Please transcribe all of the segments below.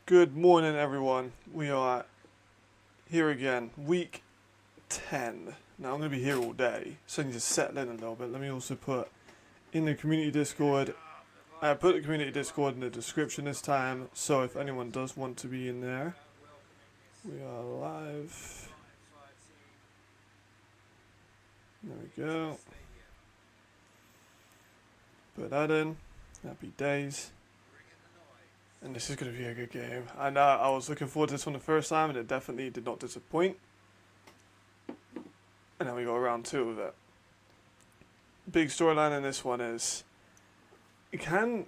Good morning, everyone. We are here again, week 10. Now, I'm going to be here all day, so I need to settle in a little bit. Let me also put in the community Discord. I put the community Discord in the description this time, so if anyone does want to be in there, we are live. There we go. Put that in. Happy days. And this is going to be a good game. I know I was looking forward to this one the first time, and it definitely did not disappoint. And then we go round 2 of it. Big storyline in this one is, can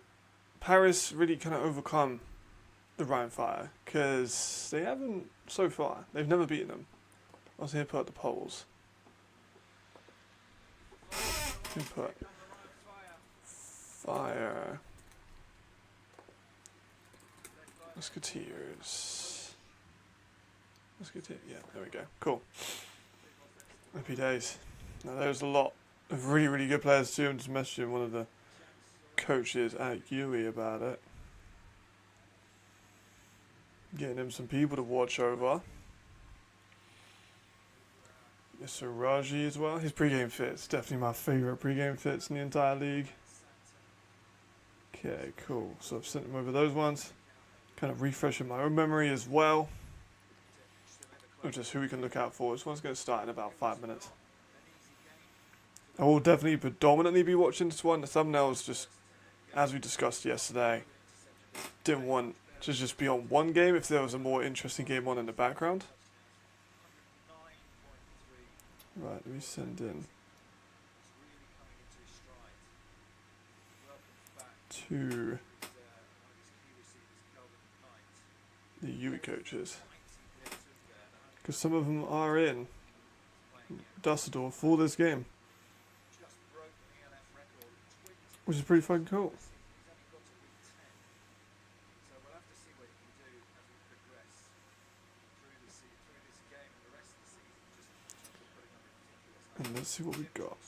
Paris really kind of overcome the Rhine Fire? Because they haven't so far. They've never beaten them. I was here to put up the polls. Put fire. Musketeers. Yeah, there we go. Cool. Happy days. Now there's a lot of really, really good players too. I'm just messaging one of the coaches at UE about it. Getting him some people to watch over. Mr. Raji as well. His pre-game fits. Definitely my favourite pre-game fits in the entire league. Okay, cool. So I've sent him over those ones. Kind of refreshing my own memory as well. Of just who we can look out for. This one's going to start in about 5 minutes. I will definitely predominantly be watching this one. The thumbnails, just as we discussed yesterday, didn't want to just be on one game if there was a more interesting game on in the background. Right, let me send in to the UE coaches, because some of them are in Dusseldorf for this game, which is pretty fucking cool. And let's see what we've got.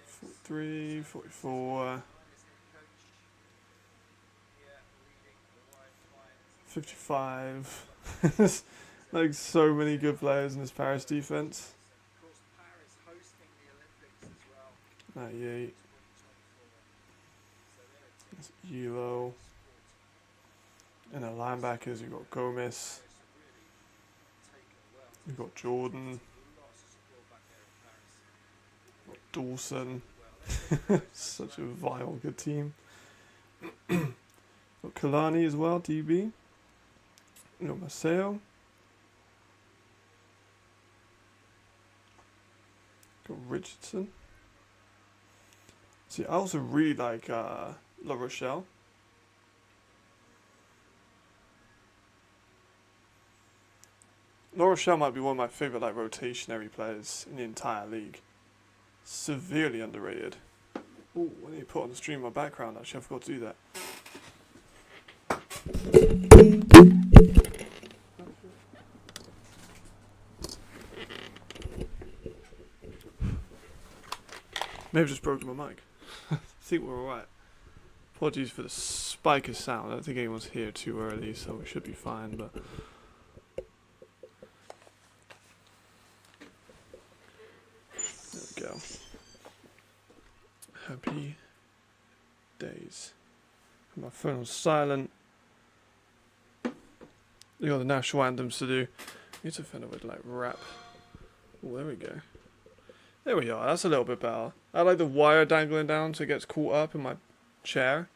43, 44, 55. Like so many good players in this Paris defense. 98. That's Elo. And the linebackers, you've got Gomez. You've got Jordan. You've got Dawson. Such a vile good team. Got Kalani as well, DB. You got Maceo. Got Richardson. See, I also really like La Rochelle. La Rochelle might be one of my favourite like rotationary players in the entire league. Severely underrated. Oh, I need to put on the stream my background actually, I forgot to do that. Maybe I've just broken my mic. I think we're alright. Apologies for the spike of sound. I don't think anyone's here too early, so we should be fine, but there we go. Happy days. My phone was silent. You got the national anthems to do. I need to find a way to like rap. Oh, there we go. There we are. That's a little bit better. I like the wire dangling down so it gets caught up in my chair.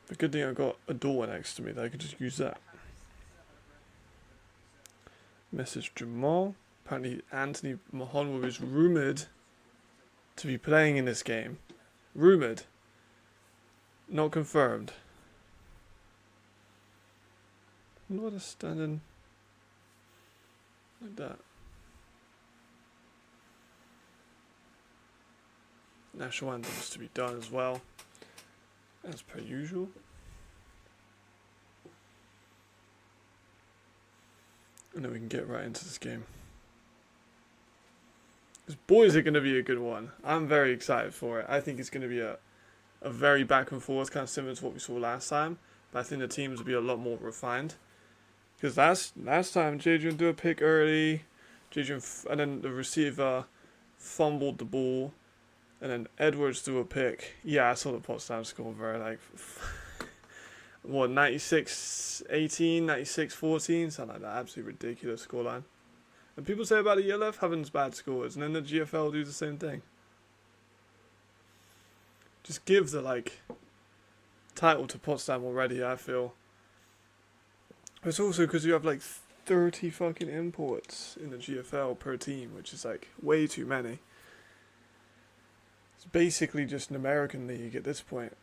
The good thing I got a door next to me that I could just use that. Message Jamal. Apparently Anthony Mahon was rumoured to be playing in this game. Rumoured. Not confirmed. I wonder what is standing like that. National anthems to be done as well, as per usual. And then we can get right into this game. boys are going to be a good one. I'm very excited for it. I think it's going to be a very back and forth, kind of similar to what we saw last time. But I think the teams will be a lot more refined. Because last time, Jadrian do a pick early, and then the receiver fumbled the ball, and then Edwards threw a pick. Yeah, I saw the Potsdam score, bro. Like, what, 96-18, 96-14, something like that. Absolutely ridiculous scoreline. And people say about the ELF having bad scores, and then the GFL do the same thing. Just give the, title to Potsdam already, I feel. It's also because you have, 30 fucking imports in the GFL per team, which is, way too many. It's basically just an American league at this point,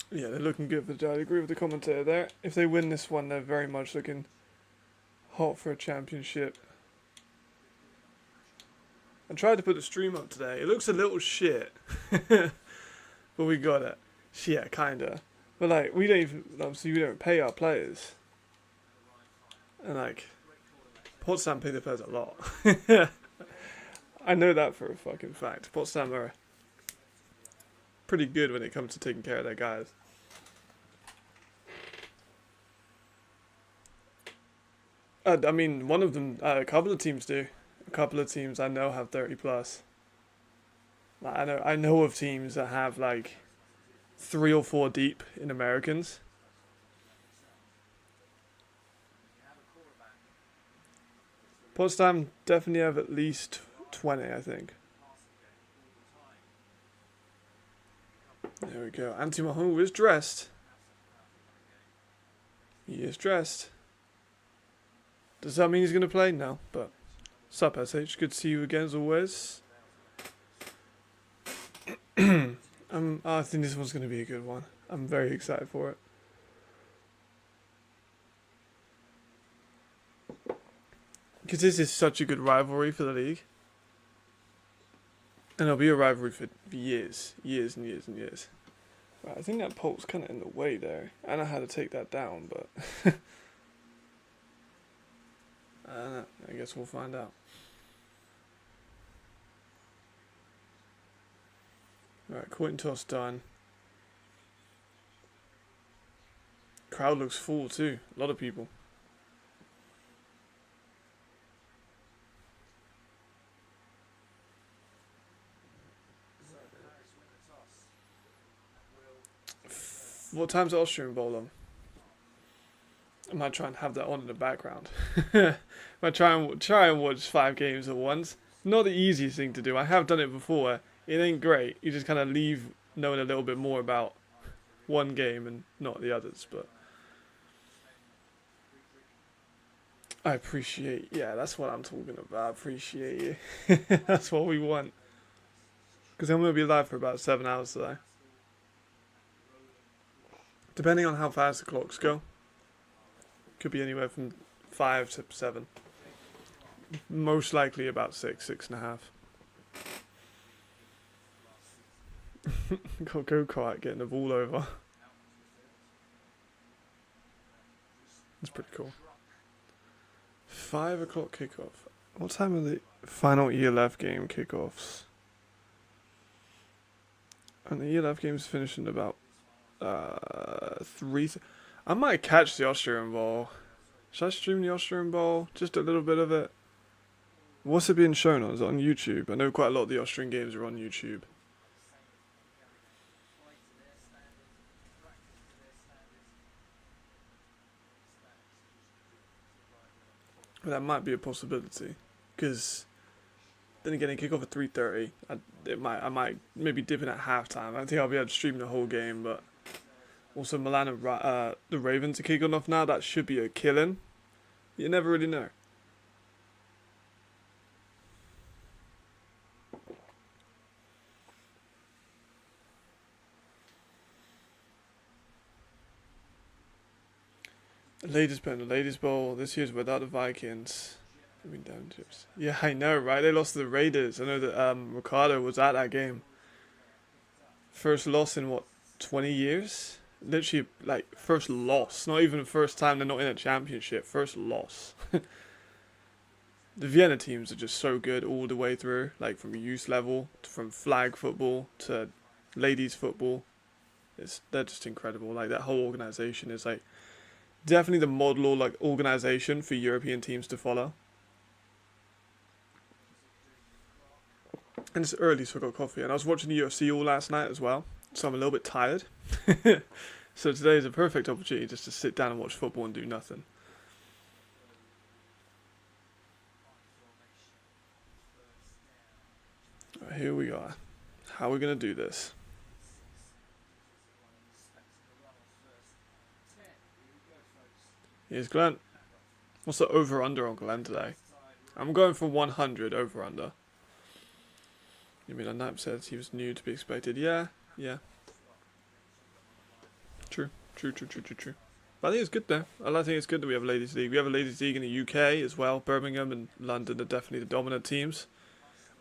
Yeah, they're looking good for the I agree with the commentator there. If they win this one, they're very much looking hot for a championship. I tried to put the stream up today. It looks a little shit. But we got it. Yeah, kinda. But we don't even, obviously we don't pay our players. And Potsdam pay the players a lot. I know that for a fucking fact. Potsdam are pretty good when it comes to taking care of their guys. I mean, one of them, a couple of teams do. A couple of teams I know have 30 plus. I know of teams that have 3 or 4 deep in Americans. Potsdam definitely have at least 20, I think. There we go. Antimahu is dressed. He is dressed. Does that mean he's going to play? No, but sup, SH. Good to see you again as always. I think this one's going to be a good one. I'm very excited for it. Because this is such a good rivalry for the league. And it'll be a rivalry for years. Years and years and years. Right, I think that pole's kind of in the way there. I know how to take that down, but I guess we'll find out. Right, coin toss done. Crowd looks full too. A lot of people. What time's the Austrian Bowl on? I might try and have that on in the background. I might try and watch 5 games at once. Not the easiest thing to do. I have done it before. It ain't great. You just kind of leave knowing a little bit more about one game and not the others. But I appreciate. Yeah, that's what I'm talking about. I appreciate you. That's what we want. Because I'm going to be live for about 7 hours today. Depending on how fast the clocks go. Could be anywhere from 5 to 7. Most likely about 6, 6.5. Got go-kart getting the ball over. That's pretty cool. 5 o'clock kickoff. What time are the final ELF game kickoffs? And the ELF game's finishing about 3. I might catch the Austrian Bowl. Should I stream the Austrian Bowl? Just a little bit of it. What's it being shown on? Is it on YouTube? I know quite a lot of the Austrian games are on YouTube. But that might be a possibility. Because then again, they kick off at 3:30. I might maybe dip in at halftime. I don't think I'll be able to stream the whole game, but also Milan and the Ravens are kicking off now. That should be a killing. You never really know. The Ladies Bowl this year's without the Vikings. I mean, down chips. Yeah, I know, right? They lost to the Raiders. I know that Ricardo was at that game. First loss in what, 20 years? Literally, like, first loss. Not even the first time they're not in a championship. First loss. The Vienna teams are just so good all the way through. Like, from youth level, from flag football to ladies football. They're just incredible. Like, that whole organisation is, like, definitely the model, like, organisation for European teams to follow. And it's early, so I got coffee. And I was watching the UFC all last night as well, so I'm a little bit tired. So today is a perfect opportunity just to sit down and watch football and do nothing. Right, here we are. How are we going to do this? Here's Glenn. What's the over-under on Glenn today? I'm going for 100 over-under. You mean Knipe said he was new to be expected? Yeah. True. But I think it's good though. I think it's good that we have a Ladies League. We have a Ladies League in the UK as well. Birmingham and London are definitely the dominant teams.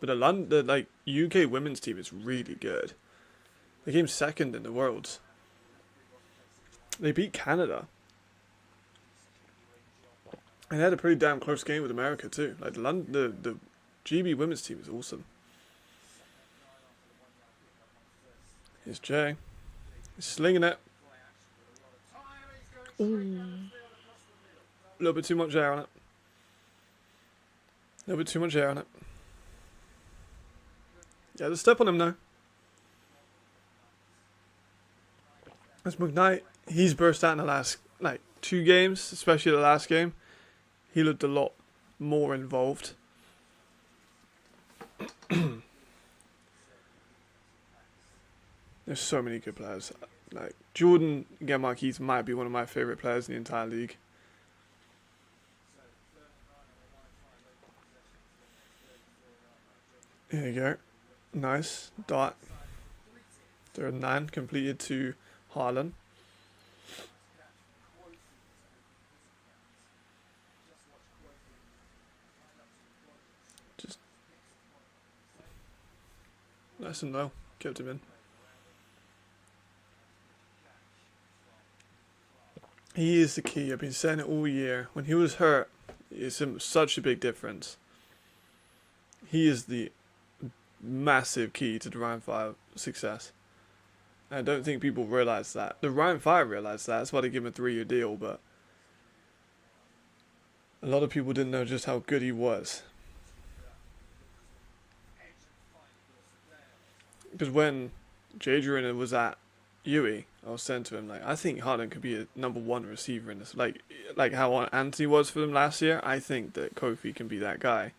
But the UK women's team is really good. They came second in the world. They beat Canada. And they had a pretty damn close game with America too. Like the GB women's team is awesome. Here's Jay. He's slinging it. Ooh. A little bit too much air on it. Yeah, just step on him now. That's McKnight. He's burst out in the last, 2 games, especially the last game. He looked a lot more involved. There's so many good players. Like, Jordan Marquise might be one of my favourite players in the entire league. Here you go. Nice. Dot. Third and 9 completed to Haaland. Just nice and low. Kept him in. He is the key. I've been saying it all year. When he was hurt, it's such a big difference. He is the massive key to the Ryan Fire success. And I don't think people realise that. The Ryan Fire realised that. That's why they give him a 3-year deal. But a lot of people didn't know just how good he was. Because when Jadrian was at UE, I was saying to him, I think Haaland could be a number 1 receiver in this. Like how Anthony was for them last year, I think that Kofi can be that guy.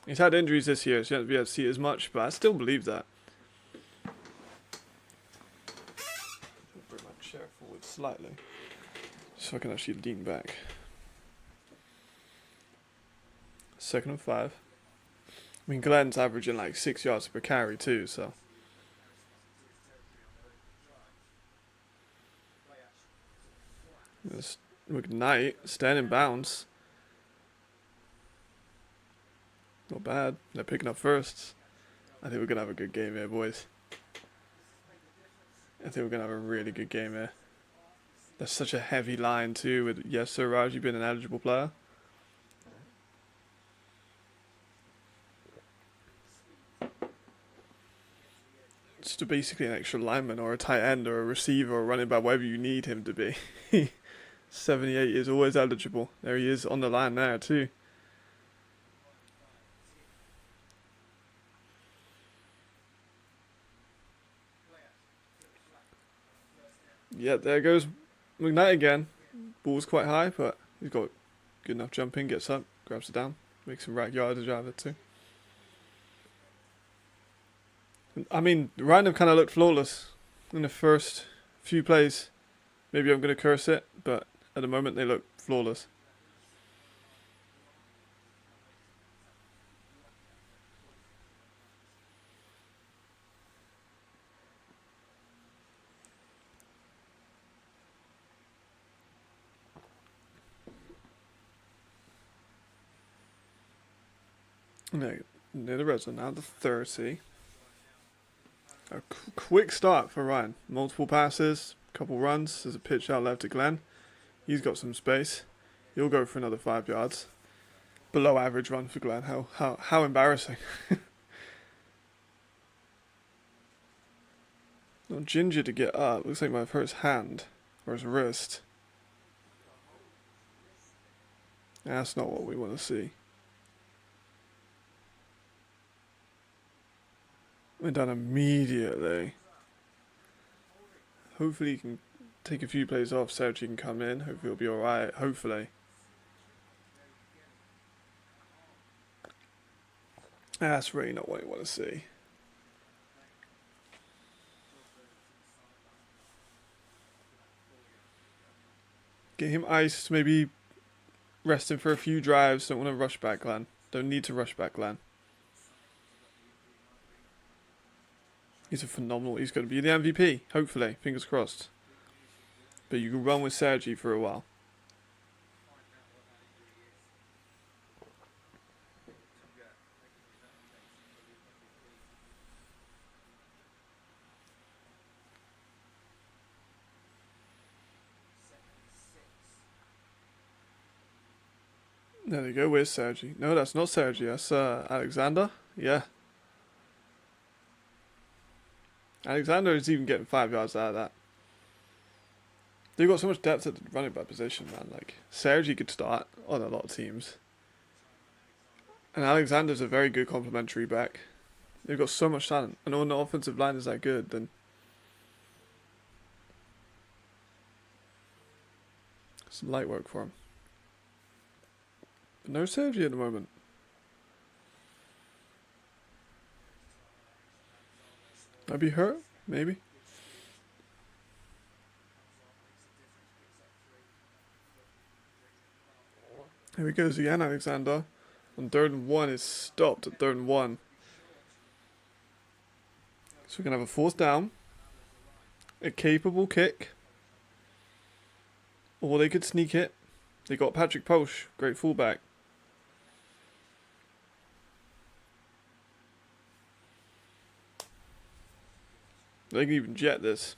He's had injuries this year, so you haven't been able to see it as much, but I still believe that. I'll bring my chair forward slightly, so I can actually lean back. 2nd and 5. I mean, Glenn's averaging 6 yards per carry too, so. McKnight, staying in bounds. Not bad. They're picking up firsts. I think we're going to have a good game here, boys. I think we're going to have a really good game here. There's such a heavy line too with Yes Sir Raji being an eligible player. Just basically an extra lineman or a tight end or a receiver or running back, whatever you need him to be. 78 is always eligible. There he is on the line there too. Yeah, there goes McKnight again. Ball's quite high, but he's got good enough jumping, gets up, grabs it down, makes some rack yardage out of it too. I mean, Random kind of looked flawless in the first few plays. Maybe I'm going to curse it, but at the moment they look flawless. No, near the red zone now, the 30. A quick start for Ryan. Multiple passes, couple runs. There's a pitch out left to Glenn. He's got some space. He'll go for another 5 yards. Below average run for Glenn. How embarrassing. Not Ginger to get up. Looks like might have hurt his hand or his wrist. That's not what we want to see. Went down immediately. Hopefully he can take a few plays off. Sergi can come in. Hopefully he'll be alright. Hopefully. That's really not what I want to see. Get him iced. Maybe rest him for a few drives. Don't want to rush back, Glenn. Don't need to rush back, Glenn. He's a phenomenal. He's going to be the MVP, hopefully. Fingers crossed. But you can run with Sergi for a while. There they go. Where's Sergi? No, that's not Sergi. That's Alexander. Yeah. Alexander is even getting 5 yards out of that. They've got so much depth at the running back position, man. Like, Sergi could start on a lot of teams. And Alexander's a very good complementary back. They've got so much talent. And when the offensive line is that good, then some light work for him. But no Sergi at the moment. Might be hurt, maybe. Here he goes again, Alexander. On 3rd and 1 is stopped at 3rd and 1. So we're going to have a 4th down. A capable kick. Or they could sneak it. They got Patrick Posch, great fullback. They can even jet this.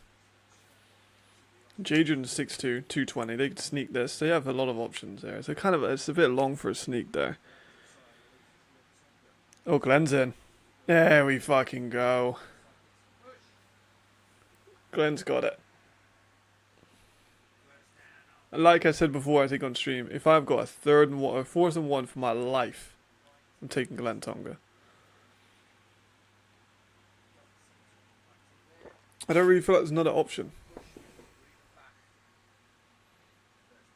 Jadrian's 6'2", 220. They could sneak this. They have a lot of options there. So it's a bit long for a sneak there. Oh, Glenn's in. There we fucking go. Glenn's got it. And like I said before, I think on stream, if I've got a 3rd and 1 or 4th and 1 for my life, I'm taking Glenn Tonga. I don't really feel like there's another option.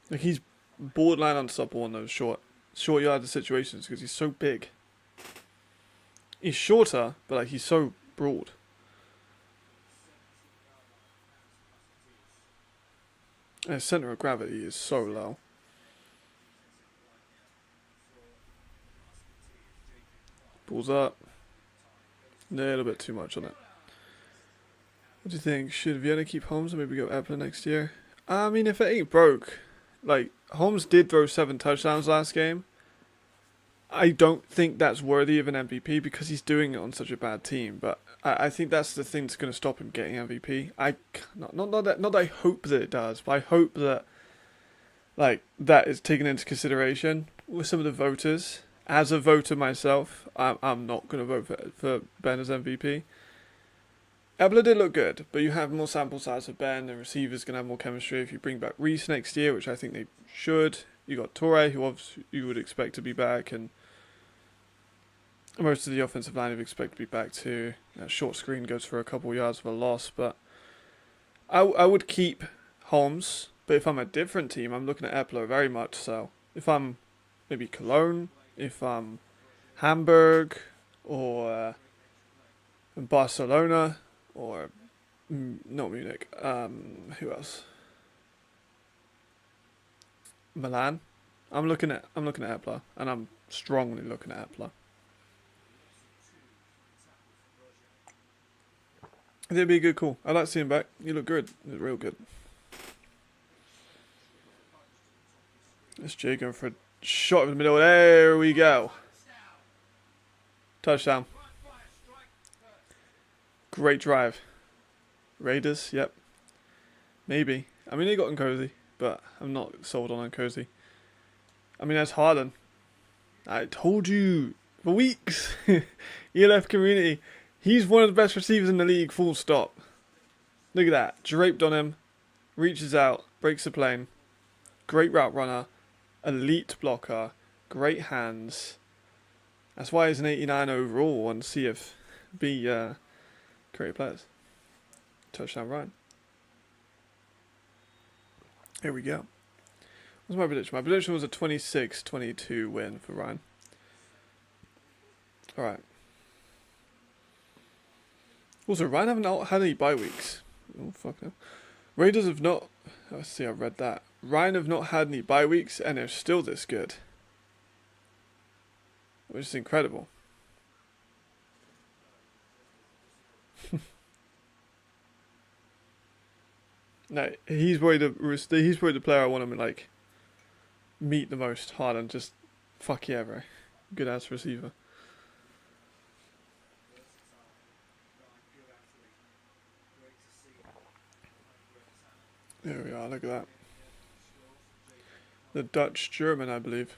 Like, he's borderline unstoppable in those short yardage situations because he's so big. He's shorter, but like he's so broad. And his center of gravity is so low. Pulls up. A little bit too much on it. What do you think? Should Vienna keep Holmes or maybe go Epler next year? I mean, if it ain't broke. Like, Holmes did throw 7 touchdowns last game. I don't think that's worthy of an MVP because he's doing it on such a bad team. But I think that's the thing that's going to stop him getting MVP. Not that I hope that it does, but I hope that that is taken into consideration with some of the voters. As a voter myself, I'm not going to vote for Ben as MVP. Ebler did look good, but you have more sample size of Ben. The receivers going to have more chemistry. If you bring back Reese next year, which I think they should, you got Torre, who obviously you would expect to be back, and most of the offensive line you expect to be back too. That short screen goes for a couple yards of a loss, but I would keep Holmes. But if I'm a different team, I'm looking at Epler very much so. If I'm maybe Cologne, if I'm Hamburg, or Barcelona, or not Munich, who else? Milan. I'm looking at Epler, and I'm strongly looking at Epler. It'd be a good call. I like seeing him back. You look good. You look real good. That's Jay going for a shot in the middle. There we go. Touchdown. Great drive. Raiders, yep. Maybe. I mean, they got Nkosi, but I'm not sold on Nkosi. I mean, that's Harden. I told you for weeks. ELF community. He's one of the best receivers in the league, full stop. Look at that. Draped on him. Reaches out. Breaks the plane. Great route runner. Elite blocker. Great hands. That's why he's an 89 overall on CFB creative players. Touchdown Ryan. Here we go. What's my prediction? My prediction was a 26-22 win for Ryan. Alright. Also, Ryan haven't had any bye weeks. Oh, fuck no. Raiders have not... Let's see, I read that. Ryan have not had any bye weeks, and they're still this good. Which is incredible. No, he's probably the player I want to, like, meet the most. Harden, just fuck yeah, bro. Good ass receiver. There we are, look at that. The Dutch German, I believe.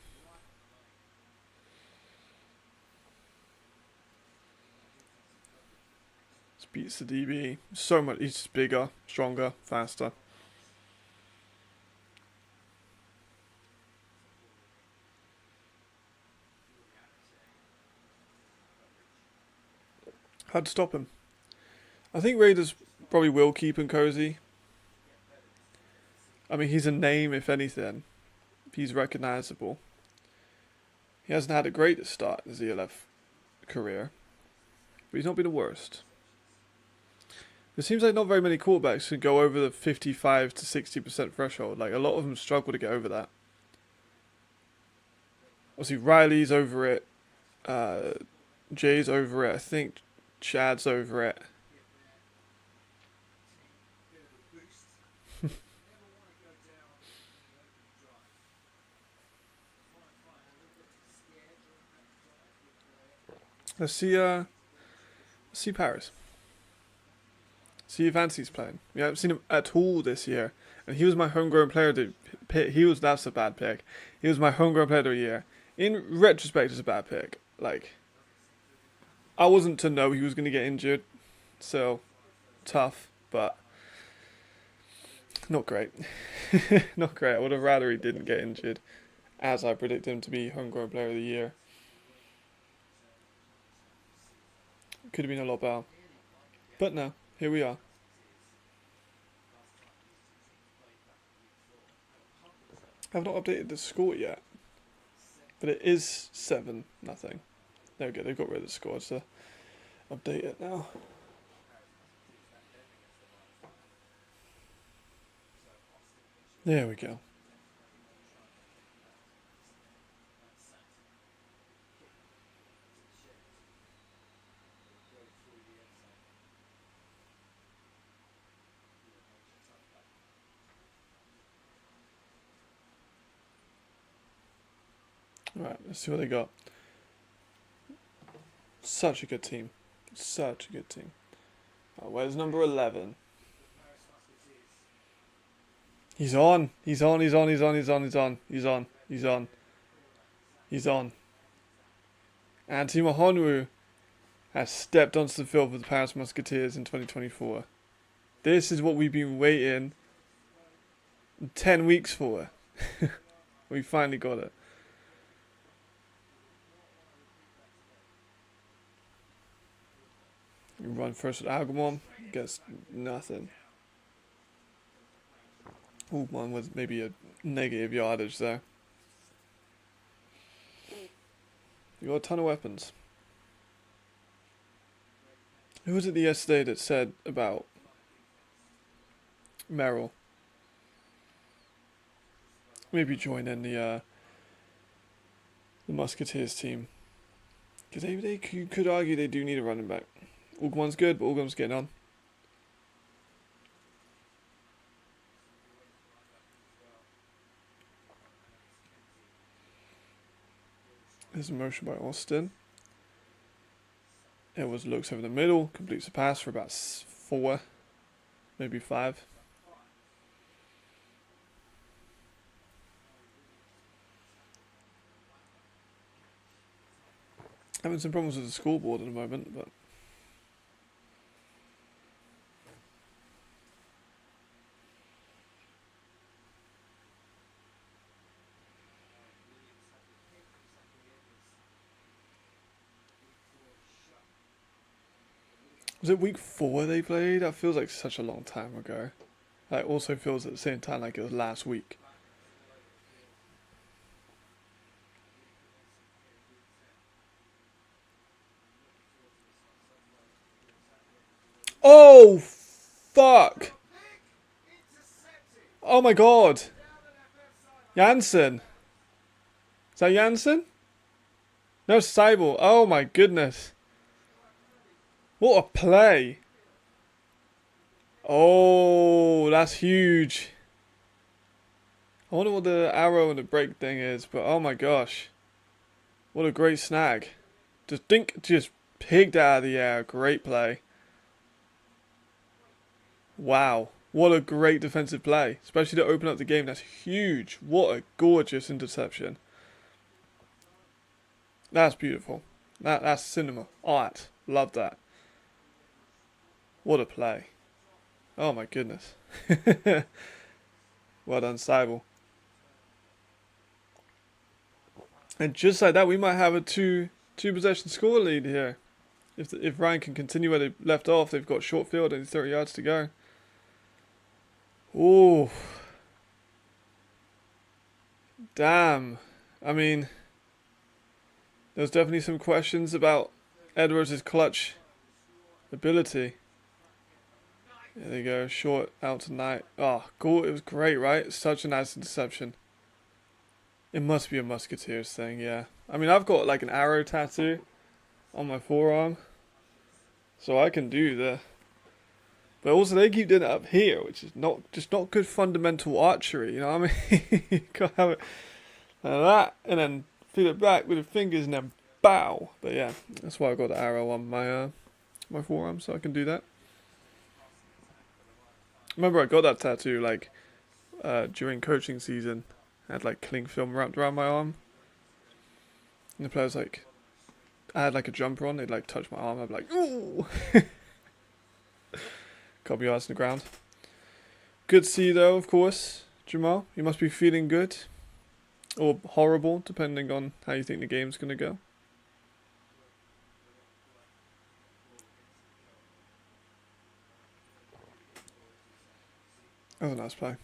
This beats the DB. So much, he's bigger, stronger, faster. Hard to stop him. I think Raiders probably will keep Nkosi. I mean, he's a name, if anything. He's recognisable. He hasn't had a great start in his ELF career, but he's not been the worst. It seems like not very many quarterbacks can go over the 55 to 60% threshold. Like, a lot of them struggle to get over that. Obviously, Riley's over it. Jay's over it. I think Chad's over it. Let's see Paris. See if Anthony's playing. We haven't seen him at all this year, and he was my homegrown player to pick. That's a bad pick. He was my homegrown player of the year. In retrospect, it's a bad pick. Like, I wasn't to know he was going to get injured, so tough, but not great. Not great. I would have rather he didn't get injured, as I predicted him to be homegrown player of the year. Could have been a lot better. But no, here we are. I've not updated the score yet. But it is 7-0. There we go, they've got rid of the score, so update it now. There we go. Alright, let's see what they got. Such a good team. Such a good team. Oh, where's number 11? He's on. He's on. He's on. He's on. He's on. He's on. He's on. He's on. He's on. Anthony Mahonwu has stepped onto the field for the Paris Musketeers in 2024. This is what we've been waiting 10 weeks for. We finally got it. You run first with Agumon, gets nothing. One with maybe a negative yardage there. You got a ton of weapons. Who was it yesterday that said about Merrill? Maybe join in the Musketeers team. Because they could argue they do need a running back. Ugumon's good, but Ugumon's getting on. There's a motion by Austin. Edwards looks over the middle, completes the pass for about 4, maybe 5. Having some problems with the scoreboard at the moment, but was it week 4 they played? That feels like such a long time ago. It also feels at the same time like it was last week. Oh, fuck! Oh my god! Jansen! Is that Jansen? No, Seibel. Oh my goodness. What a play! Oh, that's huge. I wonder what the arrow and the break thing is, but oh my gosh. What a great snag. Just pigged out of the air. Great play. Wow. What a great defensive play. Especially to open up the game. That's huge. What a gorgeous interception. That's beautiful. That's cinema. Art. Love that. What a play. Oh my goodness. Well done, Seibel. And just like that, we might have a two possession score lead here. If Ryan can continue where they left off, they've got short field and 30 yards to go. Ooh. Damn. I mean, there's definitely some questions about Edwards' clutch ability. There they go, short out tonight. Oh, cool. It was great, right? Such a nice interception. It must be a Musketeers thing, yeah. I mean, I've got like an arrow tattoo on my forearm, so I can do the. But also, they keep doing it up here, which is not good fundamental archery. You know what I mean? You gotta have it like that, and then feel it back with the fingers, and then bow. But yeah, that's why I got the arrow on my my forearm, so I can do that. Remember, I got that tattoo like during coaching season. I had like cling film wrapped around my arm. And the players like, I had like a jumper on, they'd like touch my arm, I'd be like, ooh! Couple yards on the ground. Good to see you though, of course, Jamal. You must be feeling good. Or horrible, depending on how you think the game's going to go. That was a nice play.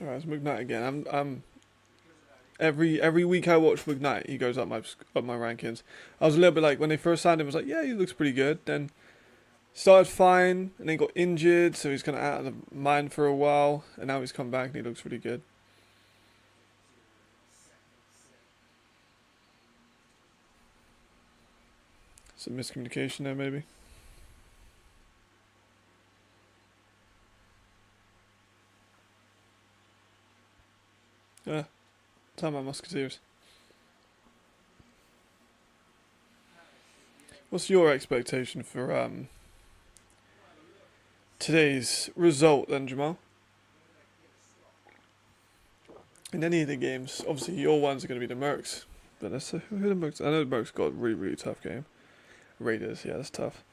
Alright, it's McKnight again. I'm every week I watch McKnight, he goes up my rankings. I was a little bit like when they first signed him, I was like, yeah, he looks pretty good. Then started fine, and then got injured, so he's kind of out of the mind for a while, and now he's come back and he looks pretty good. Some miscommunication there, maybe. Yeah, time about Musketeers. What's your expectation for today's result then, Jamal? In any of the games, obviously your ones are going to be the Mercs, but let's see who the Mercs. I know the Mercs got a really tough game. Raiders, yeah, that's tough.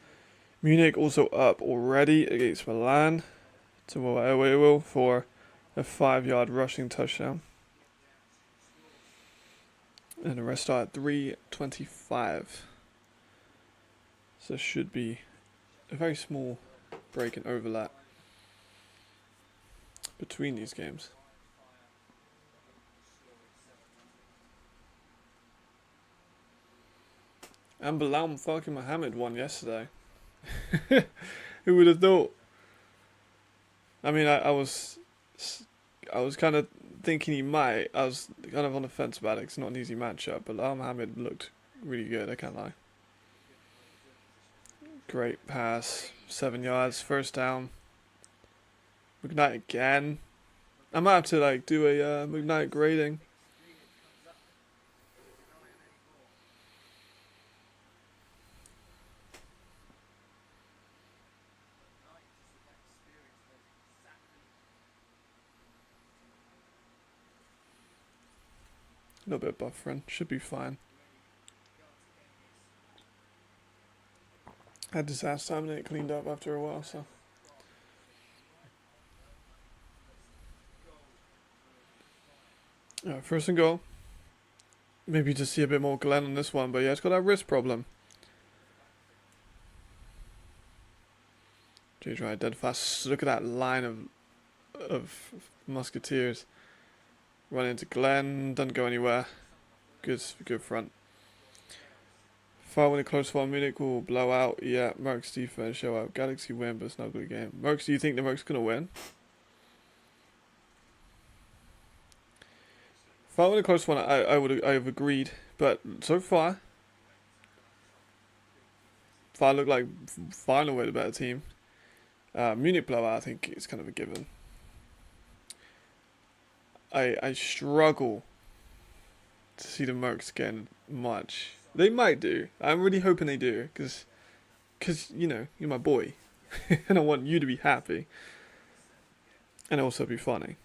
Munich also up already against Milan to Will for a 5-yard rushing touchdown. And the rest are at 3:25. So should be a very small break and overlap between these games. And Bilal fucking Mohammed won yesterday. Who would have thought? I mean, I was kind of thinking he might. I was kind of on the fence about it. It's not an easy matchup, but Bilal Mohammed looked really good. I can't lie. Great pass, 7 yards, first down. McKnight again. I might have to like do a McKnight grading. A little bit of buffering. Should be fine. Had this last time and it cleaned up after a while, so. Alright, first and goal. Maybe just see a bit more Glenn on this one, but yeah, it's got that wrist problem. Jay's right, dead fast. Look at that line of musketeers. Run into Glenn, doesn't go anywhere. Good front. Far when a close one, Munich will blow out. Yeah, Mercs defense show up. Galaxy win, but it's not a good game. Mercs, do you think the Mercs gonna win? Far when a close one, I have agreed, but so far, Far look like final way the better team. Munich blowout, I think it's kind of a given. I struggle to see the Mercs getting much. They might do. I'm really hoping they do, because you know, you're my boy, and I want you to be happy, and also be funny.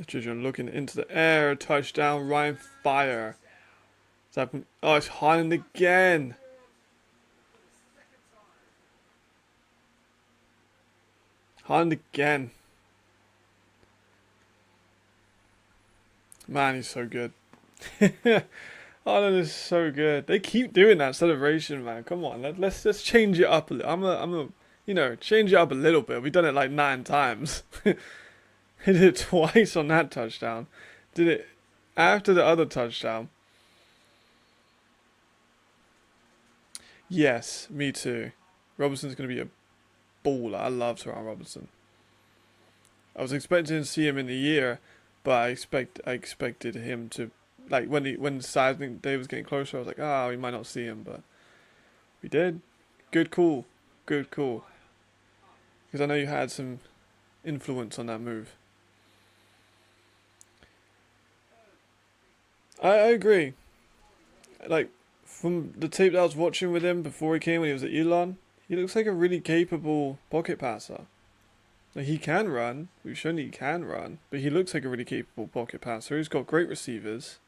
Children looking into the air, touchdown, Ryan Fire. Oh, it's Haaland again. Haaland again. Man, he's so good. Haaland is so good. They keep doing that celebration, man. Come on, let's change it up a little. I'm a, you know, change it up a little bit. We've done it like 9 times. He did it twice on that touchdown. Did it after the other touchdown. Yes, me too. Robertson's going to be a baller. I love Teron Robertson. I was expecting to see him in the year, but I expected him to, like, when sizing day was getting closer, I was like, oh, we might not see him, but we did. Good call. Good call. Because I know you had some influence on that move. I agree. Like, from the tape that I was watching with him before he came when he was at Elon, he looks like a really capable pocket passer. Like, he can run. We've shown that he can run. But he looks like a really capable pocket passer. He's got great receivers.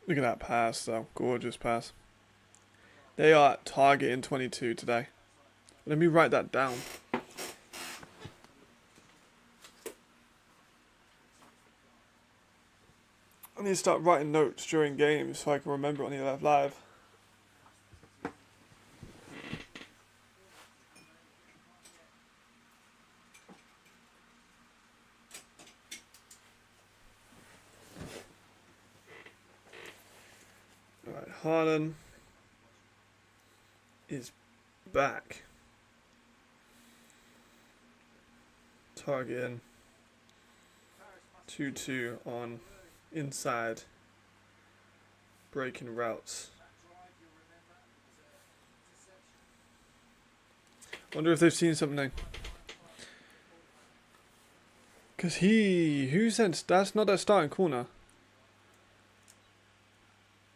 Look at that pass, though. Gorgeous pass. They are targeting 22 today. Let me write that down. I need to start writing notes during games so I can remember on the live. Alright, Haaland is back. Targeting 2-2 on inside breaking routes. Wonder if they've seen something. Because that's not that starting corner.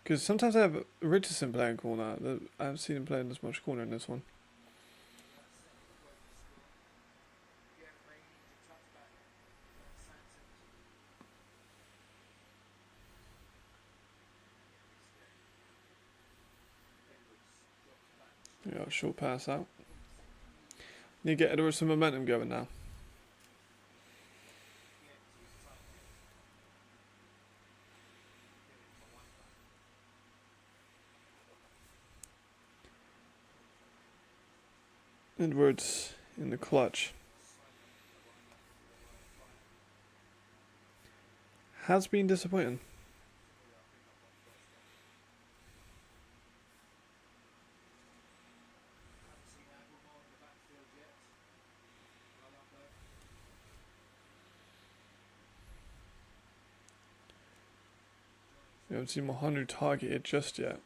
Because sometimes I have Richardson playing corner. I haven't seen him playing this much corner in this one. Yeah, short pass out. Need to get some momentum going now. Edwards in the clutch. Has been disappointing. We haven't seen Mohanu targeted just yet.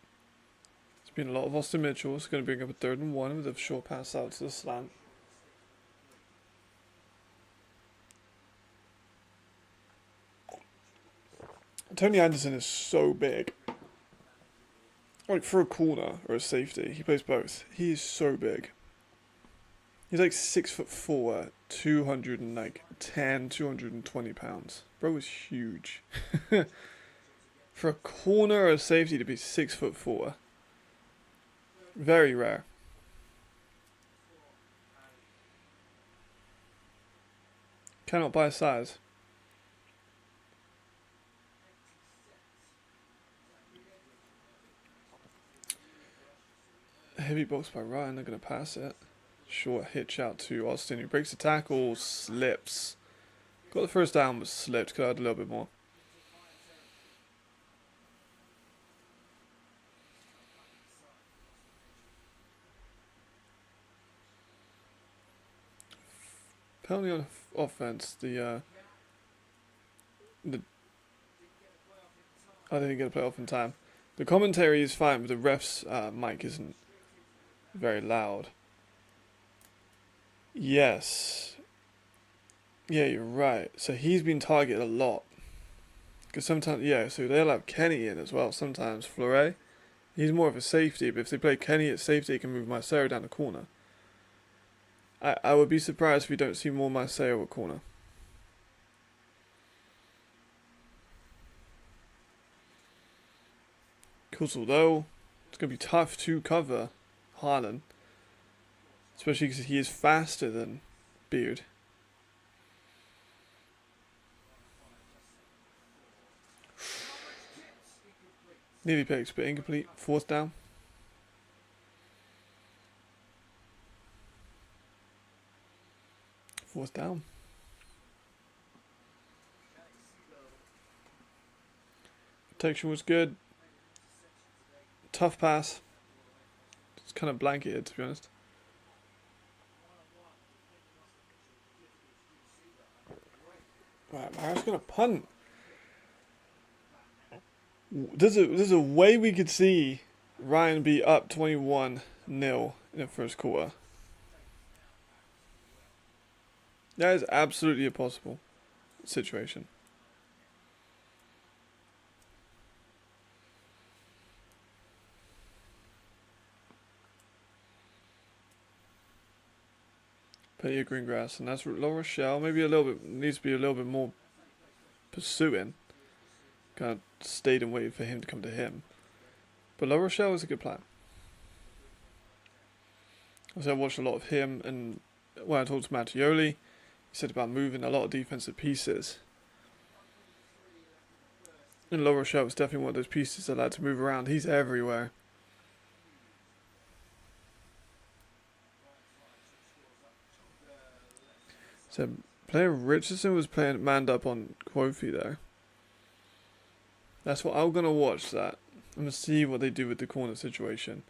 It's been a lot of Austin Mitchell. It's going to bring up a 3rd and 1 with a short pass out to the slant. Tony Anderson is so big. Like, for a corner or a safety, he plays both. He is so big. He's like 6'4", 210, 220 pounds. Bro is huge. For a corner or a safety to be 6'4", very rare. Cannot buy size. Heavy box by Ryan, they're going to pass it. Short hitch out to Austin, who breaks the tackle, slips. Got the first down, but slipped. Could have had a little bit more. Penalty on offense. I didn't get a playoff in time. The commentary is fine, but the ref's mic isn't very loud. Yes. Yeah, you're right. So he's been targeted a lot. Because sometimes, yeah, so they'll have Kenny in as well. Sometimes Fleury. He's more of a safety, but if they play Kenny at safety, he can move Marcelo down the corner. I would be surprised if we don't see more Marcelo at corner. Coulter, though, it's going to be tough to cover Haaland. Especially because he is faster than Beard. Nearly picks, but incomplete. 4th down. Fourth down. Protection was good. Tough pass. It's kind of blanketed, to be honest. Right, Mara's going to punt. There's a way we could see Ryan be up 21-0 in the first quarter. That is absolutely a possible situation. Plenty of green grass, and that's La Rochelle. Maybe a little bit, needs to be a little bit more pursuing. Kind of stayed and waited for him to come to him. But La Rochelle is a good plan. Also, I watched a lot of him, and when I talked to Mattioli, he said about moving a lot of defensive pieces. And La Rochelle was definitely one of those pieces that like to move around. He's everywhere. So, player Richardson was playing manned up on Kofi there. That's what I'm going to watch that. I'm going to see what they do with the corner situation.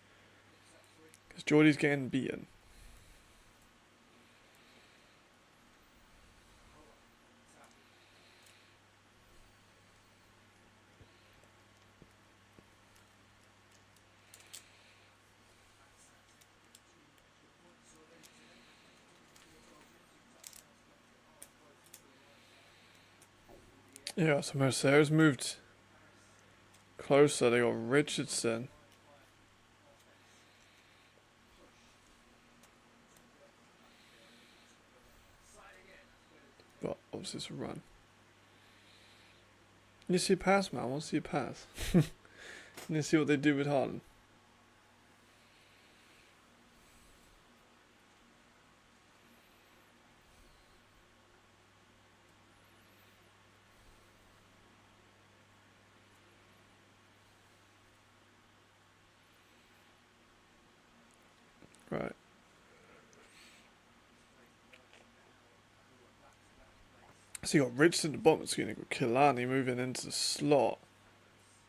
Because Jordy's getting beaten. Yeah, so Mercer's moved closer. They got Richardson. But obviously it's a run. You see a pass, man. I want to see a pass. You see what they do with Haaland. Right. So you got Richardson at the bottom of the screen. You got Killarney moving into the slot.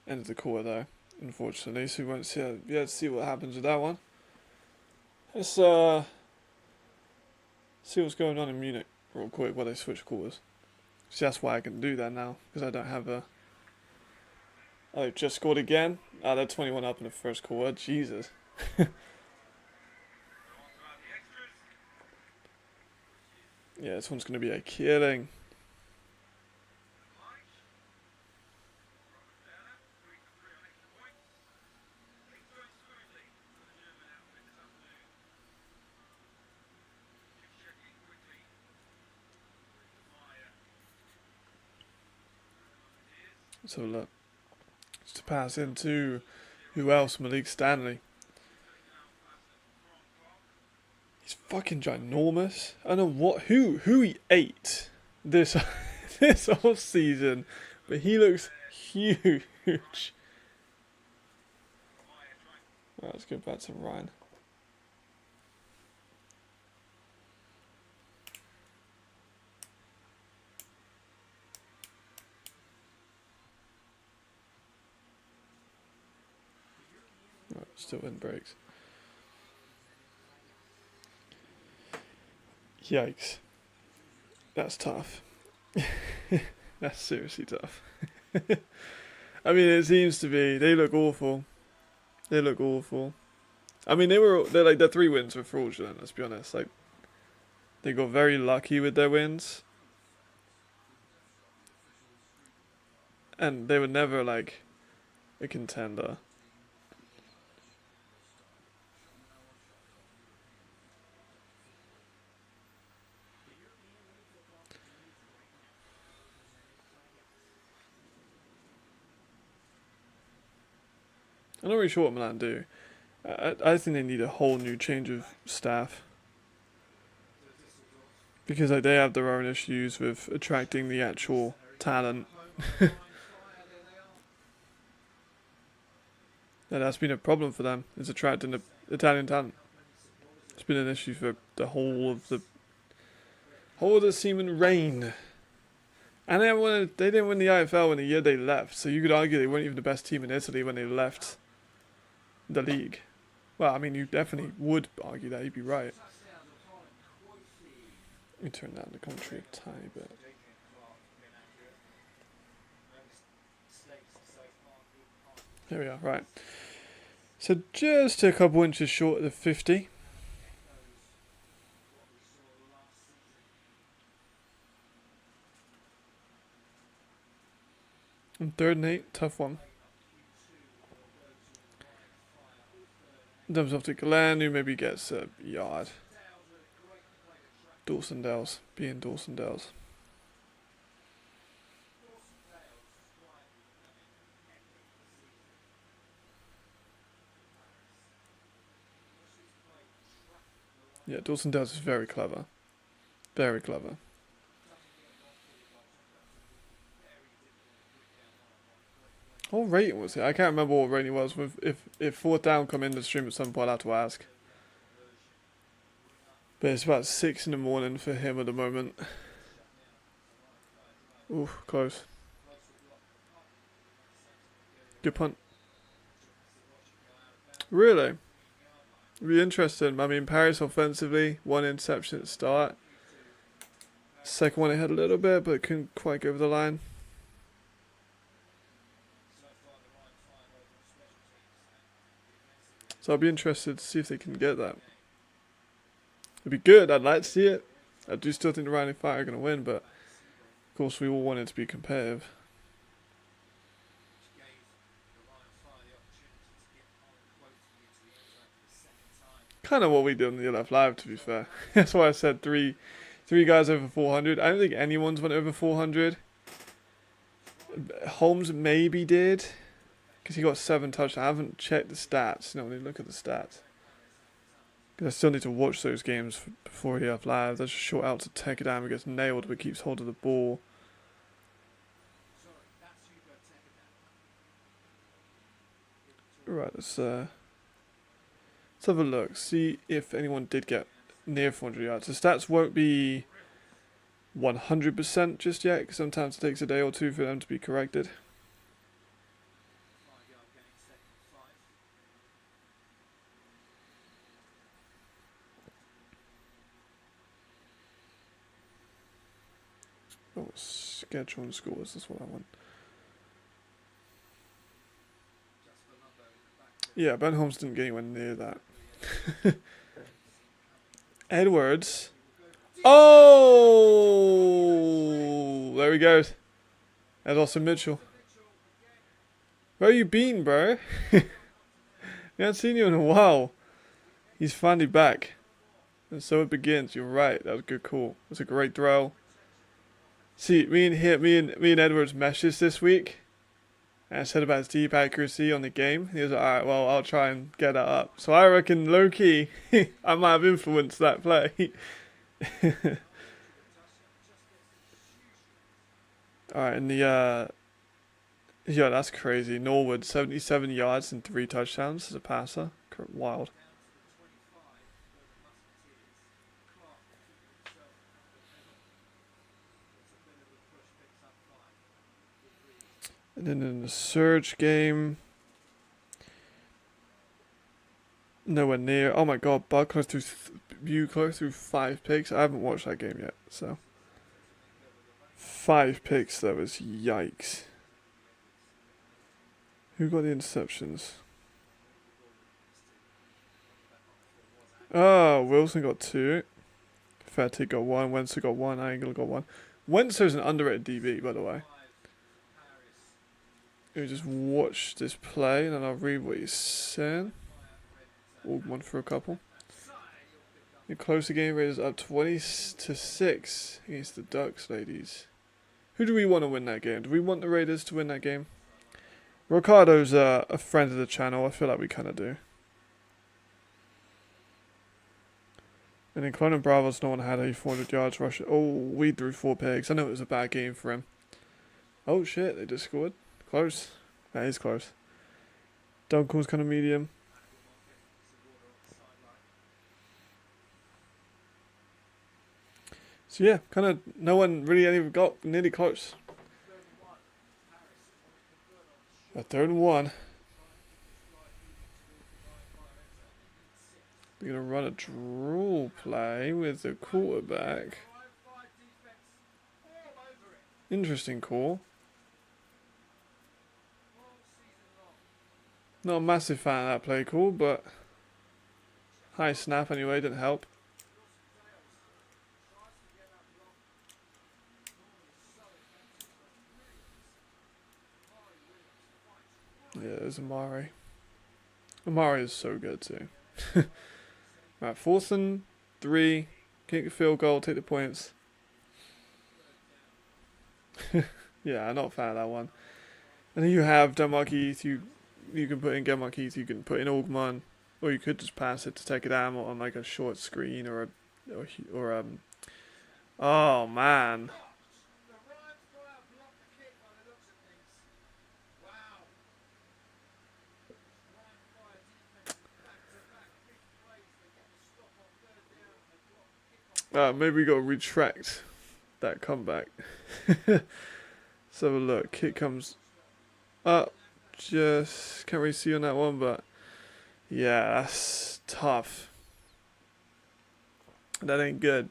End of the quarter though, unfortunately. So we won't see. Yeah, see what happens with that one. Let's see what's going on in Munich real quick while they switch quarters. See, that's why I can do that now, because I don't have Oh, they've just scored again. They're 21 up in the first quarter. Jesus. Yeah, this one's going to be a killing. So look, just to pass into who else? Malik Stanley. He's fucking ginormous. I don't know who he ate this this whole season, but he looks huge. Right, let's go back to Ryan. Right, still in breaks. Yikes. That's tough. That's seriously tough. I mean, it seems to be. They look awful. They look awful. I mean, they're like their 3 wins were fraudulent. Let's be honest. Like, they got very lucky with their wins, and they were never like a contender. I'm not really sure what Milan do. I think they need a whole new change of staff. Because like, they have their own issues with attracting the actual talent. And that's been a problem for them, is attracting the Italian talent. It's been an issue for the whole of the Seaman reign. And they didn't win the IFL in the year they left, so you could argue they weren't even the best team in Italy when they left the league. Well, I mean, you definitely would argue that. You'd be right. Let me turn down the commentary a tiny bit. There we are, right. So just a couple inches short of the 50. And 3rd and 8, tough one. Dumps off to Glenn, who maybe gets a yard. Dawson Dells, being Dawson Dells. Yeah, Dawson Dells is very clever. Very clever. What rating was it? I can't remember what rating it was. If 4th down come in the stream at some point, I'll have to ask. But it's about 6 in the morning for him at the moment. Ooh, close. Good punt. Really? It'd be interesting. I mean, Paris offensively, 1 interception at the start. Second one it had a little bit, but couldn't quite go over the line. So I'll be interested to see if they can get that. It'd be good. I'd like to see it. I do still think the Rhino Fire are going to win, but of course we all want it to be competitive. Kind of what we did on the LF Live, to be fair. That's why I said three guys over 400. I don't think anyone's went over 400. Holmes maybe did, because he got 7 touchdowns. I haven't checked the stats. No, I need to look at the stats. Because I still need to watch those games before he have live. That's a short out to take it down. He gets nailed, but keeps hold of the ball. Right, let's have a look. See if anyone did get near 400 yards. The stats won't be 100% just yet, because sometimes it takes a day or two for them to be corrected. Oh, schedule and scores, that's what I want. Yeah, Ben Holmes didn't get anywhere near that. Edwards. Oh! There he goes. That's Austin Mitchell. Where you been, bro? We haven't seen you in a while. He's finally back. And so it begins. You're right. That was a good call. That's a great throw. See, me and Edwards meshes this week. And I said about his deep accuracy on the game. He was like, alright, well, I'll try and get that up. So I reckon, low-key, I might have influenced that play. Alright, and the, yeah, that's crazy. Norwood, 77 yards and 3 touchdowns as a passer. Wild. And then in the Surge game, nowhere near. Oh my god, Bud close through 5 picks. I haven't watched that game yet, so 5 picks. That was yikes. Who got the interceptions? Oh, Wilson got 2. Fetty got 1. Wenser got 1. Angle got 1. Wenser's an underrated DB, by the way. Let me just watch this play and then I'll read what he's saying. One for a couple. You close the game, Raiders up 20-6 against the Ducks, ladies. Who do we want to win that game? Do we want the Raiders to win that game? Ricardo's a friend of the channel. I feel like we kind of do. And then Clone Bravos, no one had a 400 yards rush. Oh, we threw 4 picks. I know it was a bad game for him. Oh shit, they just scored. Close. That is close. Dunkel's kind of medium. So yeah, kind of no one really even got nearly close. A 3rd and 1. We're going to run a draw play with the quarterback. Interesting call. Not a massive fan of that play call, but high snap anyway, didn't help. Yeah, there's Amari. Amari is so good too. Right, 4th and 3. Kick a field goal, take the points. Yeah, I'm not a fan of that one. And then you have Denmark Heath, you can put in Denmark Heath, you can put in Augman, or you could just pass it to take it down on like a short screen or oh man. Maybe we got to retract that comeback. Let's have a look. Kick comes up. Just can't really see on that one, but yeah, that's tough. That ain't good.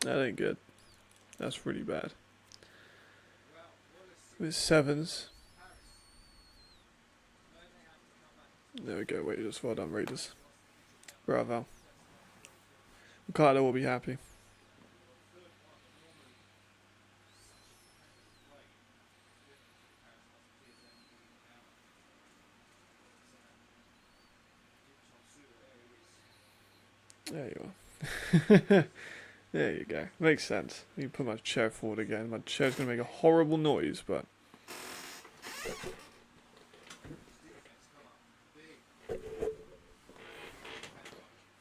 That ain't good. That's really bad. With 7s. There we go, Raiders. Well done, Raiders. Bravo. Ricardo will be happy. There you are. There you go. Makes sense. You put my chair forward again. My chair's going to make a horrible noise, but...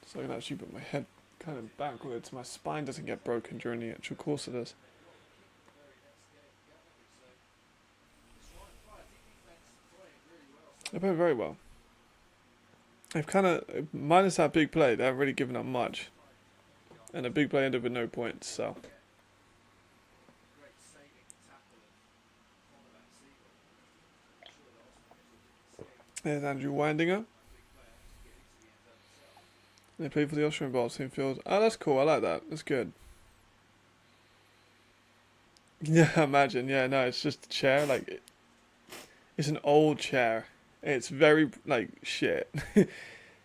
So I can actually put my head kind of backwards. My spine doesn't get broken during the actual course of this. They played very well. They've kind of, minus that big play, they haven't really given up much. And a big play ended with no points, so. There's Andrew Windinger. They played for the Austrian Bowl, same field. Oh, that's cool. I like that. That's good. Yeah, imagine. Yeah, no, it's just a chair. Like, it's an old chair. It's very, like, shit.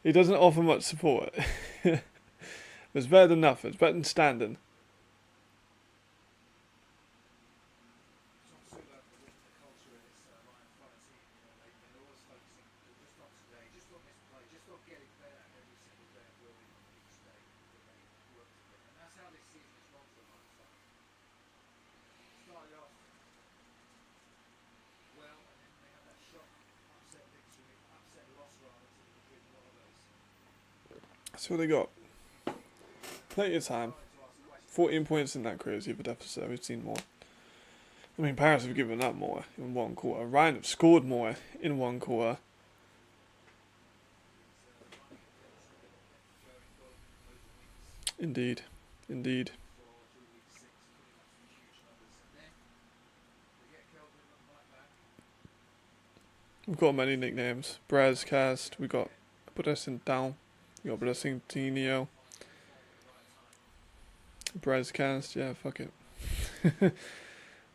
It doesn't offer much support. It's better than nothing. It's better than standing. That's what they got. Plenty of time. 14 points in that crazy of a deficit. We've seen more. I mean, Paris have given up more in one quarter. Ryan have scored more in one quarter. Indeed. Indeed. We've got many nicknames. Brezcast. We got Bressington. We got Bressington. Brezcast. Yeah, fuck it.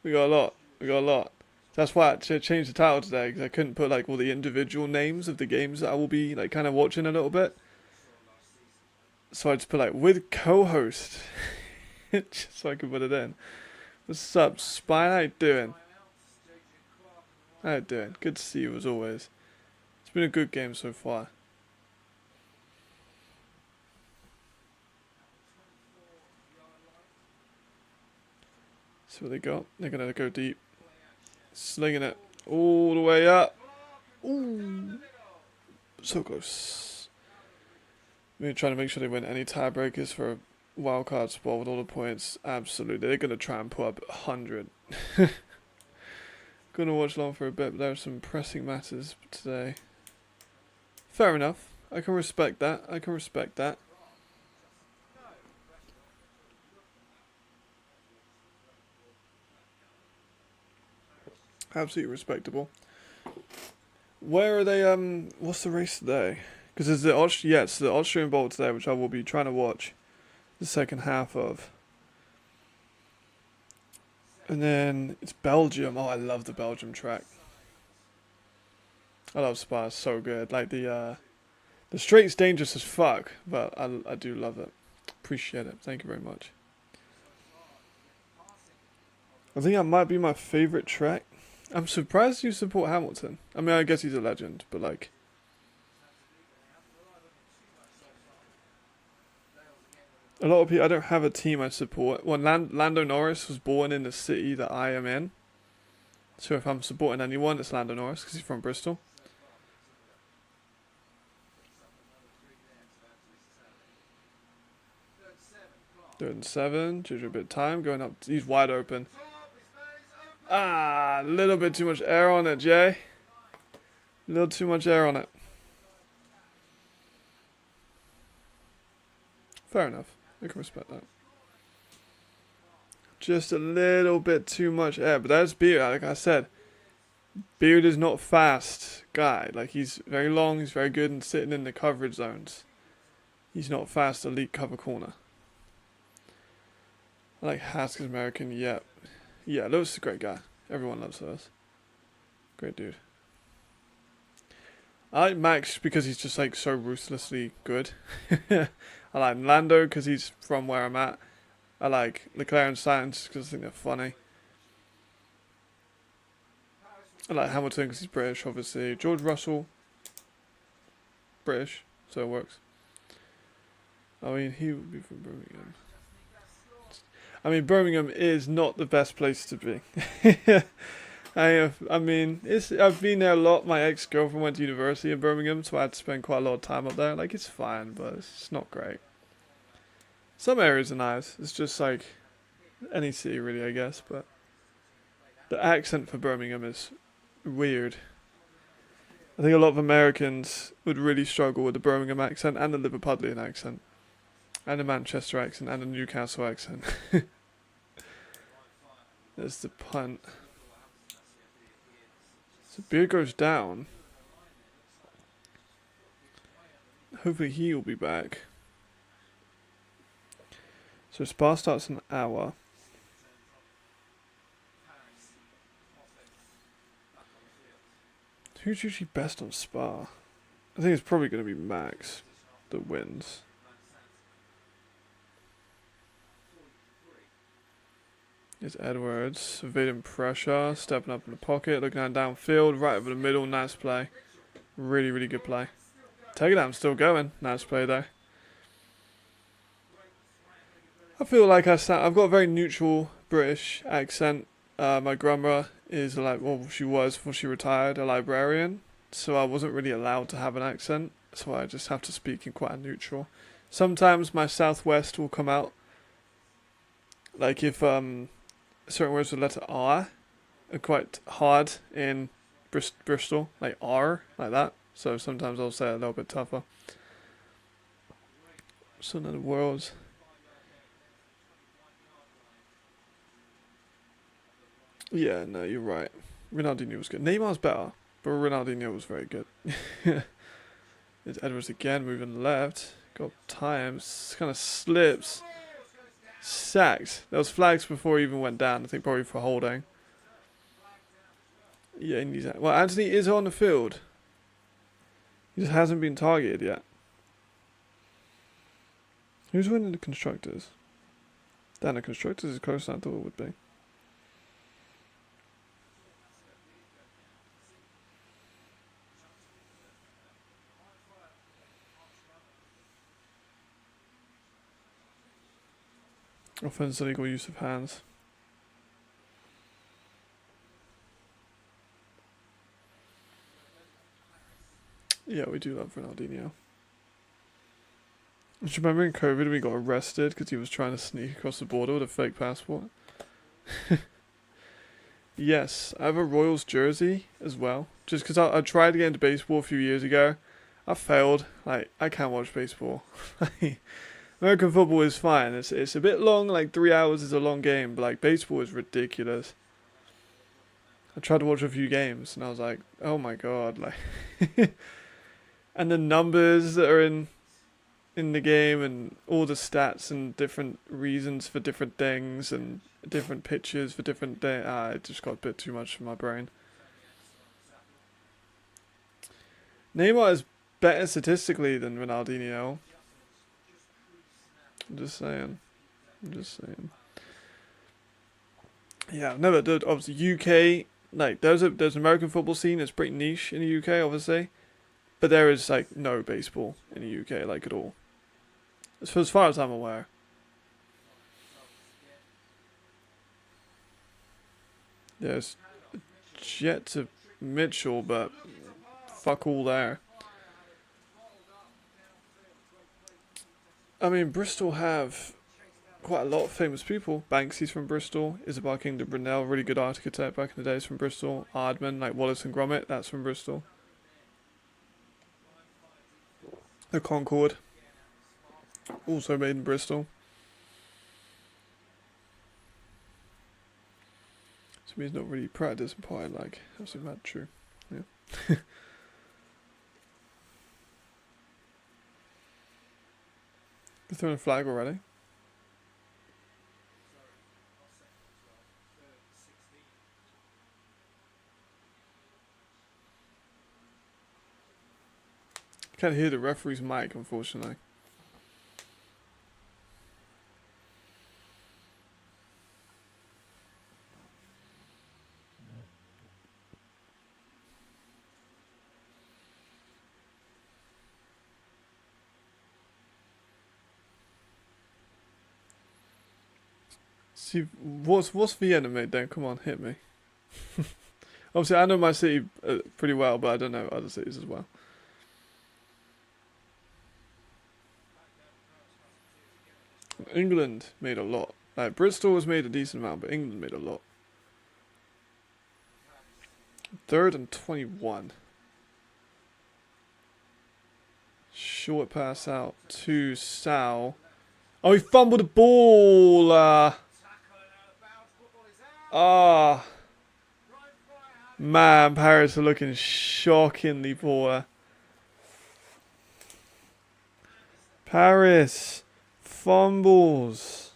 We got a lot. We got a lot. That's why I changed the title today, because I couldn't put like all the individual names of the games that I will be like kind of watching a little bit. So I just put like with co-host, just so I could put it in. What's up, Spine? How you doing? How you doing? Good to see you as always. It's been a good game so far. See what they got. They're gonna go deep, slinging it all the way up. Ooh, so close. We're trying to make sure they win any tiebreakers for a wildcard spot with all the points. Absolutely, they're gonna try and put up 100. Gonna watch long for a bit, but there are some pressing matters today. Fair enough. I can respect that. I can respect that. Absolutely respectable. Where are they? What's the race today? Because it's the it's the Austrian Bowl today, which I will be trying to watch the second half of. And then it's Belgium. Oh, I love the Belgium track. I love Spa. It's so good. Like the straight's dangerous as fuck, but I do love it. Appreciate it. Thank you very much. I think that might be my favorite track. I'm surprised you support Hamilton. I mean, I guess he's a legend, but like, a lot of people. I don't have a team I support. Well, Lando Norris was born in the city that I am in. So if I'm supporting anyone, it's Lando Norris because he's from Bristol. Third and 7. Gives you a bit of time. Going up. He's wide open. Ah, a little bit too much air on it, Jay. A little too much air on it. Fair enough. I can respect that. Just a little bit too much air. But that's Beard. Like I said, Beard is not fast guy. Like, he's very long. He's very good in sitting in the coverage zones. He's not fast elite cover corner. I like Haskell's American. Yep. Yeah, Lewis is a great guy. Everyone loves Lewis. Great dude. I like Max because he's just like so ruthlessly good. I like Lando because he's from where I'm at. I like Leclerc and Sainz because I think they're funny. I like Hamilton because he's British, obviously. George Russell, British, so it works. I mean, he would be from Birmingham. I mean, Birmingham is not the best place to be. I mean, I've been there a lot. My ex-girlfriend went to university in Birmingham, so I had to spend quite a lot of time up there. Like, it's fine, but it's not great. Some areas are nice. It's just like any city, really, I guess. But the accent for Birmingham is weird. I think a lot of Americans would really struggle with the Birmingham accent and the Liverpudlian accent. And the Manchester accent and the Newcastle accent. There's the punt. So Beard goes down. Hopefully he will be back. So Spa starts an hour. Who's usually best on Spa? I think it's probably going to be Max that wins. It's Edwards, evading pressure, stepping up in the pocket, looking at downfield, right over the middle, nice play. Really, really good play. Takedown's still going, nice play though. I feel like I've got a very neutral British accent. My grandma is she was before she retired, a librarian, so I wasn't really allowed to have an accent, so I just have to speak in quite a neutral. Sometimes my southwest will come out, like if certain words with the letter R are quite hard in Bristol, like R, like that. So sometimes I'll say it a little bit tougher. Some of the worlds. Yeah, no, you're right. Ronaldinho was good. Neymar's better, but Ronaldinho was very good. It's Edwards again, moving left. Got times, kind of slips. Sacked. There was flags before he even went down, I think probably for holding. Yeah, well, Anthony is on the field. He just hasn't been targeted yet. Who's winning the Constructors? Damn, the Constructors is closer than I thought it would be. Offense illegal use of hands. Yeah, we do love Ronaldinho. Do you remember in COVID we got arrested because he was trying to sneak across the border with a fake passport? Yes, I have a Royals jersey as well. Just because I tried to get into baseball a few years ago. I failed. Like, I can't watch baseball. American football is fine. It's a bit long, like 3 hours is a long game, but like baseball is ridiculous. I tried to watch a few games and I was like, oh my god, like and the numbers that are in the game and all the stats and different reasons for different things and different pitches for different things. It just got a bit too much for my brain. Neymar is better statistically than Ronaldinho. I'm just saying. Yeah, I've never did. Obviously, UK, like there's an American football scene that's pretty niche in the UK, obviously, but there is like no baseball in the UK, like at all, as far as I'm aware. There's Jet to Mitchell, but fuck all there. I mean, Bristol have quite a lot of famous people. Banksy's from Bristol. Isabel Kingdom Brunel, really good architect back in the days, from Bristol. Ardman, like Wallace and Gromit, that's from Bristol. The Concorde, also made in Bristol. So he's not really practiced in pie, like, that's not true. Yeah. You're throwing a flag already? Can't hear the referee's mic, unfortunately. See, what's Vienna made then? Come on, hit me. Obviously, I know my city pretty well, but I don't know other cities as well. England made a lot. Like, Bristol was made a decent amount, but England made a lot. 3rd and 21. Short pass out to Sal. Oh, he fumbled the ball. Man, Paris are looking shockingly poor. Paris fumbles.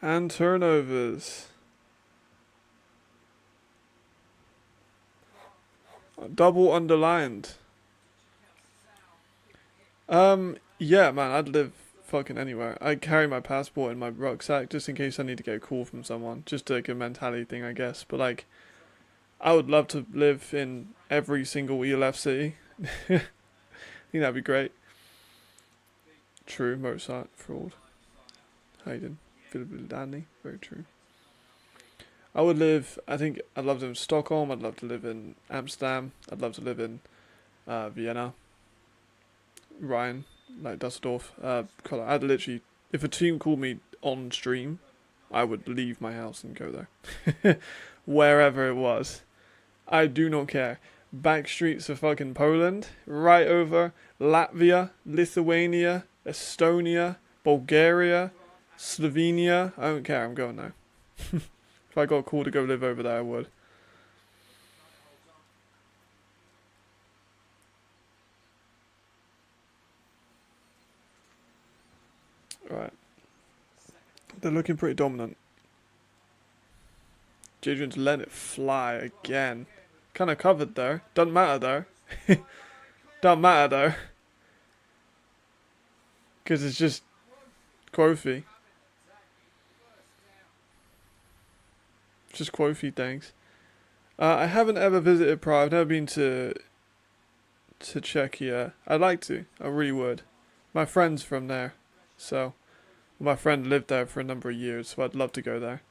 And turnovers. Double underlined. Yeah, man, I'd live fucking anywhere. I carry my passport in my rucksack just in case I need to get a call from someone. Just like a mentality thing, I guess. But like, I would love to live in every single ELF city. I think that'd be great. True, Mozart, fraud. Hayden, Philip Danny, very true. I would live, I think I'd love to live in Stockholm, I'd love to live in Amsterdam, I'd love to live in Vienna, Ryan, like Dusseldorf, I'd literally, if a team called me on stream, I would leave my house and go there. Wherever it was. I do not care. Back streets of fucking Poland, right over Latvia, Lithuania, Estonia, Bulgaria, Slovenia. I don't care, I'm going there. If I got a call to go live over there, I would. Alright. They're looking pretty dominant. Jadrian's let it fly again. Kind of covered though. Doesn't matter though. Doesn't matter though. Because it's just Quofi. Just Quofi things. I haven't ever visited Prague. I've never been to Czechia. I'd like to. I really would. My friend's from there. So, my friend lived there for a number of years, so I'd love to go there.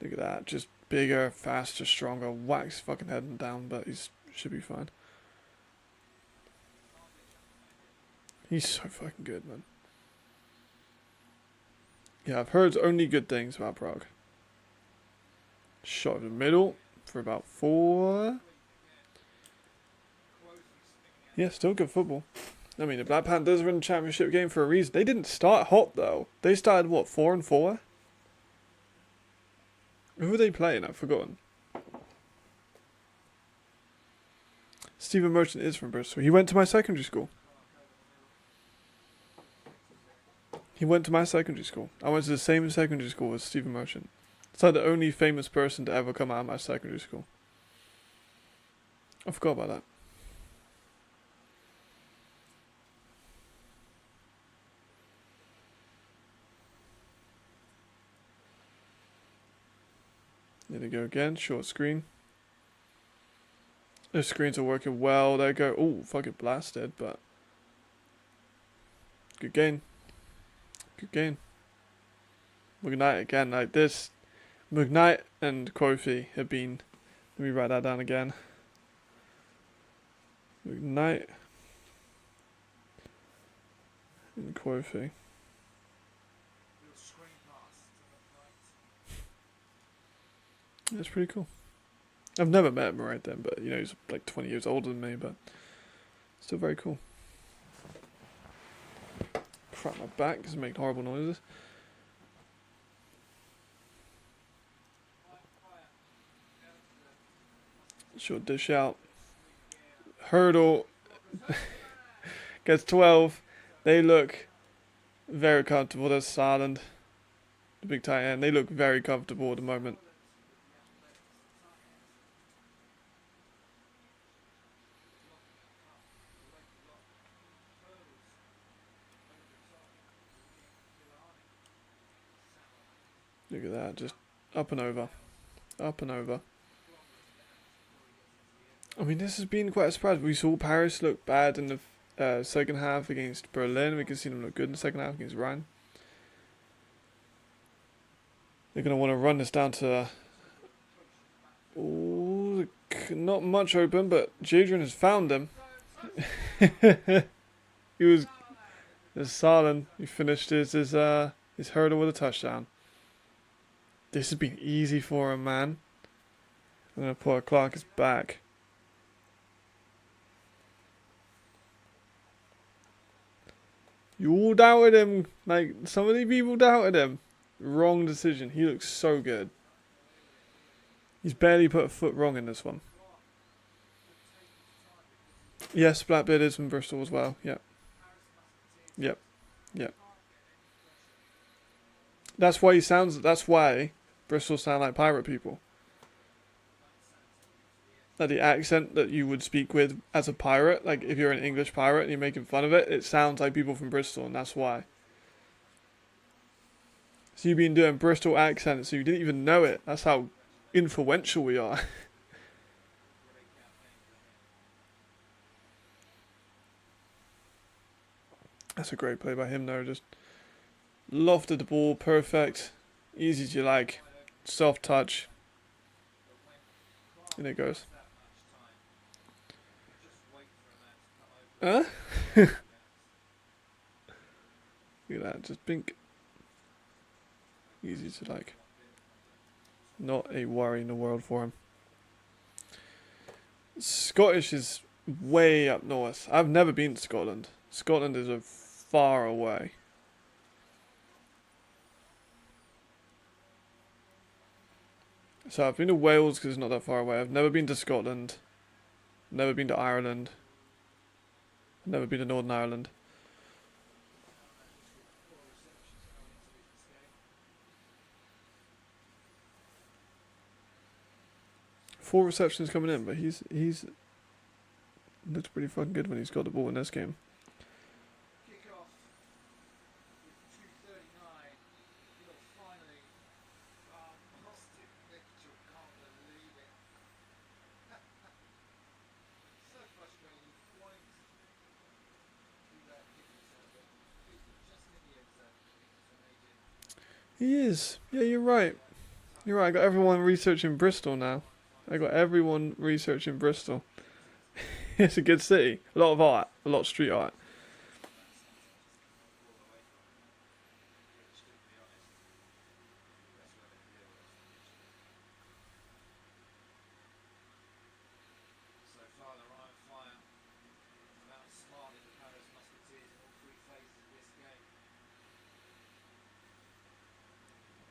Look at that. Just bigger, faster, stronger. Whacks fucking heading down, but he should be fine. He's so fucking good, man. Yeah, I've heard only good things about Prague. Shot in the middle for about 4. Yeah, still good football. I mean, the Black Panthers were in the championship game for a reason. They didn't start hot, though. They started, what, 4-4? Who were they playing? I've forgotten. Stephen Merchant is from Bristol. He went to my secondary school. He went to my secondary school. I went to the same secondary school as Stephen Merchant. It's like the only famous person to ever come out of my secondary school. I forgot about that. There we go again. Short screen. The screens are working well. There we go. Oh, fucking blasted, but good gain. Good gain. McKnight again, like this. McKnight and Quofi have been. Let me write that down again. McKnight and Quofi. That's pretty cool. I've never met him right then, but you know, he's like 20 years older than me, but still very cool. Crap, my back is making horrible noises. Short dish out. Hurdle gets 12. They look very comfortable. There's Sarland, the big tight end. They look very comfortable at the moment. Look at that, just up and over. Up and over. I mean, this has been quite a surprise. We saw Paris look bad in the second half against Berlin. We can see them look good in the second half against Rhine. They're going to want to run this down to... Ooh, not much open, but Jadrian has found them. He was... There's Sarland. He finished his hurdle with a touchdown. This has been easy for him, man. I'm going to put Clark's back. You all doubted him. Like, so many people doubted him. Wrong decision. He looks so good. He's barely put a foot wrong in this one. Yes, Blackbeard is from Bristol as well. Yep. Yep. Yep. That's why he sounds... That's why Bristol sound like pirate people. like the accent that you would speak with as a pirate. Like if you're an English pirate and you're making fun of it, it sounds like people from Bristol, and that's why. So you've been doing Bristol accents, so you didn't even know it. That's how influential we are. That's a great play by him though. Just lofted the ball, perfect, easy to like, soft touch. And it goes. Huh? Look at that, just bink. Easy to like. Not a worry in the world for him. Scottish is way up north. I've never been to Scotland. Scotland is a far away. So I've been to Wales because it's not that far away. I've never been to Scotland. Never been to Ireland. Never been to Northern Ireland. Four receptions coming in, but he's looks pretty fucking good when he's got the ball in this game. He is. Yeah, you're right. You're right. I got everyone researching Bristol now. I got everyone researching Bristol. It's a good city. A lot of art. A lot of street art.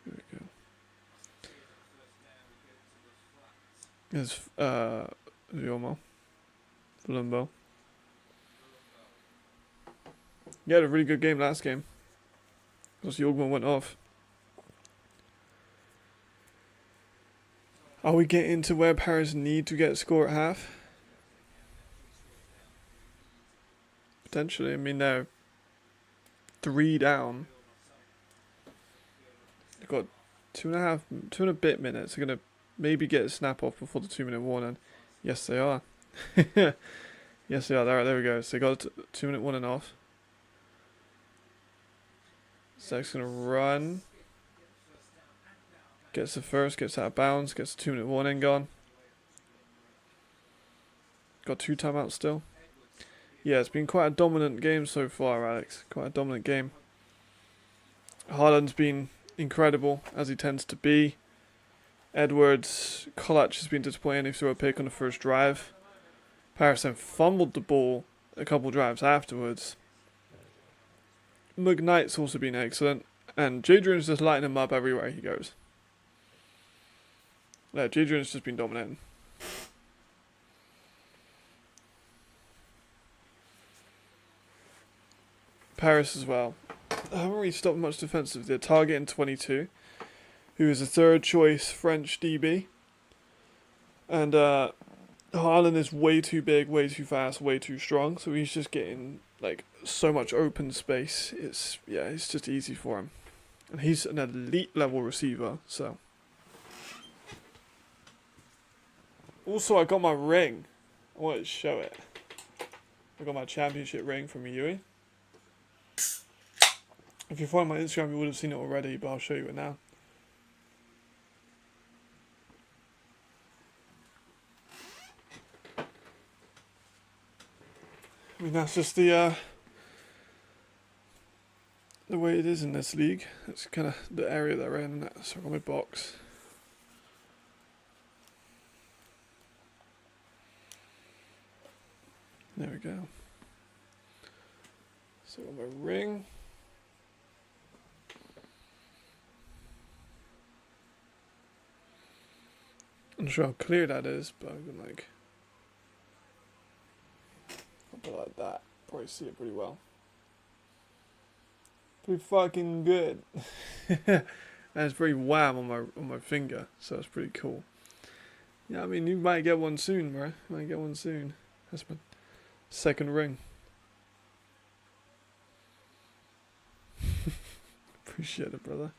Here we go. There's Uzoma. Limbo. You had a really good game last game. Because Yogman went off. Are we getting to where Paris need to get a score at half? Potentially. I mean, they're 3 down. They've got 2.5 minutes. They're going to maybe get a snap off before the 2-minute warning. Yes, they are. Yes, they are. There we go. So they got a 2-minute warning off. Zach's going to run. Gets the first, gets out of bounds, gets the 2-minute warning gone. Got 2 timeouts still. Yeah, it's been quite a dominant game so far, Alex. Quite a dominant game. Haaland's been incredible, as he tends to be. Edwards, Kovac has been disappointing. He threw a pick on the first drive. Paris then fumbled the ball a couple drives afterwards. McKnight's also been excellent. And Jadrian's just lighting him up everywhere he goes. Yeah, Jadrian's just been dominating. Paris as well. I haven't really stopped much defensive. They're targeting 22, who is a third choice French DB. And Haaland is way too big, way too fast, way too strong. So he's just getting like so much open space. It's just easy for him. And he's an elite level receiver, so. Also, I got my ring. I wanted to show it. I got my championship ring from Yui. If you follow my Instagram, you would have seen it already, but I'll show you it now. I mean, that's just the way it is in this league. It's kind of the area they're in, and that's on my box. There we go. So on my ring. I'm not sure how clear that is, but I'm gonna like, I'll put it like that. Probably see it pretty well. Pretty fucking good. And it's very wham on my finger, so it's pretty cool. Yeah, I mean, you might get one soon, bro. You might get one soon. That's my second ring. Appreciate it, brother.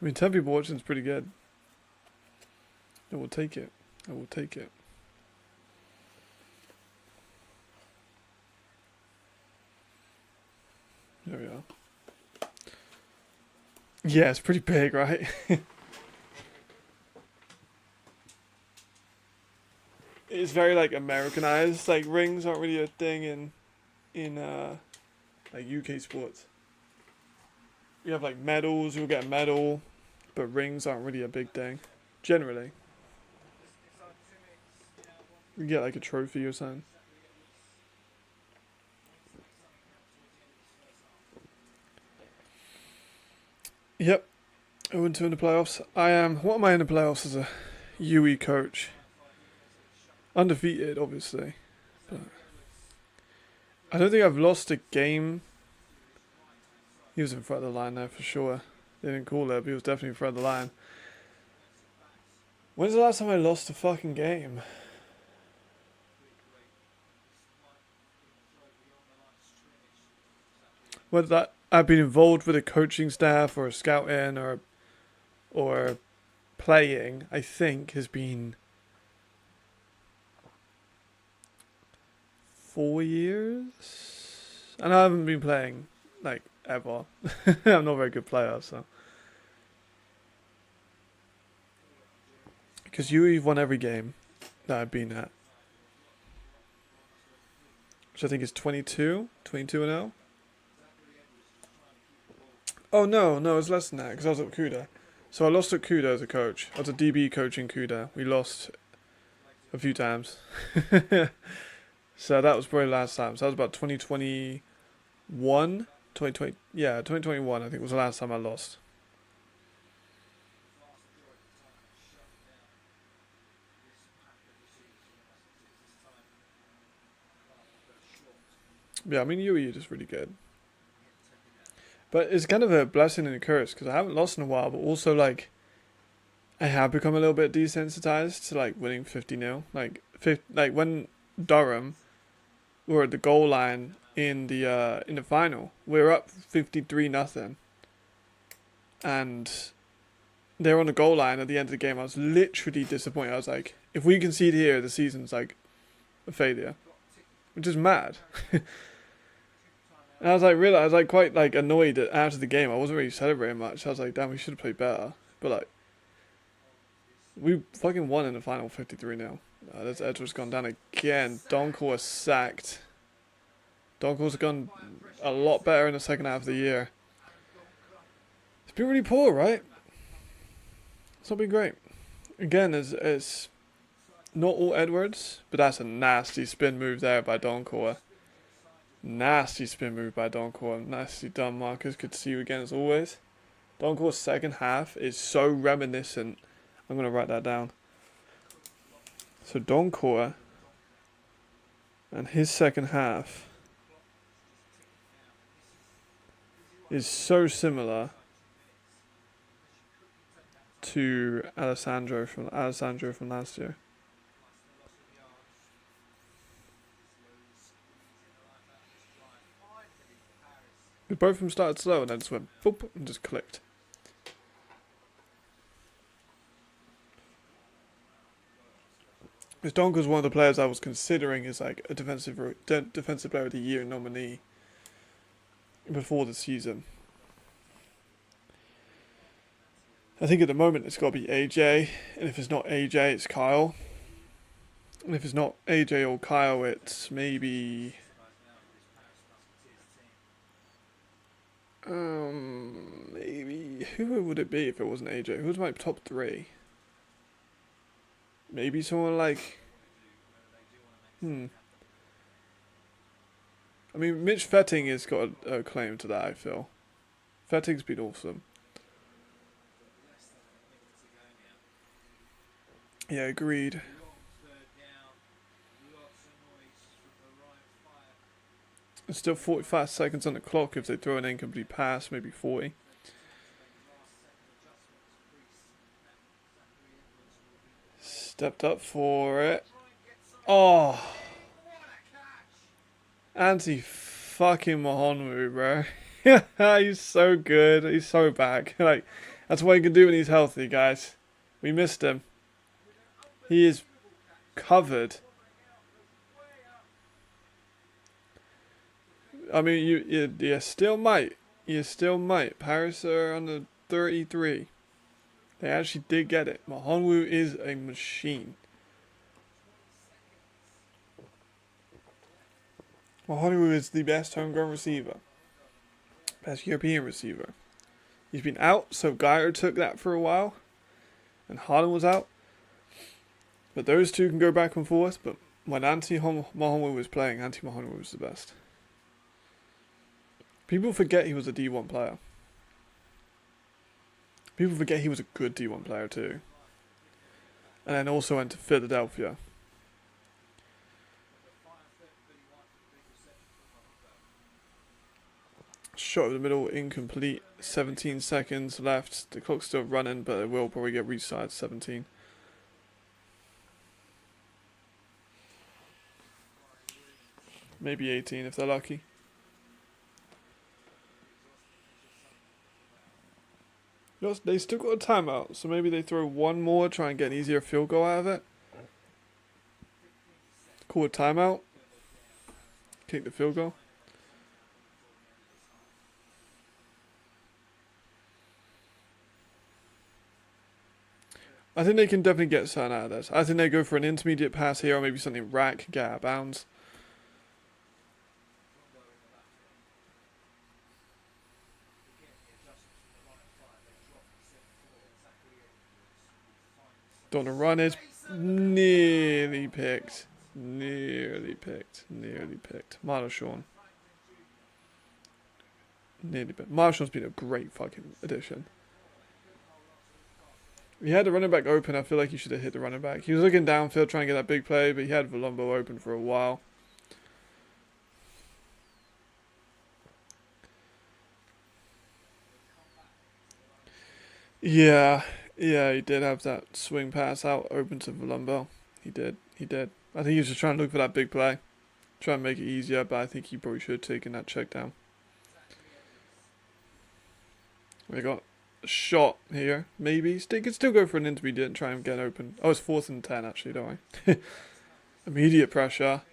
I mean, 10 people watching is pretty good. I will take it. I will take it. There we are. Yeah, it's pretty big, right? It's very like Americanized. Like rings aren't really a thing in like UK sports. You have like medals, you'll get a medal, but rings aren't really a big thing. Generally. You get like a trophy or something. Yep. 0-2 in the playoffs. What am I in the playoffs as a UE coach? Undefeated, obviously. But I don't think I've lost a game. He was in front of the line there for sure. They didn't call it, but he was definitely in front of the line. When's the last time I lost a fucking game? Whether that I've been involved with a coaching staff or a scouting or playing, I think has been 4 years. And I haven't been playing like ever. I'm not a very good player, so. Because you've won every game that I've been at. Which I think is 22 and 0. Oh no, it's less than that because I was at Cuda. So I lost at Cuda as a coach. I was a DB coach in Cuda. We lost a few times. So that was probably the last time. So that was about 2021. 2021 I think was the last time I lost. Yeah, I mean UE is just really good. But it's kind of a blessing and a curse because I haven't lost in a while, but also like I have become a little bit desensitized to like winning 50-0. Like when Durham were at the goal line in the final, we were up 53-0, and they were on the goal line at the end of the game. I was literally disappointed. I was like, if we concede here, the season's like a failure, which is mad. And I was like quite like annoyed after the game. I wasn't really celebrating much. I was like, damn, we should have played better. But like, we fucking won in the final 53-0. This Edwards gone down again. Donkor was sacked. Donkor's gone a lot better in the second half of the year. It's been really poor, right? It's not been great. Again, it's not all Edwards, but that's a nasty spin move there by Donkor. Nasty spin move by Donkor. Nicely done, Marcus. Good to see you again as always. Donkor's second half is so reminiscent. I'm going to write that down. So Donkor and his second half is so similar to Alessandro from last year. Both of them started slow and then just went boop and just clicked. Because Donker's one of the players I was considering as like a defensive player of the year nominee before the season. I think at the moment it's got to be AJ, and if it's not AJ, it's Kyle. And if it's not AJ or Kyle, it's maybe maybe who would it be if it wasn't AJ? Who's my top 3? Maybe someone like I mean, Mitch Fetting has got a claim to that, I feel. Fetting's been awesome. Yeah, agreed. There's still 45 seconds on the clock if they throw an incomplete pass, maybe 40. Stepped up for it. Oh. Anti-fucking Mahonwu, bro. He's so good. He's so back. Like, that's what he can do when he's healthy, guys. We missed him. He is covered. I mean, you still might. You still might. Paris are under 33. They actually did get it. Mahonwu is a machine. Mahonwu is the best homegrown receiver. Best European receiver. He's been out, so Geyer took that for a while. And Harden was out. But those two can go back and forth. But when Mahonwu was playing, Mahonwu was the best. People forget he was a D1 player. People forget he was a good D1 player too. And then also went to Philadelphia. Shot over the middle, incomplete. 17 seconds left. The clock's still running, but it will probably get restarted. 17. Maybe 18 if they're lucky. They still got a timeout, so maybe they throw one more, try and get an easier field goal out of it. Call a timeout. Kick the field goal. I think they can definitely get something out of this. I think they go for an intermediate pass here, or maybe something rack, get out of bounds. Don't run is nearly picked. Nearly picked. Marshall. Nearly picked. Marshall's been a great fucking addition. He had the running back open. I feel like he should have hit the running back. He was looking downfield trying to get that big play, but he had Volumbo open for a while. Yeah, he did have that swing pass out open to Volumbo. He did. I think he was just trying to look for that big play. Try and make it easier, but I think he probably should have taken that check down. We got a shot here, maybe. They could still go for an intermediate and try and get open. Oh, it's 4th and 10 actually, don't I? Immediate pressure.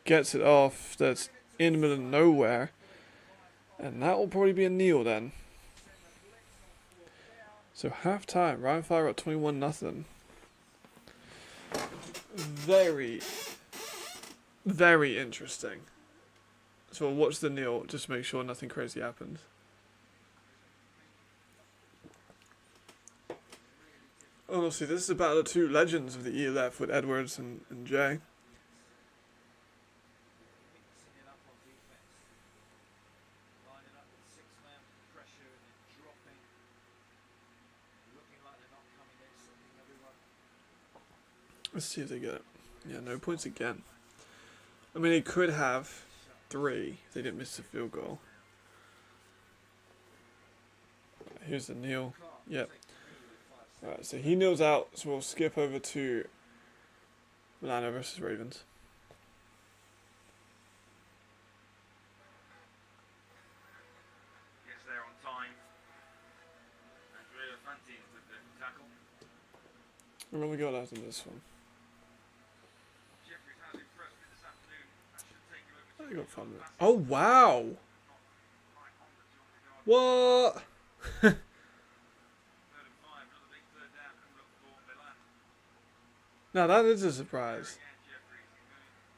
Gets it off. That's in the middle of nowhere. And that will probably be a kneel then. So half time, Ryan Fire at 21-0. Very, very interesting. So we'll watch the kneel just to make sure nothing crazy happens. Honestly, this is about the two legends of the ELF with Edwards and Jay. Let's see if they get it. Yeah, no points again. I mean, they could have 3 if they didn't miss the field goal. Here's the kneel. Yep. Alright, so he kneels out, so we'll skip over to Milano versus Ravens. Yes, they're on time. Andrea Fanti with the tackle. And then we got out in this one. Jeffries has impressed me this afternoon. That should take you over Oh, to you got fun with it. Oh, wow! What? Now that is a surprise.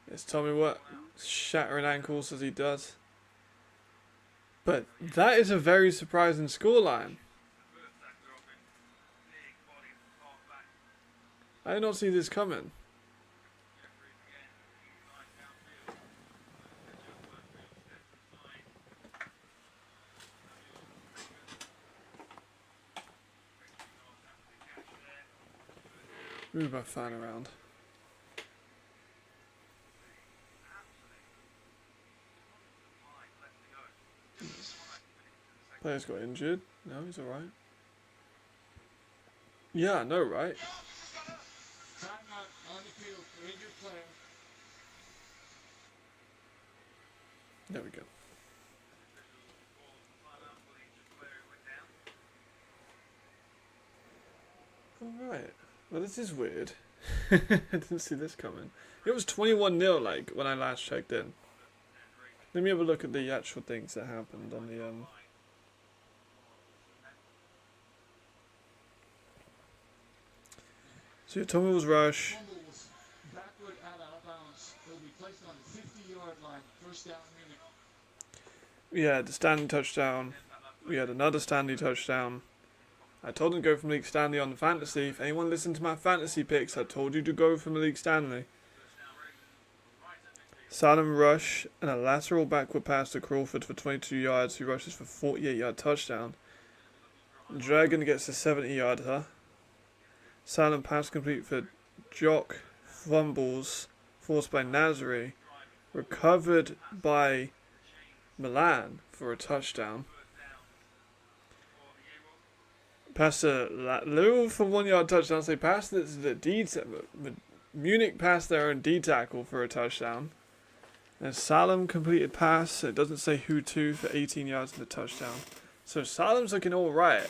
Let's tell me what shattering ankles as he does. But that is a very surprising scoreline. I did not see this coming. Move my fan around. Player's got injured. No, he's alright. Yeah, I know, right? On the field, injured player. There we go. Alright. Well, this is weird. I didn't see this coming. It was 21-0 like when I last checked in. Let me have a look at the actual things that happened on the So Tommy was rush. Fumble was backward out of bounds. It will be placed on the 50-yard line. First down, Munich. We had the Stanley touchdown. We had another Stanley touchdown. I told him to go from Malik Stanley on the fantasy. If anyone listened to my fantasy picks, I told you to go for Malik Stanley. Salem rush and a lateral backward pass to Crawford for 22 yards. He rushes for 48-yard touchdown. Dragon gets a 70-yarder. Salem pass complete for Jock. Fumbles forced by Nazari. Recovered by Milan for a touchdown. Passed a Lou for 1 yard touchdown. So they passed the D. Munich passed their own D tackle for a touchdown. And Salem completed pass. It doesn't say who to for 18 yards and a touchdown. So Salem's looking all right,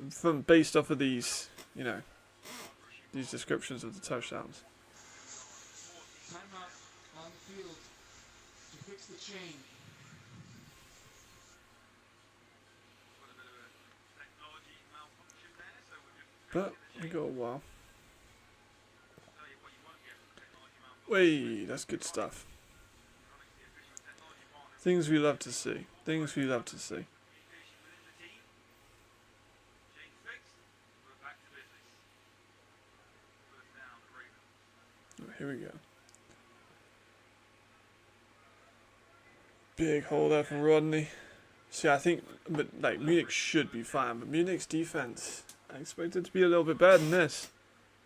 from based off of these, you know, these descriptions of the touchdowns. Timeout on the field to fix the chain. But we got a while. Wait, that's good stuff. Things we love to see. Things we love to see. Oh, here we go. Big hole there from Rodney. See, I think, but like Munich should be fine, but Munich's defense, I expect it to be a little bit better than this.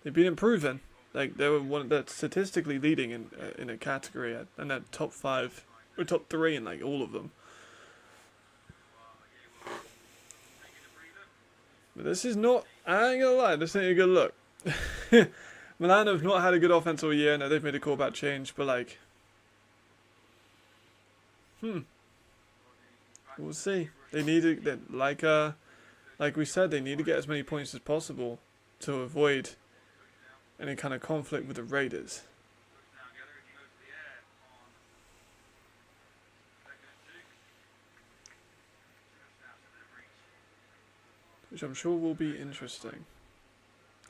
They've been improving. Like they were one that statistically leading in a category, and that top 5 or top 3 in like all of them. But this is not. I ain't gonna lie, this ain't a good look. Milan have not had a good offense all year. No, they've made a quarterback change, but like, we'll see. They need to, like we said, they need to get as many points as possible to avoid any kind of conflict with the Raiders. Which I'm sure will be interesting.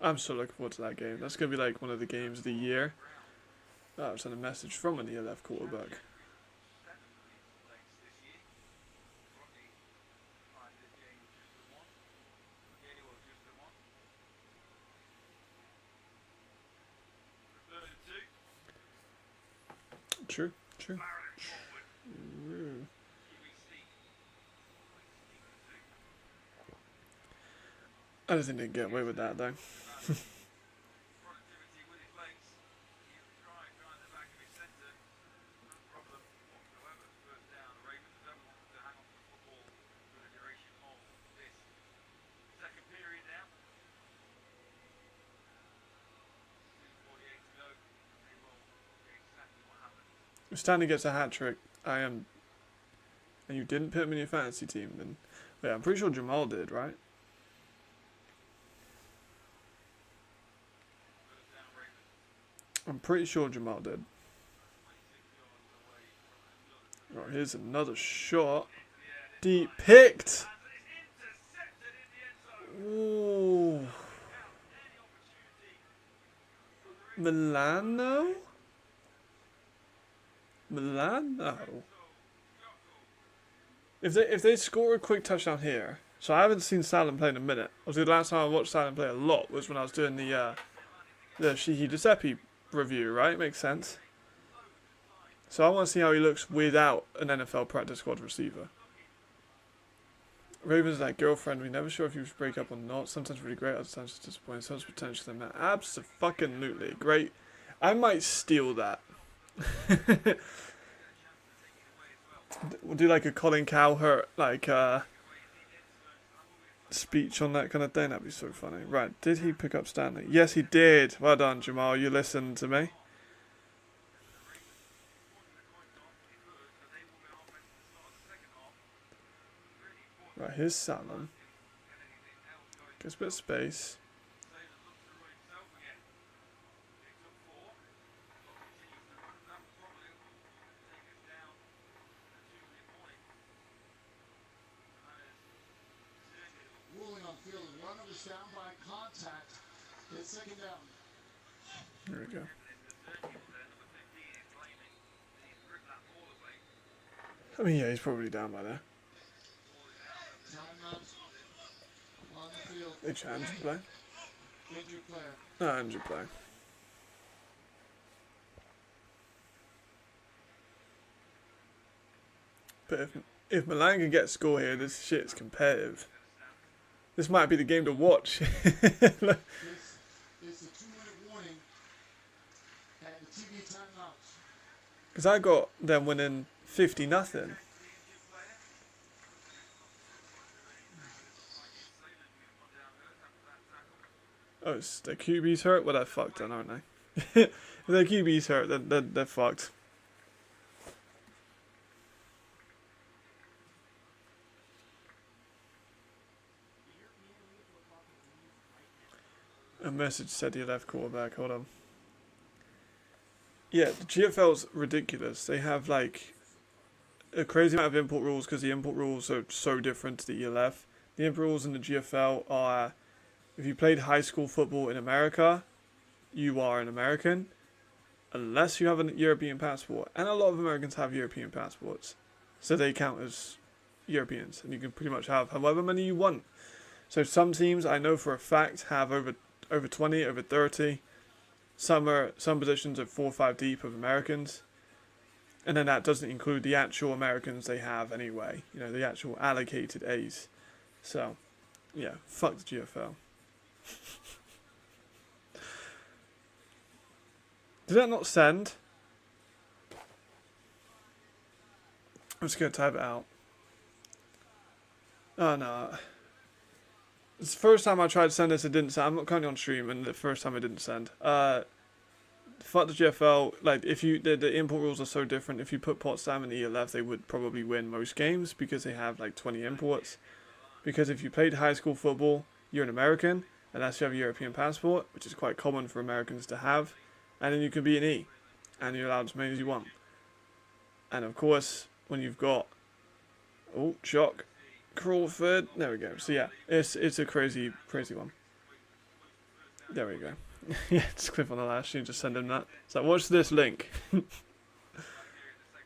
I'm so looking forward to that game. That's going to be like one of the games of the year. Oh, I sent a message from an ELF quarterback. True. True. I don't think they can get away with that though. If Stanley gets a hat trick, and you didn't put him in your fantasy team, then wait, I'm pretty sure Jamal did, right? I'm pretty sure Jamal did. Oh, here's another shot. Deep picked. Ooh. Milano? Milano? If they score a quick touchdown here, so I haven't seen Salem play in a minute. Obviously, the last time I watched Salem play a lot was when I was doing the Shihi Giuseppe review, right? Makes sense. So I want to see how he looks without an NFL practice squad receiver. Ravens like girlfriend, we never sure if you should break up or not. Sometimes really great, other times it's disappointing. Sometimes potentially man. Abso-fucking-lutely. Great. I might steal that. We'll do like a Colin Cowherd, like speech on that kind of thing. That'd be so funny. Right, did he pick up Stanley? Yes, he did. Well done, Jamal. You listened to me. Right, here's Salmon. Gets a bit of space. Ruling on field, the runner was down by contact. It's second down. There we go. I mean, yeah, he's probably down by there. Timeout on the field. They changed the play. Injured player. No, injured play. But if Milan can get a score here, this shit is competitive. This might be the game to watch. This is a 2-minute warning and the TV timeout. Because I got them winning 50-0. Oh, it's their QB's hurt? Well, they're fucked then, aren't they? If their QB's hurt, they're fucked. A message said he left quarterback. Hold on. Yeah, the GFL's ridiculous. They have like a crazy amount of import rules because the import rules are so different to the ELF. The import rules in the GFL are, if you played high school football in America, you are an American, unless you have a European passport. And a lot of Americans have European passports, so they count as Europeans, and you can pretty much have however many you want. So some teams, I know for a fact, have over 20, over 30. Some positions are 4 or 5 deep of Americans. And then that doesn't include the actual Americans they have anyway. You know, the actual allocated A's. So, yeah, fuck the GFL. Did that not send? I'm just going to type it out. Oh, no. It's the first time I tried to send this, it didn't send. I'm not currently on stream, and the first time it didn't send. Fuck the GFL. Like, if you the import rules are so different. If you put Potsdam in the ELF, they would probably win most games because they have like 20 imports. Because if you played high school football, you're an American, unless you have a European passport, which is quite common for Americans to have, and then you can be an E, and you're allowed as many as you want. And of course, when you've got shock. Crawford, there we go. So yeah, it's a crazy one. There we go. Yeah, just click on the last and just send him that. So watch this link. There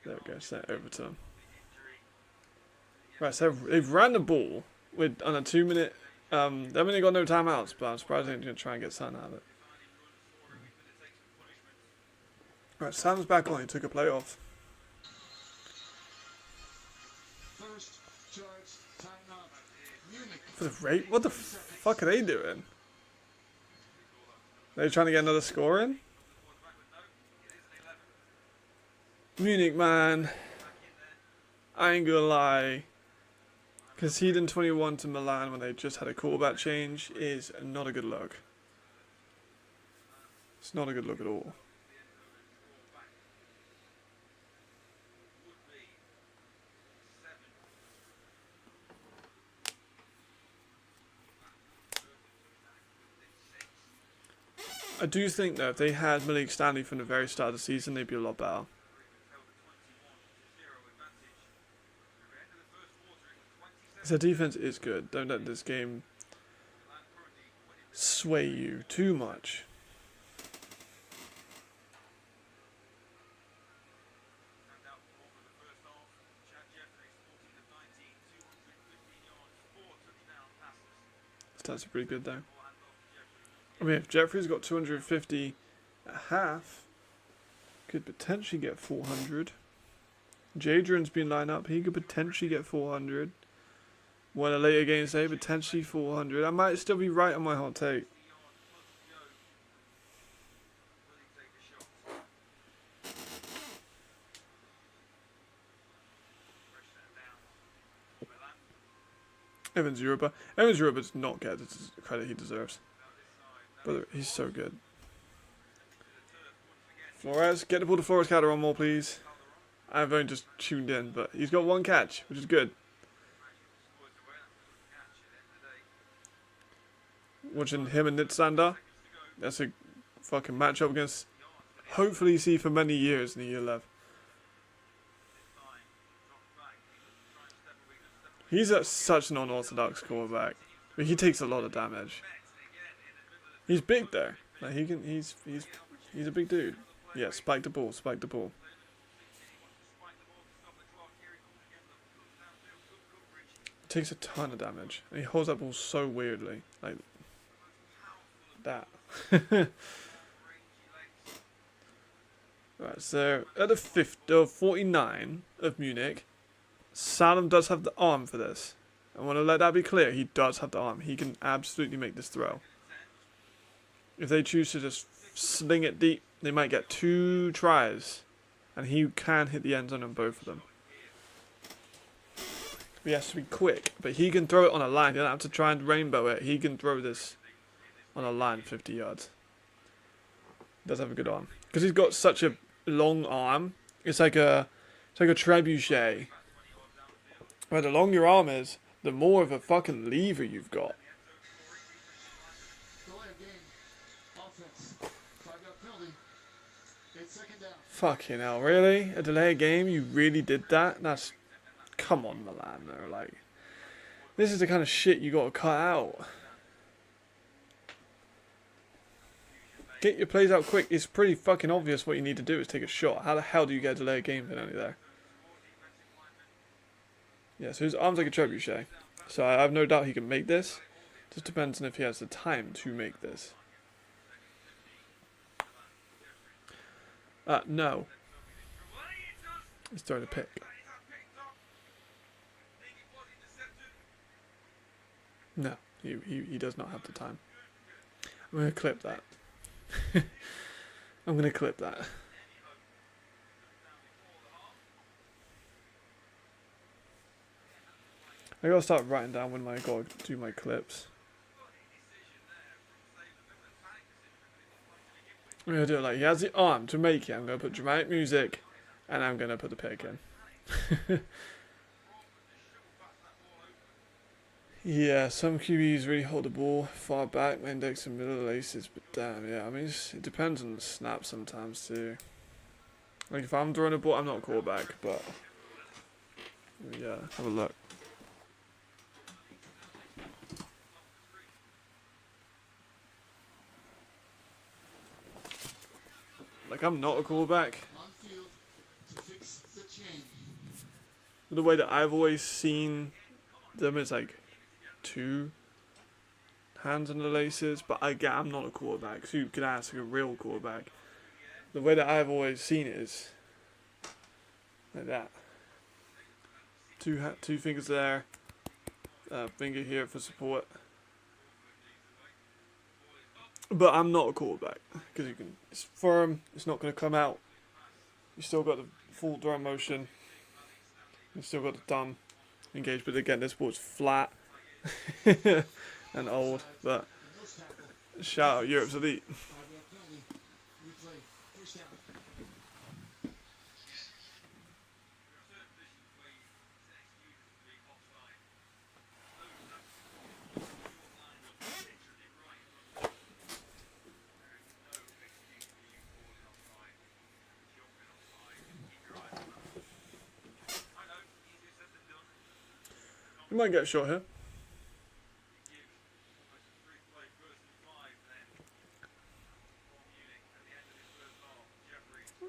we go, send it over to him. Right, so they've ran the ball on a 2-minute. They've only got no timeouts, but I'm surprised they're going to try and get something out of it. Right, Sam's back on. He took a play off. First charge, timeout. Munich. For the rate? What the fuck are they doing? Are they trying to get another score in? Munich, man. I ain't gonna lie. Conceding 21 to Milan when they just had a quarterback change is not a good look. It's not a good look at all. I do think that if they had Malik Stanley from the very start of the season, they'd be a lot better. Their defense is good. Don't let this game sway you too much. Stats are pretty good though. I mean, if Jeffrey's got 250 at half, could potentially get 400. Jadron's been lined up. He could potentially get 400. When a later game say potentially 400. I might still be right on my hot take. Evans Europa. Evans Europa does not get the credit he deserves. But he's so good. Flores, get the ball to Flores counter on more, please. I've only just tuned in, but he's got one catch, which is good. Watching him and Nitsander. That's a fucking matchup against, hopefully, see for many years in the year 11. He's such an unorthodox quarterback, but he takes a lot of damage. He's big though. Like he can. He's a big dude. Yeah, spike the ball. Spike the ball. Takes a ton of damage. And he holds that ball so weirdly, like that. Right, so at the 49 of Munich, Salem does have the arm for this. I want to let that be clear. He does have the arm. He can absolutely make this throw. If they choose to just sling it deep, they might get 2 tries, and he can hit the end zone on both of them. He has to be quick, but he can throw it on a line. You don't have to try and rainbow it. He can throw this on a line 50 yards. Does have a good arm because he's got such a long arm. It's like a trebuchet. Where the longer your arm is, the more of a fucking lever you've got. Fucking hell, really? A delay game? You really did that? That's... Come on, Milan, though. Like, this is the kind of shit you got to cut out. Get your plays out quick. It's pretty fucking obvious what you need to do is take a shot. How the hell do you get a delay game penalty there? Yeah, so his arm's like a trebuchet. So I have no doubt he can make this. Just depends on if he has the time to make this. No. He's throwing a pick. No, he does not have the time. I'm going to clip that. I'm going to clip that. I gotta start writing down when I gotta do my clips. I'm gonna do it like he has the arm to make it. I'm gonna put dramatic music, and I'm gonna put the pick in. Yeah, some QBs really hold the ball far back, my index and middle laces, but damn, yeah, I mean, it depends on the snap sometimes too. Like if I'm throwing a ball, I'm not a quarterback, but yeah, have a look. Like, I'm not a quarterback. The way that I've always seen them is like 2 hands on the laces, but again, I'm not a quarterback, so you can ask a real quarterback. The way that I've always seen it is like that. 2 fingers there, finger here for support. But I'm not a quarterback because you can. It's firm. It's not going to come out. You still got the full throw motion. You still got the thumb engaged. But again, this ball's flat and old. But shout out Europe's elite. You might get a shot here.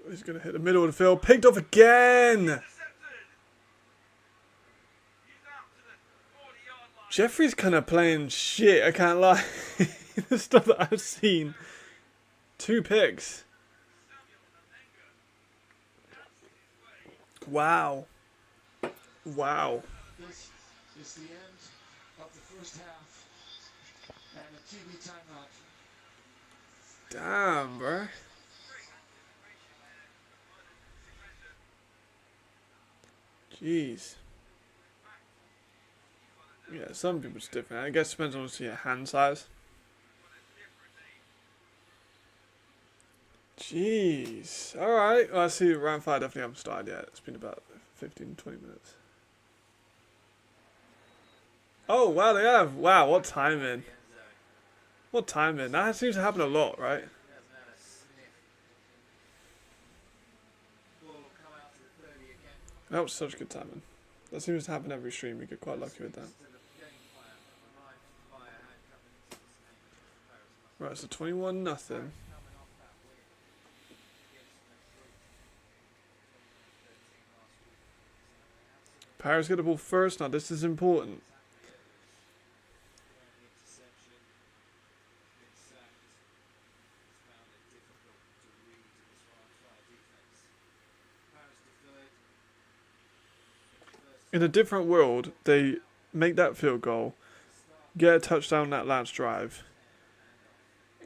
He's going to hit the middle of the field. Picked off again! Jeffrey's kind of playing shit, I can't lie. The stuff that I've seen. 2 picks. Wow. Wow. It's the end of the first half and a TV timeout. Damn, bro. Jeez. Yeah, some people it's different. I guess it depends on your hand size. Jeez. Alright. Well, I see round 5 definitely haven't started yet. It's been about 15, 20 minutes. Oh, wow, they have. Wow, what timing. What timing. That seems to happen a lot, right? That was such good timing. That seems to happen every stream. We get quite lucky with that. Right, so 21-0. Paris get the ball first. Now, this is important. In a different world, they make that field goal, get a touchdown that last drive,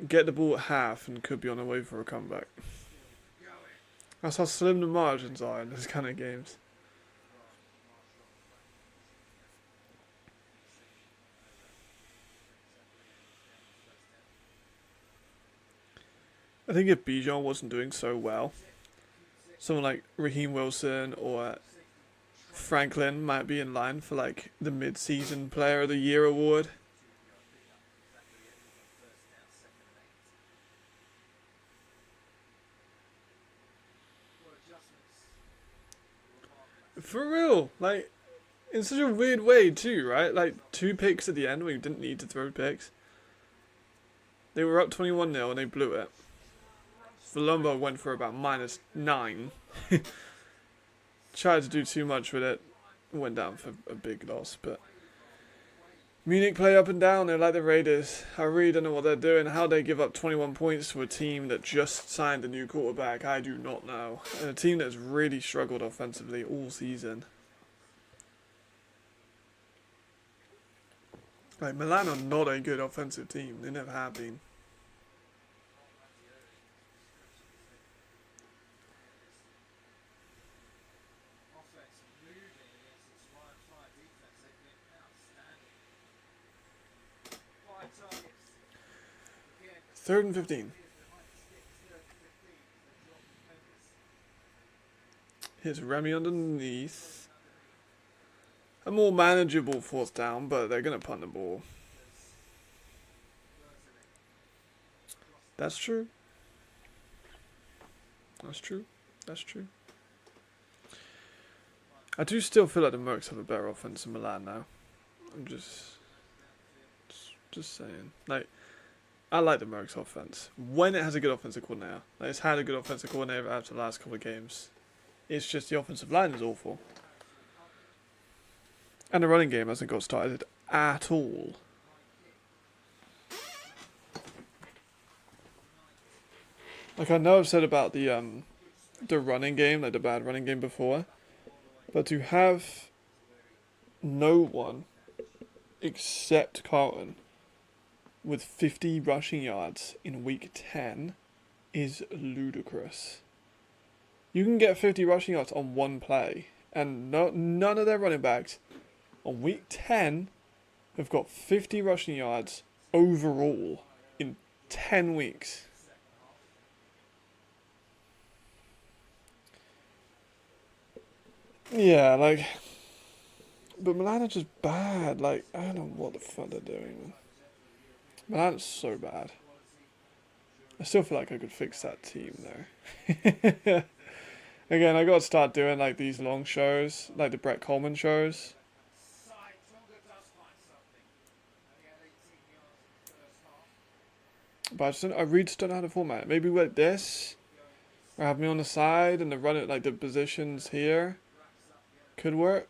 get the ball at half, and could be on the way for a comeback. That's how slim the margins are in this kind of games. I think if Bijan wasn't doing so well, someone like Raheem Wilson or Franklin might be in line for like the mid-season Player of the Year award. For real, like in such a weird way too, right? Like 2 picks at the end when you didn't need to throw picks. They were up 21-0 and they blew it. Valumbo went for about -9. Tried to do too much with it. Went down for a big loss, but Munich play up and down. They're like the Raiders. I really don't know what they're doing. How they give up 21 points to a team that just signed a new quarterback, I do not know. And a team that's really struggled offensively all season. Like, Milan are not a good offensive team. They never have been. Third and 15. Here's Remy underneath. A more manageable 4th down, but they're going to punt the ball. That's true. That's true. That's true. I do still feel like the Mercs have a better offense than Milan now. I'm just saying. Like, I like the Mercs offense when it has a good offensive coordinator. Like, it's had a good offensive coordinator after the last couple of games. It's just the offensive line is awful. And the running game hasn't got started at all. Like, I know I've said about the running game, like the bad running game before, but to have no one except Carlton with 50 rushing yards in week 10 is ludicrous. You can get 50 rushing yards on one play, and none of their running backs on week 10 have got 50 rushing yards overall in 10 weeks. Yeah, like, but Milan are just bad. Like, I don't know what the fuck they're doing. Milan is so bad. I still feel like I could fix that team though. Again, I gotta start doing like these long shows, like the Brett Coleman shows. But I really just don't know how to format it. Maybe like this, or have me on the side and the run it like the positions here could work.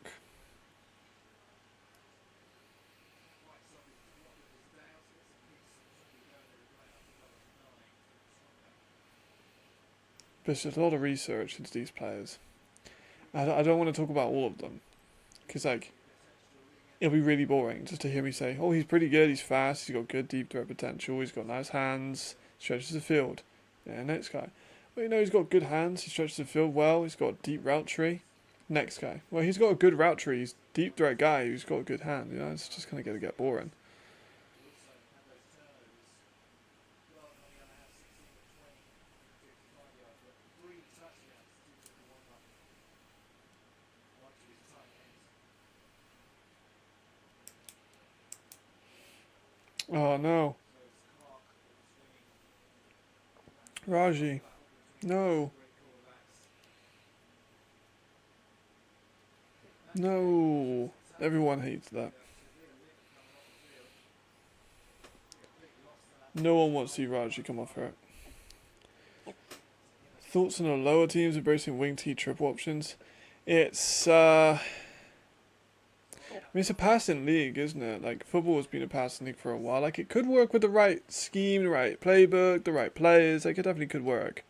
But it's just a lot of research into these players. I don't want to talk about all of them, because like it'll be really boring just to hear me say, oh, he's pretty good, he's fast, he's got good deep threat potential, he's got nice hands, stretches the field. Yeah, next guy. Well, you know, he's got good hands, he stretches the field well, he's got a deep route tree. Next guy. Well, he's got a good route tree. He's a deep threat guy who's got a good hand. You know, it's just kind of going to get boring. Oh no. Raji. No. No. Everyone hates that. No one wants to see Raji come off hurt. Thoughts on the lower teams embracing wing T triple options? It's I mean, it's a passing league, isn't it? Like, football has been a passing league for a while. Like, it could work with the right scheme, the right playbook, the right players. Like, it definitely could work.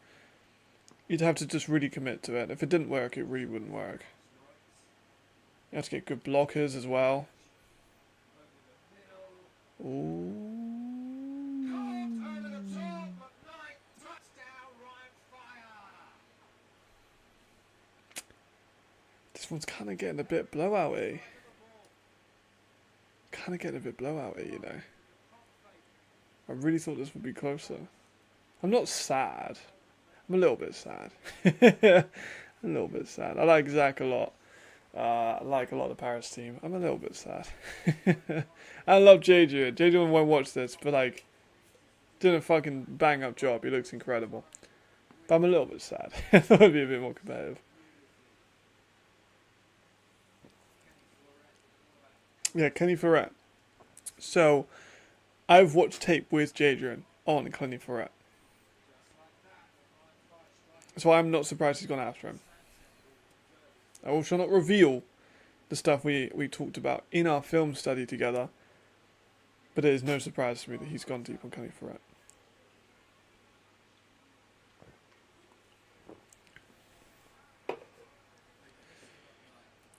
You'd have to just really commit to it. If it didn't work, it really wouldn't work. You have to get good blockers as well. Ooh. This one's kind of getting a bit blowout-y. Kind of getting a bit blowout-y, you know. I really thought this would be closer. I'm not sad. I'm a little bit sad. A little bit sad. I like Zach a lot. I like a lot of the Paris team. I'm a little bit sad. I love JJ. JJ won't watch this, but like, did a fucking bang up job. He looks incredible. But I'm a little bit sad. I thought it'd be a bit more competitive. Yeah, Kenny Ferret. So, I've watched tape with Jadrian on Kenny Ferret. So I'm not surprised he's gone after him. I shall not reveal the stuff we talked about in our film study together, but it is no surprise to me that he's gone deep on Kenny Ferret.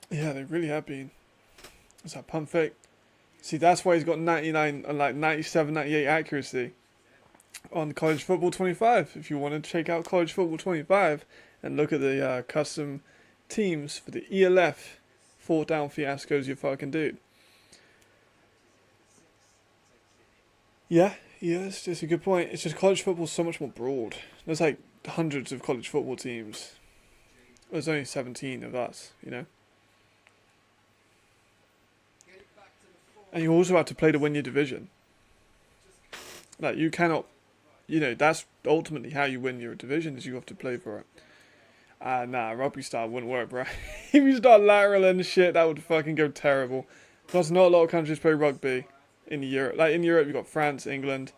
Yeah, they really have been. It's that pump fake. See, that's why he's got 99 and like 97, 98 accuracy on College Football 25. If you want to check out College Football 25 and look at the custom teams for the ELF 4 down fiascos, you fucking dude. Yeah, it's just a good point. It's just college football's so much more broad. There's like hundreds of college football teams. There's only 17 of us, you know. And you also have to play to win your division. Like, you cannot, you know, that's ultimately how you win your division, is you have to play for it. Nah, rugby style wouldn't work, bro. If you start lateral and shit, that would fucking go terrible. Plus, not a lot of countries play rugby in Europe. Like, in Europe, you've got France, England,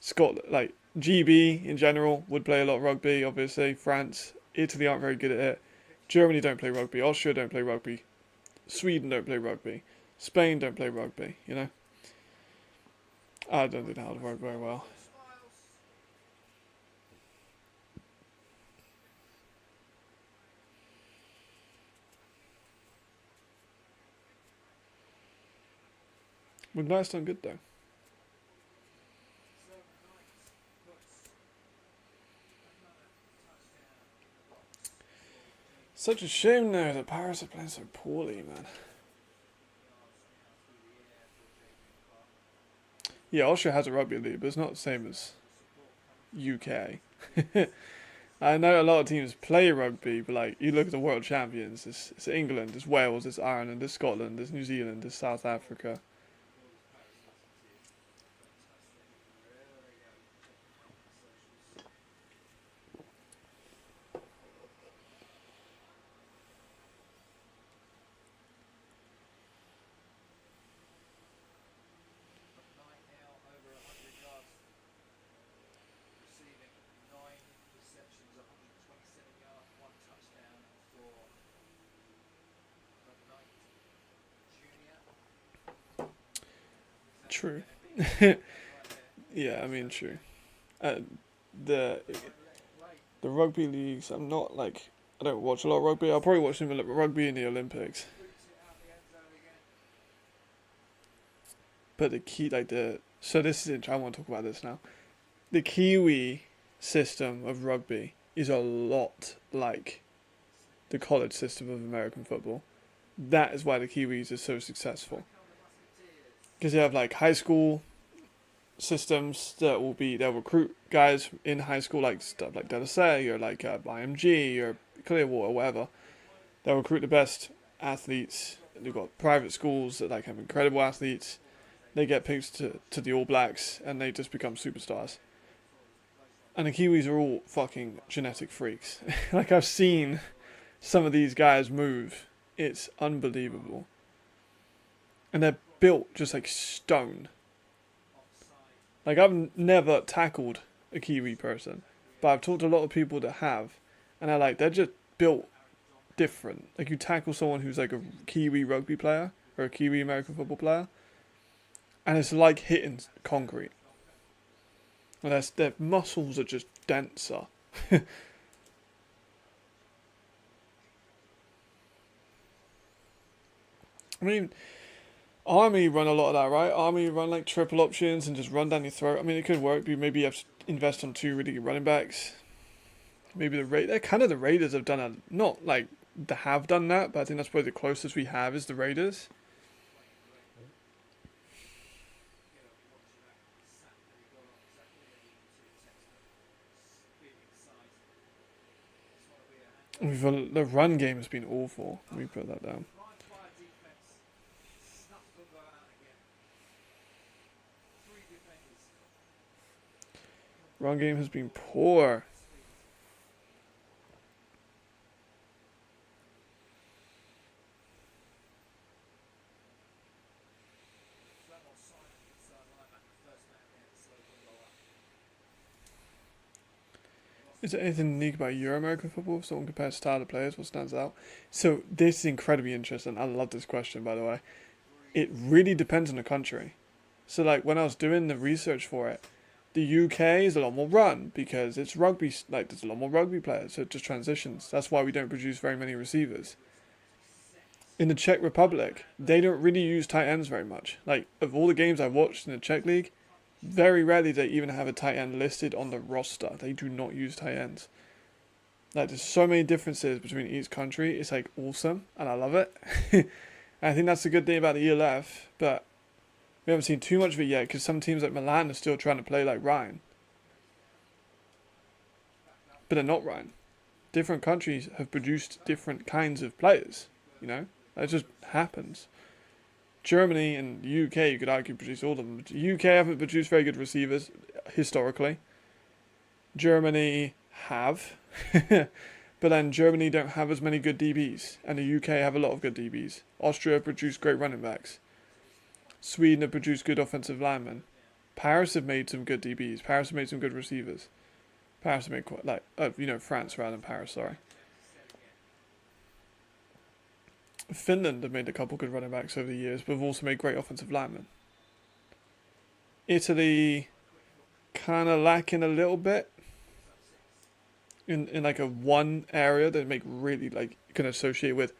Scotland, like, GB in general would play a lot of rugby, obviously. France, Italy aren't very good at it. Germany don't play rugby. Austria don't play rugby. Sweden don't play rugby. Spain don't play rugby, you know. I don't think that would work very well. McKnight's done good though. Such a shame though that Paris are playing so poorly, man. Yeah, Austria has a rugby league, but it's not the same as UK. I know a lot of teams play rugby, but like, you look at the world champions, it's England, it's Wales, it's Ireland, it's Scotland, it's New Zealand, it's South Africa. True. Yeah, I mean, true. The rugby leagues, I'm not like, I don't watch a lot of rugby. I'll probably watch some rugby in the Olympics. But the key, like so this is, I want to talk about this now. The Kiwi system of rugby is a lot like the college system of American football. That is why the Kiwis are so successful. Because you have like high school systems they'll recruit guys in high school, like stuff like Dennisay or like IMG or Clearwater or whatever. They'll recruit the best athletes. They've got private schools that like have incredible athletes. They get picked to the All Blacks and they just become superstars. And the Kiwis are all fucking genetic freaks. Like I've seen some of these guys move. It's unbelievable. And they're built just like stone. Like I've never tackled a Kiwi person, but I've talked to a lot of people that have, and they're just built different. Like you tackle someone who's like a Kiwi rugby player or a Kiwi American football player, and it's like hitting concrete. And their muscles are just denser. I mean, Army run a lot of that, right? Army run like triple options and just run down your throat. I mean, it could work, but maybe you have to invest on 2 really good running backs. Maybe the Raiders have done a, not like they have done that, but I think that's probably the closest we have is the Raiders. The run game has been awful. Let me put that down. Run game has been poor. Is there anything unique about your American football? If someone compares style of players, what stands out? So this is incredibly interesting. I love this question, by the way. It really depends on the country. So like when I was doing the research for it, the UK is a lot more run because it's rugby. Like there's a lot more rugby players, so it just transitions. That's why we don't produce very many receivers. In the Czech Republic, they don't really use tight ends very much. Like of all the games I've watched in the Czech league, very rarely they even have a tight end listed on the roster. They do not use tight ends. Like there's so many differences between each country. It's like awesome, and I love it. And I think that's the good thing about the ELF, but we haven't seen too much of it yet because some teams like Milan are still trying to play like Ryan. But they're not Ryan. Different countries have produced different kinds of players, you know? That just happens. Germany and the UK, you could argue, produce all of them. The UK haven't produced very good receivers, historically. Germany have. But then Germany don't have as many good DBs. And the UK have a lot of good DBs. Austria produced great running backs. Sweden have produced good offensive linemen. Paris have made some good DBs. Paris have made some good receivers. Paris have made quite, like, France rather than Paris, sorry. Finland have made a couple good running backs over the years, but have also made great offensive linemen. Italy kind of lacking a little bit in like a one area that make really like can associate with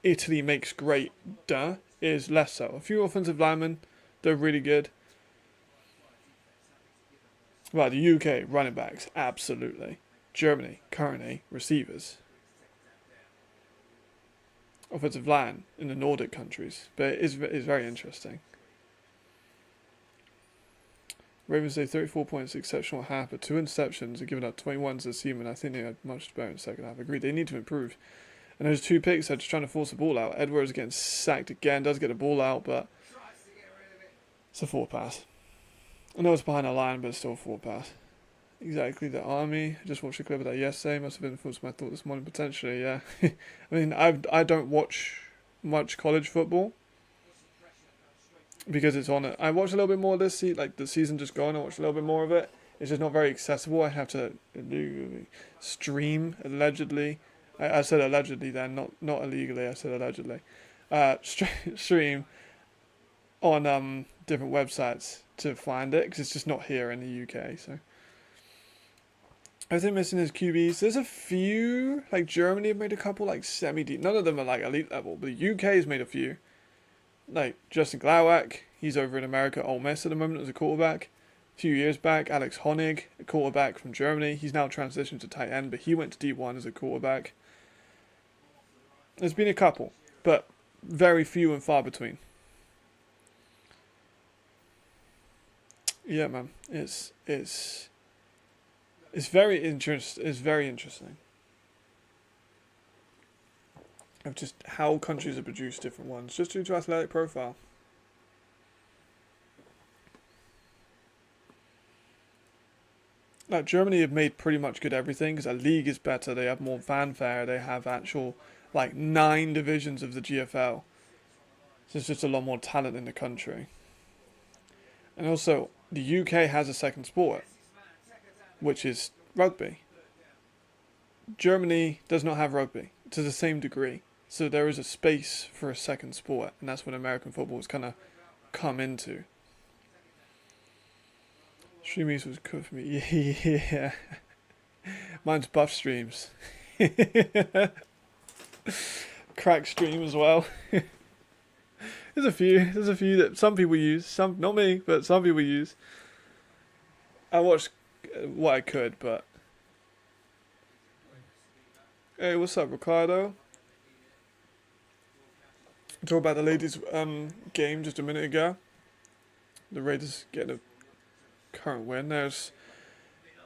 Italy makes great is less so. A few offensive linemen, they're really good. Right, the UK running backs, absolutely. Germany currently receivers. Offensive line in the Nordic countries, but it is very interesting. Ravens say 34 points, exceptional half, but 2 interceptions are given up 21 to the Seamen. I think they had much better in the second half. Agreed, they need to improve. And those 2 picks are just trying to force the ball out. Edwards getting sacked again, does get the ball out, but it's a 4 pass. I know it's behind the line, but it's still a 4 pass. Exactly, the Army. I just watched a clip of that yesterday. Must have influenced my thought this morning, potentially, yeah. I mean, I don't watch much college football because it's on it. I watched a little bit more this season, like the season just gone. I watched a little bit more of it. It's just not very accessible. I have to stream, allegedly. I said allegedly then, not illegally. I said allegedly. Stream on different websites to find it because it's just not here in the UK. So I think missing is QBs. There's a few, like Germany have made a couple like semi-deep. None of them are like elite level, but the UK has made a few. Like Justin Glowak, he's over in America, Ole Miss at the moment as a quarterback. A few years back, Alex Honig, a quarterback from Germany. He's now transitioned to tight end, but he went to D1 as a quarterback. There's been a couple, but very few and far between. Yeah, man, it's very interesting of just how countries have produced different ones just due to athletic profile. Like Germany have made pretty much good everything because their league is better. They have more fanfare. They have actual like 9 divisions of the GFL. So there's just a lot more talent in the country. And also, the UK has a second sport, which is rugby. Germany does not have rugby to the same degree. So there is a space for a second sport, and that's what American football has kind of come into. Streamies was good for me. Yeah. Mine's buff streams. Crack stream as well. There's a few that some people use. Some, not me, but some people use. I watched what I could, but... Hey, what's up, Ricardo? Talk about the ladies' game just a minute ago. The Raiders getting a current win. There's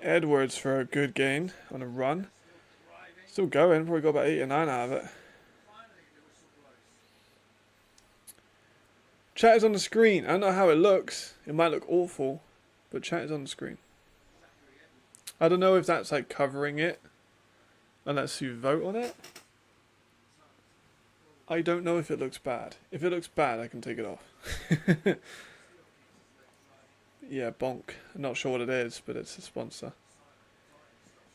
Edwards for a good gain on a run. Still going. Probably got about 8 or 9 out of it. Chat is on the screen. I don't know how it looks. It might look awful, but chat is on the screen. I don't know if that's like covering it, unless you vote on it. I don't know if it looks bad. If it looks bad, I can take it off. Yeah, bonk. I'm not sure what it is, but it's a sponsor.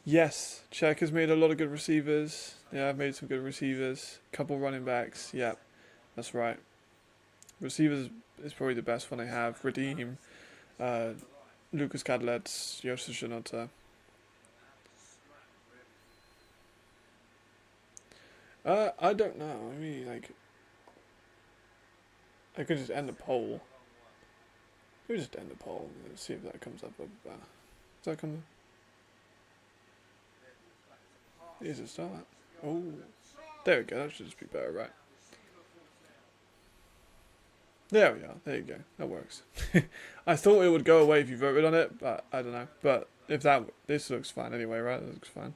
Yes, Czech has made a lot of good receivers. Yeah, I've made some good receivers. Couple running backs. Yeah, that's right. Receivers is probably the best one I have. Redeem, Lucas Cadlets, Josef Shinotta. I don't know. I mean, like, I could just end the poll. We'll just end the poll. Let's see if that comes up. Does that come up? Here's a start. Oh, there we go. That should just be better, right? There we are. There you go. That works. I thought it would go away if you voted on it, but I don't know. But if this looks fine anyway, right? It looks fine.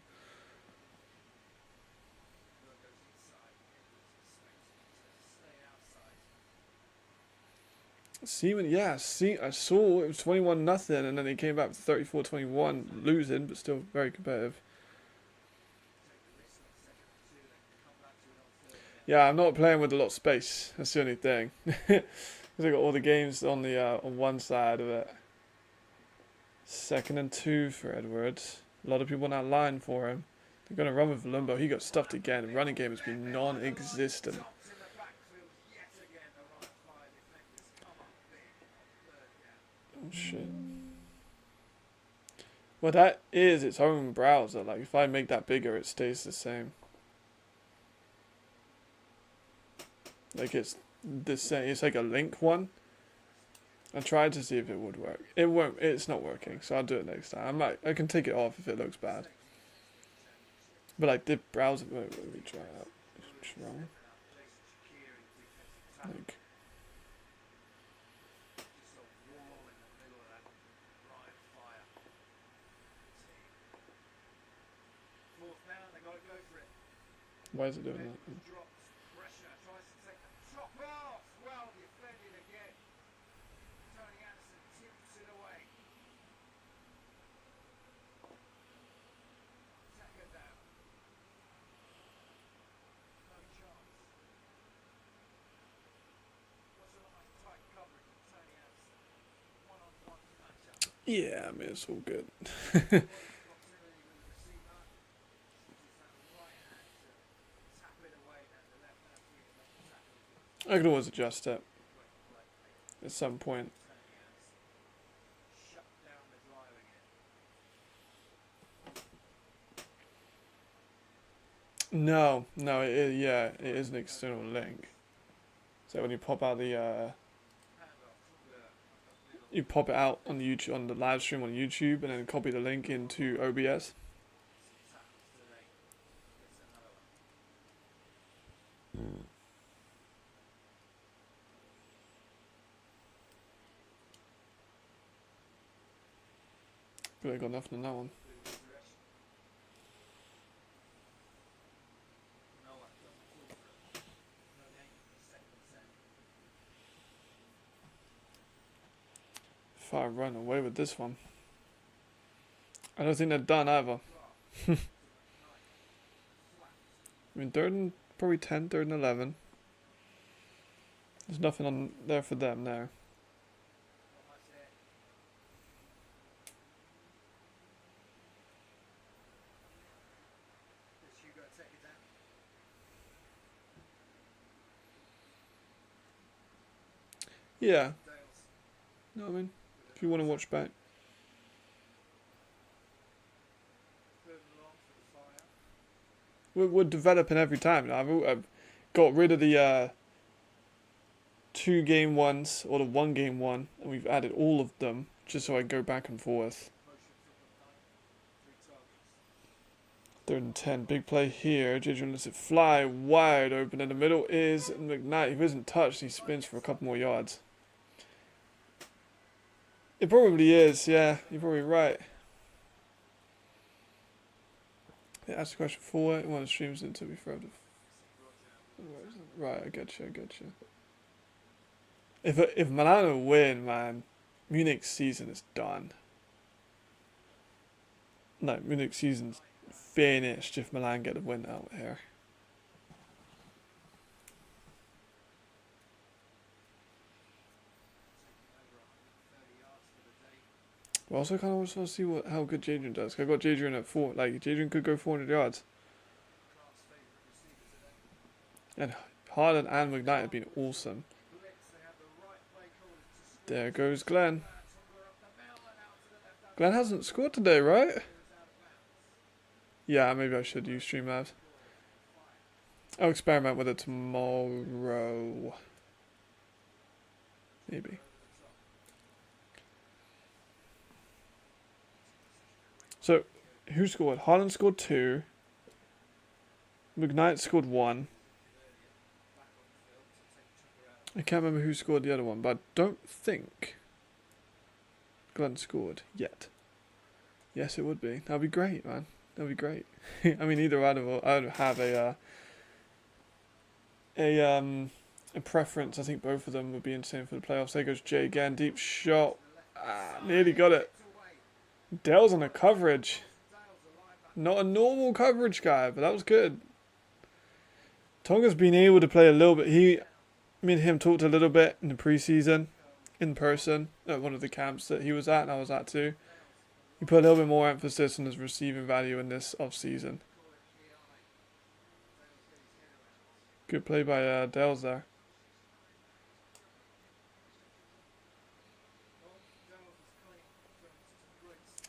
Seaman, yeah, I saw it was 21-0, and then he came back with 34-21, losing, but still very competitive. Yeah, I'm not playing with a lot of space. That's the only thing. Because I got all the games on the on one side of it. 2nd and 2 for Edwards. A lot of people now line for him. They're going to run with Lumbo. He got stuffed again. The running game has been non-existent. Oh shit. Well, that is its own browser. Like, if I make that bigger, it stays the same. Like, it's the same. It's like a link one. I tried to see if it would work. It won't. It's not working. So I'll do it next time. I can take it off if it looks bad. But like the browser. Wait, let me try it out. It's wrong. Like. Why is it doing that? Yeah, I mean, it's all good. I can always adjust it at some point. No, yeah, it is an external link. So when you pop out the you pop it out on the YouTube, on the live stream on YouTube, and then copy the link into OBS. But I got nothing on that one. If I run away with this one. I don't think they're done either. I mean, third and probably 10, third and 11. There's nothing on there for them there. Yeah. No, I mean, if you want to watch back. We're developing every time. Now, I've got rid of the 2-game ones or the 1-game one, and we've added all of them just so I go back and forth. Third and 10, big play here. JJ lets it fly wide open. In the middle is McKnight, who isn't touched. He spins for a couple more yards. It probably is, yeah. You're probably right. Yeah, ask the question for it. One of the streams into be further. Right, I get you. If Milano win, man, Munich's season is done. No, Munich's season's finished if Milan get a win out here. But also kind of just want to see how good Jadrian does. I got Jadrian at 4. Like, Jadrian could go 400 yards. And Haaland and McKnight have been awesome. There goes Glenn. Glenn hasn't scored today, right? Yeah, maybe I should use Streamlabs. I'll experiment with it tomorrow. Maybe. So, who scored? Haaland scored 2. McKnight scored 1. I can't remember who scored the other one, but I don't think Glenn scored yet. Yes, it would be. That'd be great, man. That'd be great. I mean, either I'd have a preference. I think both of them would be insane for the playoffs. There goes Jay again. Deep shot. Nearly got it. Dell's on the coverage. Not a normal coverage guy, but that was good. Tonga's been able to play a little bit. Me and him talked a little bit in the preseason, in person, at one of the camps that he was at and I was at too. He put a little bit more emphasis on his receiving value in this off-season. Good play by Dales there.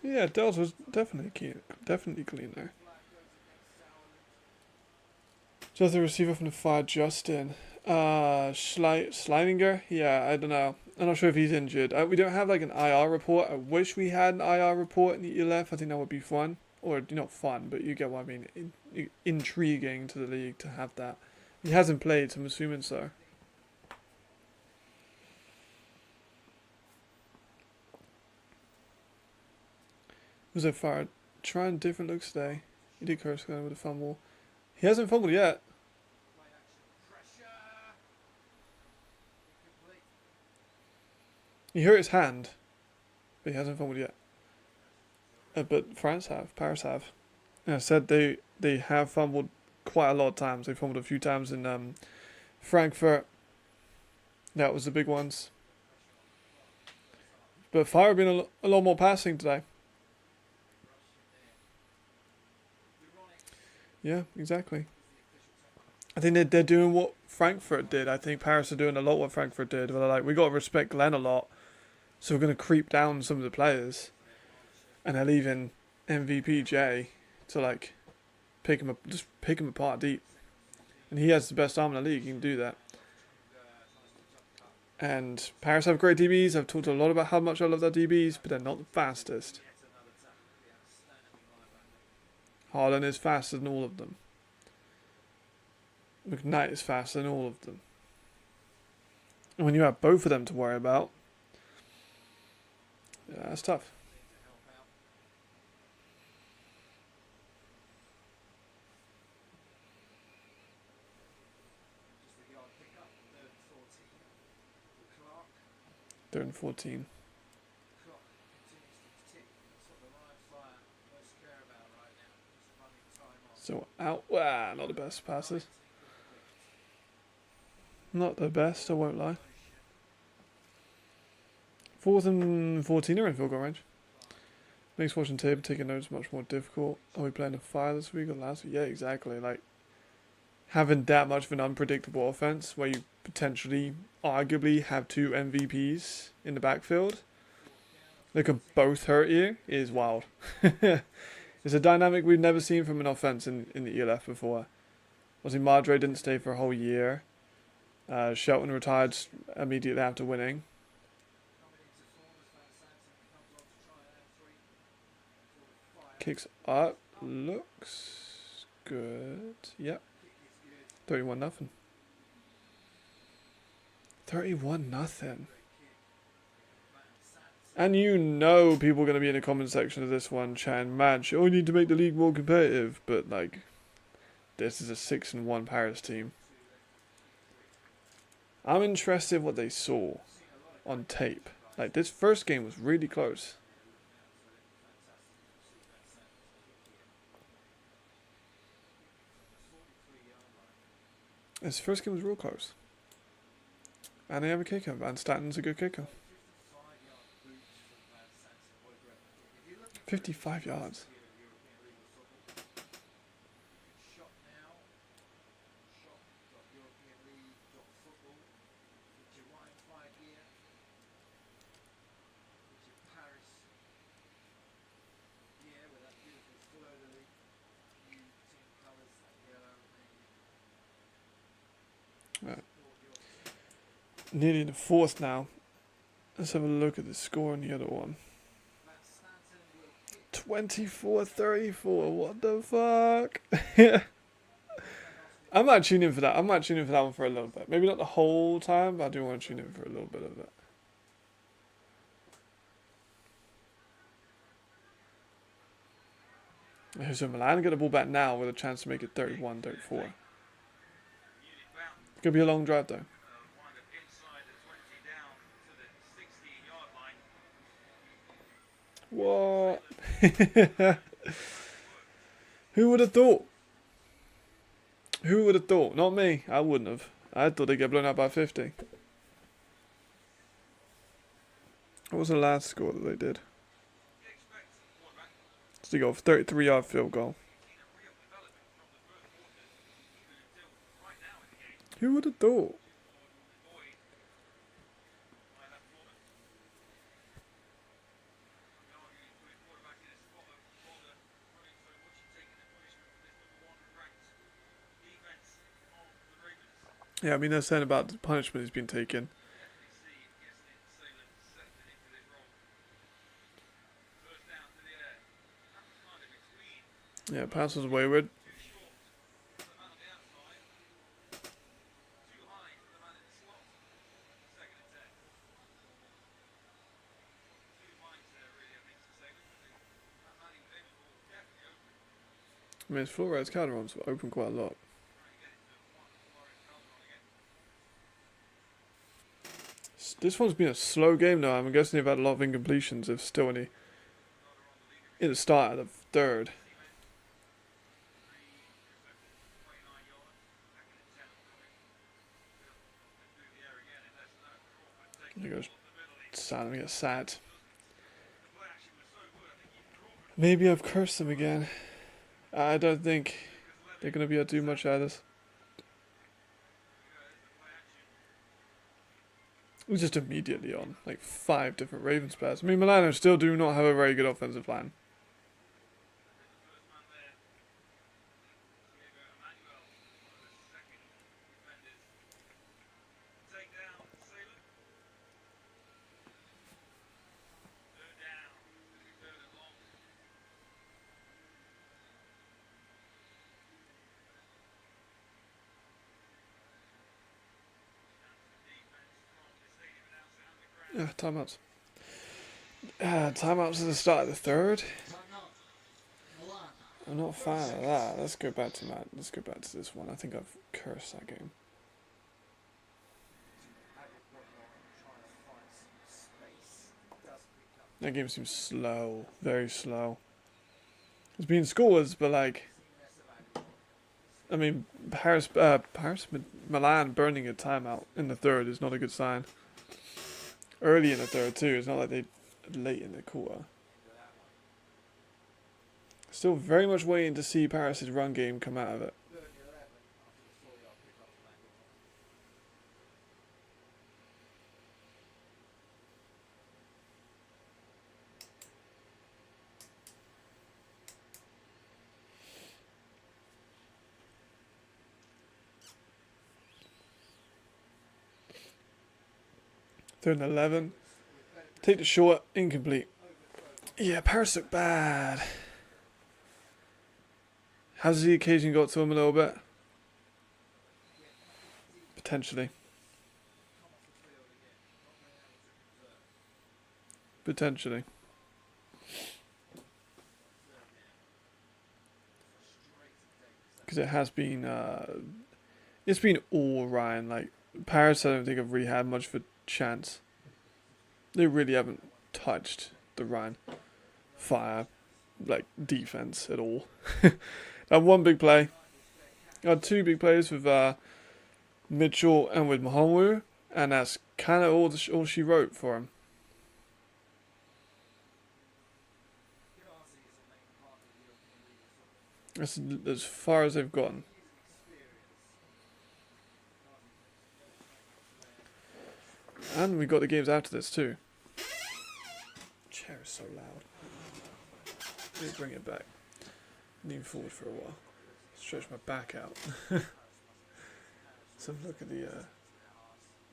Yeah, Dales was definitely clean there. Just the receiver from the far, Justin. Schleininger? Yeah, I don't know. I'm not sure if he's injured. We don't have like an IR report. I wish we had an IR report in the ELF. I think that would be fun. Or, not fun, but you get what I mean. Intriguing to the league to have that. He hasn't played, so I'm assuming so. Was it far? Trying different looks today. He did curse with a fumble. He hasn't fumbled yet. He hurt his hand, but he hasn't fumbled yet. But Paris have. And I said they have fumbled quite a lot of times. They fumbled a few times in Frankfurt. That was the big ones. But Fire have been a lot more passing today. Yeah, exactly. I think they're doing what Frankfurt did. I think Paris are doing a lot what Frankfurt did. Where they're like, we got to respect Glenn a lot, so we're going to creep down some of the players. And they're leaving MVP J to like pick him apart deep. And he has the best arm in the league. He can do that. And Paris have great DBs. I've talked a lot about how much I love their DBs, but they're not the fastest. Haaland is faster than all of them. McKnight is faster than all of them. And when you have both of them to worry about, yeah, that's tough. Third and 14. Clock continues to tick. That's what the Lion Fire most care about right now. Is running time off. So out. Ah, not the best passes. 19 complete. Not the best, I won't lie. Motion. 4th and 14 are in field goal range. Makes watching tape and taking notes much more difficult. Are we playing a fire this week or last week? Yeah, exactly. Like, having that much of an unpredictable offense where you potentially, arguably, have 2 MVPs in the backfield that can both hurt you is wild. It's a dynamic we've never seen from an offense in the ELF before. Obviously, Madre didn't stay for a whole year. Shelton retired immediately after winning. Kicks up. Looks good. Yep. 31-0. 31-0. And you know people are going to be in the comment section of this one chatting, man, I need to make the league more competitive. But, like, this is a 6-1 Paris team. I'm interested in what they saw on tape. Like, this first game was really close. This first game was real close. And they have a kicker. Van Statten's a good kicker. 55 yards. Right. Nearly in the 4th now. Let's have a look at the score on the other one. 24-34. What the fuck? I might tune in for that. I might tune in for that one for a little bit. Maybe not the whole time, but I do want to tune in for a little bit of it. So Milan get the ball back now with a chance to make it 31-34. It's going to be a long drive though. What? Who would have thought? Who would have thought? Not me. I wouldn't have. I thought they'd get blown out by 50. What was the last score that they did? So they got a 33-yard field goal. Who would have thought? Yeah, I mean, they're saying about the punishment he's been taken. Yeah, pass was wayward. I mean, his Flores Calderon's open quite a lot. This one's been a slow game now. I'm guessing they've had a lot of incompletions. If still any in the start of the 3rd. There goes sad. Let me get sad. Maybe I've cursed them again. I don't think they're going to be able to do much out of this. It was just immediately on, like 5 different Ravens players. I mean, Milano still do not have a very good offensive line. Yeah, timeouts. Timeouts at the start of the 3rd. I'm not a fan of that. Let's go back to that. Let's go back to this one. I think I've cursed that game. That game seems slow, very slow. It's been scores, but like, I mean, Milan burning a timeout in the third is not a good sign. Early in the third too. It's not like they late in the quarter. Still very much waiting to see Paris' run game come out of it. Third and 11. Take the short, incomplete. Yeah, Paris look bad. Has the occasion got to him a little bit? Potentially. Potentially. Because it has been, it's been all Ryan. Like, Paris, I don't think have really had much of a chance. They really haven't touched the Ryan fire, like, defense at all. Had one big play. Had two big plays with Mitchell and with Mahomu, and that's kind of all she wrote for him. That's as far as they've gotten. And we got the games after this too. Chair is so loud. Let me bring it back. Lean forward for a while. Stretch my back out. So look at the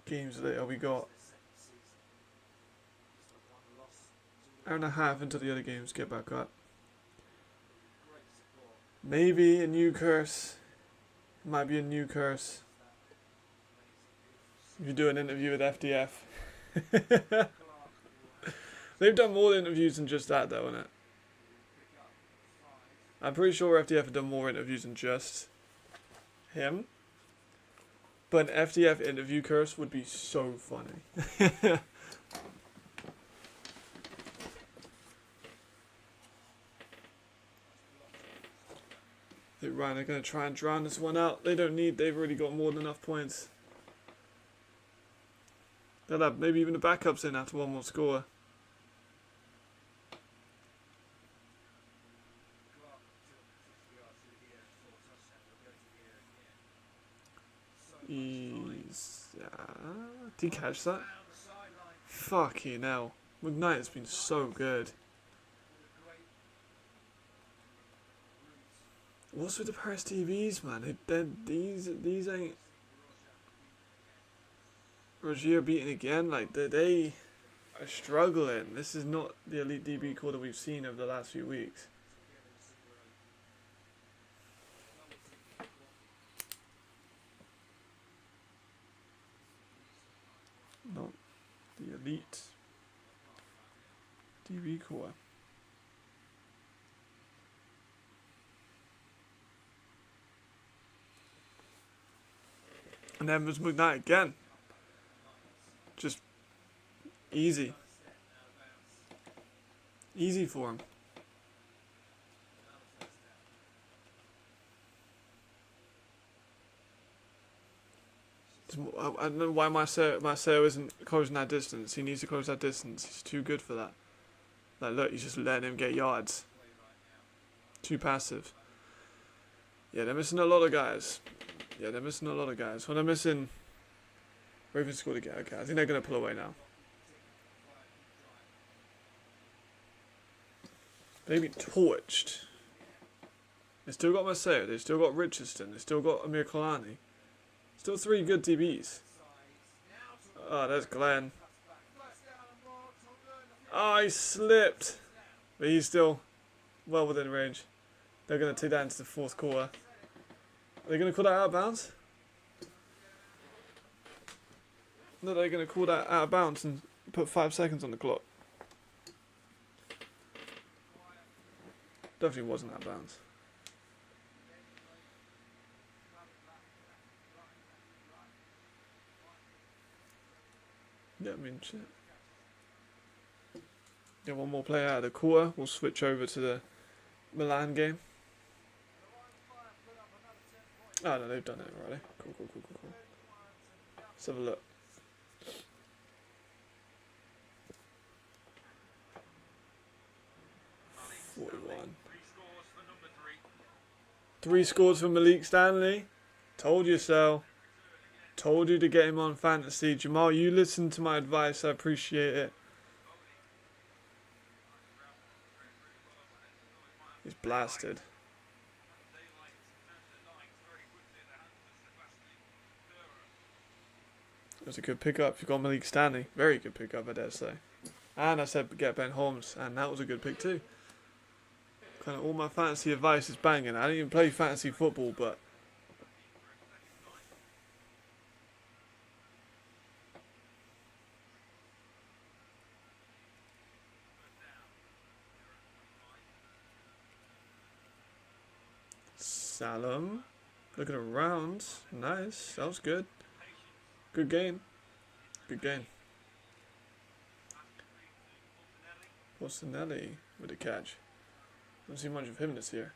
games later. We got hour and a half until the other games get back up. Maybe a new curse. Might be a new curse. If you do an interview with FDF. They've done more interviews than just that though, isn't it? I'm pretty sure FDF have done more interviews than just him. But an FDF interview curse would be so funny. They're going to try and drown this one out. They've already got more than enough points. They'll have maybe even the backups in after one more score. Did you catch that? Fucking hell. McKnight has been so good. What's with the Paris TVs, man? These ain't... Rogier beating again? Like, they are struggling. This is not the elite DB core that we've seen over the last few weeks. Not the elite DB core. And then there's McKnight again. Just easy. Easy for him. I don't know why Marcelo isn't closing that distance. He needs to close that distance. He's too good for that. Like, look, he's just letting him get yards. Too passive. Yeah, they're missing a lot of guys. Well, they're missing... Ravens scored again. Okay, I think they're going to pull away now. They've been torched. They still got Marcelo. They've still got Richardson. They've still got Amir Kalani. Still three good DBs. Oh, there's Glenn. Oh, he slipped. But he's still well within range. They're going to take that into the fourth quarter. Are they going to call that out of bounds? No, they're going to call that out of bounds and put 5 seconds on the clock. Definitely wasn't out of bounds. Yeah, I mean, shit. Yeah, one more player out of the quarter. We'll switch over to the Milan game. Oh no, they've done it already. Cool. Let's have a look. Three 41. scores for number 3. 3 scores for Malik Stanley. Told you so. Told you to get him on fantasy. Jamal, you listened to my advice. I appreciate it. He's blasted. It was a good pickup. You got Malik Stanley. Very good pickup, I dare say. And I said get Ben Holmes, and that was a good pick too. Kind of all my fantasy advice is banging. I didn't even play fantasy football, but Salem looking around. Nice. That was good. Good game. Good game. Porcinelli with a catch. Don't see much of him this year.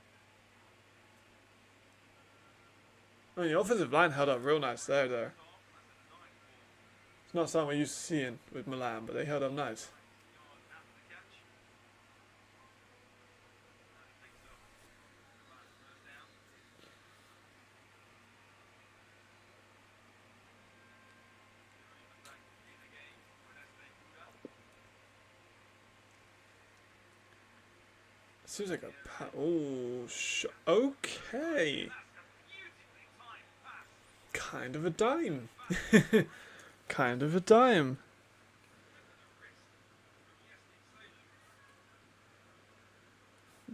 I mean, the offensive line held up real nice there, though. It's not something we're used to seeing with Milan, but they held up nice. Seems like a okay. Kind of a dime. Kind of a dime.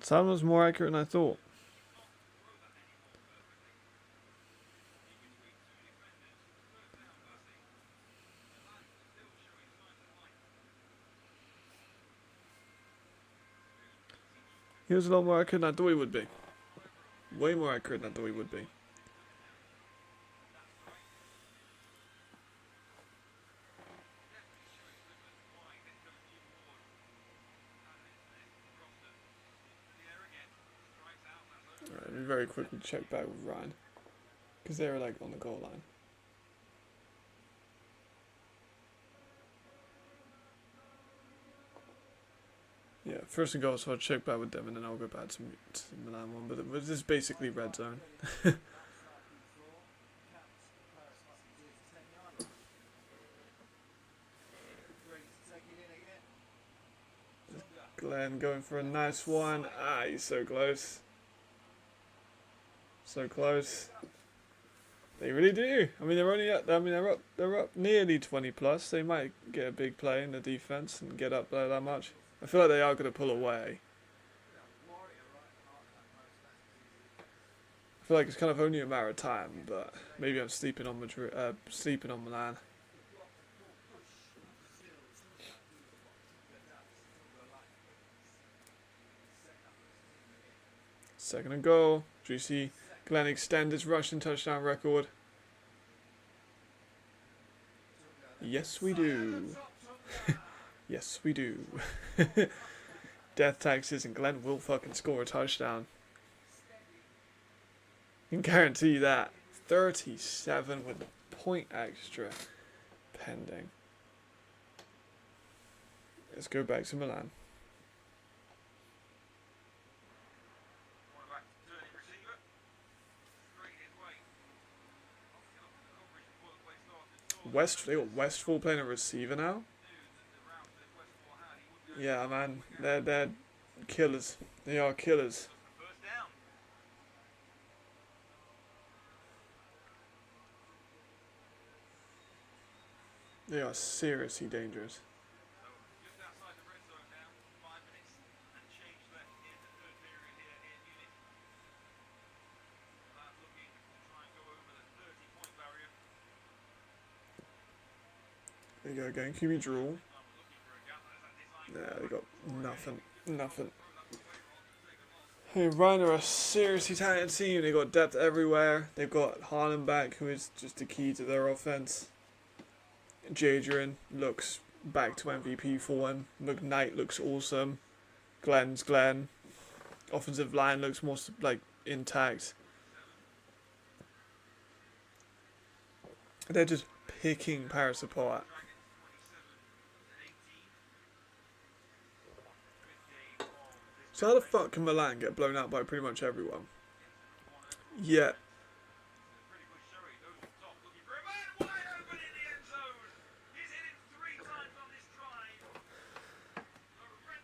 That was more accurate than I thought. He was a lot more accurate than I thought he would be. Way more accurate than I thought he would be. Alright, let me very quickly check back with Ryan. Because they were like on the goal line. Yeah, first and goal, so I'll check back with them and then I'll go back to the Milan one. But this is basically red zone. Glenn going for a nice one. Ah, he's so close. So close. They really do. I mean, they're only at, they're up nearly 20 plus. They might get a big play in the defense and get up there that much. I feel like they are going to pull away. I feel like it's kind of only a matter of time, but maybe I'm sleeping on Milan. Second and goal. Do you see Glenn extend his rushing touchdown record? Yes, we do. Yes, we do. Death taxes and Glenn will fucking score a touchdown. I can guarantee you that. 37 with a point extra pending. Let's go back to Milan. They got Westfall playing a receiver now. Yeah, man, they're killers. They are killers. They are seriously dangerous. There you go, again, QB draw. Yeah, they got nothing. Hey, Ryan are a seriously talented team. They got depth everywhere. They've got Haaland back, who is just the key to their offense. Jadrian looks back to MVP form. McKnight looks awesome. Glenn's Glenn. Offensive line looks more like intact. They're just picking Paris apart. So how the fuck can Milan get blown out by pretty much everyone? Yeah.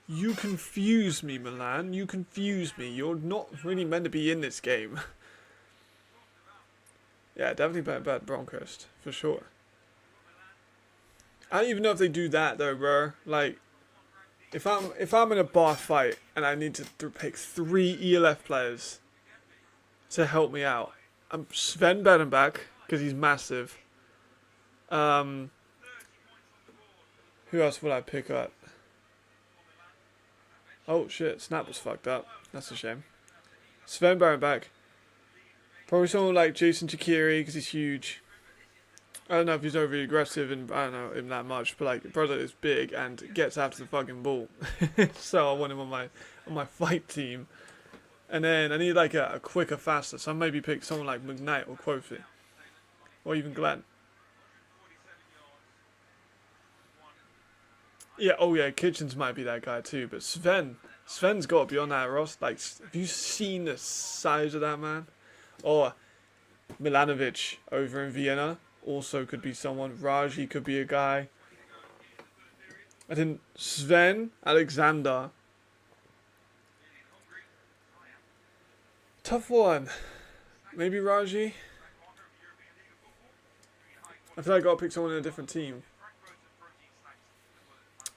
You confuse me, Milan. You confuse me. You're not really meant to be in this game. Yeah, definitely better Broncos, for sure. I don't even know if they do that though, bro. Like, if I'm in a bar fight and I need to pick 3 ELF players to help me out, I'm Sven Bernabach because he's massive. Who else would I pick up? Oh shit, Snap was fucked up. That's a shame. Sven Bernabach. Probably someone like Jason Chikiri because he's huge. I don't know if he's overly aggressive and I don't know him that much, but like brother is big and gets after the fucking ball. So I want him on my fight team. And then I need like a quicker, faster. So I maybe pick someone like McKnight or Kofi. Or even Glenn. Yeah, oh yeah, Kitchens might be that guy too, but Sven's got to be on that roster. Like, have you seen the size of that man? Or Milanovic over in Vienna also could be someone. Raji could be a guy. I think Sven, Alexander. Tough one. Maybe Raji. I feel like I got to pick someone in a different team.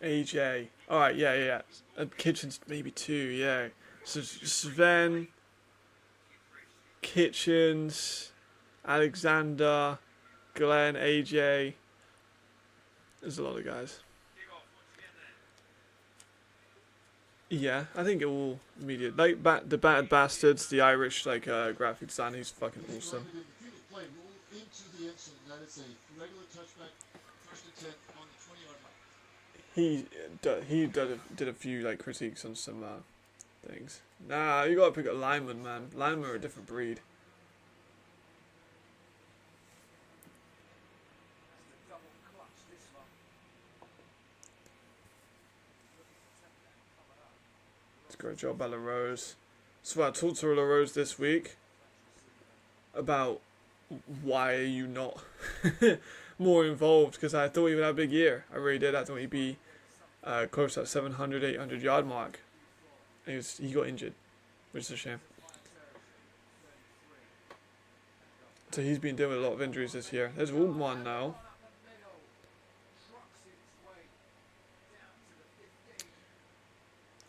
AJ. Alright, yeah. And Kitchens maybe too, yeah. So Sven, Kitchens, Alexander, Glenn, AJ. There's a lot of guys. Yeah, I think it will immediate. Like the Battered Bastards, the Irish graphic designer, he's fucking awesome. He did a few like critiques on some things. Nah, you gotta pick up linemen, man. Linemen are a different breed. It's a great job by LaRose. So I talked to LaRose this week about why are you not more involved, because I thought he would have a big year. I really did. I thought he'd be close to that 700, 800 yard mark. And he got injured, which is a shame. So he's been dealing with a lot of injuries this year. There's one now.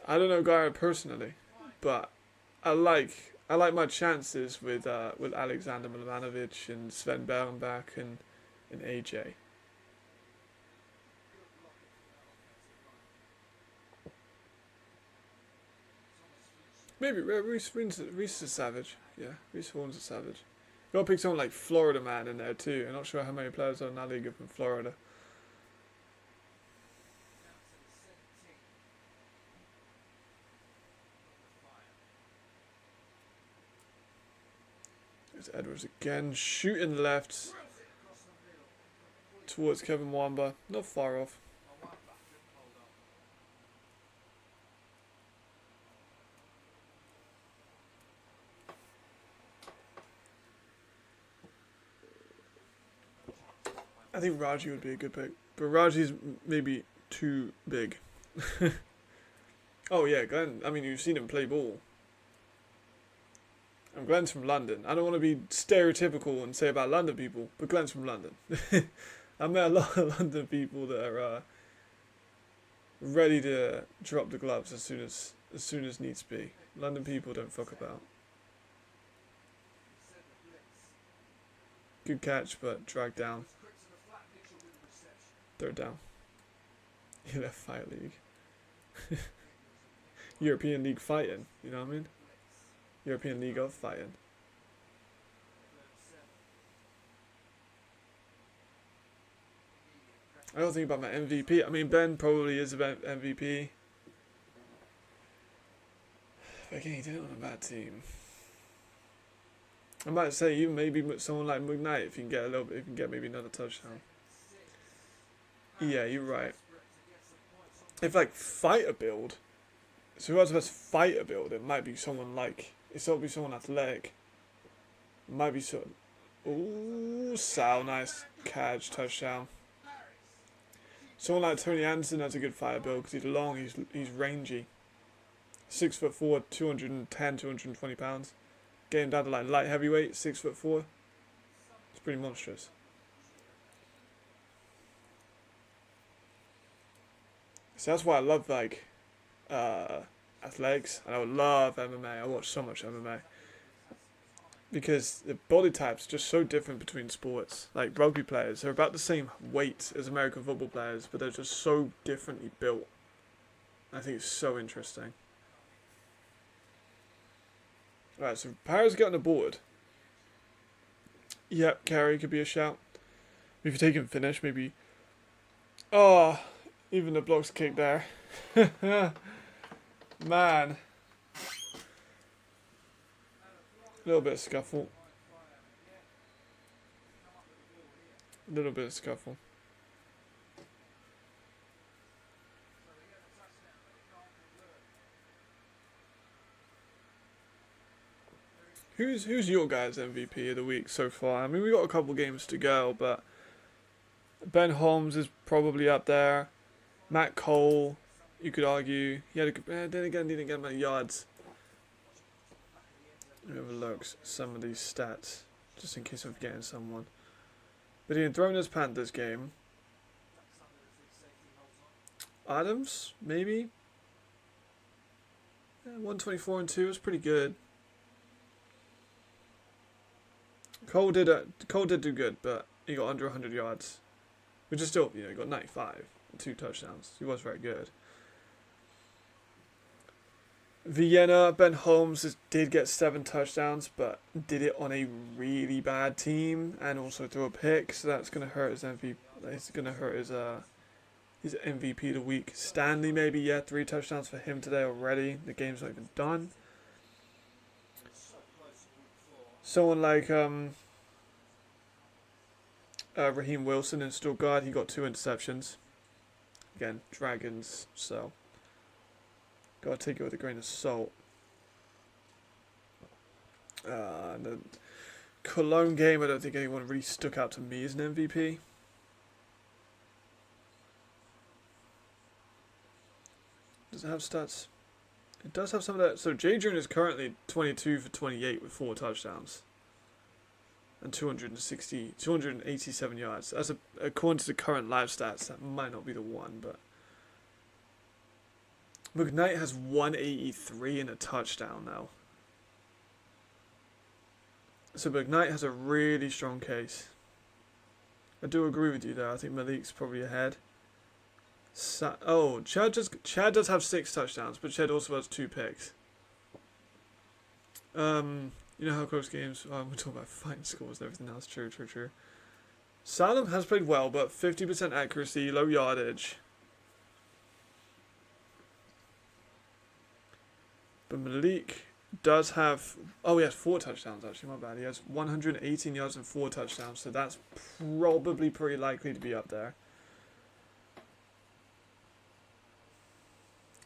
I don't know Gara personally, but I like my chances with Alexander Milanovic and Sven Bernbach and AJ. Maybe Reese is a savage. Yeah, Reese Horn's a savage. Gotta pick someone like Florida Man in there too. I'm not sure how many players are in that league are from Florida. There's Edwards again, shooting left towards Kevin Wamba. Not far off. I think Raji would be a good pick, but Raji's maybe too big. Oh yeah, Glenn. I mean, you've seen him play ball. And Glenn's from London. I don't want to be stereotypical and say about London people, but Glenn's from London. I met a lot of London people that are ready to drop the gloves as soon as needs be. London people don't fuck about. Good catch, but dragged down. Third down. You left fight league. European League fighting, you know what I mean? European League of fighting. I don't think about my MVP. I mean, Ben probably is about MVP. But again, he did it on a bad team. I might say even maybe someone like McKnight if you can get a little bit, if you can get maybe another touchdown. Yeah, you're right. If like fighter build, so who has the best fighter build? It might be someone like it's got to be someone athletic. It might be so. Ooh, Sal, nice catch, touchdown. Someone like Tony Anderson has a good fighter build because he's long, he's rangy. 6'4", 210, 220 pounds. Getting down to like light heavyweight, 6'4". It's pretty monstrous. So that's why I love like athletics, and I would love MMA. I watch so much MMA because the body types are just so different between sports. Like rugby players, they're about the same weight as American football players, but they're just so differently built. I think it's so interesting. Right, so Paris getting a board. Yep, carry could be a shout. If you take him finish, maybe. Oh, even the blocks kick there. Man. A little bit of scuffle. A little bit of scuffle. Who's your guys' MVP of the week so far? I mean, we got a couple games to go, but Ben Holmes is probably up there. Matt Cole, you could argue, he had a good. Then again, didn't get many yards. Let me have a look at some of these stats, just in case I'm forgetting someone. But he had thrown his Panthers game. Adams, maybe. Yeah, 124 and 2 is pretty good. Cole did do good, but he got under 100 yards, which is still, he got 95 and 2 touchdowns. He was very good. Vienna, Ben Holmes did get 7 touchdowns, but did it on a really bad team and also threw a pick, so that's going to hurt his MVP. It's going to hurt his MVP of the week. Stanley maybe, yeah, 3 touchdowns for him today already. The game's not even done. Someone like Raheem Wilson in Stuttgart, he got 2 interceptions. Again, Dragons, so gotta take it with a grain of salt. The Cologne game, I don't think anyone really stuck out to me as an MVP. Does it have stats? It does have some of that. So Jadrian is currently 22 for 28 with 4 touchdowns and 287 yards. That's according to the current live stats. That might not be the one, but McKnight has 183 and a touchdown now. So McKnight has a really strong case. I do agree with you there. I think Malik's probably ahead. Chad does have 6 touchdowns, but Chad also has 2 picks. You know how close games. We're talking about fighting scores and everything else. True. Salem has played well, but 50% accuracy, low yardage. But Malik does have. Oh, he has 4 touchdowns actually. My bad. He has 118 yards and 4 touchdowns, so that's probably pretty likely to be up there.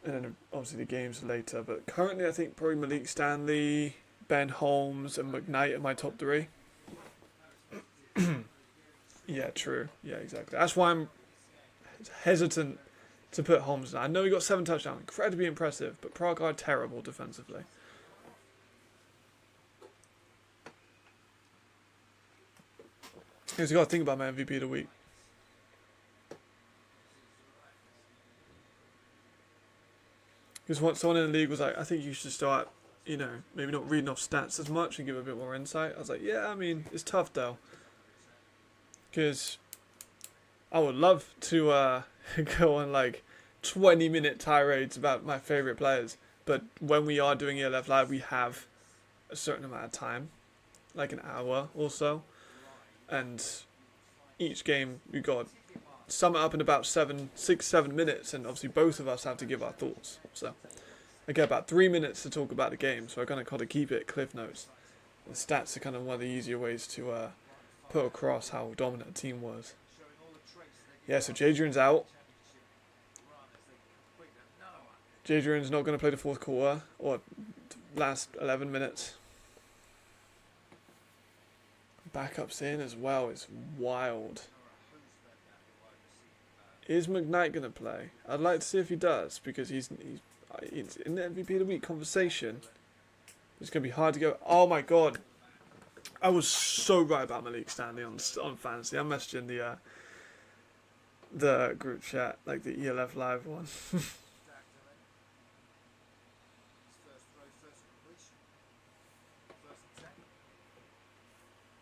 And then obviously the games later, but currently I think probably Malik Stanley, Ben Holmes, and McKnight are my top 3. Yeah, true. Yeah, exactly. That's why I'm hesitant to put Holmes in. I know he got 7 touchdowns, incredibly impressive, but Prague are terrible defensively. Because you got to think about my MVP of the week. Because someone in the league was like, I think you should start, maybe not reading off stats as much and give a bit more insight. I was like, yeah, I mean, it's tough though. Because I would love to go on like 20-minute tirades about my favourite players. But when we are doing ELF Live, we have a certain amount of time, like an hour or so. And each game, we got sum it up in about 6-7 minutes, and obviously both of us have to give our thoughts. So I get about 3 minutes to talk about the game, so I kind of keep it cliff notes. The stats are kind of one of the easier ways to put across how dominant the team was. Yeah, so Jadrian's out. Jadrian's not going to play the fourth quarter or last 11 minutes. Backups in as well is wild. Is McKnight going to play? I'd like to see if he does, because he's in the MVP of the week conversation. It's going to be hard to go. Oh my god. I was so right about Malik Stanley on fantasy. I'm messaging the group chat, like the ELF live one.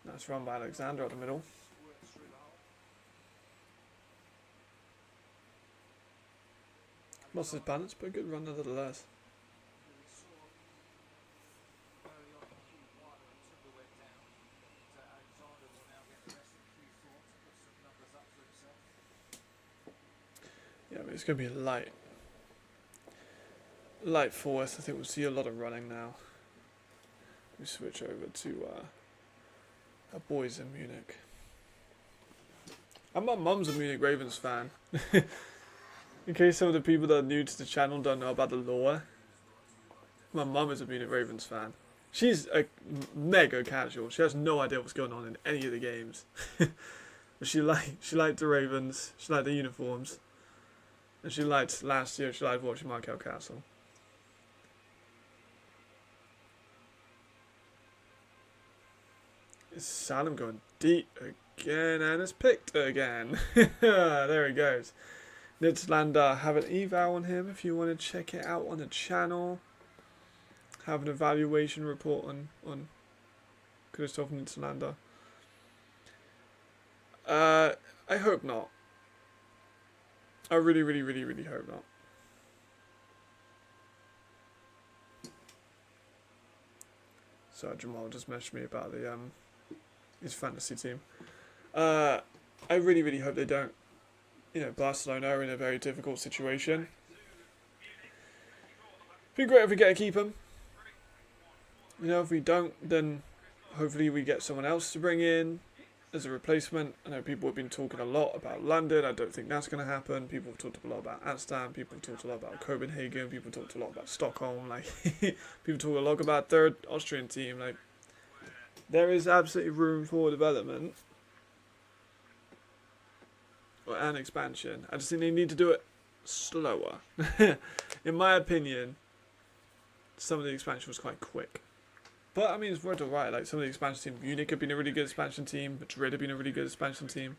Nice run by Alexander up the middle. Lost his balance, but a good run nevertheless. Yeah, but it's going to be a light fourth. I think we'll see a lot of running now. We switch over to our boys in Munich. And my mum's a Munich Ravens fan. In case some of the people that are new to the channel don't know about the lore, my mum is a Munich Ravens fan. She's a mega casual. She has no idea what's going on in any of the games. But she liked the Ravens. She liked the uniforms. And she liked last year. She liked watching Markel Castle. Is Salem going deep again, and it's picked again. There he goes. Nitzlander, have an eval on him if you want to check it out on the channel. Have an evaluation report on Christoph Nitzlander. I hope not. I really hope not. So Jamal just messaged me about the his fantasy team. I really hope they don't. You know, Barcelona are in a very difficult situation. It'd be great if we get to keep him. You know, if we don't, then hopefully we get someone else to bring in as a replacement. I know people have been talking a lot about London. I don't think that's going to happen. People have talked a lot about Amsterdam. People have talked a lot about Copenhagen. People have talked a lot about Stockholm. Like, people talk a lot about third Austrian team. Like, there is absolutely room for development and expansion. I just think they need to do it slower. In my opinion, some of the expansion was quite quick. But I mean, it's worked alright. Like, some of the expansion team, Munich have been a really good expansion team. Madrid have been a really good expansion team.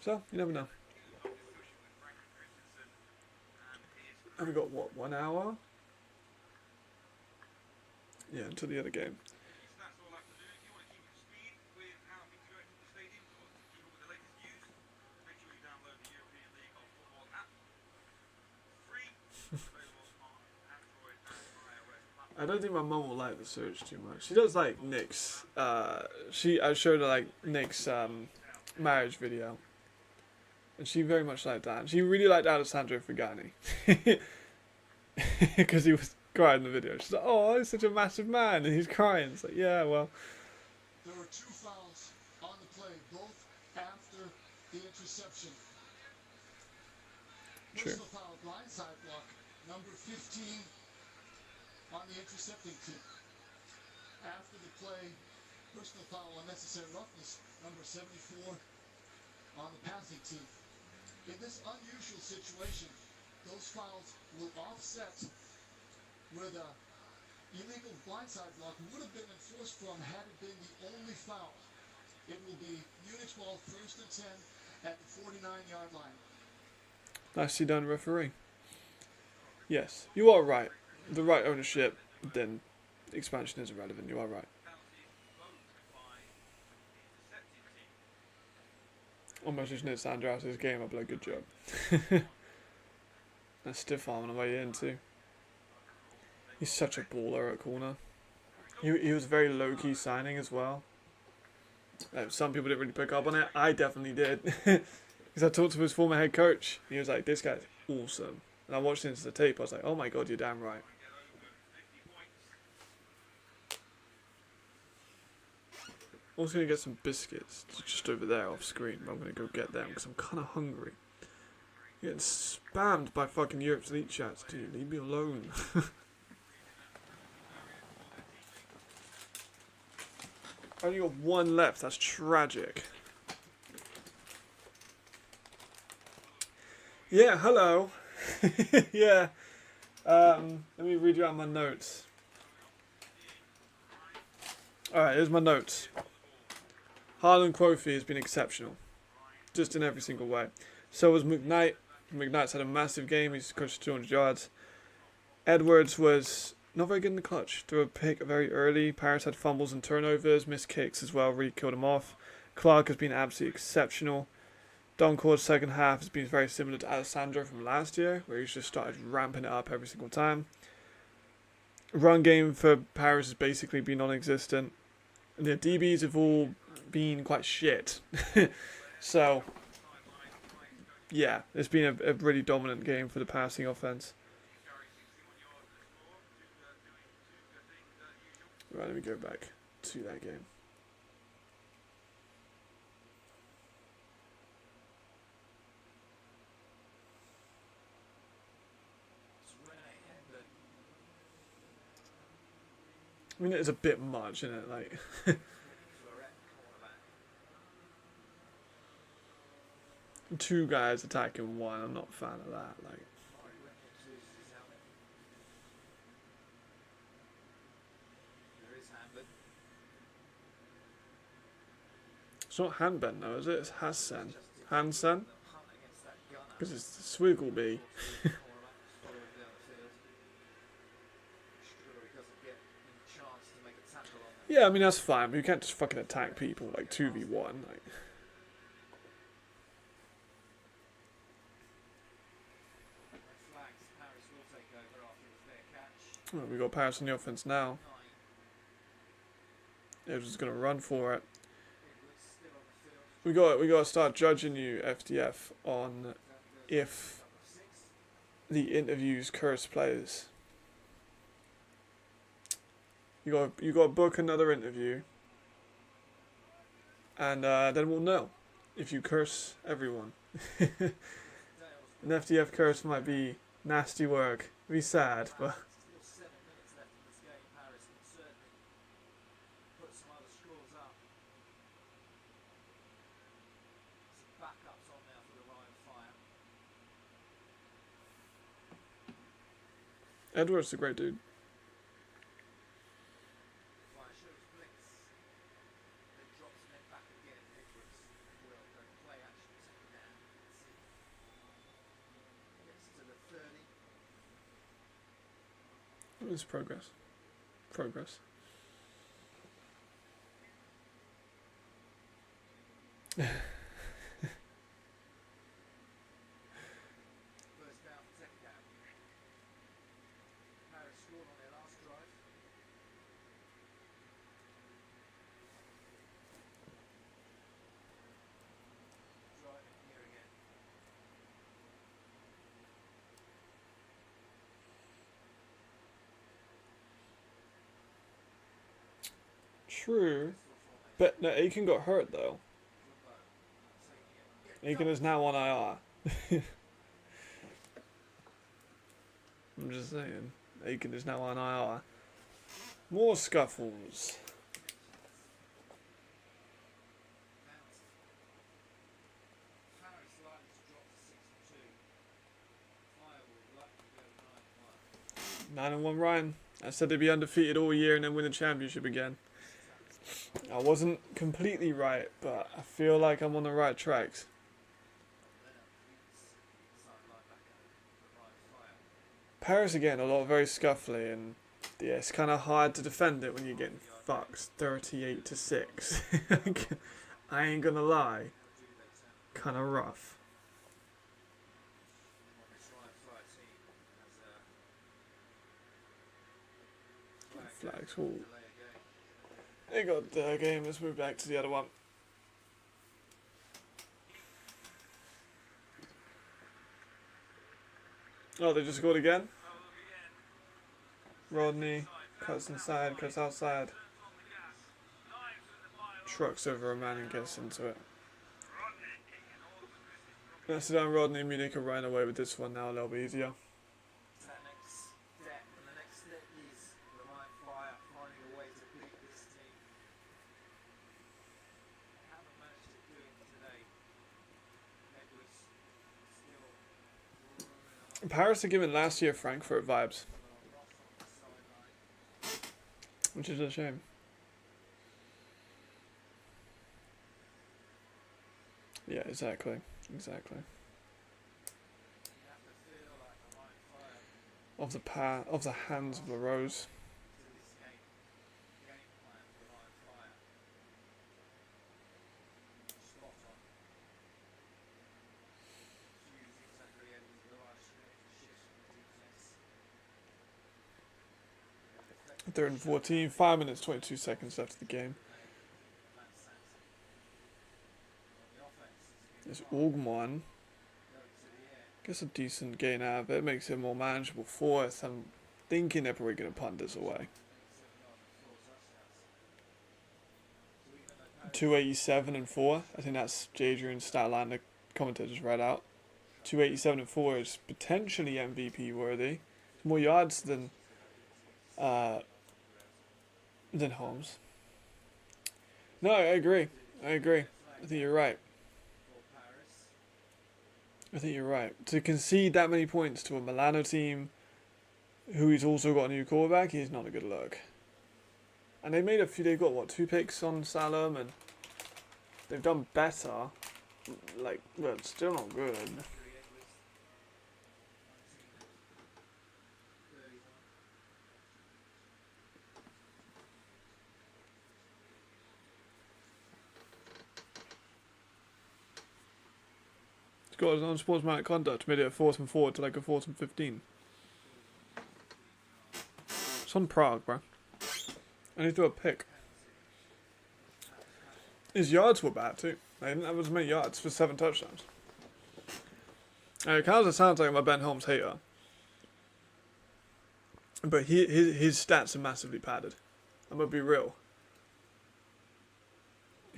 So you never know. And we got what, 1 hour? Yeah, until the other game. I don't think my mum will like the search too much. She does like Nick's. I showed her like Nick's marriage video, and she very much liked that. She really liked Alessandro Fragani because he was crying in the video. She's like, "Oh, he's such a massive man," and he's crying. It's like, yeah, well. There were 2 fouls on the play, both after the interception. True. Personal foul, blindside block, number 15 on the intercepting team. After the play, personal foul, unnecessary roughness, number 74 on the passing team. In this unusual situation, those fouls will offset where the illegal blindside block would have been enforced from had it been the only foul. It will be Munich's ball, 1st and 10 at the 49-yard line. Nicely done, referee. Yes, you are right. The right ownership, then expansion is irrelevant. You are right. I'm messaging it Sandra after this game. I'll be like, good job. And stiff arm on the way in too. He's such a baller at corner. He was very low key signing as well. Some people didn't really pick up on it. I definitely did. Because I talked to his former head coach. He was like, this guy's awesome. And I watched into the tape. I was like, oh my god, you're damn right. Also going to get some biscuits just over there off screen. But I'm going to go get them because I'm kind of hungry. Getting spammed by fucking Europe's elite chats. Dude, leave me alone. I only got one left. That's tragic. Yeah, hello. Yeah. Let me read you out my notes. Alright, here's my notes. Harlan Quofi has been exceptional. Just in every single way. So was McKnight. McKnight's had a massive game. He's coached 200 yards. Edwards was not very good in the clutch. Threw a pick very early. Paris had fumbles and turnovers. Missed kicks as well. Really killed him off. Clark has been absolutely exceptional. Doncourt's second half has been very similar to Alessandro from last year, where he's just started ramping it up every single time. Run game for Paris has basically been non-existent. And the DBs have all been quite shit. So, yeah, it's been a really dominant game for the passing offense. Right, let me go back to that game. I mean, it's a bit much, isn't it? Like, two guys attacking one. I'm not a fan of that. Like, it's not Hanben though, is it? It's Hassan. Hansen? Because it's the Swiggleby. Yeah, I mean, that's fine, but you can't just fucking attack people like 2v1. Like. Oh, we got Paris on the offense now. They're just gonna run for it. We got to start judging you, FDF, on if the interviews curse players. You got to book another interview, and then we'll know if you curse everyone. An FDF curse might be nasty work. It'd be sad, but. Edward's a great dude. It's progress. Progress. True. But no, Aiken got hurt though. Aiken is now on IR. I'm just saying. Aiken is now on IR. More scuffles. Nine and 1 Ryan. I said they'd be undefeated all year and then win the championship again. I wasn't completely right, but I feel like I'm on the right tracks. Paris again, a lot very scuffly, and yeah, it's kind of hard to defend it when you're getting fucked 38-6. I ain't gonna lie, kind of rough. Flags. Ooh. They got the game. Let's move back to the other one. Oh, they just scored again. Rodney cuts inside, cuts outside. Trucks over a man and gets into it. Let's sit down Rodney and Munich are running away with this one now a little bit easier. It's that next step, and the next step is the right flyer finding a way to beat this team. They haven't managed to do it today. Edwards still roaring Paris are giving last year Frankfurt vibes, rough on the sideline. which is a shame. Yeah, exactly. Exactly. You have to feel like the right fire Of the hands of the rose. to this game. Game plan for right fire. Spot on. Hughes exactly Edwards with the right shifts from the defence. Third and 14, 5 minutes, 22 seconds left of the game. This Augmon gets a decent gain out of it, makes it more manageable fourth. I'm thinking they're probably going to punt this away. 287 and 4. I think that's Jadrian's stat line the commentator just read out. 287 and 4 is potentially MVP worthy. More yards than Holmes. No, I agree. I think you're right. To concede that many points to a Milano team who's also got a new quarterback is not a good look. And they made a few, they've got what, 2 picks on Salem, and they've done better. Like, but it's still not good. He's got his own sportsmanlike conduct, made it a 4th and 4 to like a 4th and 15. It's on Prague, bro. And he threw a pick. His yards were bad too. They didn't have as many yards for 7 touchdowns. It kind of sounds like I'm a Ben Holmes hater. But his stats are massively padded. I'm going to be real.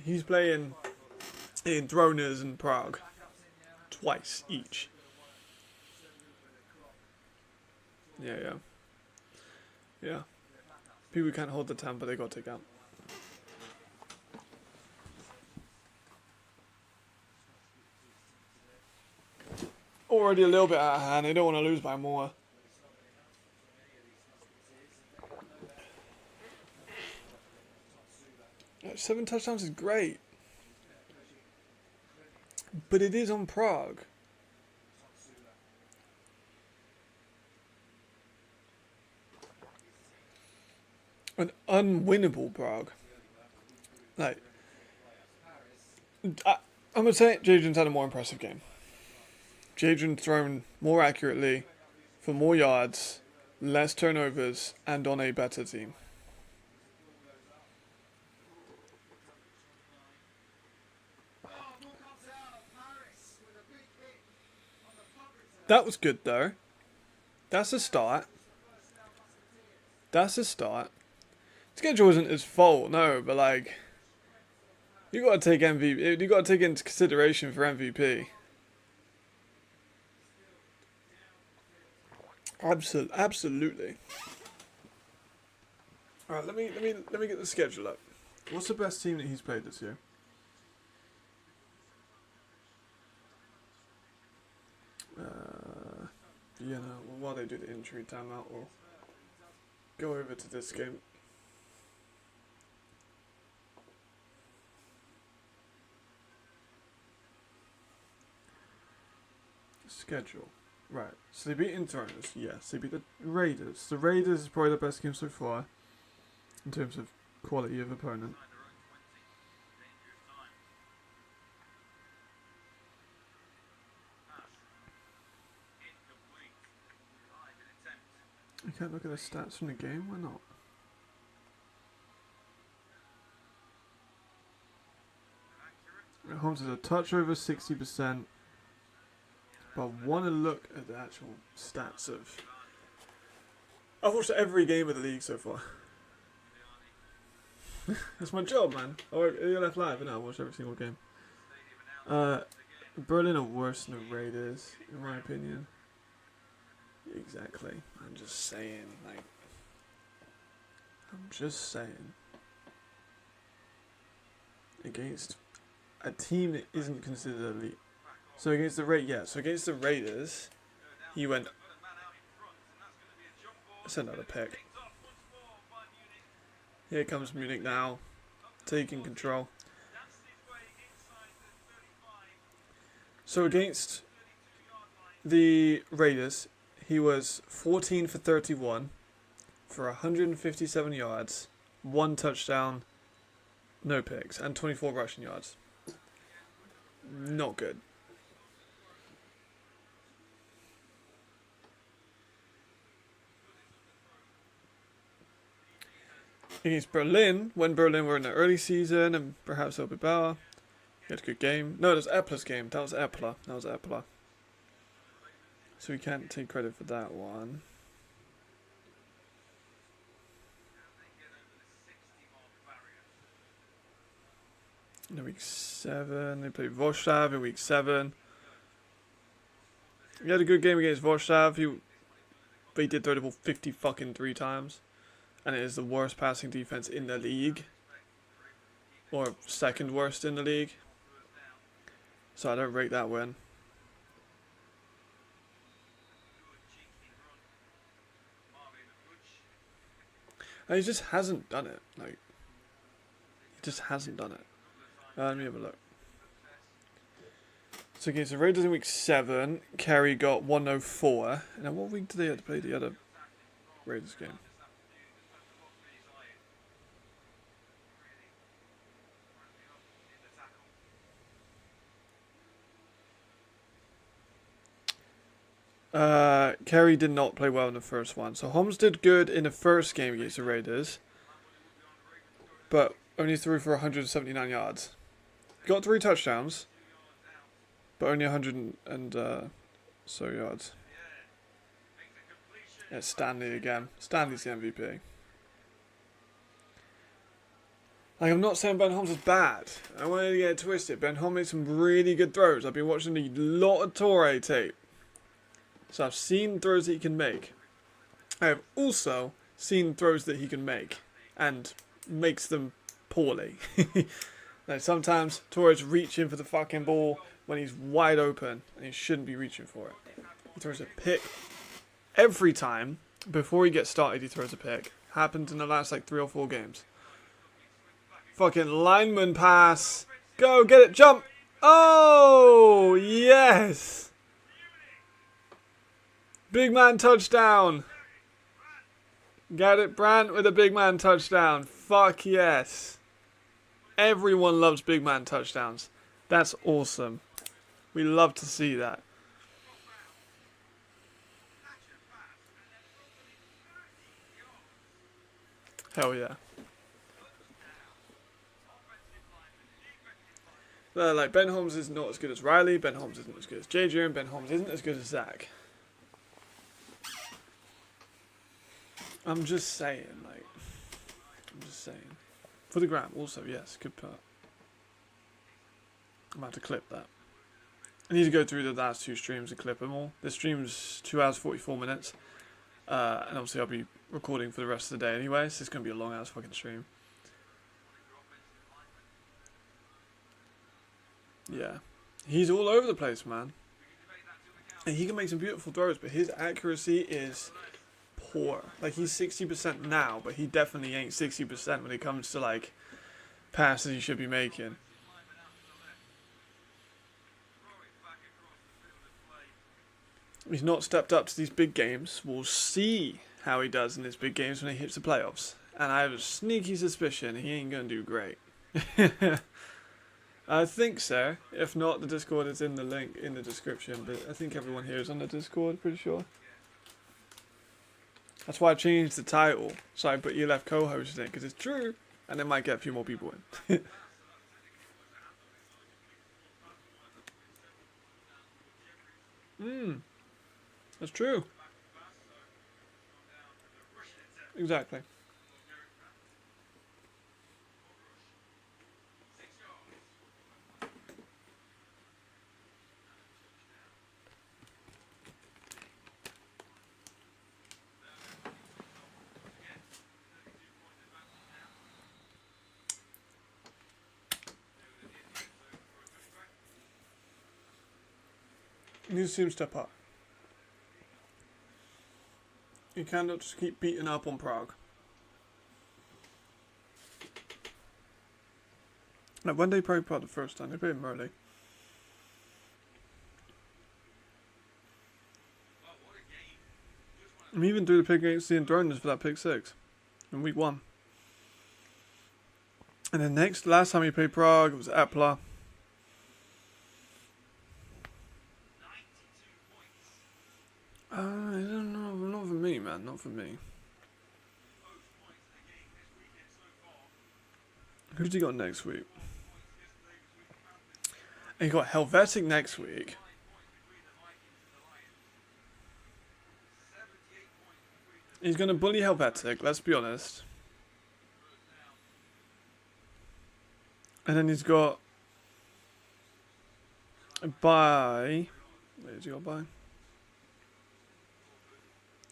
He's playing in Throners and Prague. Twice each. Yeah. People can't hold the temper, they got to take out. Already a little bit out of hand, they don't want to lose by more. Yeah, 7 touchdowns is great. But it is on Prague. An unwinnable Prague. Like, I'm going to say Jadrian's had a more impressive game. Jadrian's thrown more accurately, for more yards, less turnovers, and on a better team. That was good though. That's a start. Schedule isn't his fault, no, but like, you got to take MVP. You got to take into consideration for MVP. Absolutely. All right, let me get the schedule up. What's the best team that he's played this year? Yeah, no, while they do the injury timeout, we'll go over to this game. Schedule. Right, so they beat Internals, yes. They beat the Raiders. The Raiders is probably the best game so far in terms of quality of opponent. You can't look at the stats from the game, why not? Holmes is a touch over 60%. But I want to look at the actual stats of... I've watched every game of the league so far. That's my job, man. I work at ELF Live and I watch every single game. Berlin are worse than the Raiders, in my opinion. Exactly. I'm just saying, like... I'm just saying. Against a team that isn't considered elite. So against the against the Raiders, he went... That's another pick. Here comes Munich now, taking control. So against the Raiders, he was 14 for 31 for 157 yards, 1 touchdown, no picks, and 24 rushing yards. Not good. Against Berlin, when Berlin were in the early season and perhaps a little bit better, he had a good game. No, it was Epler's game. That was Epler. So we can't take credit for that one. In week 7, they played Wrocław in week 7. He had a good game against Wrocław, but he did throw the ball 53 times. And it is the worst passing defense in the league. Or second worst in the league. So I don't rate that win. And he just hasn't done it. Like, he just hasn't done it. Let me have a look. So against the Raiders in week 7, Kerry got 104. Now what week did they have to play the other Raiders game? Kerry did not play well in the first one. So Holmes did good in the first game against the Raiders, but only threw for 179 yards. Got 3 touchdowns, but only 100 and so yards. Yeah, Stanley again. Stanley's the MVP. Like, I'm not saying Ben Holmes is bad. I don't want to get it twisted. Ben Holmes made some really good throws. I've been watching a lot of Torre tape. So I've seen throws that he can make. I have also seen throws that he can make. And makes them poorly. Like sometimes Torres reaching for the fucking ball when he's wide open. And he shouldn't be reaching for it. He throws a pick. Every time, before he gets started, he throws a pick. Happened in the last like 3 or 4 games. Fucking lineman pass. Go, get it, jump. Oh, yes. Big man touchdown. Got it, Brandt with a big man touchdown. Fuck yes. Everyone loves big man touchdowns. That's awesome. We love to see that. Hell yeah. Like, Ben Holmes is not as good as Riley. Ben Holmes isn't as good as JJ. And Ben Holmes isn't as good as Zach. I'm just saying, like, For the gram, also, yes, good part. I'm about to clip that. I need to go through the last 2 streams and clip them all. This stream's 2 hours 44 minutes. And obviously I'll be recording for the rest of the day anyway, so it's going to be a long ass fucking stream. Yeah. He's all over the place, man. And he can make some beautiful throws, but his accuracy is poor. Like, he's 60% now, but he definitely ain't 60% when it comes to, like, passes he should be making. He's not stepped up to these big games. We'll see how he does in these big games when he hits the playoffs. And I have a sneaky suspicion he ain't going to do great. I think so. If not, the Discord is in the link in the description. But I think everyone here is on the Discord, pretty sure. That's why I changed the title. So I put ELF co-host in it, because it's true. And it might get a few more people in. That's true. Exactly. You need to see him step up. You cannot just keep beating up on Prague. Like when they played Prague the first time, they played him early. And he even threw the pick against the Endurance for that pick 6 in week 1. And then last time he played Prague, it was Epler. I don't know, not for me, man, not for me. Who's he got next week? And he got Helvetic next week. He's going to bully Helvetic, let's be honest. And then he's got a bye. Where's he got bye?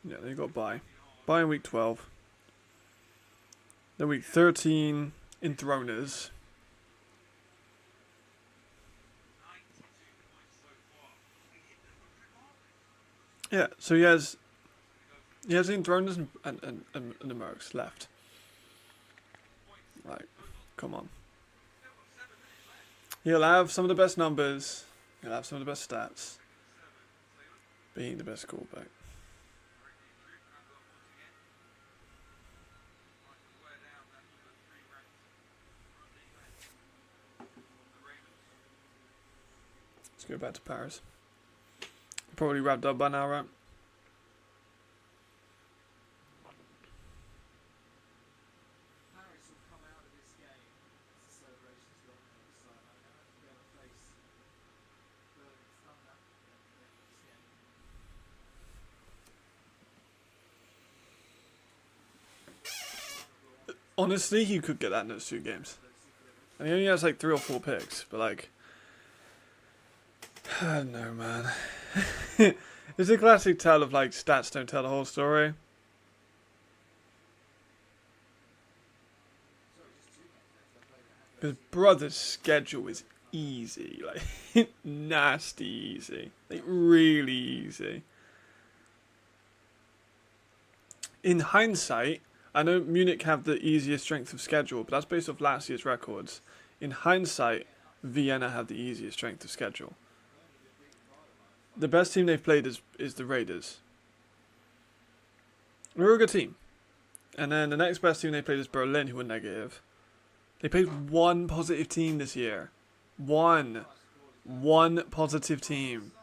Yeah, they got bye. Bye in week 12. Then week 13, Enthroners. Yeah, so he has the Enthroners and the Mercs left. Like, come on. He'll have some of the best numbers. He'll have some of the best stats. Being the best quarterback. Let's go back to Paris. Probably wrapped up by now, right? Paris will come out of this game as the celebration's gone on the other side. I don't have to be able to face Berlin's Thunder this game. Honestly, he could get that in those 2 games. And he only has like 3 or 4 picks, but like, I don't know, man. It's a classic tale of like stats don't tell the whole story. Because brother's schedule is easy, like nasty easy, like really easy. In hindsight, I know Munich have the easiest strength of schedule, but that's based off last year's records. In hindsight, Vienna have the easiest strength of schedule. The best team they've played is the Raiders. They're a good team. And then the next best team they played is Berlin, who were negative. They played one positive team this year. One positive team.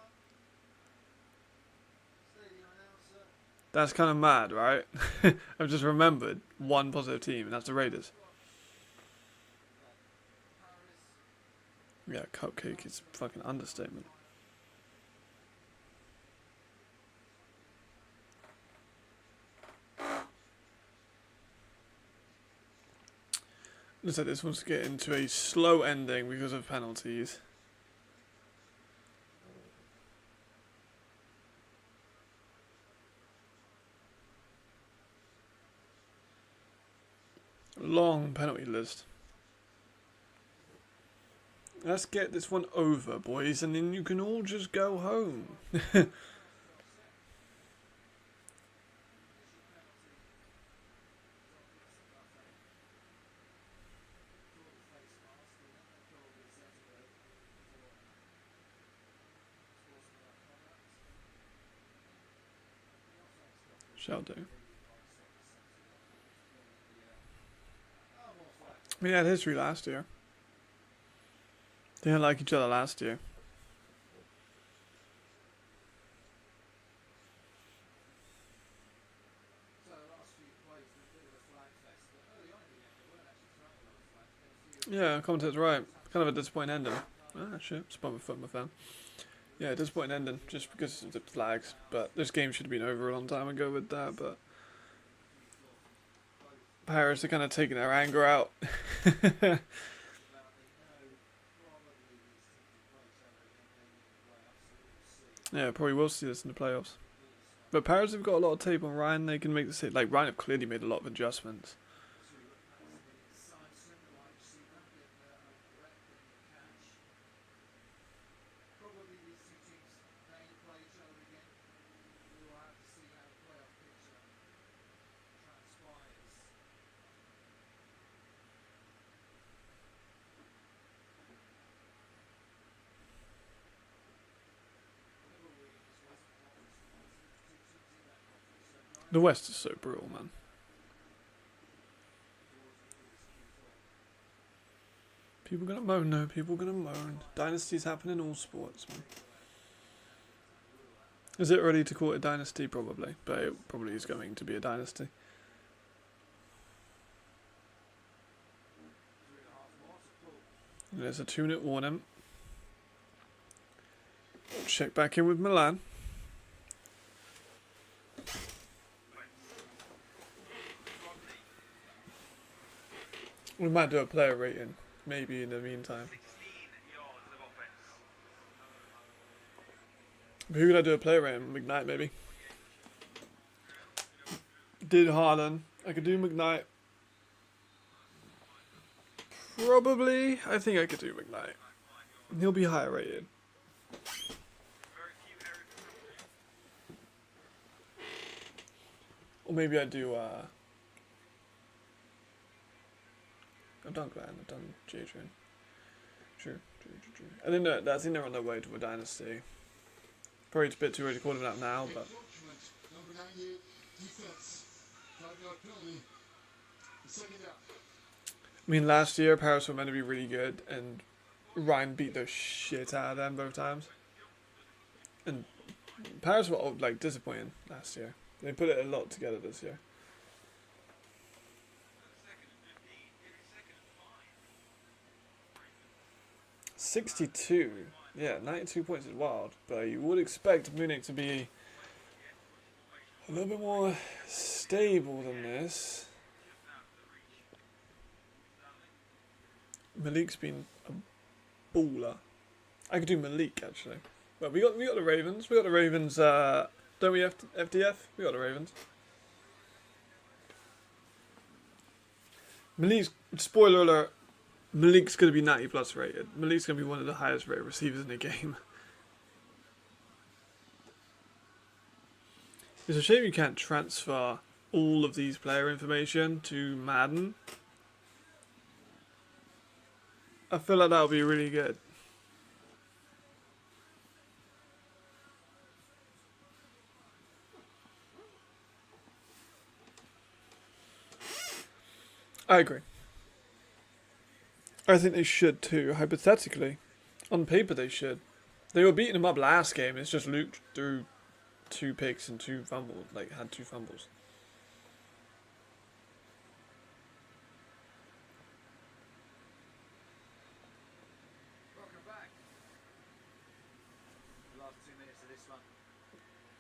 That's kind of mad, right? I've just remembered one positive team, and that's the Raiders. Yeah, cupcake is a fucking understatement. Looks like this one's getting to a slow ending because of penalties. Long penalty list. Let's get this one over, boys, and then you can all just go home. Shall do. We had history last year. They didn't like each other last year. Yeah, commentator's right. Kind of a disappointing ending. Ah, shit. Spun my foot, my fan. Yeah, disappointing ending just because of the flags. But this game should have been over a long time ago with that. But Paris are kind of taking their anger out. Yeah, probably will see this in the playoffs. But Paris have got a lot of tape on Ryan. They can make the like Ryan have clearly made a lot of adjustments. The West is so brutal, man. People gonna moan, no. People gonna moan. Dynasties happen in all sports, man. Is it ready to call it a dynasty? Probably, but it probably is going to be a dynasty. There's a 2-0 warning. Check back in with Milan. We might do a player rating, maybe in the meantime. 16 yards of offense. But who could I do a player rating? McKnight, maybe. Did Haaland. I could do McKnight. Probably. I think I could do McKnight. He'll be higher rated. Very few areas of Or maybe I do, I've done Glenn, I've done Jadrian. True. I think they're on their way to a dynasty. Probably it's a bit too early to call them out now, but Number 98, defense. 5-yard penalty. Second down. I mean last year Paris were meant to be really good and Ryan beat the shit out of them both times. And Paris were like disappointing last year. They put it a lot together this year. 62. Yeah, 92 points is wild, but you would expect Munich to be a little bit more stable than this. Malik's been a baller. I could do Malik actually. But we got the Ravens. We got the Ravens. Don't we have FDF? We got the Ravens. Malik's, spoiler alert, Malik's going to be 90 plus rated. Malik's going to be one of the highest rated receivers in the game. It's a shame you can't transfer all of these player information to Madden. I feel like that would be really good. I agree. I think they should too, hypothetically. On paper they should. They were beating him up last game, it's just Luke threw 2 picks and 2 fumbles, had 2 fumbles. Welcome back. The last 2 minutes of this one.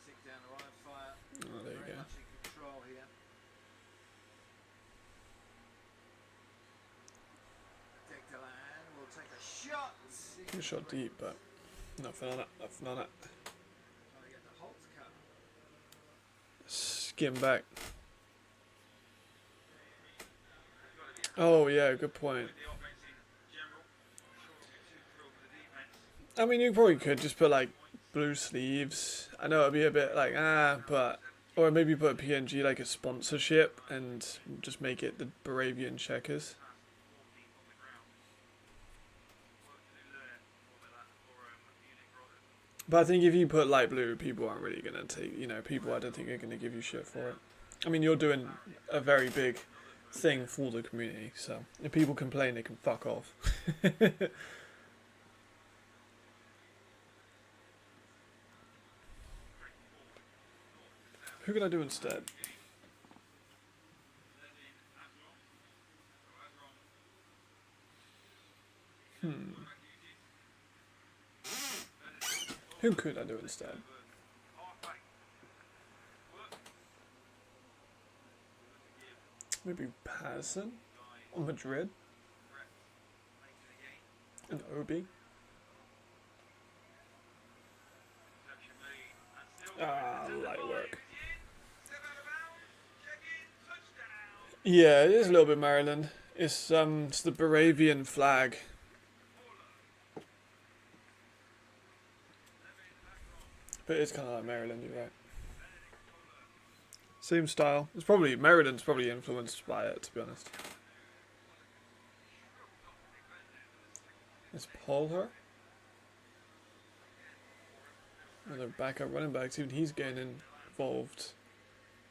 Tick down the line, fire. Oh, there you Very go. much in control here. Dick Delan will take a shot. Good shot deep, but nothing on it, nothing on it. Trying to get the Holt cut. Skim back. Oh yeah, good point. the offense in general. I'm sure we'll get too thrilled with the defense. I mean, you probably could just put like blue sleeves. I know it'd be a bit like but or maybe put a PNG like a sponsorship and just make it the Baravian checkers. But I think if you put light blue, people aren't really gonna take. People I don't think are gonna give you shit for it. I mean, you're doing a very big thing for the community, so if people complain, they can fuck off. Who can I do instead? Who could I do instead? Maybe Patterson or Madrid and Obi. Ah, light work. Yeah, it is a little bit Maryland. It's the Baravian flag. But it's kind of like Maryland, you're right. Same style. It's probably Maryland's probably influenced by it, to be honest. Let's pull her. Another backup running backs, even he's getting involved.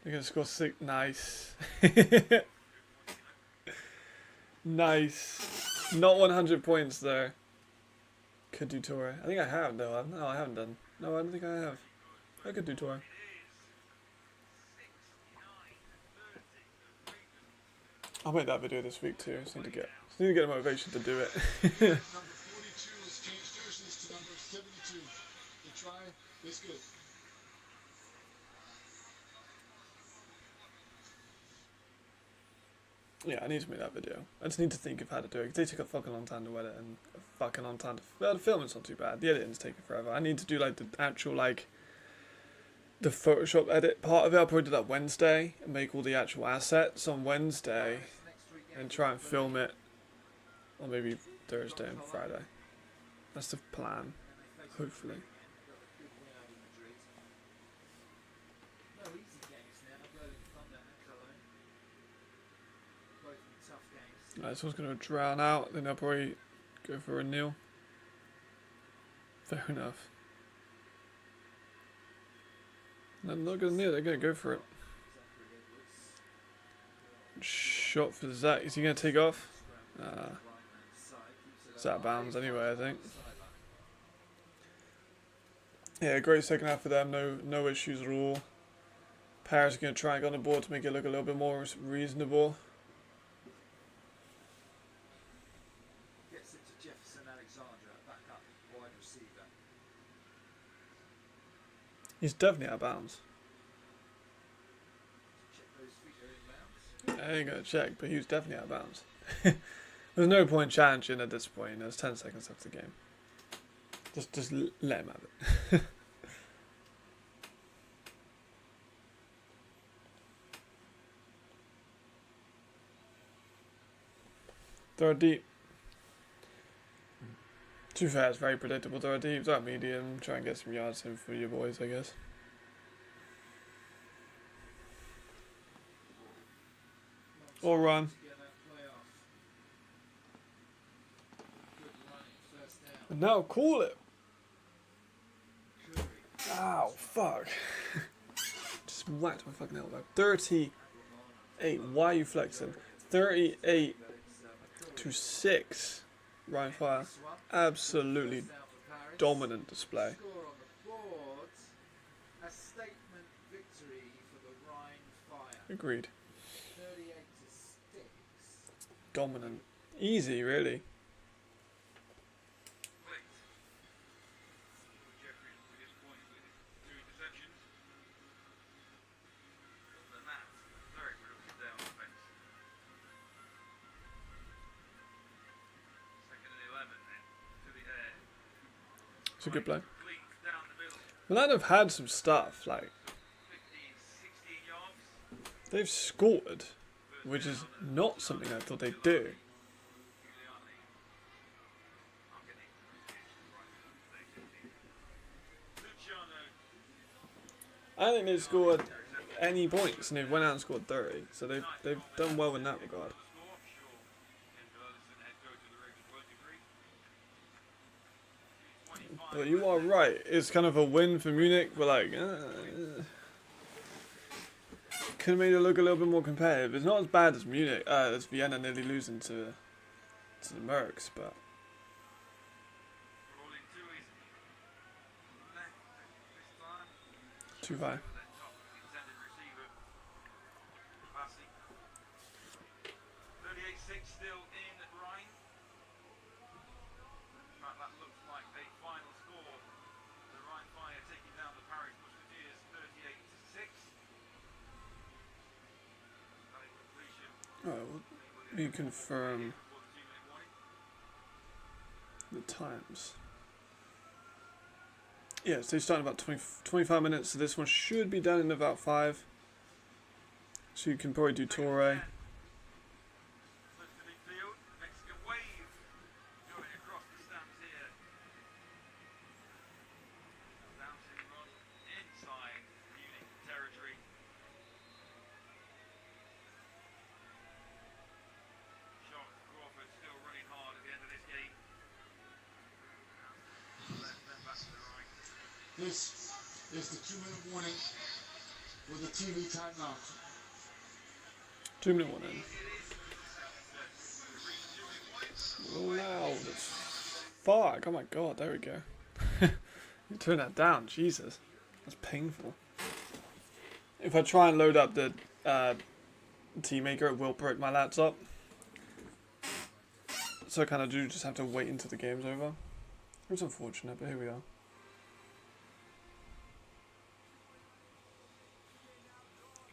They're gonna score 6. Nice. Nice. Not 100 points there. Could do Torre. I think I have though. No, I haven't done. No, I don't think I have. I could do Torre. I'll make that video this week too. Just need to get the motivation to do it. Number 42 has changed jerseys to number 72. The try is good. Yeah, I need to make that video. I just need to think of how to do it. 'Cause they took a fucking long time to edit and a fucking long time to... Well, the filming's not too bad. The editing's taking forever. I need to do like the actual like... the Photoshop edit part of it. I'll probably do that Wednesday and make all the actual assets on Wednesday and try and film it on maybe Thursday and Friday. That's the plan, hopefully. No easy games now. Berlin Thunder and Cologne. Both been tough games. This one's going to drown out. Then I'll probably go for a nil. Fair enough. No, I'm not going to kneel. They're going to go for it. Shot for Zach. Is he going to take off? It's out of bounds anyway, I think. Yeah, great second half for them. No issues at all. Paris are going to try and get on the board to make it look a little bit more reasonable. Gets it to Jefferson Alexander, back up, wide receiver. He's definitely out of bounds. Check those feet are in bounds. I ain't going to check, but he was definitely out of bounds. There's no point challenging at this point. There's 10 seconds left of the game. Just let him have it. Throw it deep. To be fair, it's very predictable. Throw it deep, throw it medium, try and get some yards in for your boys, I guess. Or run. And now call it. Ow, fuck. Just whacked my fucking elbow. 38. Why are you flexing? 38 to 6. Ryan Fire. Absolutely dominant display. Score on the board. A statement victory for the Rhine Fire. Agreed. 38 to 6. Dominant. Easy, really. It's a good play. Milan have had some stuff, like, they've scored, which is not something I thought they'd do. I don't think they've scored any points and they've went out and scored 30, so they've done well in that regard. But you are right, it's kind of a win for Munich, but like, could have made it look a little bit more competitive. It's not as bad as Munich, as Vienna nearly losing to the Mercs, but... Too high. 38-6 still in Rhine. In fact, that looks like a final score. The Rhine Alright, well, you confirm the times. Yeah, so they start in about 25 minutes, so this one should be done in about 5. So you can probably do Torre. Close to midfield. Mexican wave going across the stands here. Bouncing run inside Munich territory. Shot Crawford still running hard at the end of this game. Left, then back to the right. This is the 2-minute warning with a TV timeout. 2-minute one in. Loud as fuck. Oh my god, there we go. You turn that down, Jesus. That's painful. If I try and load up the Tea Maker, it will break my laptop. So I kind of do just have to wait until the game's over. It's unfortunate, but here we are.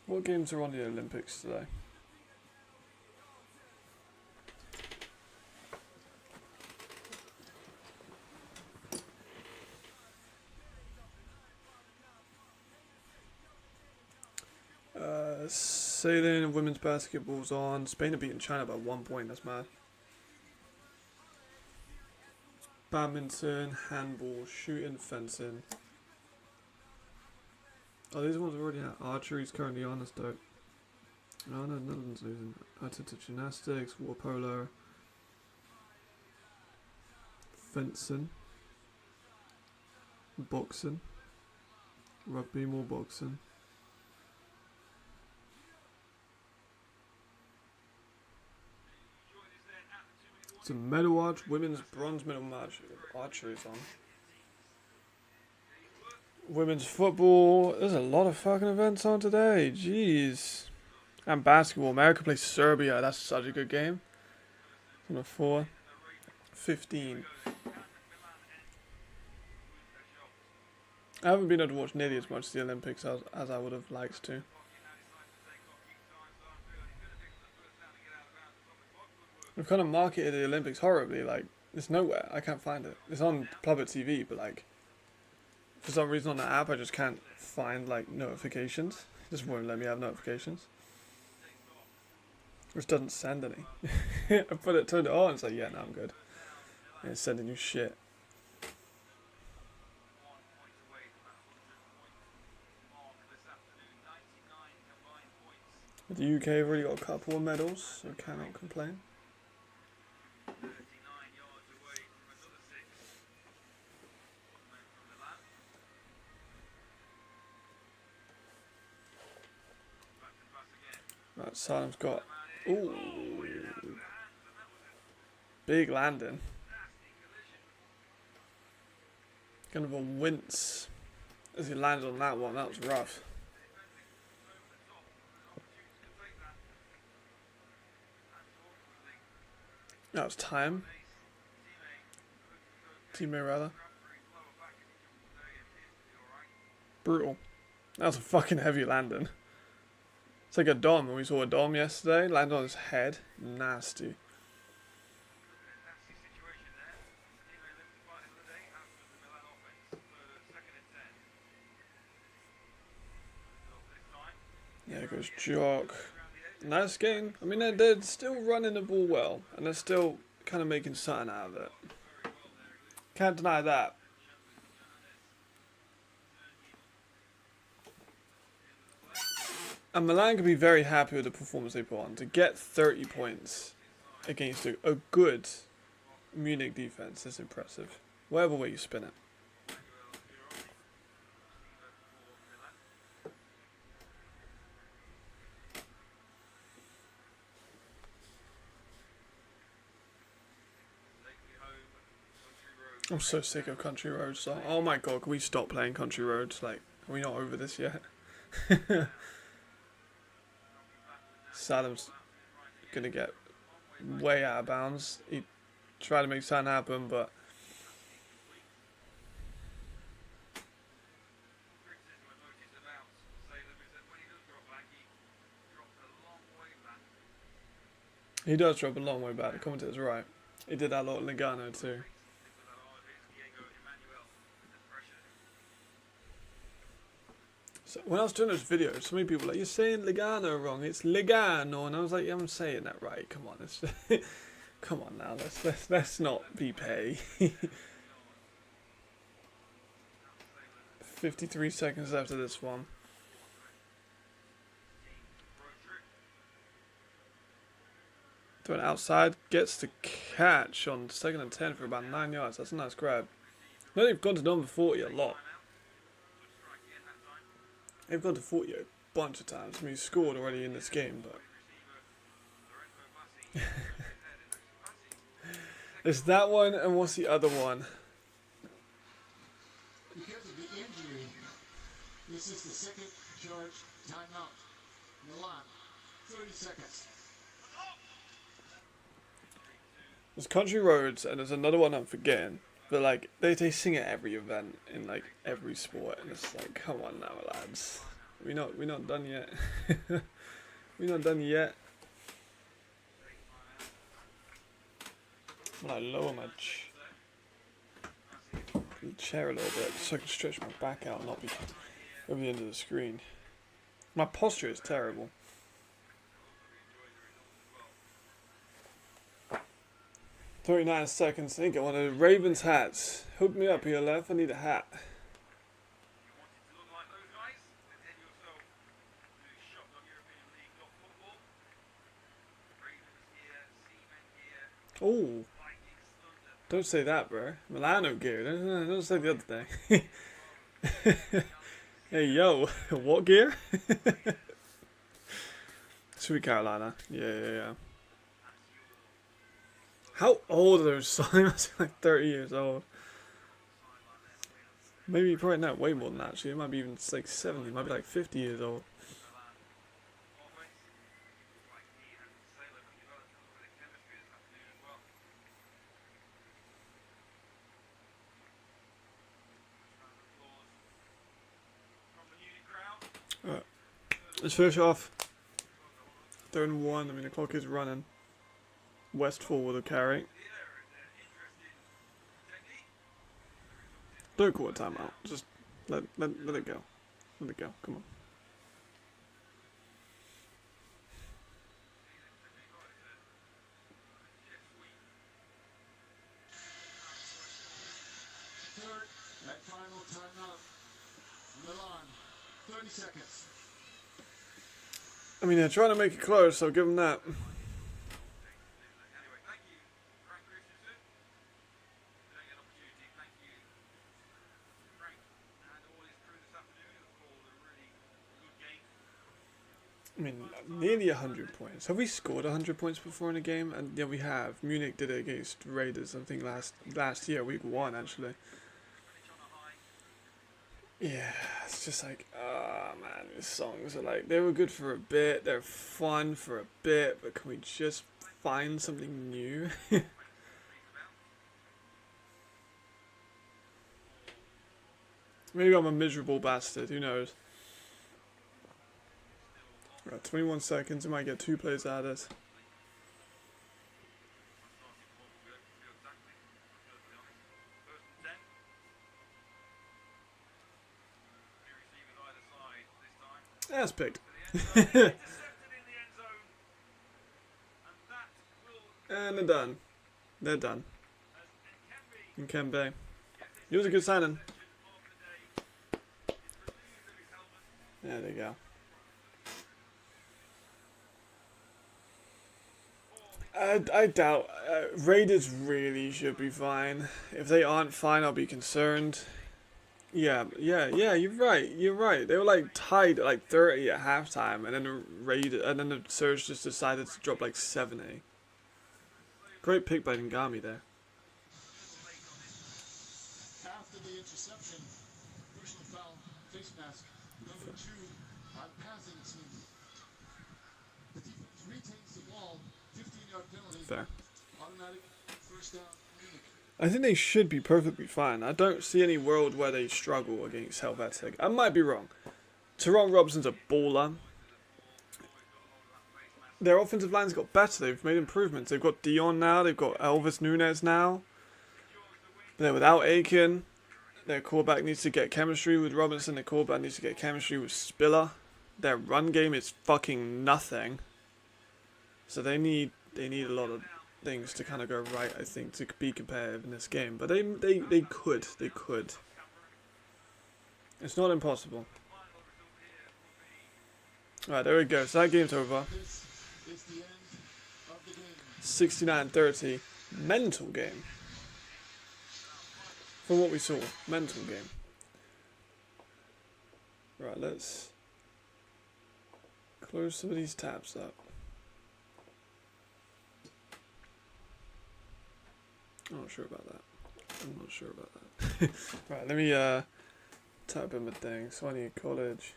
What games are on the Olympics today? Sailing and women's basketball's on. Spain are beating China by 1 point. That's mad. Badminton, handball, shooting, fencing. Oh, these ones are already out. Archery's currently on. That's dope. Oh no, Netherlands losing. Attitude gymnastics, water polo, fencing, boxing, rugby, more boxing. It's a medal arch, women's bronze medal match. Archery's on. Women's football. There's a lot of fucking events on today. Jeez. And basketball. America plays Serbia. That's such a good game. Number 4. 15. I haven't been able to watch nearly as much of the Olympics as I would have liked to. We've kind of marketed the Olympics horribly. Like, it's nowhere. I can't find it. It's on public TV, but like, for some reason on the app, I just can't find like notifications. It just won't let me have notifications. Which doesn't send any. I turned it on, it's like, yeah, no, I'm good. And it's sending you shit. The UK have already got a couple of medals, so cannot complain. Right, Salem's got, ooh, big landing. Kind of a wince as he landed on that one. That was rough. That was time. Teammate rather. Brutal. That was a fucking heavy landing. It's like a Dom. We saw a Dom yesterday. Landed on his head. Nasty. There goes Jock. Nice game. I mean, they're still running the ball well. And they're still kind of making something out of it. Can't deny that. And Milan can be very happy with the performance they put on. To get 30 points against a good Munich defense is impressive. Whatever way you spin it. I'm so sick of Country Roads. So, oh my god, can we stop playing Country Roads? Like, are we not over this yet? Salem's gonna get way out of bounds. He tried to make something happen, but He does drop a long way back. The commentator's right. He did that a lot in Lugano too. So when I was doing those videos, so many people were like, "You're saying Lugano wrong. It's Lugano," and I was like, "Yeah, I'm saying that right. Come on, come on now. Let's not be pay." 53 seconds after this one. Throwing outside, gets the catch on 2nd and 10 for about 9 yards. That's a nice grab. No, they've gone to number 40 a lot. They've gone to 40 a bunch of times. I mean, he scored already in this game, but it's that one, and what's the other one? Because of the injury, this is the second charge timeout. Milan, 30 seconds. There's Country Roads, and there's another one I'm forgetting. But like they sing at every event in like every sport, and it's like, come on now, lads. We're not done yet. We're not done yet. I'm gonna lower my chair a little bit so I can stretch my back out and not be over the end of the screen. My posture is terrible. 39 seconds. I think I want a Ravens hats. Hook me up here, left. I need a hat. Oh, don't say that, bro. Milano gear. Don't say the other thing. Hey, yo, what gear? Sweet Carolina. Yeah. How old are those signs? Like 30 years old. Maybe probably not way more than that, actually. It might be even like 70. It might be like 50 years old. Alright. Let's finish off. 3rd and 1. I mean, the clock is running. Westfall with a carry. Don't call a timeout. Just let it go. Let it go. Come on. Third and final timeout. Milan, 30 seconds. I mean, they're trying to make it close, so I'll give them that. I mean, nearly 100 points. Have we scored 100 points before in a game? And yeah, we have. Munich did it against Raiders, I think last year, week 1 actually. Yeah, it's just like, oh man, these songs are like, they were good for a bit, they're fun for a bit, but can we just find something new? Maybe I'm a miserable bastard, who knows? Right, 21 seconds, we might get 2 plays out of this. That's picked. And they're done. They're done. And Kembe. It was a good signing. There they go. I doubt. Raiders really should be fine. If they aren't fine, I'll be concerned. Yeah, you're right. They were like tied at like 30 at halftime, and then the Surge just decided to drop like 70. Great pick by Ngami there. After the interception, personal foul, face mask, number 2 on passing team. The defense retains the ball, 15-yard penalty. Fair. Automatic first down, Munich. I think they should be perfectly fine. I don't see any world where they struggle against Helvetic. I might be wrong. Teron Robson's a baller. their offensive line's got better. They've made improvements. They've got Dion now. They've got Elvis Nunez now. But they're without Aiken. Their quarterback needs to get chemistry with Robinson. Their quarterback needs to get chemistry with Spiller. Their run game is fucking nothing. So they need a lot of things to kind of go right, I think, to be competitive in this game. But they could. It's not impossible. Alright, there we go. So that game's over. This is the end of the game. 69-30. Mental game. From what we saw. Mental game. Right, let's close some of these tabs up. I'm not sure about that. Right, let me type in my thing. So I need college.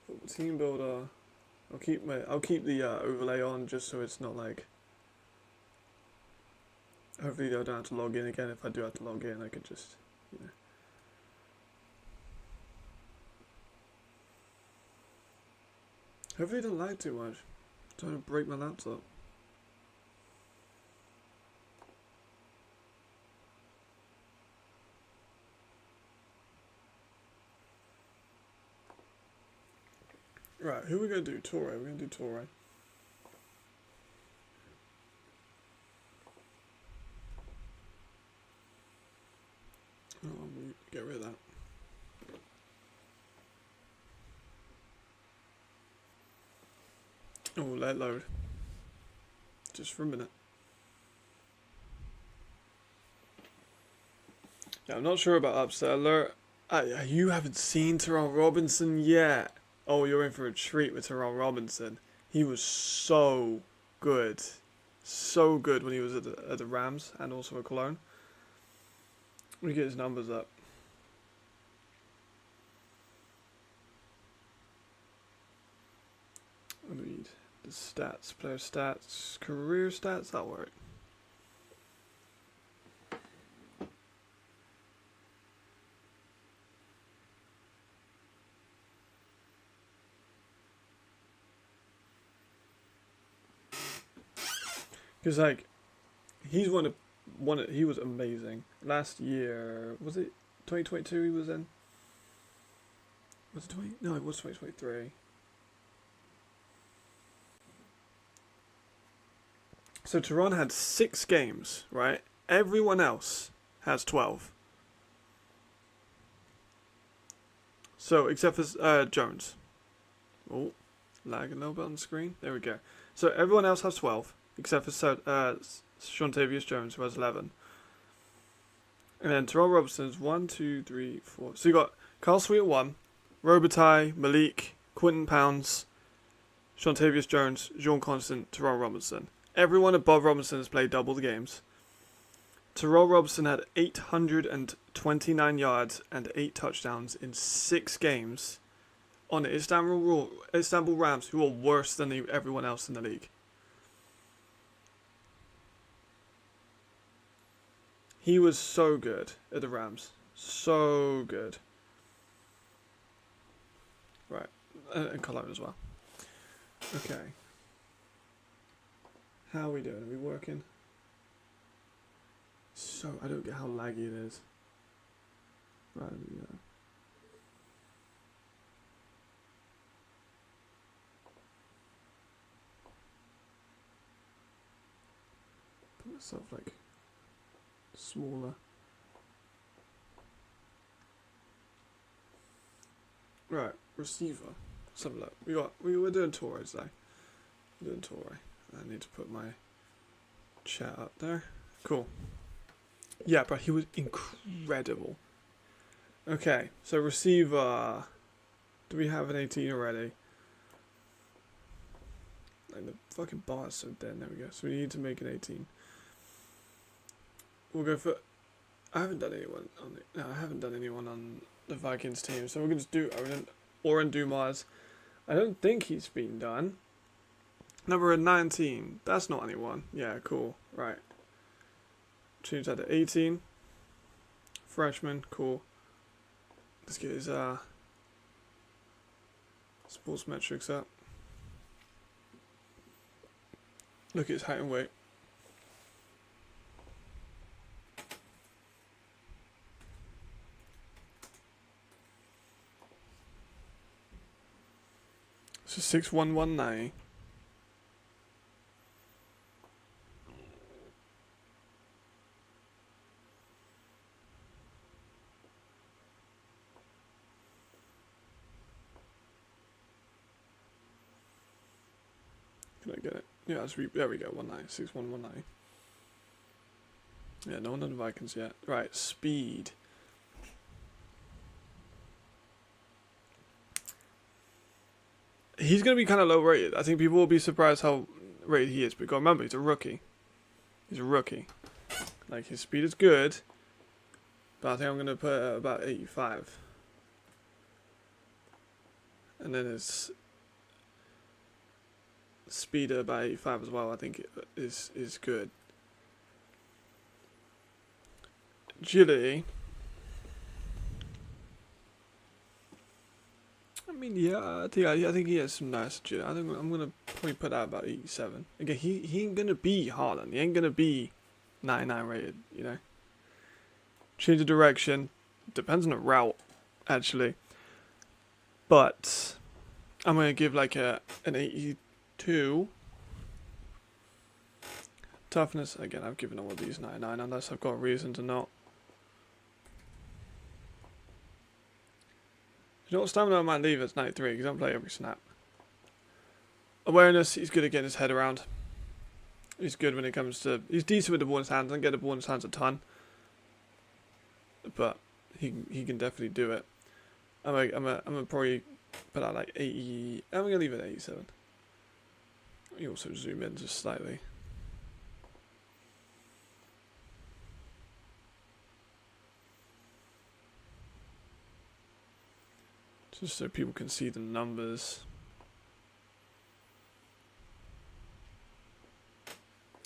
Football team builder. I'll keep the overlay on just so it's not like. Hopefully I don't have to log in again. If I do have to log in, I could just, you know. Hopefully it doesn't lag too much. Don't want to break my laptop. Right, who are we going to do? Torre. We're going to do Torre. Oh, we get rid of that. Oh, let it load. Just for a minute. Yeah, I'm not sure about upset alert. You haven't seen Terrell Robinson yet. Oh, you're in for a treat with Terrell Robinson. He was so good. So good when he was at the Rams and also at Cologne. Let me get his numbers up. I need the stats, player stats, career stats, that'll work. Because like, he was amazing. Last year, was it 2022 he was in? Was it 20? No, it was 2023. So Tehran had 6 games, right? Everyone else has 12. So, except for Jones. Oh, lag a little bit on the screen. There we go. So, everyone else has 12, except for Shontavious Jones, who has 11. And then Terrell Robinson's 1, 2, 3, 4. So, you got Carl Sweet at 1, Robitaille, Malik, Quinton Pounds, Shontavious Jones, Jean Constant, Terrell Robinson. Everyone above Robinson has played double the games. Terrell Robinson had 829 yards and 8 touchdowns in 6 games on the Istanbul Rams, who are worse than everyone else in the league. He was so good at the Rams. So good. Right. And Cologne as well. Okay. How are we doing? Are we working? So, I don't get how laggy it is. Right, yeah. Put myself like smaller. Right, receiver. Let's have a look. We're doing Torres though. We're doing Torre. I need to put my chat up there. Cool. Yeah, but he was incredible. Okay, so receiver. Do we have an 18 already? Like the fucking bar is so dead. There we go. So we need to make an 18. We'll go for. I haven't done anyone on the Vikings team, so we're gonna just do Oren Dumas. I don't think he's been done. Number 19. That's not anyone. Yeah, cool. Right. Change that to 18. Freshman. Cool. Let's get his sports metrics up. Look at his height and weight. So 6119. Can I get it? Yeah, there we go. 6119. Yeah, no one on the Vikings yet. Right, speed. He's going to be kind of low rated. I think people will be surprised how rated he is. But remember, he's a rookie. He's a rookie. Like, his speed is good. But I think I'm going to put it at about 85. And then his speed at about 85 as well, I think is good. Agility. I mean, yeah, I think he has some nice agility. I think I'm gonna probably put that about 87. Again, he ain't gonna be Haaland. He ain't gonna be 99 rated. You know. Change of direction. Depends on the route, actually. But I'm gonna give like an 82. Toughness. Again, I've given all of these 99 unless I've got a reason to not. You know what, stamina I might leave as 93 because I don't play every snap. Awareness, he's good at getting his head around. He's good when it comes to... He's decent with the ball in his hands. Doesn't get the ball in his hands a ton. But he can definitely do it. I'm gonna probably put out like 80... I'm going to leave it at 87. You also zoom in just slightly. Just so people can see the numbers.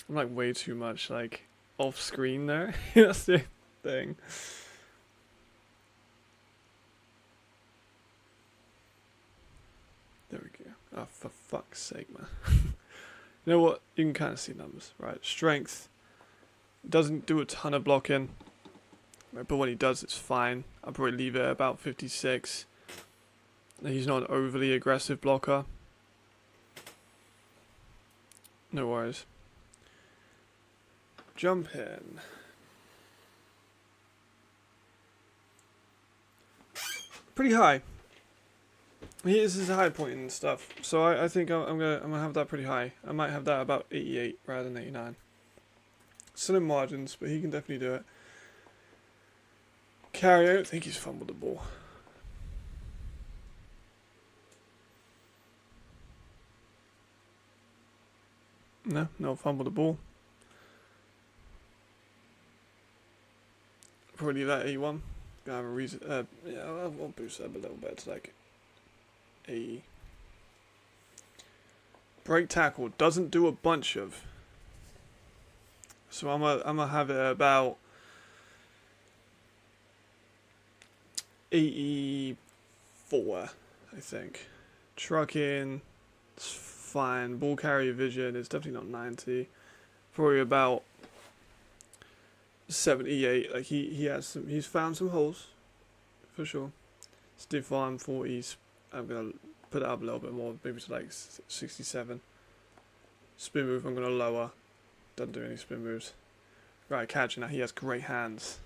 I'm like way too much like off screen there. That's the thing. There we go. Oh, for fuck's sake, man. You know what? You can kind of see numbers, right? Strength. Doesn't do a ton of blocking. Right, but when he does, it's fine. I'll probably leave it at about 56. He's not an overly aggressive blocker. No worries. Jump in. Pretty high. This is a high point and stuff. So I think I'm gonna have that pretty high. I might have that about 88 rather than 89. Still in margins, but he can definitely do it. Carry, I don't think he's fumbled the ball. No fumble the ball. Probably leave that 81. Gonna have a reason. Yeah, I'll boost that up a little bit to like 80. Break tackle doesn't do a bunch of. So I'm gonna have it about 84, I think. Trucking, it's fine. Ball carrier vision is definitely not 90. Probably about 78. Like he's found some holes for sure. Stiff arm 40s. I'm gonna put it up a little bit more, maybe to like 67. Spin move I'm gonna lower. Doesn't do any spin moves. Right, catching now. He has great hands.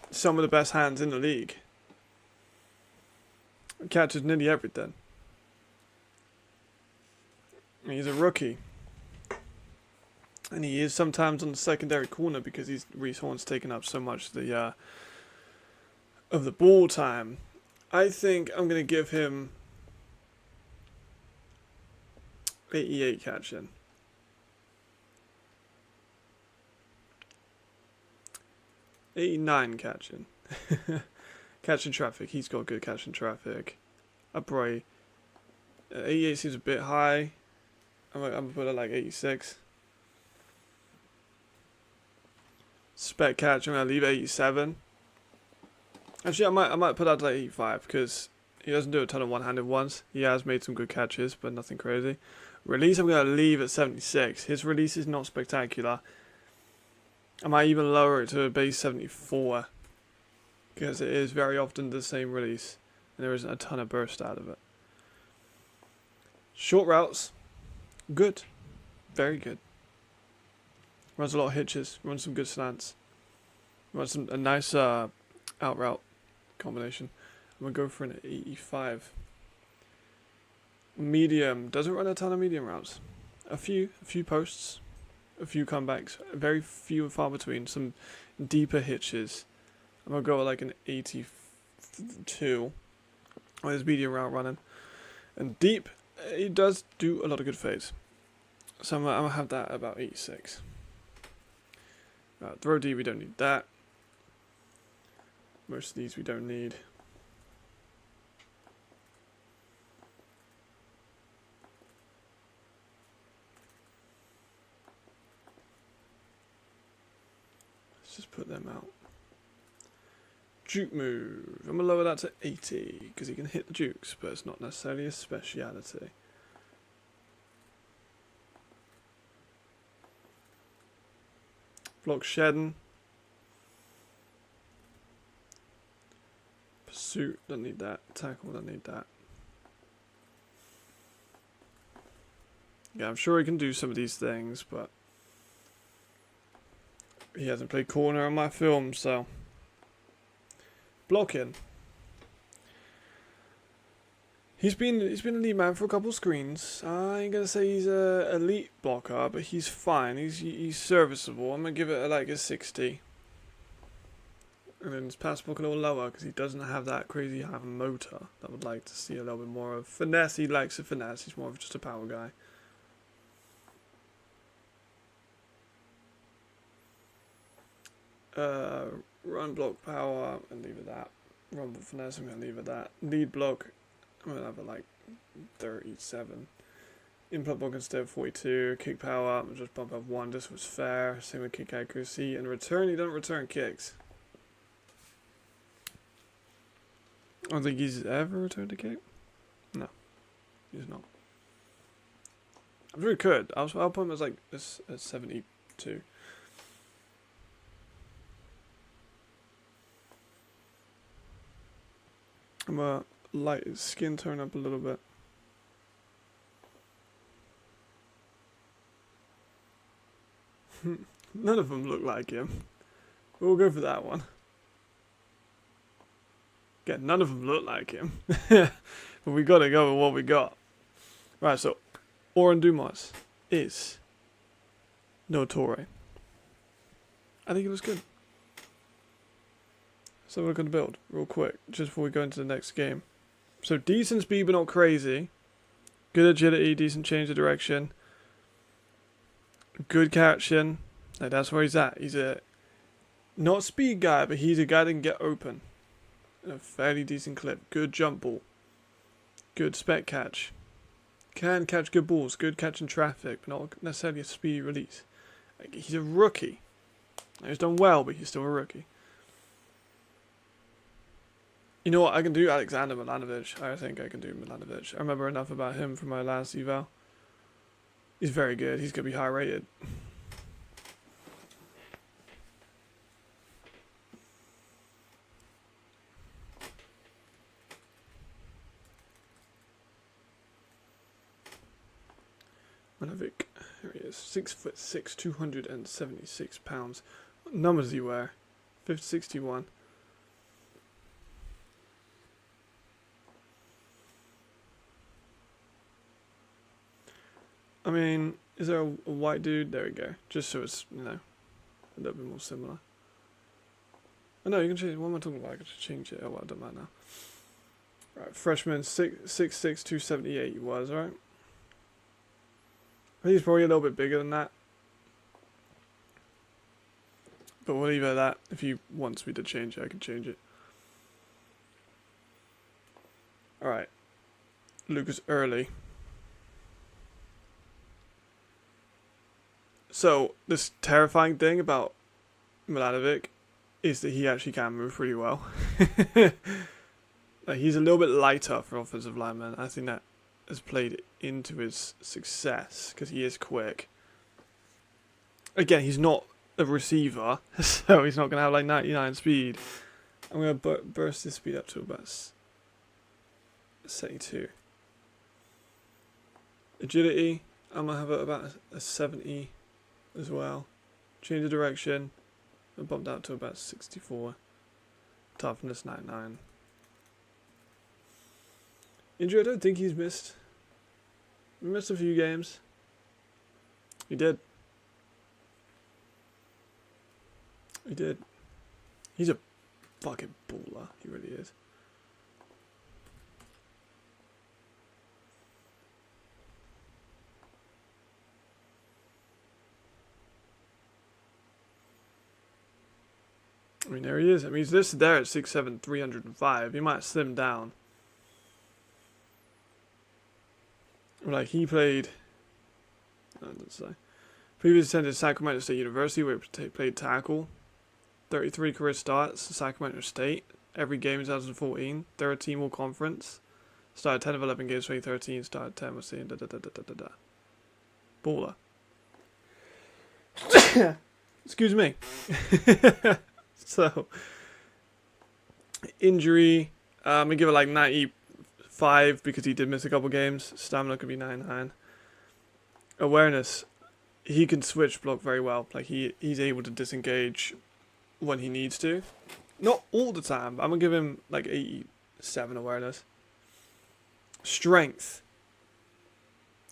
Some of the best hands in the league. Catches nearly everything. He's a rookie. And he is sometimes on the secondary corner because Reece Horn's taking up so much of the ball time. I think I'm going to give him 88 catching. 89 catching. Catching traffic. He's got good catching traffic. I probably 88 seems a bit high. I'm gonna put it like 86. Spec catch. I'm gonna leave 87. Actually, I might put that to like 85 because he doesn't do a ton of one-handed ones. He has made some good catches, but nothing crazy. Release, I'm going to leave at 76. His release is not spectacular. I might even lower it to a base 74. Because it is very often the same release. And there isn't a ton of burst out of it. Short routes. Good. Very good. Runs a lot of hitches. Runs some good slants. Runs a nice out route combination. I'm going to go for an 85. Medium. Doesn't run a ton of medium routes. A few posts. A few comebacks. Very few and far between. Some deeper hitches. I'm going to go with like an 82. With his medium route running. And deep, he does do a lot of good fades. So I'm going to have that at about 86. Throw D, we don't need that. Most of these we don't need. Let's just put them out. Juke move. I'm going to lower that to 80 because he can hit the jukes, but it's not necessarily a speciality. Block shedding. Pursuit, don't need that. Tackle, don't need that. Yeah, I'm sure he can do some of these things, but he hasn't played corner on my film, so. Blocking. He's been a lead man for a couple of screens. I ain't gonna say he's a elite blocker, but he's fine. He's serviceable. I'm gonna give it like a 60. And then his pass block a little lower because he doesn't have that crazy high motor. I would like to see a little bit more of finesse. He likes a finesse. He's more of just a power guy. Run block power and leave it that. Run block finesse, I'm gonna leave it that. Lead block, I'm gonna have it like 37. Input block instead of 42. Kick power, I'm just bump up 1. This was fair. Same with kick accuracy. And return, he doesn't return kicks. I don't think he's ever returned a kick. No, he's not. I'm sure he could. I'll put him as like a 72. I'm gonna light his skin tone up a little bit. None of them look like him. We'll go for that one. Again, none of them look like him. But we gotta go with what we got. Right, so Oren Dumas is no Torre. I think it was good. So we're going to build real quick, just before we go into the next game. So decent speed, but not crazy. Good agility, decent change of direction. Good catching. Like, that's where he's at. He's a not speed guy, but he's a guy that can get open. In a fairly decent clip. Good jump ball. Good spec catch. Can catch good balls. Good catch in traffic, but not necessarily a speed release. Like, he's a rookie. He's done well, but he's still a rookie. You know what, I can do Alexander Milanovic. I think I can do Milanovic. I remember enough about him from my last eval. He's very good. He's going to be high rated. Milanovic. Here he is. 6'6", 276 pounds. What numbers does he wear? 61. I mean, is there a white dude? There we go. Just so it's, you know, a little bit more similar. Oh no, you can change. What am I talking about? I can just change it. Oh well, it doesn't matter now. Right, freshman 6'6", 278 he was, right? I think he's probably a little bit bigger than that. But we'll leave it at that. If he wants me to change it, I can change it. Alright. Lucas Early. So, this terrifying thing about Milanovic is that he actually can move pretty well. Like, he's a little bit lighter for offensive lineman. I think that has played into his success because he is quick. Again, he's not a receiver, so he's not going to have like 99 speed. I'm going to burst his speed up to about 72. Agility, I'm going to have it about a 70 as well. Change of direction, I bumped out to about 64. Toughness, 99. Injury, I don't think he's missed. He missed a few games. He did. He did. He's a fucking baller. He really is. I mean, there he is. I mean, he's listed there at 6'7", 305. He might slim down. Like, he played... I don't say. Previously attended Sacramento State University, where he played tackle. 33 career starts, Sacramento State. Every game in 2014. Third team all conference. Started 10 of 11 games 2013. Started 10 with seeing Baller. Excuse me. So, injury. I'm going to give it like 95 because he did miss a couple games. Stamina could be 99. Awareness. He can switch block very well. Like he's able to disengage when he needs to. Not all the time, but I'm going to give him like 87 awareness. Strength.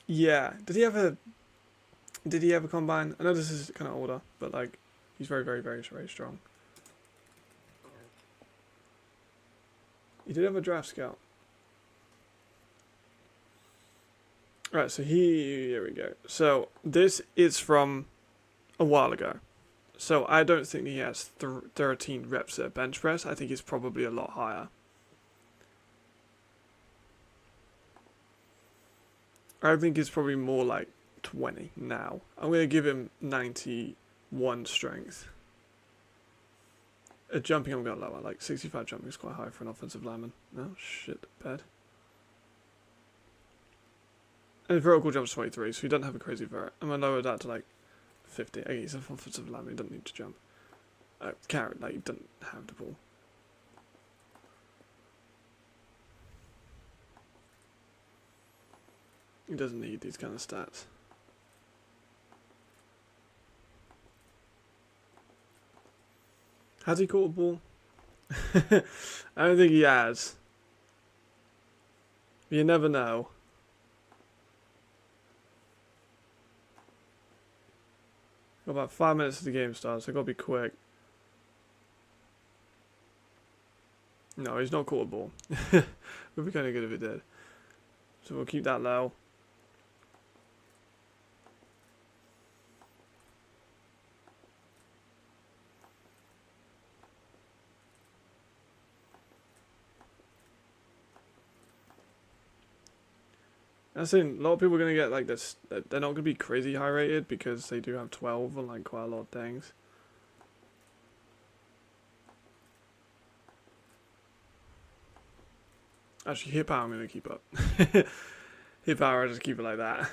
Yeah. Did he have a combine? I know this is kind of older, but like he's very, very, very, very strong. He did have a draft scout. Right, so here we go. So this is from a while ago. So I don't think he has 13 reps at bench press. I think he's probably a lot higher. I think it's probably more like 20 now. I'm going to give him 91 strength. At jumping, I'm going to lower. Like 65 jumping is quite high for an offensive lineman. Oh, shit, bad. And his vertical jump's 23, so he doesn't have a crazy vert. I'm going to lower that to like 50. Okay, he's an offensive lineman, he doesn't need to jump. Carrot, like, he doesn't have the ball. He doesn't need these kind of stats. Has he caught a ball? I don't think he has. You never know. Got about 5 minutes to the game starts, so I've got to be quick. No, he's not caught a ball. Would be kind of good if he did. So we'll keep that low. I think a lot of people are going to get like this, they're not going to be crazy high rated because they do have 12 on like quite a lot of things. Actually, hit power I'm going to keep up. Hit power, I just keep it like that.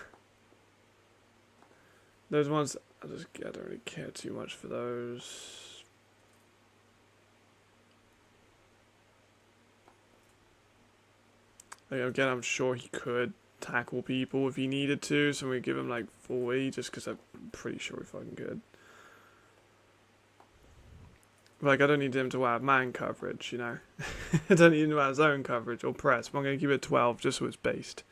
Those ones, I don't really care too much for those. Like, again, I'm sure he could tackle people if he needed to, so we give him like 40 just because I'm pretty sure he fucking could. Like, I don't need him to have man coverage, you know. I don't need him to have zone coverage or press, but I'm going to keep it 12 just so it's based.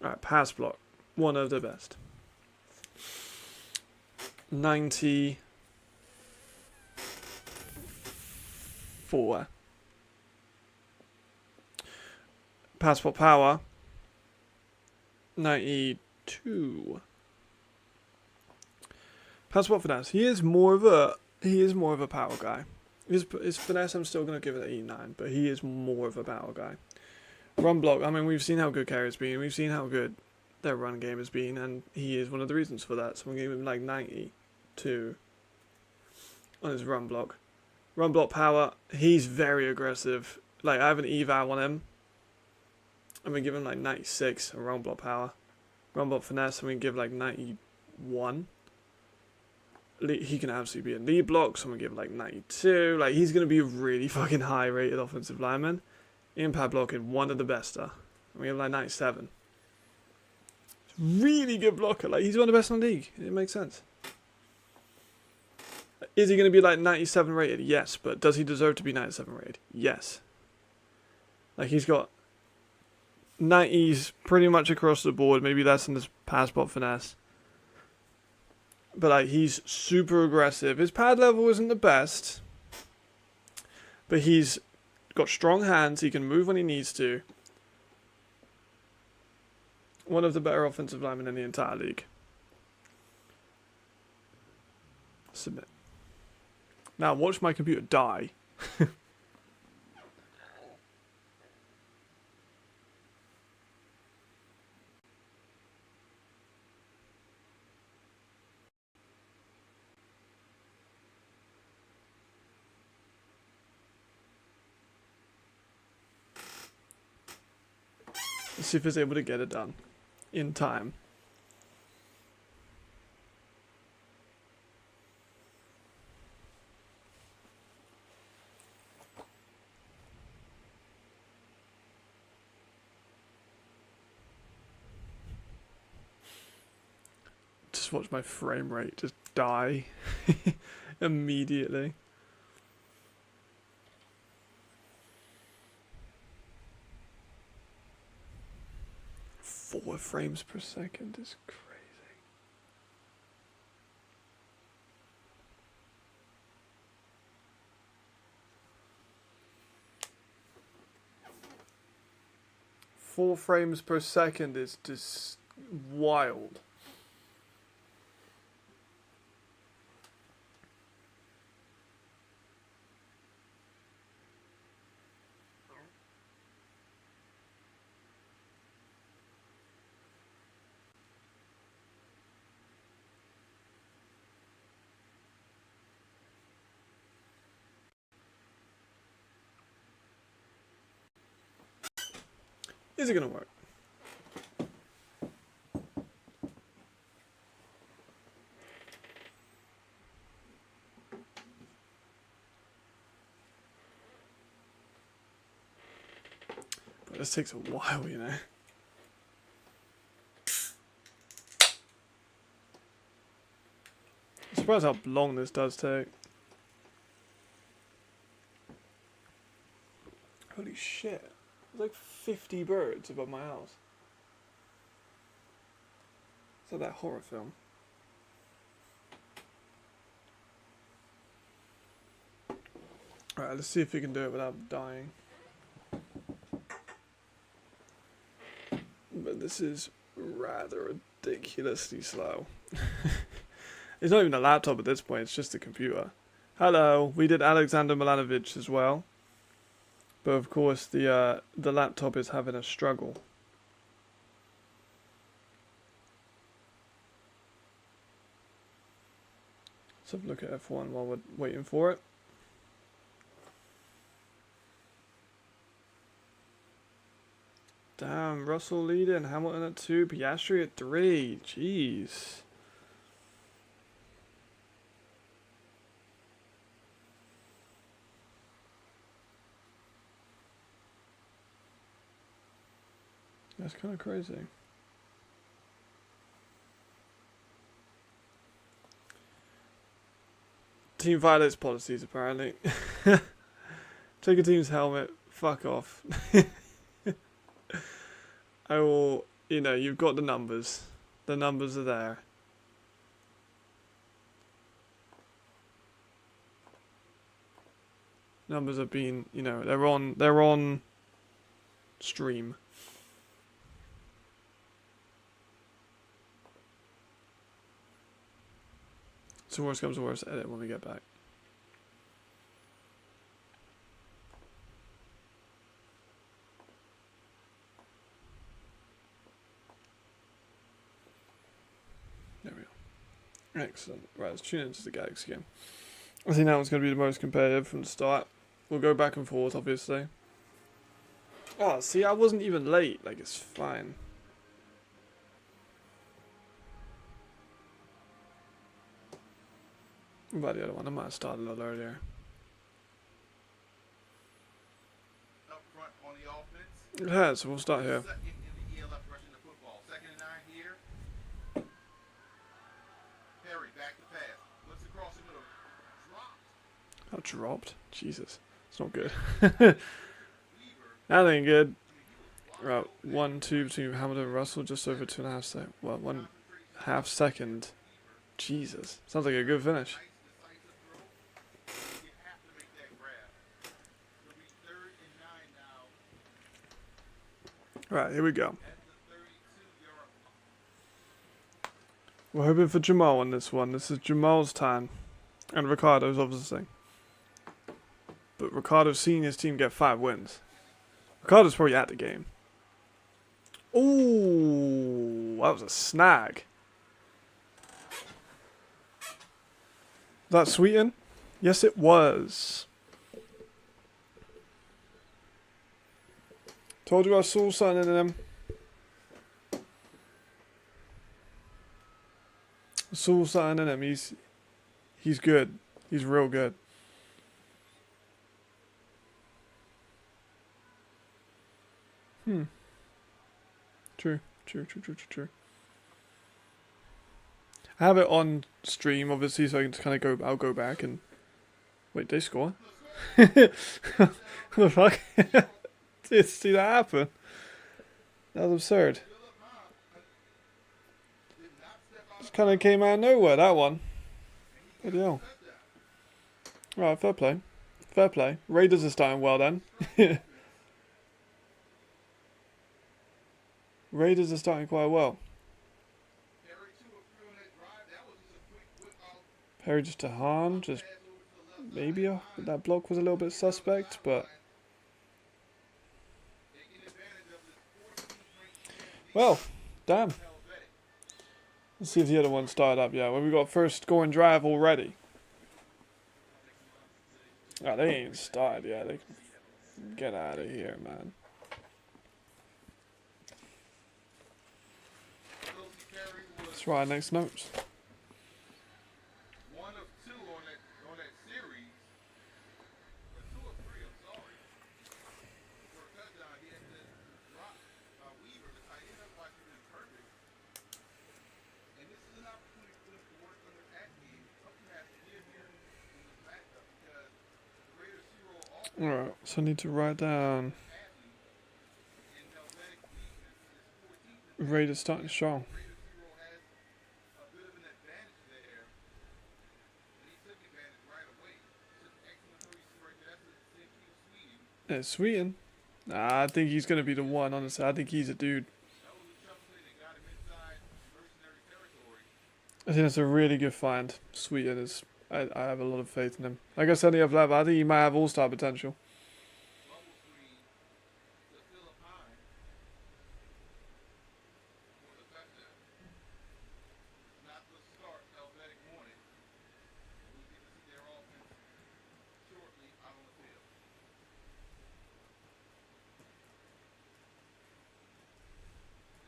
Alright, pass block. One of the best. 94. Passport power, 92. Passport finesse. He is more of a power guy. His finesse, I'm still gonna give it 89, but he is more of a power guy. Run block. I mean, we've seen how good Carey's been. We've seen how good their run game has been, and he is one of the reasons for that. So I'm gonna give him like 92 on his run block. Run block power. He's very aggressive. Like I have an eval on him. I'm going to give him like 96 and run block power. Run block finesse, I'm going to give like 91. He can absolutely be a lead block, so I'm going to give like 92. Like, he's going to be a really fucking high rated offensive lineman. Impact blocking, one of the best. I'm going to give him like 97. Really good blocker. Like, he's one of the best in the league. It makes sense. Is he going to be like 97 rated? Yes. But does he deserve to be 97 rated? Yes. Like, he's got 90s pretty much across the board. Maybe less in his pass block finesse. But, like, he's super aggressive. His pad level isn't the best. But he's got strong hands. He can move when he needs to. One of the better offensive linemen in the entire league. Submit. Now watch my computer die. Let's see if it's able to get it done in time. Just watch my frame rate just die immediately. Four frames per second is crazy. Four frames per second is just wild. Is it gonna work? But this takes a while, you know. I'm surprised how long this does take. Holy shit. There's like 50 birds above my house. It's like that horror film. Alright, let's see if we can do it without dying. But this is rather ridiculously slow. It's not even a laptop at this point, it's just a computer. Hello, we did Alexander Milanovic as well. But of course the laptop is having a struggle. Let's have a look at F1 while we're waiting for it. Damn, Russell leading, Hamilton at 2, Piastri at 3. Jeez. That's kind of crazy. Team violates policies, apparently. Take a team's helmet. Fuck off. I will, you know, you've got the numbers. The numbers are there. Numbers have been, you know, they're on stream. So worst comes to worst, edit when we get back. There we go. Excellent. Right, let's tune into the Galaxy game. I think that one's going to be the most competitive from the start. We'll go back and forth, obviously. Oh, see, I wasn't even late. Like, it's fine. What about the other one? I might have started a little earlier. Up front on the offense. It has, so we'll start here. Second in the ELF rushing the football. 2nd and 9 here. Perry back to pass. Looks across the middle. Dropped. Oh, dropped? Jesus. It's not good. Weaver. That ain't good. Right, 1-2 between Hamilton and Russell, just over 2.5 seconds. Well, 1/2 second. Jesus. Sounds like a good finish. Nice decisive throw. You have to make that grab. It'll be 3rd and 9 now. Right, here we go. At the 32-yard line. We're hoping for Jamal on this one. This is Jamal's time. And Ricardo's, obviously. But Ricardo's seen his team get 5 wins. Ricardo's probably at the game. Ooh, that was a snag. That Sweeten? Yes, it was. Told you I saw something in him. Saw something in him. He's good. He's real good. True. I have it on stream, obviously, so I can just kind of go. I'll go back and wait. They score. What the fuck? Did see that happen? That was absurd. Just kind of came out of nowhere. That one. Bloody hell. Right, fair play. Fair play. Raiders are starting well then. Raiders are starting quite well. Perry just to harm, just maybe that block was a little bit suspect, but well, damn. Let's see if the other one started up. Yeah, well, we got first scoring drive already. Oh, they ain't started yet. They can get out of here, man. Let's write our next notes. 1 of 2 on that series. Or 2 of 3, I'm sorry. For a touchdown, he had to drop Weaver, the tight end. Otherwise, he was perfect. And this is an opportunity for him to work on their act game. Something has to give here in this matchup because the Raiders zero off Alright, so I need to write down passing. And Helvetic defense is 14th. Raiders starting strong. Raiders zero has a bit of an advantage there. And he took advantage right away. It's an excellent throw. You see right there. That's the same thing with Sweden. It's Sweeten. Nah, I think he's going to be the one, honestly. I think he's a dude. That was a tough play. They got him inside mercenary territory. I think that's a really good find. Sweeten is... I have a lot of faith in him. Like I said the other level, I think he might have all-star potential. Bubble screen to Philip Hine for the touchdown. Not the start Helvetic wanted. We'll get to see their offense shortly out on the field.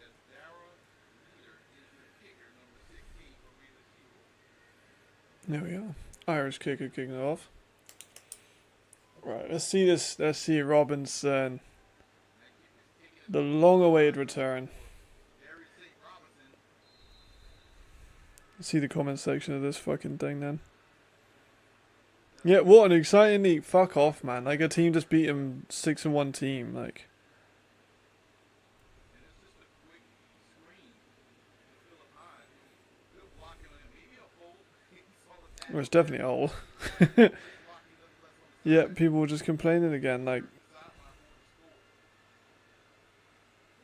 As Dara Reader is the kicker, number 16 for Reader's Hero. There we go. Irish kicker kicking it off. Right, let's see this. Let's see Robinson. The long-awaited return. Darius St. Robinson. Let's see the comment section of this fucking thing then. Yeah, what an exciting league. Fuck off, man. Like a team just beat him 6-1 team. Like, And it's just a quick screen to Philip Hine. Good blocking on him. Maybe a hold. He saw the tackle. well, it's definitely old. Blocking nonetheless on the Yeah, people were just complaining again. Like, sideline for the score.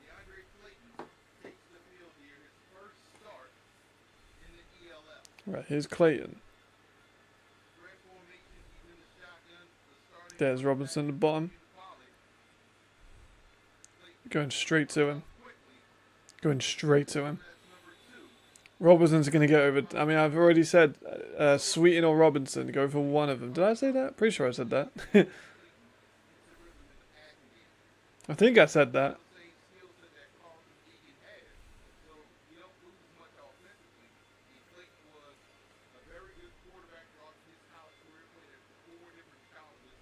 DeAndre Clayton takes the field here. His first start in the ELF. right, here's Clayton. Spread formation. He's in the shotgun. The starting There's Robinson at the bottom. Pollard. Going straight to him. Quickly. Going straight to him. That's number 2. Robinson's going to get over. I mean, I've already said Sweeten or Robinson. Go for one of them. Did I say that? Pretty sure I said that. I think I said that. the same skill set that Carlton Egan has. So you don't lose much offensively. Clayton was a very good quarterback throughout his college career, played at 4 different colleges,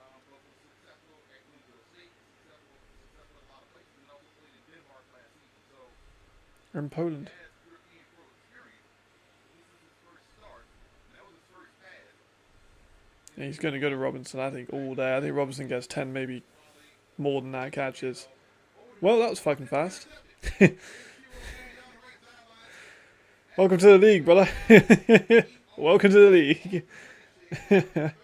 but was successful at Louisville State, successful at a lot of places, and also played in Denmark last season. So In Poland. has European pro experience. This is his first start, and that was his first pass. Yeah, he's going to go to Robinson, I think, all day. I think Robinson gets 10, maybe more than that catches. Well, that was fucking fast. Welcome to the league, brother. Welcome to the league. 31. Lon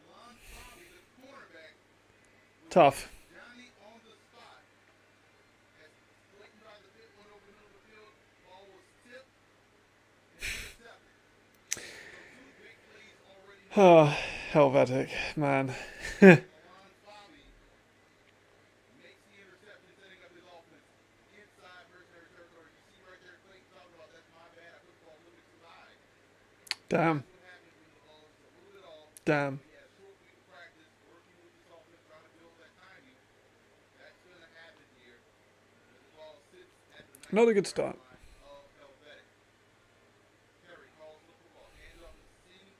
Bobby, the cornerback, Tough. Johnny on the spot. As Clayton tried to fit one over the middle of the field, ball was tipped and intercepted. So 2 big plays already made. Oh, Helvetic, man. Lon Bobby makes the interception, setting up his offense inside mercenary territory. You see right there, Clayton talking about that's my bad. I put the ball a little bit too high. Damn. That's what happens when the ball is a little bit off. Damn. He has short week of practice, working with this offense, trying to build that timing. That's going to happen here. As the ball sits at the Not a good start. line of Helvetic. Terry calls the football. Hands off to Sweetie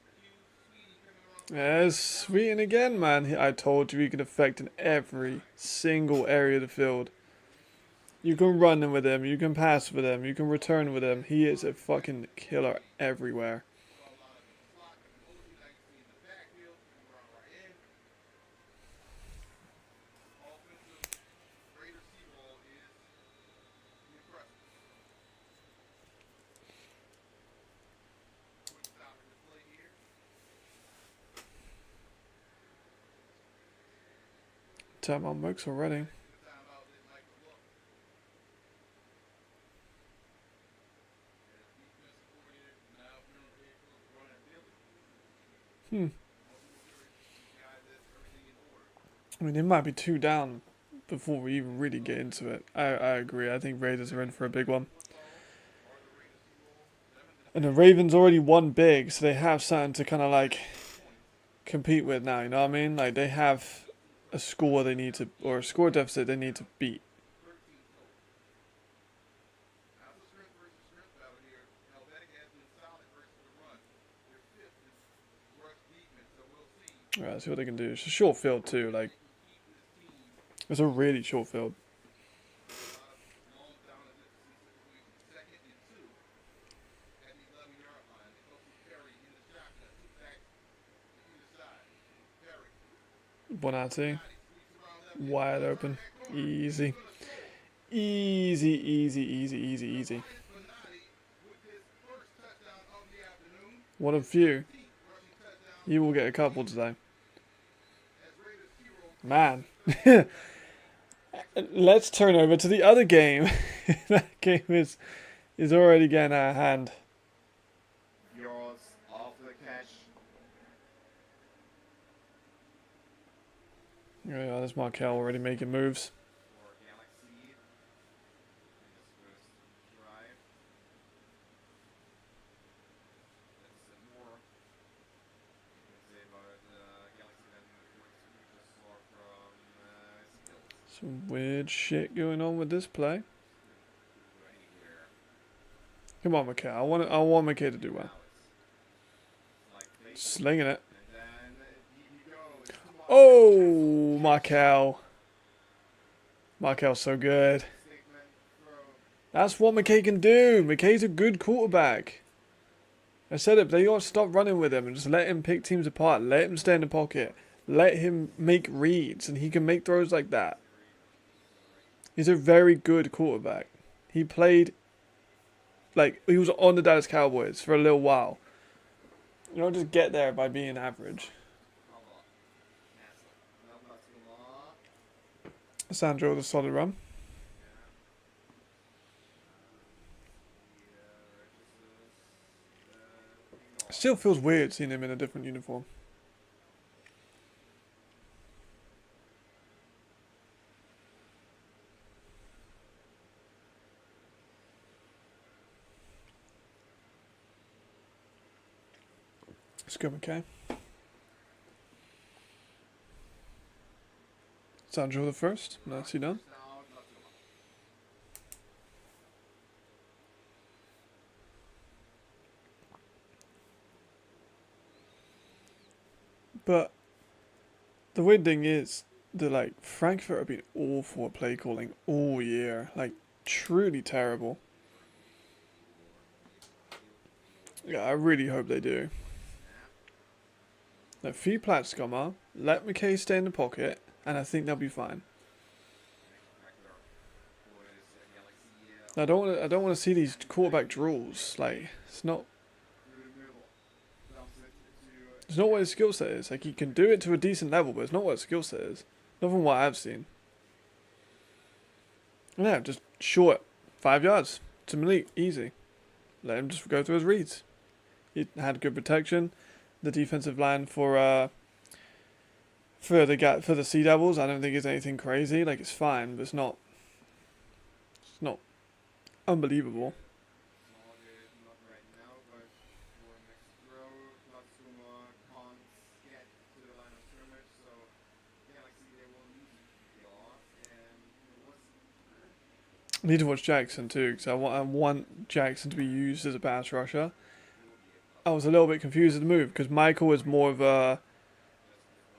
coming around. There's Sweeten again, man. I told you he can affect in every single area of the field. You can run with him, you can pass with him, you can return with him. He is a fucking killer everywhere. Saw a lot of him slot and motion. Now you see in the backfield, coming around right in. Offensive Raider C-ball is impressive. Quick stop in the play here. Time on Mokes already. The timeout didn't like the look. As defensive coordinator, now feeling the head coach running Billy. Guys, that's everything in order. I mean, it might be 2 down before we even really get into it. I agree. I think Raiders are in for a big one. And the Ravens already won big, so they have something to kind of like compete with now, you know what I mean? Like, they have a score they need to, or a score deficit they need to beat. 13 total. Now it's a strength versus strength battle here. Helvetic has been solid versus the run. They're fifth in rush defense, so we'll see Alright, see what they can do. It's a short field too, like, who can keep this team it's a really short field. long down in this situation. 2nd and 2 at the 11-yard line. It goes to Perry in the shotgun. 2 backs to either side. Perry. Bonatti, Squeaks around left. wide open. Easy. Easy, easy, easy, easy, easy. Bonatti with his first touchdown of the afternoon. One of few. 10th rushing touchdown You will get a couple today. as Raiders hero. Man. Let's turn over to the other game. That game is already getting out of hand. Yards off the catch. Yeah, there's Markel already making moves. For Galaxy in this first drive. That's more you can say about Galaxy than what we just saw from Skills. Some weird shit going on with this play. Go anywhere. Come on, McKay. I want McKay to do well. Now it's like fake. Slinging it. And then he goes. Oh, Markel. Markel's so good. Stickman throw. That's what McKay can do. McKay's a good quarterback. I said it, but they got to stop running with him and just let him pick teams apart. Let him stay in the pocket. Let him make reads, and he can make throws like that. He's a very good quarterback. He played, like, he was on the Dallas Cowboys for a little while. You don't just get there by being average. Sandro with a solid run. Still feels weird seeing him in a different uniform. Let's go, McKay. Sandro the first. Nicely done. Now, Uzoma. But the weird thing is that like Frankfurt have been awful at play calling all year. Like truly terrible. Yeah, I really hope they do. Now, free Platzkommer, let McKay stay in the pocket, and I think they'll be fine. I don't want to see these quarterback drills. Like it's not what his skill set is. Like he can do it to a decent level, but it's not what his skill set is. Not from what I've seen. Yeah, just short, 5 yards to Malik, easy. Let him just go through his reads. He had good protection. The defensive line for the Sea Devils, I don't think it's anything crazy. Like it's fine, but it's not unbelievable. Not right now, but for next throw, Uzoma can't get to the line of scrimmage, so Galaxy they will lose the off, and it was I need to watch Jackson too, because I want Jackson to be used as a pass rusher. I was a little bit confused at the move because Michael was a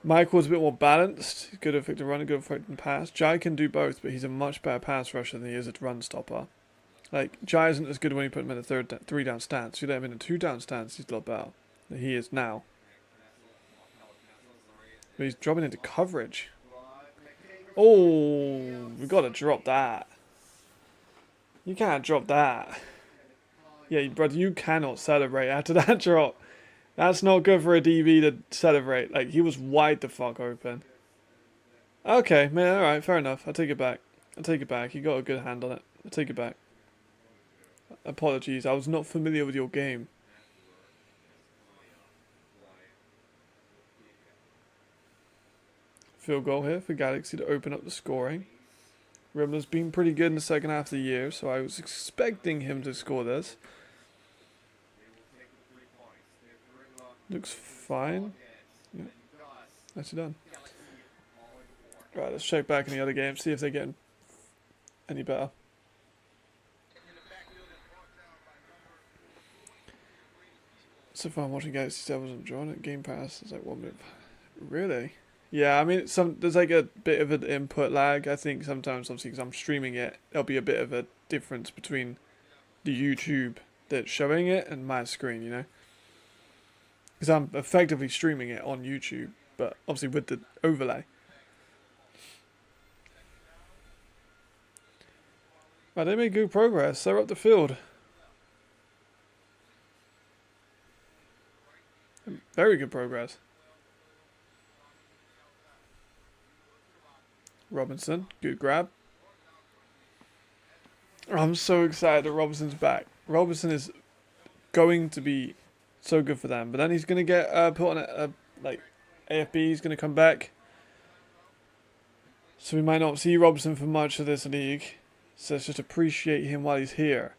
bit more balanced. He's good at effective running, good at effective pass. Jai can do both, but he's a much better pass rusher than he is a run stopper. Like Jai isn't as good when you put him in a 3-down stance. You let him in a 2-down stance, he's a lot better than he is now. But he's dropping into coverage. Oh, we gotta drop that. You can't drop that. Yeah, brother, you cannot celebrate after that drop. That's not good for a DB to celebrate. Like, he was wide the fuck open. Okay, man, alright, fair enough. I'll take it back. You got a good hand on it. I'll take it back. Apologies, I was not familiar with your game. Field goal here for Galaxy to open up the scoring. Rimler's been pretty good in the second half of the year, so I was expecting him to score this. Looks fine. Yeah. Nicely done. Right, let's check back in the other game, see if they're getting any better. So far I'm watching Galaxy Devils, I'm enjoying it. Game Pass is like 1 minute. Really? Yeah, I mean, there's like a bit of an input lag. I think sometimes, obviously, because I'm streaming it, there'll be a bit of a difference between the YouTube that's showing it and my screen, you know? Because I'm effectively streaming it on YouTube, but obviously with the overlay. Right, they made good progress. They're up the field. Very good progress. Robinson, good grab. I'm so excited that Robinson's back. Robinson is going to be so good for them, but then he's going to get put on a like AFB. He's going to come back, so we might not see Robinson for much of this league. So let's just appreciate him while he's here.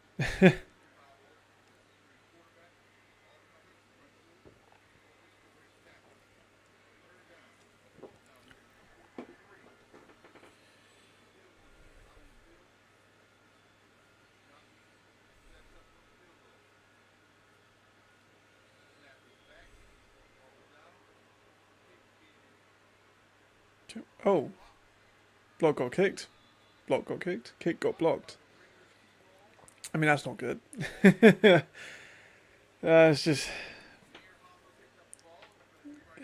Oh, block got kicked. Block got kicked. Kick got blocked. I mean, that's not good. It's just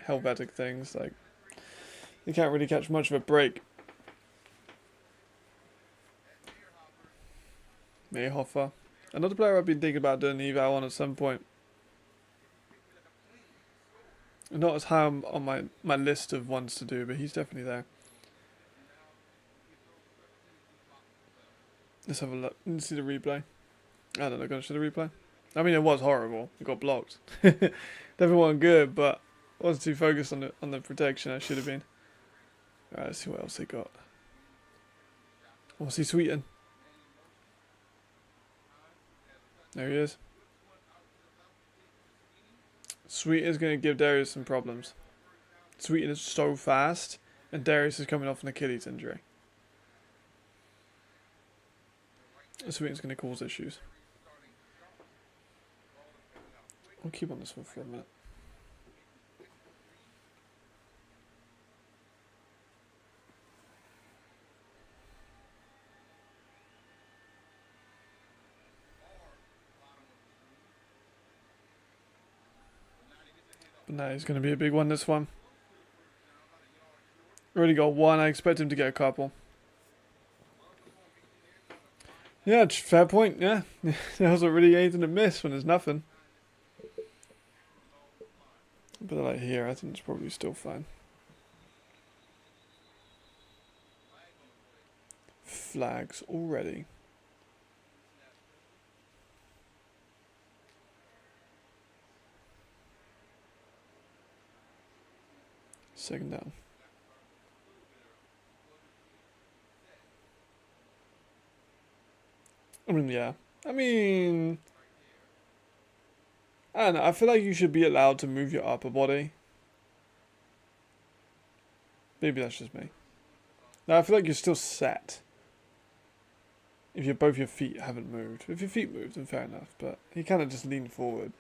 Helvetic things. Like, you can't really catch much of a break. Mayhofer. Another player I've been thinking about doing an eval on at some point. Not as high on my list of ones to do, but he's definitely there. Let's have a look. Let's see the replay. I don't know, gonna show the replay. I mean, it was horrible. It got blocked. Definitely wasn't good, but I wasn't too focused on the protection. I should have been. Alright, let's see what else they got. Oh, see Sweeten. There he is. Sweeten is going to give Darius some problems. Sweeten is so fast, And Darius is coming off an Achilles injury. So I think it's going to cause issues. I'll keep on this one for a minute. But no, it's going to be a big one, this one. Already got one. I expect him to get a couple. Yeah, fair point. Yeah. There wasn't really anything to miss when there's nothing. But like here, I think it's probably still fine. Flags already. Second down. I mean, yeah. I mean, I don't know. I feel like you should be allowed to move your upper body. Maybe that's just me. No, I feel like you're still set. If both your feet haven't moved. If your feet moved, then fair enough. But he kind of just leaned forward.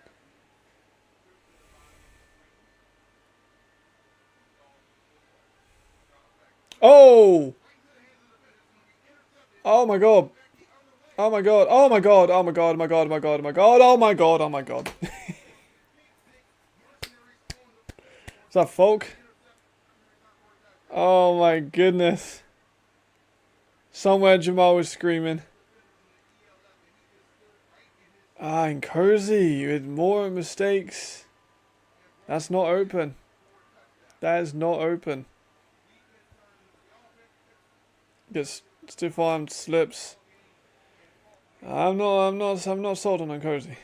Oh! Oh my god. Oh my god. Oh my god. Oh my god. Oh my god. Oh my god. Oh my god. Oh my god. Oh my god. Is that Folk? Oh my goodness. Somewhere Jamal was screaming. Ah, and Cozy with more mistakes. That's not open. That is not open. Gets stiff armed, slips. I'm not sold on Cozy.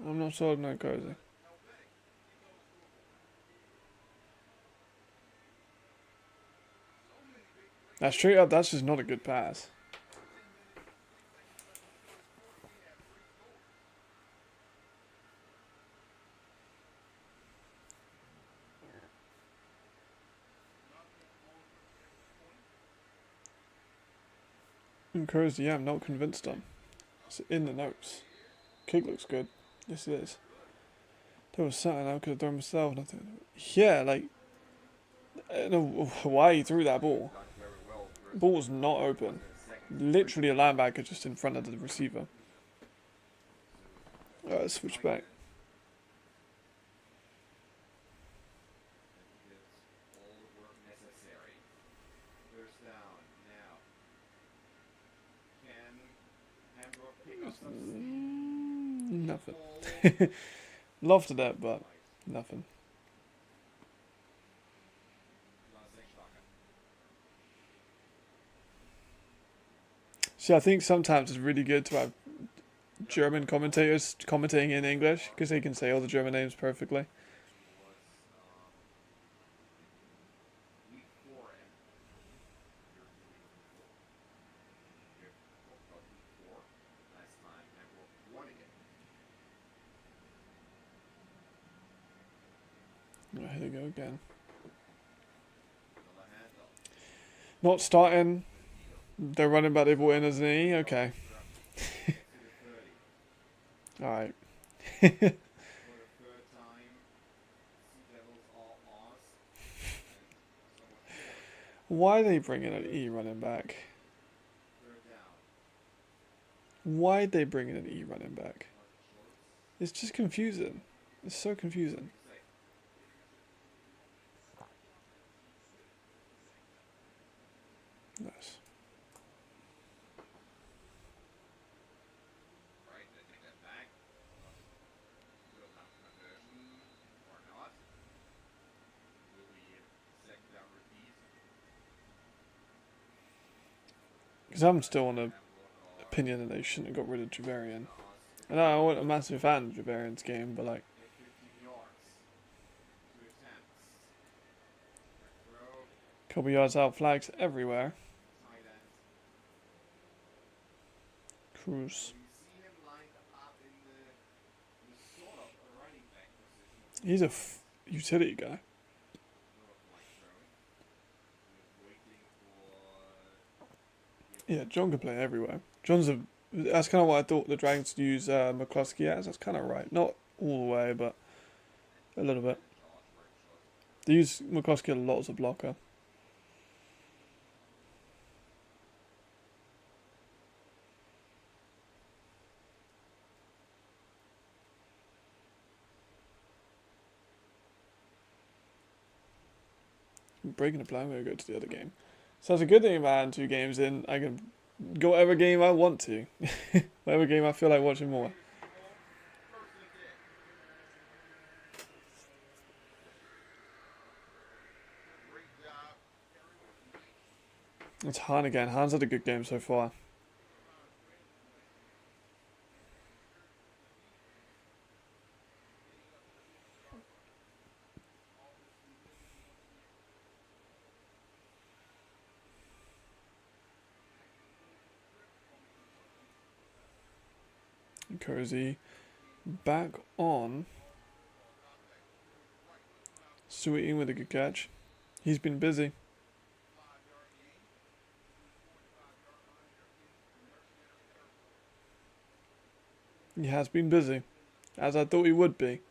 I'm not sold on Cozy. That's straight up, that's just not a good pass. And Cozy, yeah, I'm not convinced on. It's in the notes. Kick looks good. Yes, it is. There was something I could have done myself. Nothing. Yeah, like, I don't know why he threw that ball. Ball was not open. Literally a linebacker just in front of the receiver. Alright, switch back. Nothing. Love to that, but nothing. See, I think sometimes it's really good to have German commentators commentating in English because they can say all the German names perfectly. Oh, here they go again. Not starting. They're running back, they brought in as an E? Okay. Alright. Why are they bringing an E running back? Why'd they bring in an E running back? It's just confusing. It's so confusing. Nice. Because I'm still on the opinion that they shouldn't have got rid of Javarian. And I wasn't a massive fan of Javarian's game, but like, couple yards out, flags everywhere. Cruz. He's a utility guy. Yeah, John can play everywhere. That's kind of what I thought the Dragons would use McCluskey as. That's kind of right. Not all the way, but a little bit. They use McCluskey a lot as a blocker. Breaking the plan, I'm going to go to the other game. So that's a good thing about having 2 games in. I can go whatever game I want to. Whatever game I feel like watching more. It's Han again. Han's had a good game so far. Cozy back on. Sweeting with a good catch. He's been busy. He has been busy, as I thought he would be.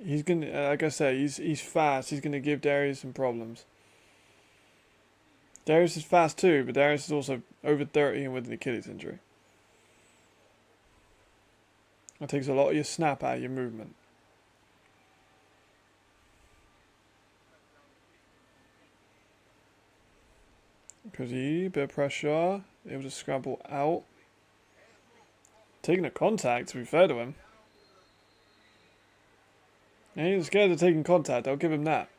He's gonna, like I say, he's fast. He's gonna give Darius some problems. Darius is fast too, but Darius is also over 30 and with an Achilles injury. That takes a lot of your snap out of your movement. Cozy, bit of pressure, able to scramble out. Taking a contact, to be fair to him. He ain't scared of taking contact, I'll give him that.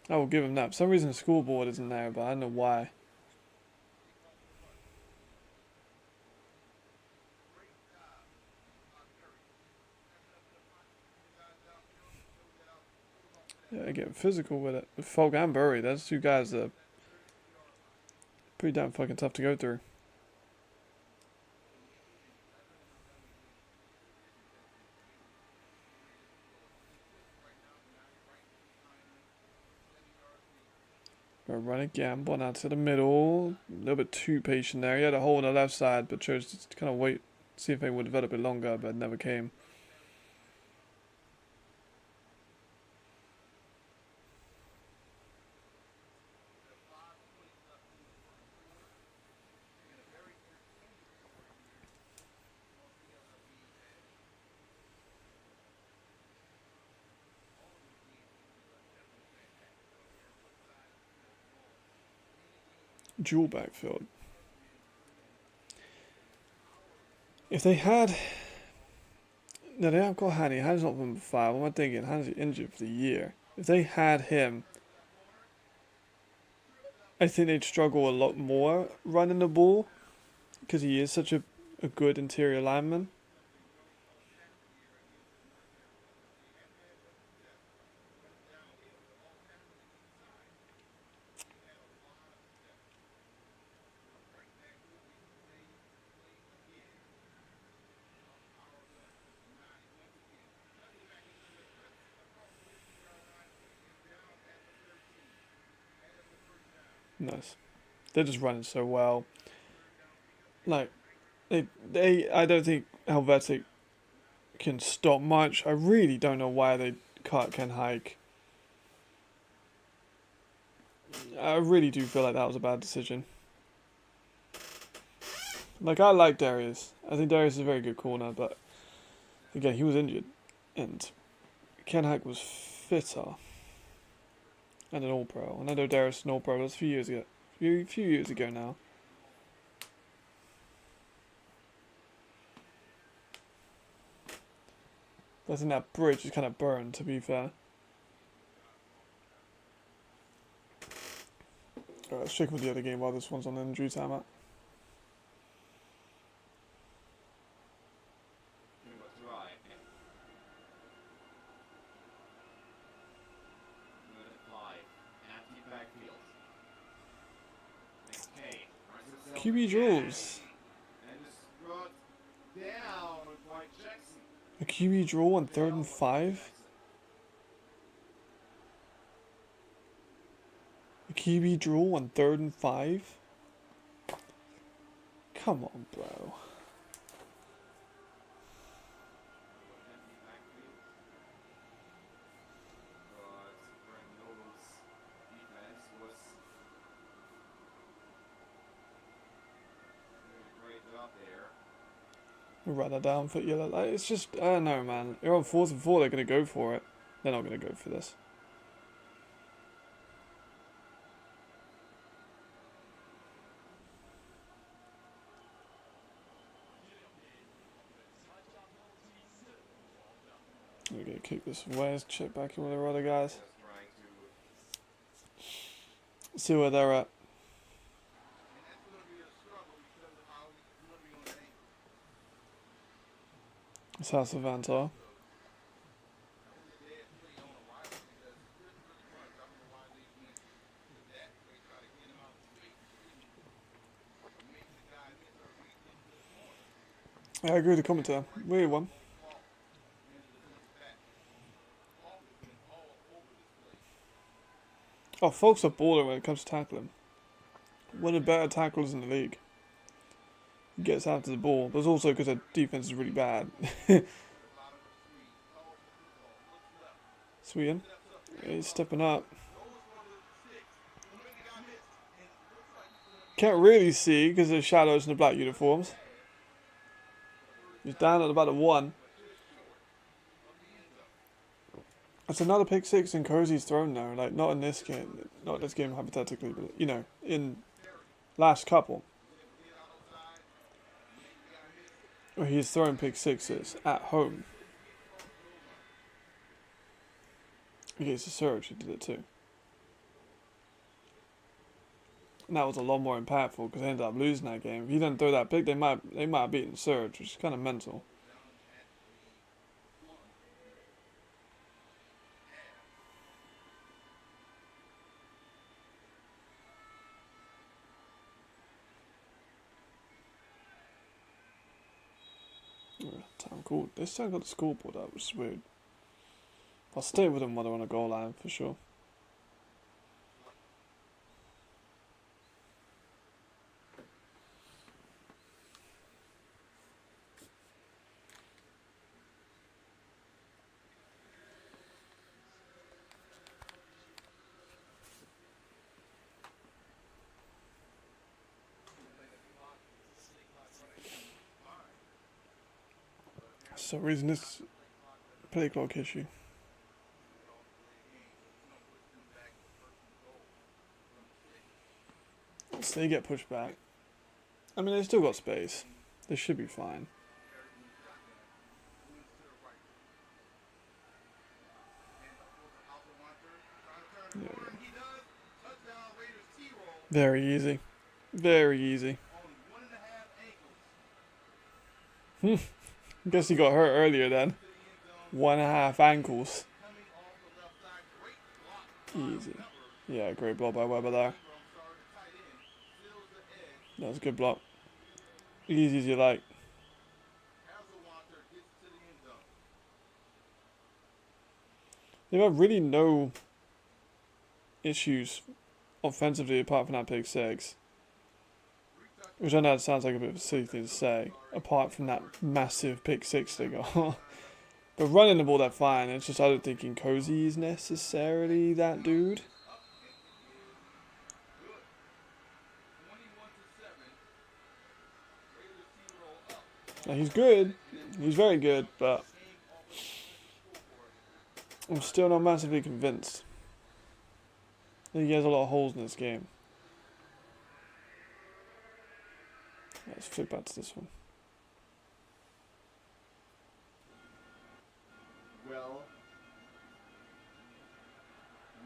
I will give him that. For some reason the scoreboard isn't there, but I don't know why. Yeah, getting physical with it. With Folk and Burry, those 2 guys that are pretty damn fucking tough to go through. Run a gamble now to the middle. A little bit too patient there. He had a hole on the left side, but chose to kind of wait, see if they would develop it longer, but it never came. Dual backfield. If they had... No, they haven't got Hanny. Hanny's not number 5. What am I thinking? Hanny's injured for the year. If they had him, I think they'd struggle a lot more running the ball, because he is such a good interior lineman. Nice. They're just running so well. Like, I don't think Helvetic can stop much. I really don't know why they cut Ken Hike. I really do feel like that was a bad decision. Like, I like Darius. I think Darius is a very good corner, but again, he was injured. And Ken Hike was fitter. And an All-Pro. And I know Darius is an All-Pro, but that's a few years ago. Few years ago now. I think that bridge is kind of burned, to be fair. Alright, let's check with the other game while this one's on injury time out. QB draws. A QB draw on 3rd and 5. QB draw on 3rd and 5? Come on, bro. Empty backfield. But Brandon Noble's defense was doing a great job there. We'll write that down for yellow. Like, it's just, I don't know, man. You're on 4th and 4, they're going to go for it. They're not going to go for this. We're going to kick this away. Let's check back in with our other guys. Just trying to See where they're at. And that's going to be a struggle because of how he's going to be on that ankle. It's House of Vantar. That was a dead play on a wide because Chris really runs. I don't know why they went to that. They try to get him out of the way. But maybe the guy hits or we get to the corner. I agree with the commentator. Weird one. Oh, folks are baller when it comes to tackling. One of the better tacklers in the league. He gets after the ball, but it's also because their defense is really bad. Sweden, he's stepping up. Can't really see because there's shadows in the black uniforms. He's down at about a 1. It's another pick 6 in Cozy's thrown though. Like, not in this game. Not in this game hypothetically, but, you know, in last couple. Where he's throwing pick 6s at home. Against the Surge, he did it too. And that was a lot more impactful because they ended up losing that game. If he didn't throw that pick, they might have beaten Surge, which is kind of mental. Time cool. They still got the scoreboard up, which is weird. I'll stay with them while they're on a goal line for sure. So reason this play clock issue. So they get pushed back. I mean, they still got space. They should be fine. Yeah. Very easy. Very easy. Guess he got hurt earlier then. 1.5 ankles. Easy. Yeah, great block by Weber there. That was a good block. Easy as you like. They've had really no issues offensively apart from that pick 6. Which I know it sounds like a bit of a silly thing to say, apart from that massive pick 6 they got. But running the ball, they're fine. It's just I don't think Cozy is necessarily that dude. Now, he's good. He's very good, but I'm still not massively convinced. I think he has a lot of holes in this game. Let's flip back to this one. Well,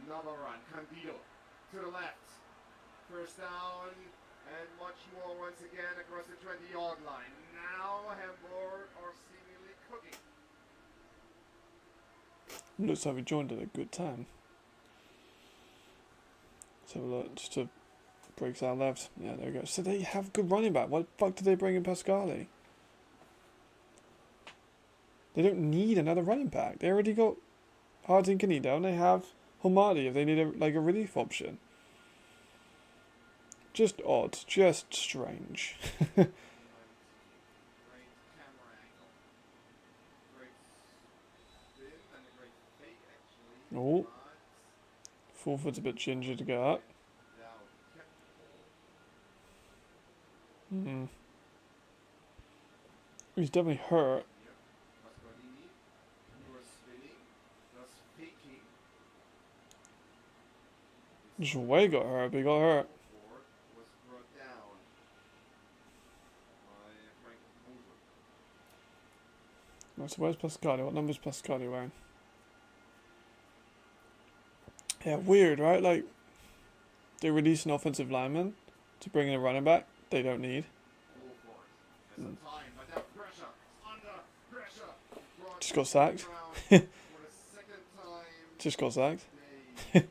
another run. Candido to the left. First down and much more once again across the 20-yard line. Now Hamburg are seemingly cooking. Looks like we joined at a good time. Let's have a look. Just to breaks out left. Yeah, there we go. So they have good running back. Why the fuck did they bring in Pascali? They don't need another running back. They already got Harding Canido and they have Hamadi if they need a relief option. Just odd. Just strange. Great camera angle. Great spin and a great fake actually. Oh. But Fulford's a bit ginger to get up. down. Kept the ball. Hmm. He's definitely hurt. Yep. Pasqualini. He was spinning. Was faking. Just way got hurt, but he got hurt. Forward was brought down by Frank Moser. So where's Pascali? What number's Pascali wearing? Yeah, weird, right? Like, they release an offensive lineman to bring in a running back they don't need. Full force. There's some time, but now pressure. Under pressure. Brought Just got sacked. down for the second time. Just got sacked. Today.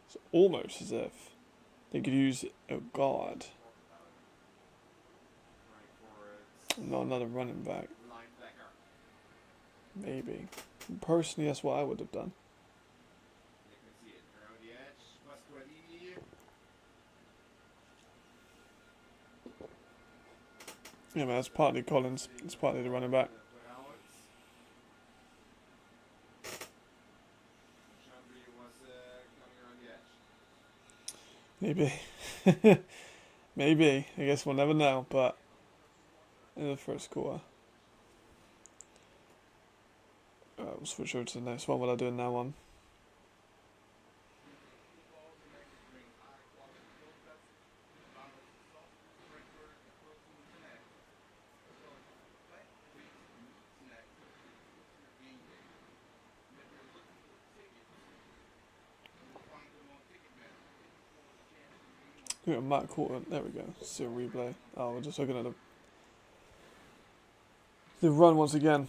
It's almost as if they could use a guard, Right for its not another running back. linebacker. Maybe. Personally, that's what I would have done. You can see it around the edge. Pasqualini. Yeah, man, that's partly Collins. It's partly the running back. Put out. Chandri was coming around the edge. Maybe. Maybe. I guess we'll never know, but in the first quarter. We'll switch over to the next one. What I do in that one? Yeah, Matt Courtland. There we go. See a replay. Oh, we're just looking at the run once again.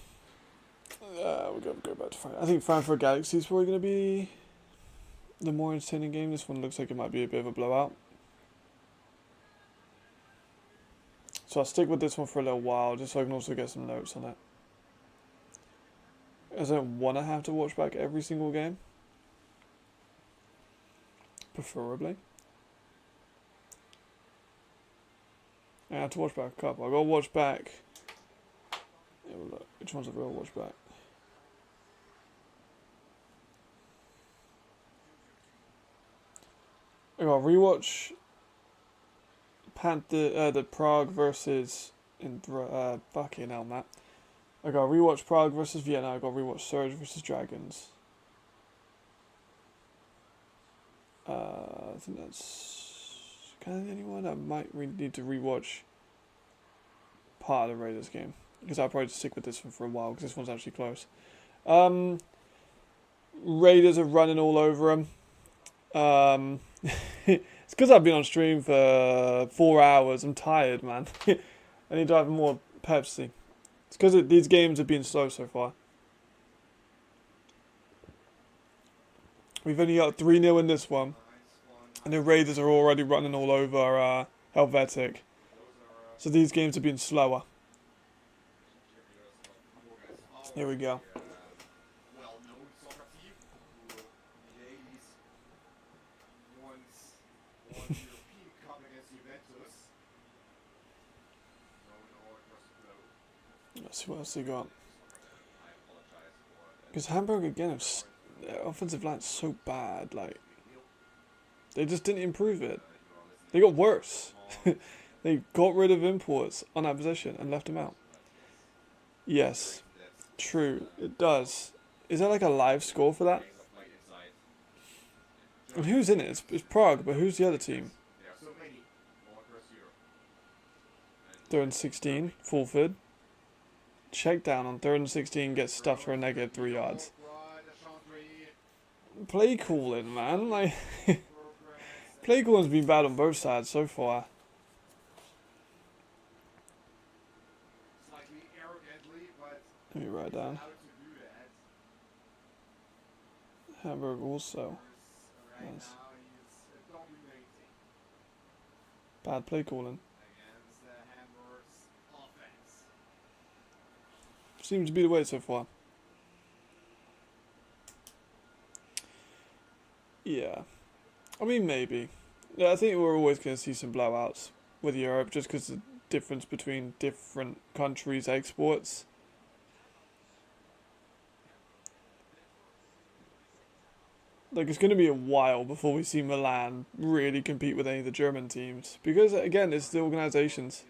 We'll go back to Frankfurt. I think Frankfurt Galaxy is probably going to be the more entertaining game. This one looks like it might be a bit of a blowout. So I'll stick with this one for a little while, just so I can also get some notes on it. As I don't want to have to watch back every single game. Preferably. I have to watch back a couple. I've got to watch back. Yeah, well, look, which ones have I got to watch back? I got to rewatch the Prague versus fucking hell, Matt. I got to rewatch Prague versus Vienna. I got to rewatch Surge versus Dragons. I think that's kind of the only one. I might need to rewatch part of the Raiders game, because I'll probably just stick with this one for a while, because this one's actually close. Raiders are running all over them. It's because I've been on stream for 4 hours. I'm tired, man. I need to have more Pepsi. It's because these games have been slow so far. We've only got 3-0 in this one, and the Raiders are already running all over Helvetic. So these games have been slower. Here we go. Well-known soccer team who in the 80s once won the European Cup against Juventus. Known all across the globe. Let's see what else they got. I apologize for that. Because Hamburg again, their offensive line's so bad. Like, they just didn't improve it. They got worse. They got rid of imports on that position and left them out. Yes, true, it does. Is there like a live score for that? And who's in it? It's Prague, but who's the other team? There are so many all across Europe. Third and 16, Fulford. Check down on 3rd and 16, gets stuffed for a negative 3 yards. Play calling, man. Like, play calling's been bad on both sides so far. Slightly arrogantly, but Let me write down. how to do that. Hamburg also. Right Nice. now he's dominating Bad play calling. against Hamburg's offense. Seems to be the way so far. Yeah. I mean, maybe. Yeah, I think we're always going to see some blowouts with Europe just because the difference between different countries' exports. Like, it's going to be a while before we see Milan really compete with any of the German teams. Because, again, it's the organisations.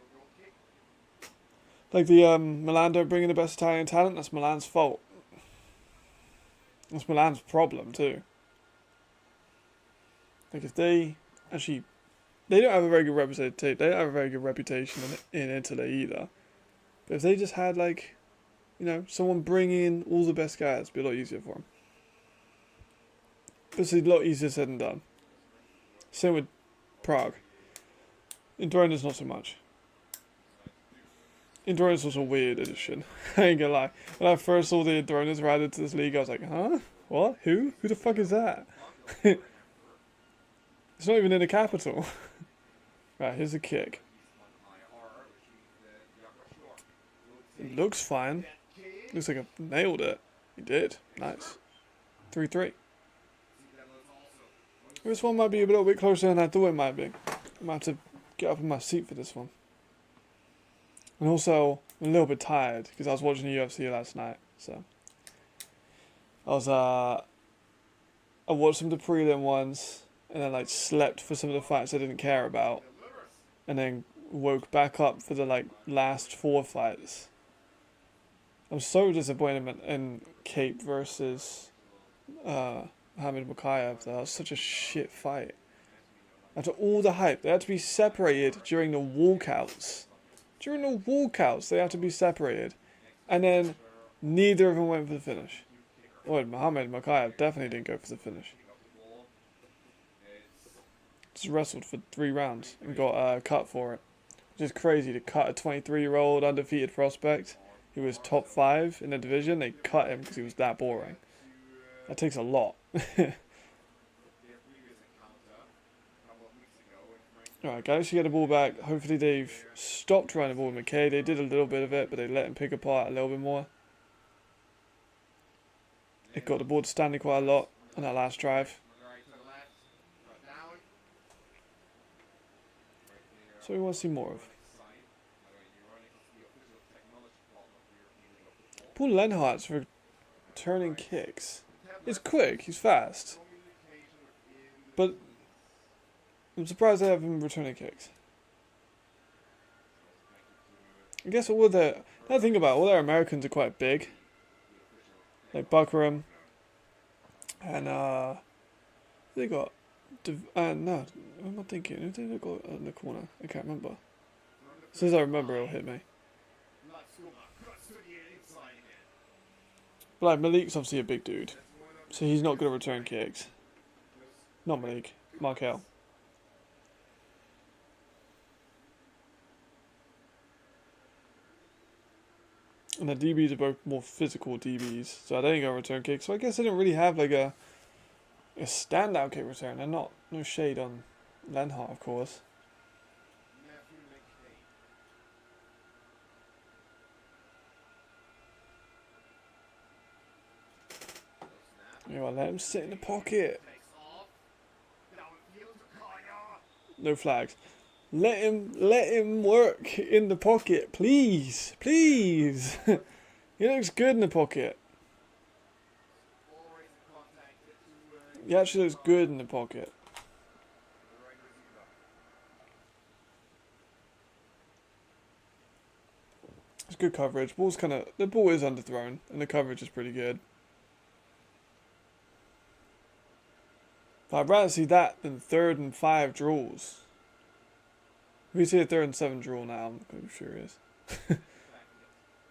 Like, the Milan don't bring in the best Italian talent, that's Milan's fault. That's Milan's problem, too. Like, if they actually... They don't have a very good representation. They don't have a very good reputation in Italy either. But if they just had, like, you know, someone bring in all the best guys, it'd be a lot easier for them. This is a lot easier said than done. Same with Prague. In Drona's not so much. In Drona's was a weird addition. I ain't gonna lie. When I first saw the Dronas were added to this league, I was like, huh? What? Who? Who the fuck is that? It's not even in the capital. Right, here's the kick. It looks fine. Looks like I nailed it. He did. Nice. 3-3. This one might be a little bit closer than I thought it might be. I might have to get up in my seat for this one. And also, I'm a little bit tired because I was watching the UFC last night. So I watched some of the prelim ones and then like slept for some of the fights I didn't care about, and then woke back up for the like last 4 fights. I'm so disappointed in Cape versus Hamid Mukayev. That was such a shit fight. After all the hype, they had to be separated during the walkouts. During the walkouts, they had to be separated. And then neither of them went for the finish. Well, Mohamed Mukayev definitely didn't go for the finish. Just wrestled for 3 rounds and got cut for it. Which is crazy to cut a 23-year-old undefeated prospect who was top 5 in the division. They cut him because he was that boring. That takes a lot. Alright guys, you get the ball back. Hopefully they've stopped running the ball with McKay. They did a little bit of it, but they let him pick apart a little bit more. It got the ball to standing quite a lot on that last drive. So we want to see more of. Paul Lenhart's returning kicks. He's quick, he's fast. But I'm surprised they have him returning kicks. I guess all the... Now I think about it, all their Americans are quite big. Like Buckram. And they got... no, what am I thinking? Who did they got in the corner? I can't remember. As soon as I remember, it'll hit me. But like, Malik's obviously a big dude. So he's not going to return kicks. Not Malik. Markel. And the DBs are both more physical DBs. So I didn't go return kicks. So I guess I didn't really have like a standout kick return. And no shade on Lenhart, of course. You know, let him sit in the pocket. No flags. Let him work in the pocket, please, please. He looks good in the pocket. He actually looks good in the pocket. It's good coverage. The ball is underthrown, and the coverage is pretty good. But I'd rather see that than 3rd and 5 draws. If we see a 3rd and 7 draw now, I'm going to be furious.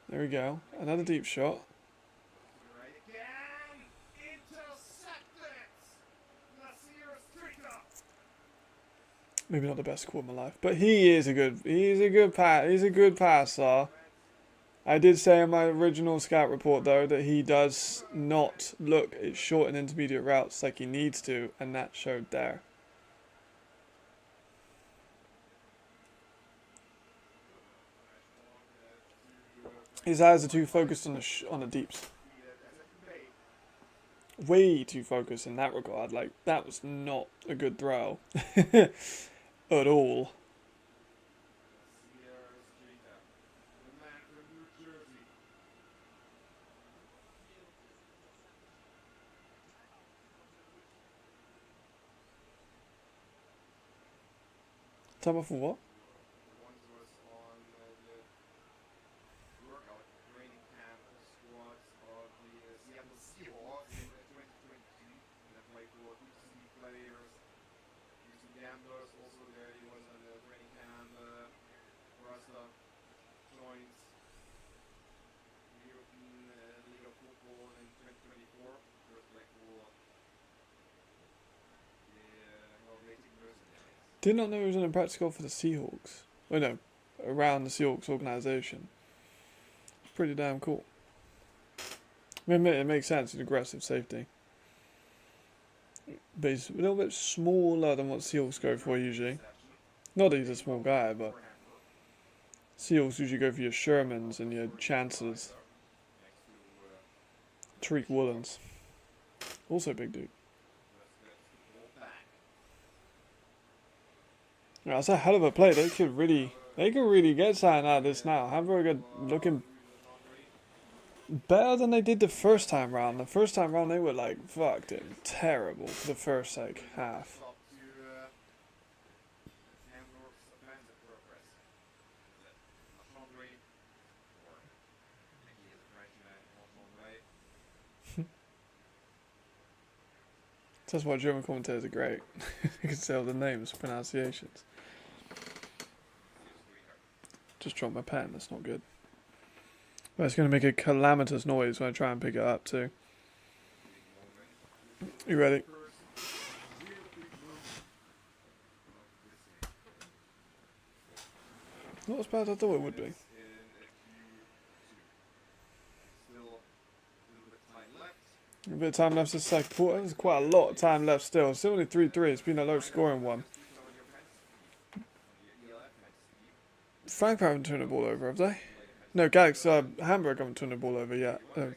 There we go. Another deep shot. Maybe not the best call of my life, but he's a good passer. I did say in my original scout report though that he does not look at short and intermediate routes like he needs to, and that showed there. His eyes are too focused on the deeps. way too focused in that regard. Like, that was not a good throw at all. Sierra Streeter, the man from New Jersey. Time off for what? Once was on the workout training camp squads of the Seattle Seahawks in 2022. And I played for UC players, UC gamblers. Also there he was on the training camp. Russell joins the European League of Football in 2024. First play for the Helvetic Mercenaries. Did not know he was in a practice squad for the Seahawks. Oh no, around the Seahawks organisation. Pretty damn cool. I mean, it makes sense, an aggressive safety. But he's a little bit smaller than what Seahawks go for usually. Not that he's a small guy, but Seahawks usually go for your Shermans and your Chancellors. Tariq Woolens. Also a big dude. Yeah, that's a hell of a play. They could really get something out of this now. Hamburg are looking better than they did the first time round. The first time round they were like fucking terrible for the first like half. That's why German commentators are great. You can tell the names, pronunciations. Just dropped my pen, that's not good. But it's going to make a calamitous noise when I try and pick it up too. You ready? Not as bad as I thought it would be. A bit of time left to second quarter. There's quite a lot of time left still. Still only 3-3. It's been a low scoring one. Frankfurt haven't turned the ball over, have they? No, Hamburg haven't turned the ball over yet. I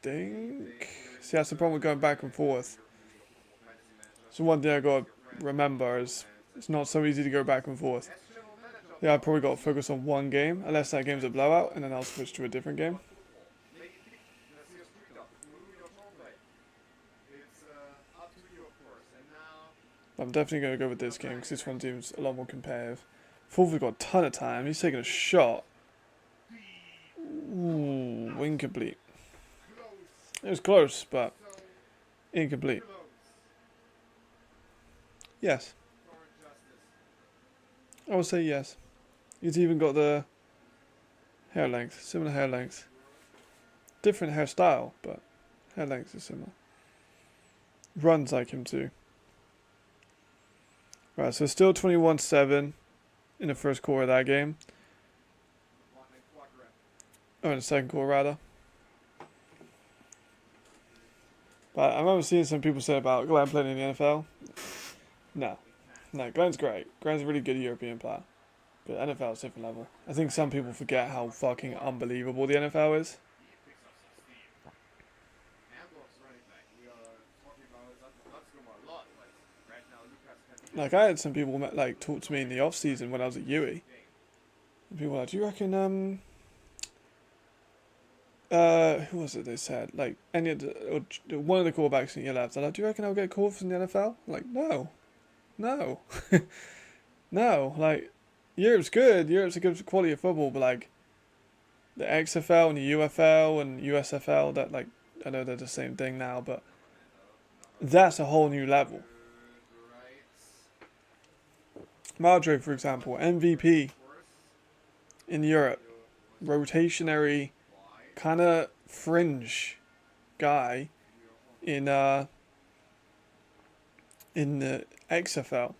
think. See, that's the problem with going back and forth. So one thing I got to remember is it's not so easy to go back and forth. Yeah, I probably got to focus on one game, unless that game's a blowout, and then I'll switch to a different game. I'm definitely going to go with this game because this one seems a lot more competitive. Fulford got a ton of time. He's taking a shot. Ooh, incomplete. It was close, but incomplete. Yes. I would say yes. He's even got the hair length, similar hair length. Different hairstyle, but hair length is similar. Runs like him too. Right, so still 21-7 in the first quarter of that game. Oh, in the second quarter rather. But I remember seeing some people say about Glenn playing in the NFL. No, Glenn's great. Glenn's a really good European player. But NFL is a different level. I think some people forget how fucking unbelievable the NFL is. Like, I had some people like talk to me in the off season when I was at UE. And people were like, "Do you reckon who was it?" They said like one of the quarterbacks in your left. They're like, "Do you reckon I'll get called from the NFL?" I'm like, no, no. Like, Europe's good. Europe's a good quality of football, but like the XFL and the UFL and USFL, that like I know they're the same thing now, but that's a whole new level. Madre, for example, MVP in Europe, rotationary, kind of fringe guy in the XFL,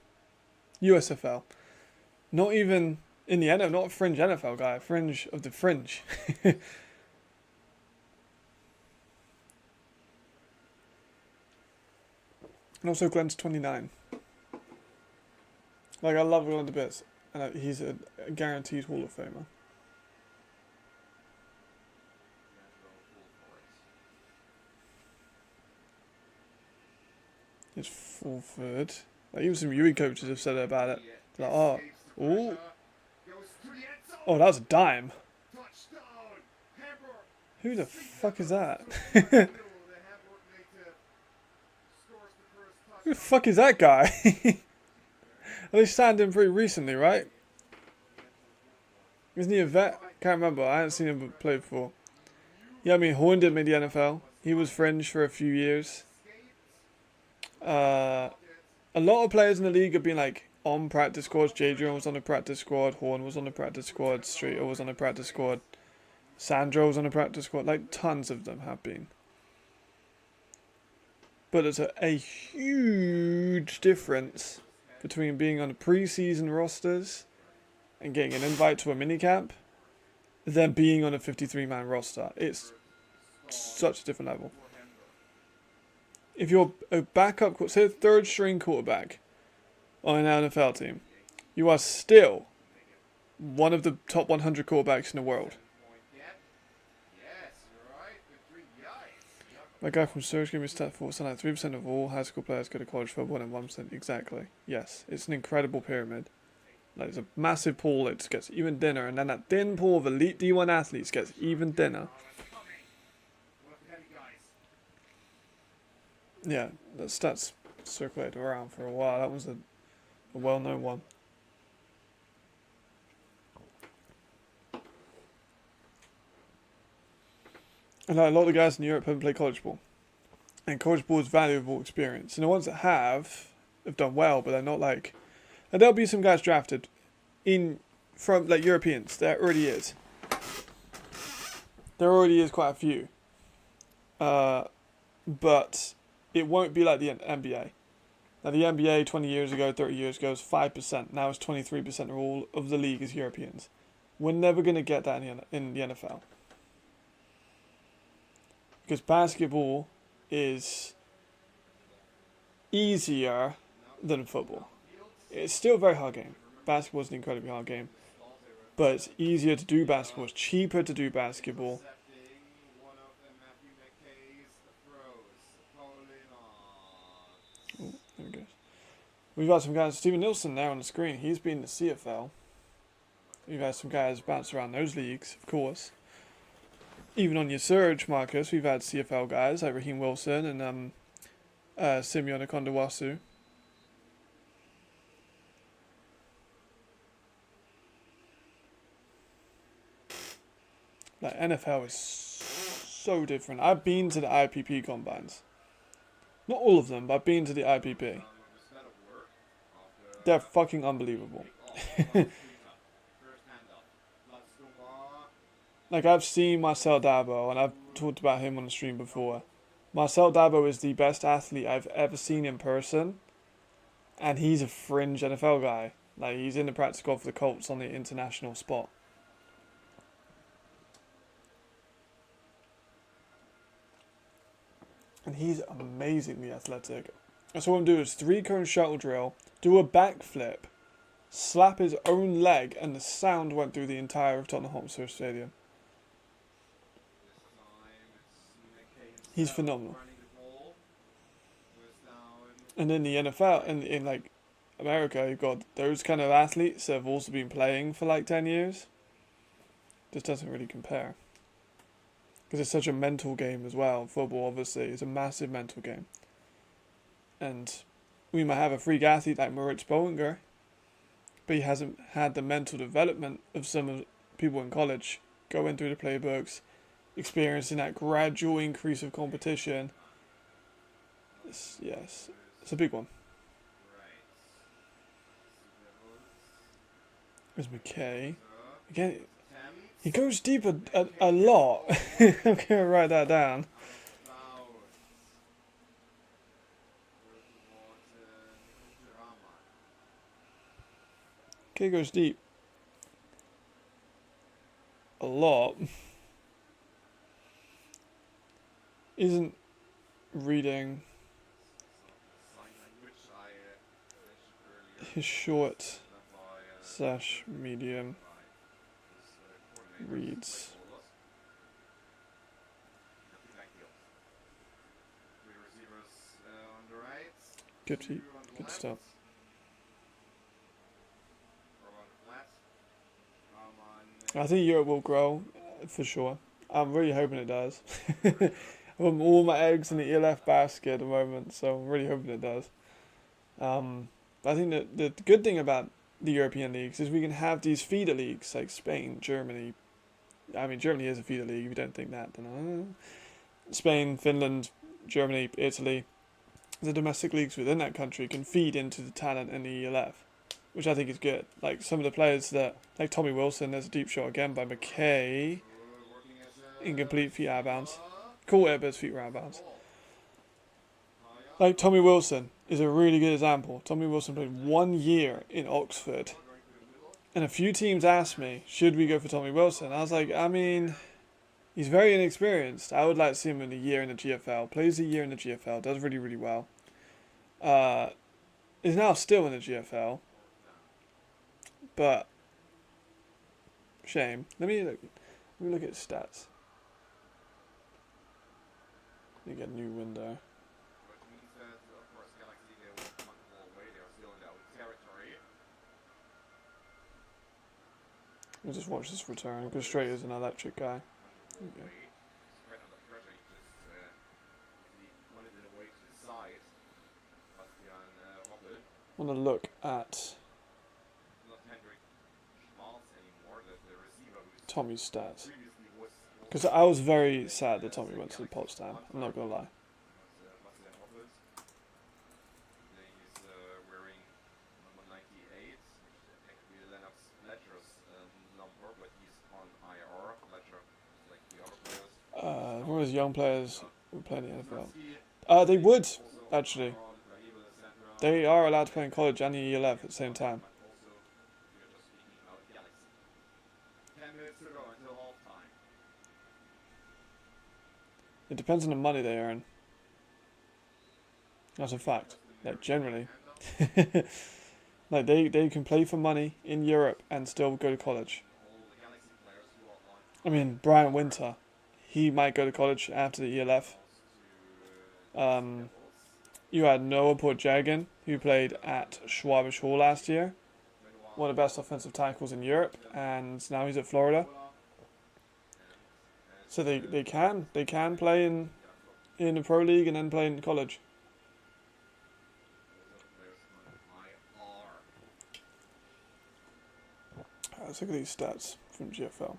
USFL, not even in the NFL, not a fringe NFL guy, fringe of the fringe. And also Glenn's 29. Like, I love Glenn to bits, and he's a guaranteed Hall of Famer. his full third. Like even some UE coaches have said about it. Like, oh, ooh, oh, that was a dime. Who the fuck is that? Who the fuck is that guy? They signed him pretty recently, right? Isn't he a vet? Can't remember. I haven't seen him play before. Yeah, I mean, Horn didn't make the NFL. He was fringe for a few years. A lot of players in the league have been like on practice squads. Jadrian was on the practice squad. Horn was on the practice squad. Streeter was on the practice squad. Sandro was on the practice squad. Like tons of them have been. But there's a huge difference between being on the preseason rosters and getting an invite to a minicamp than being on a 53-man roster. It's such a different level. If you're a backup, say a third string quarterback on an NFL team, you are still one of the top 100 quarterbacks in the world. My guy from Surge gave me a stat for something like 3% of all high school players go to college football and 1% exactly. Yes, it's an incredible pyramid. Like, it's a massive pool that gets even thinner, and then that thin pool of elite D1 athletes gets even thinner. Yeah, the stats circulated around for a while. That was a well-known one. And like, a lot of the guys in Europe haven't played college ball. And college ball is valuable experience. And the ones that have done well, but they're not like... And there'll be some guys drafted from like Europeans. There already is. There already is quite a few. But it won't be like the NBA. Now the NBA 20 years ago, 30 years ago was 5%. Now it's 23% of all of the league is Europeans. We're never going to get that in the NFL. Because basketball is easier than football. It's still a very hard game. Basketball is an incredibly hard game. But it's easier to do basketball. It's cheaper to do basketball. Oh, there we go. We've got some guys, Steven Nilsson there on the screen. He's been in the CFL. We've had some guys bounce around those leagues, of course. Even on your Surge, Marcus, we've had CFL guys like Raheem Wilson and Simeon Okondawasu. Like, NFL is so different. I've been to the IPP combines. Not all of them, but I've been to the IPP. They're fucking unbelievable. Like, I've seen Marcel Dabo, and I've talked about him on the stream before. Marcel Dabo is the best athlete I've ever seen in person, and he's a fringe NFL guy. Like, he's in the practice squad for the Colts on the international spot. And he's amazingly athletic. I saw him do his 3-cone shuttle drill, do a backflip, slap his own leg, and the sound went through the entire of Tottenham Hotspur Stadium. He's phenomenal. And in the NFL, in like America, you've got those kind of athletes that have also been playing for like 10 years. Just doesn't really compare. Because it's such a mental game as well. Football, obviously, is a massive mental game. And we might have a freak athlete like Moritz Bowinger, but he hasn't had the mental development of some of the people in college, going through the playbooks, experiencing that gradual increase of competition. It's a big one. There's McKay. Again, he goes deep a lot. I'm going to write that down. McKay goes deep a lot. Isn't reading his short / medium reads. Good Two feet. on the Good left. stuff. Or on the flat. I think Europe will grow for sure. I'm really hoping it does. I'm all my eggs in the ELF basket at the moment, so I'm really hoping it does. I think that the good thing about the European leagues is we can have these feeder leagues like Spain, Germany. I mean, Germany is a feeder league. If you don't think that, then Spain, Finland, Germany, Italy. The domestic leagues within that country can feed into the talent in the ELF, which I think is good. Like some of the players that, like Tommy Wilson, there's a deep shot again by McKay. Working as Incomplete feet out of bounds. Silva. Cool air, but his feet were out of bounds. Ball. Like Tommy Wilson is a really good example. Tommy Wilson played 1 year in Oxford, Going to the middle. and a few teams asked me, should we go for Tommy Wilson? I was like, I mean, he's very inexperienced. I would like to see him in a year in the GFL. Plays a year in the GFL, does really, really well. Is now still in the GFL, but shame. Let me look at his stats. Let me get a new window. Which means that, of course, Galaxy, they won't punt the ball away. They are still in their own territory. We'll just watch this return. Go straight as an electric guy. Punt the ball away. Spread under pressure. He just punted it away to the side. Bastian Hoppe. Want to look at Not Hendrik Schmalz anymore. The receiver who's Tommy's stats. previously was Because I was very sad that Tommy went to the Potsdam. I'm not going to lie. Bastian Hoppe. He's wearing number 98, which is actually Lennox Fletcher's number, but he's on IR. Fletcher, like the other players. One of those young players who play in the NFL. Szymanski, They would, also actually. on Rahibel Centra. They are allowed to play in college and the ELF at the same time. But also, we are just speaking about Galaxy. 10 minutes to go until half time. It depends on the money they earn. That's a fact. Like, generally. Like, they can play for money in Europe and still go to college. All the Galaxy players who are on I mean, Brian Winter, he might go to college after the ELF. to You had Noah Portjagan, who played at Schwabish Hall last year. One of the best offensive tackles in Europe, and now he's at Florida. So they can play in the pro league and then play in college. Let's look at these stats from GFL.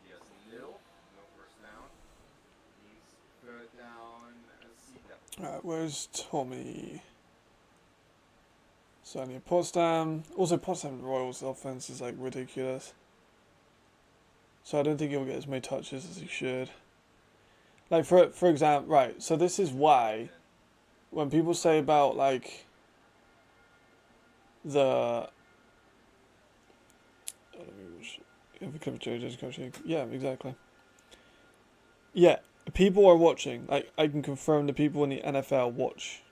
He has nil, no first down. He's third down, C depth. Where's Tommy? So only a Potsdam. Also, Potsdam Royals offense is like ridiculous. So I don't think he'll get as many touches as he should. Like for example, right? So this is why when people say about like the yeah, exactly. Yeah, people are watching. Like I can confirm the people in the NFL watch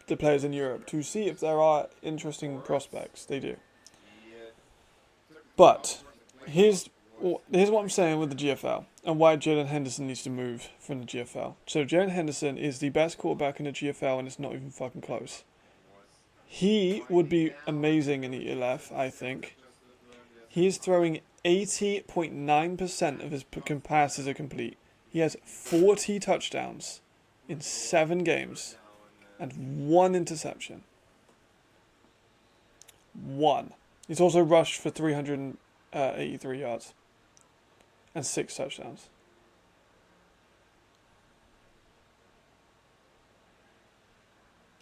the players in Europe to see if there are interesting prospects. They do. But here's what I'm saying with the GFL and why Jalen Henderson needs to move from the GFL. So Jalen Henderson is the best quarterback in the GFL and it's not even fucking close. He would be amazing in the ELF, I think. He is throwing 80.9% of his passes are complete. He has 40 touchdowns in 7 games and 1 interception. 1. He's also rushed for 383 yards and 6 touchdowns.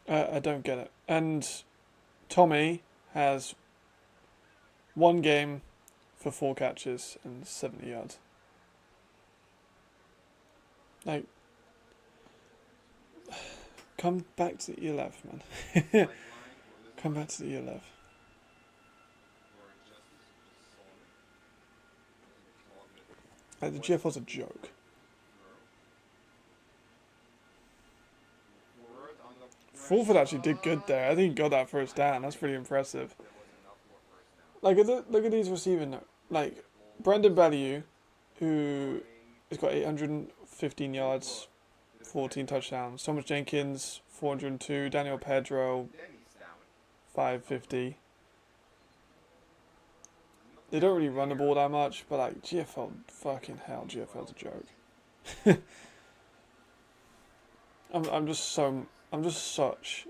I don't get it. And Tommy has 1 game for 4 catches and 70 yards. Like, come back to the ELF, man. Come back to the ELF. Like, the GFL's a joke. Fulford actually did good there. I think he got that first down. That's pretty impressive. Like, look at these receiving. Like, Brendan Bellew, who has got 815 yards, 14 touchdowns. Thomas Jenkins, 402. Daniel Pedro, Then he's down. 550. They don't really run the ball that much, but like GFL, fucking hell, GFL's a joke. I'm just such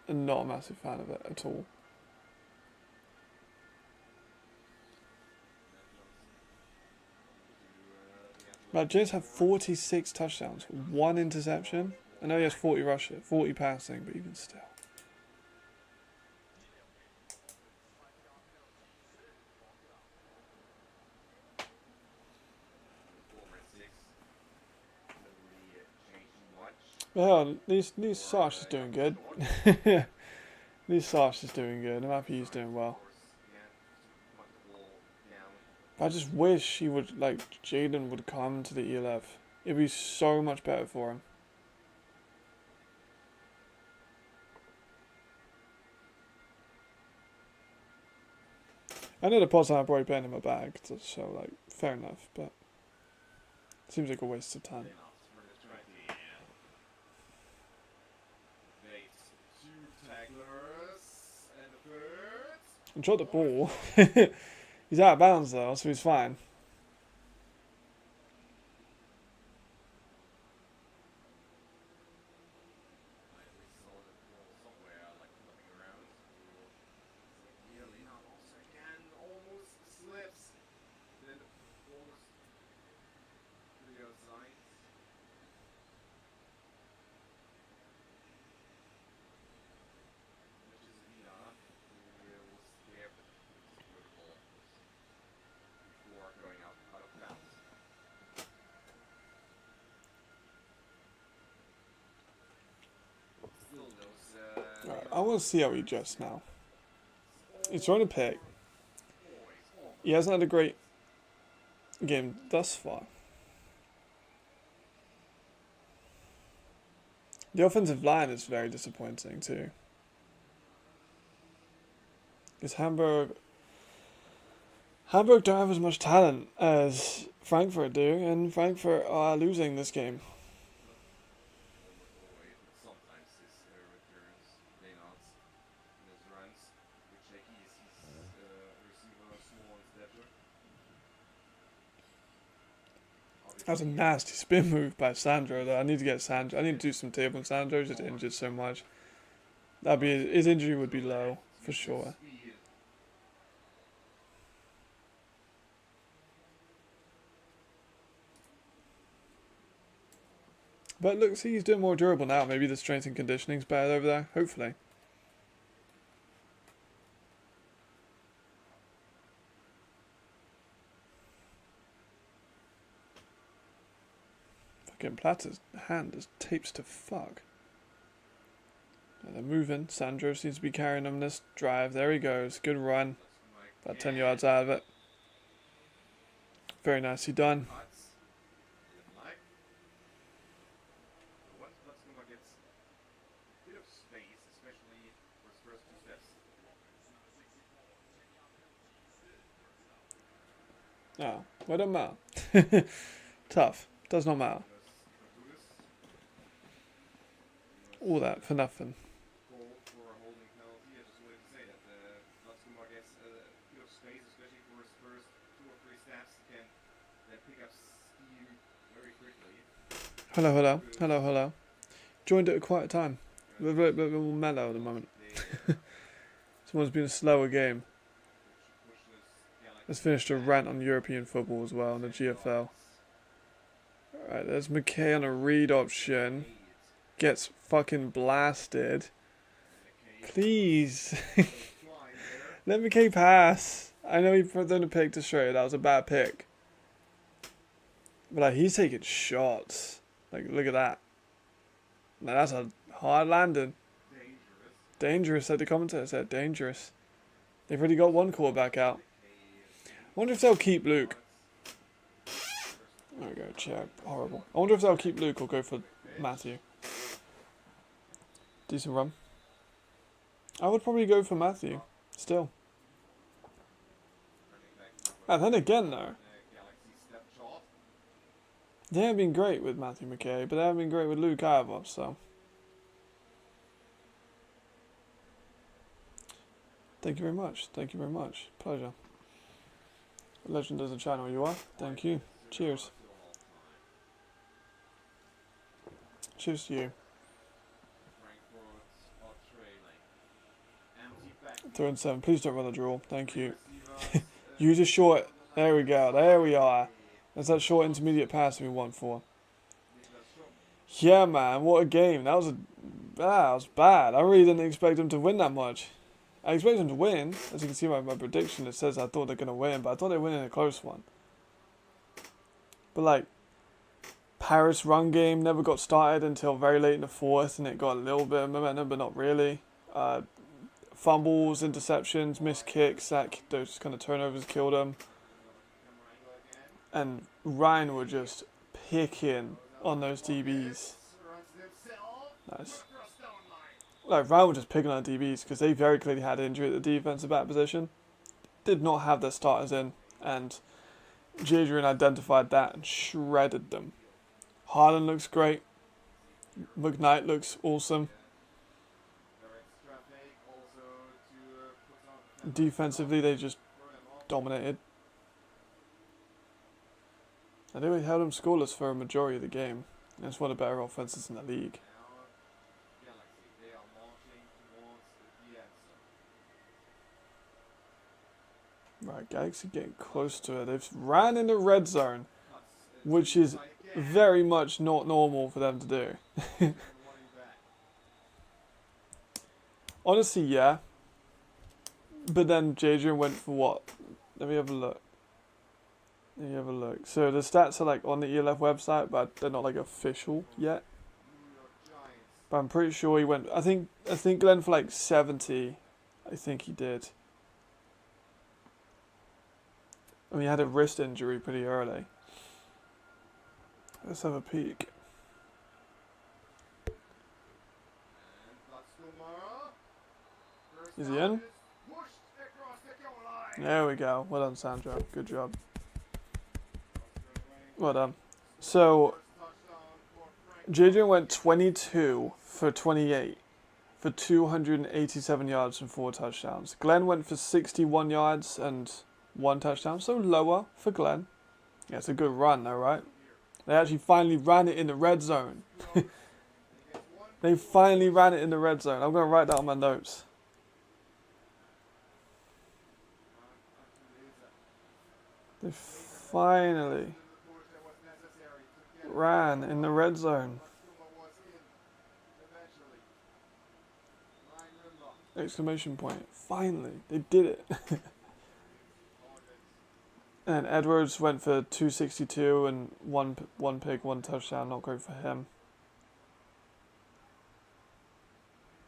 not a massive fan of it at all. But James had 46 touchdowns, 1 interception. I know he has 40 rushing, 40 passing, but even still. Well, these Sash is doing good. These Sash is doing good. I'm happy he's doing well. I just wish he would, like, Jaden would come to the ELF. It'd be so much better for him. I know the pods have already been in my bag, so, like, fair enough, but seems like a waste of time. And dropped the ball. He's out of bounds though, so he's fine. Right, I want to see how he adjusts now. He's throwing a pick. He hasn't had a great game thus far. The offensive line is very disappointing too. Because Hamburg don't have as much talent as Frankfurt do, and Frankfurt are losing this game. That was a nasty spin move by Sandro though. I need to get Sandro. I need to do some tape on Sandro. He's just injured so much. That'd be his injury would be low for sure. But look, see, he's doing more durable now. Maybe the strength and conditioning's better over there. Hopefully. Fucking Platter's hand is tapes to fuck. And they're moving. Sandro seems to be carrying them this drive. There he goes. Good run. About 10 yards out of it. Very nicely done. Oh, well, don't matter. Tough. Does not matter. All that for nothing. Hello, hello, hello, hello. Joined at a quiet time. We're a bit more mellow at the moment. Someone's been a slower game. Let's finish a rant on European football as well, on the GFL. Alright, there's McKay on a read option. Gets fucking blasted. Please. Let McKay pass. I know he put down a pick to show you. That was a bad pick. But like, he's taking shots. Like, look at that. Now that's a hard landing. Dangerous, like the commentator said. Dangerous. They've already got one quarterback out. I wonder if they'll keep Luke. There we go, chair. Horrible. I wonder if they'll keep Luke or go for Matthew. Decent run. I would probably go for Matthew. Still. And then again, though. They haven't been great with Matthew McKay, but they haven't been great with Luke either, so. Thank you very much. Thank you very much. Pleasure. Legend of the channel, you are. Thank you. Cheers. Cheers to you. Third and 7. Please don't run the draw. Thank you. Use a short. There we go. There we are. That's that short intermediate pass we want for. Yeah, man. What a game. That was bad. I really didn't expect him to win that much. I expected him to win. As you can see by my prediction, it says I thought they're going to win, but I thought they'd win in a close one. But like, Paris run game never got started until very late in the fourth, and it got a little bit of momentum, but not really. Fumbles, interceptions, missed kicks, those kind of turnovers killed them. And Ryan were just picking on those DBs. Nice. Like, Ryan was just picking on DBs because they very clearly had injury at the defensive back position. Did not have their starters in, and Jadrian identified that and shredded them. Harlan looks great. McKnight looks awesome. Defensively, they just dominated. I think we held them scoreless for a majority of the game. It's one of the better offenses in the league. Right, Galaxy getting close to it. They've ran in the red zone, which is very much not normal for them to do. Honestly, yeah. But then Jadrian went for what? Let me have a look. So the stats are like on the ELF website, but they're not like official yet. But I'm pretty sure he went. I think Glenn for like 70. I think he did. I mean, he had a wrist injury pretty early. Let's have a peek. Is he in? There we go. Well done, Sandra. Good job. Well done. So, Jadrian went 22 for 28 for 287 yards and 4 touchdowns. Glenn went for 61 yards and 1 touchdown, so lower for Glenn. Yeah, it's a good run though, right? They actually finally ran it in the red zone. They finally ran it in the red zone. I'm going to write that on my notes. They finally ran in the red zone. Exclamation point. Finally. They did it. And Edwards went for 262 and one pick, 1 touchdown. Not great for him.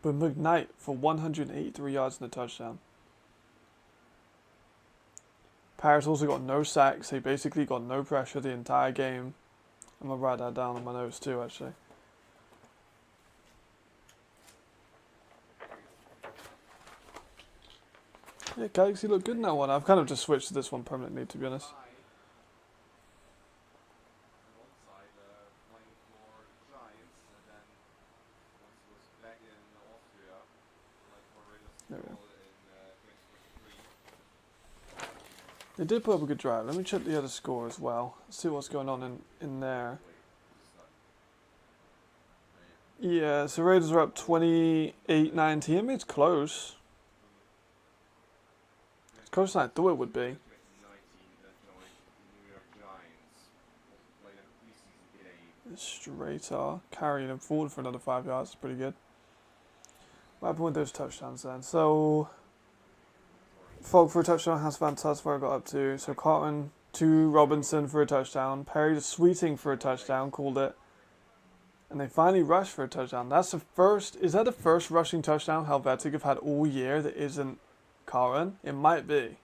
But McKnight for 183 yards and a touchdown. Paris also got no sacks. They basically got no pressure the entire game. I'm going to write that down on my notes too, actually. Yeah, Galaxy look good in that one. I've kind of just switched to this one permanently, to be honest. There we go. They did put up a good drive. Let me check the other score as well. See what's going on in there. Yeah, so Raiders are up 28-19. I mean, it's close. It's closer than I thought it would be. Straight are carrying him forward for another 5 yards. It's pretty good. What happened with those touchdowns then? So, Fogg for a touchdown, Hasvan Tasvar got up to. So Carton to Robinson for a touchdown. Perry to Sweeting for a touchdown, called it. And they finally rushed for a touchdown. That's the first, is that the first rushing touchdown Helvetic have had all year that isn't Carton? It might be.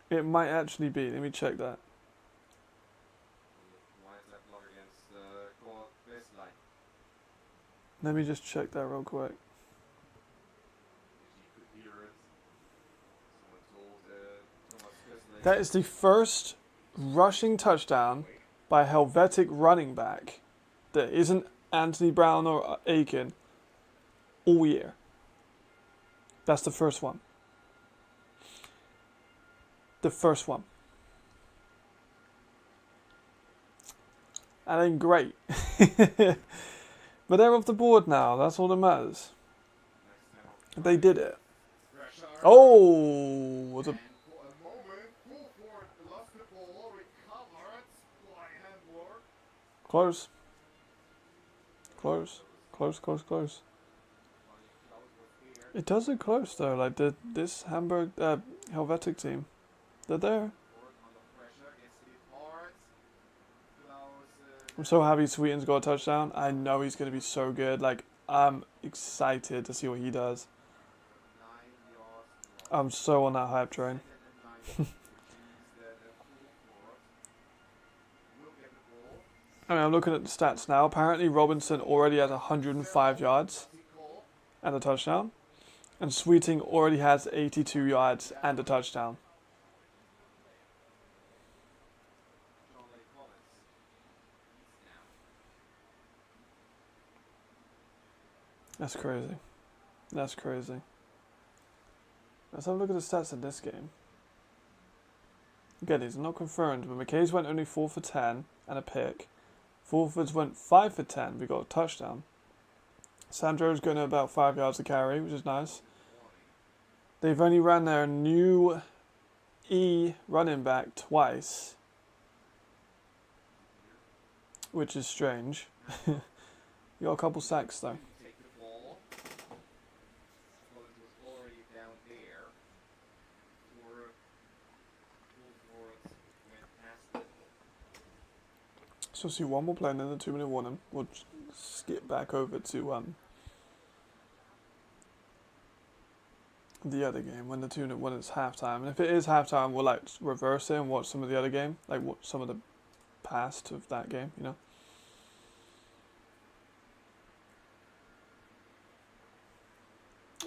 It might actually be. Let me check that. Let me just check that real quick. That is the first rushing touchdown by a Helvetic running back that isn't Anthony Brown or Aiken all year. That's the first one. The first one. That ain't great. But they're off the board now. That's all that matters. They did it. Pressure. Oh, was a And for a moment, Fulford lost the ball, recovered by Hamburg. close. Close. Close, close, close. It does look close though. Like this Hamburg Helvetic team. They're there. Under pressure, gets hit hard. I'm so happy Sweeten's got a touchdown. I know he's going to be so good. Like, I'm excited to see what he does. 9 yards. I'm so on that hype train. I mean, I'm looking at the stats now. Apparently, Robinson already has 105 yards and a touchdown. And Sweeting already has 82 yards and a touchdown. That's crazy. That's crazy. Let's have a look at the stats in this game. Again, these are not confirmed, but McKay's went only 4 for 10 and a pick. Fulford's went 5 for 10, we got a touchdown. Sandro's going to about 5 yards a carry, which is nice. They've only ran their new E running back twice, which is strange. You got a couple sacks though. So see one more play and then the 2-minute warning. We'll skip back over to the other game when the 2-minute warning is halftime. And if it is halftime, we'll like reverse it and watch some of the other game, like watch some of the past of that game, you know.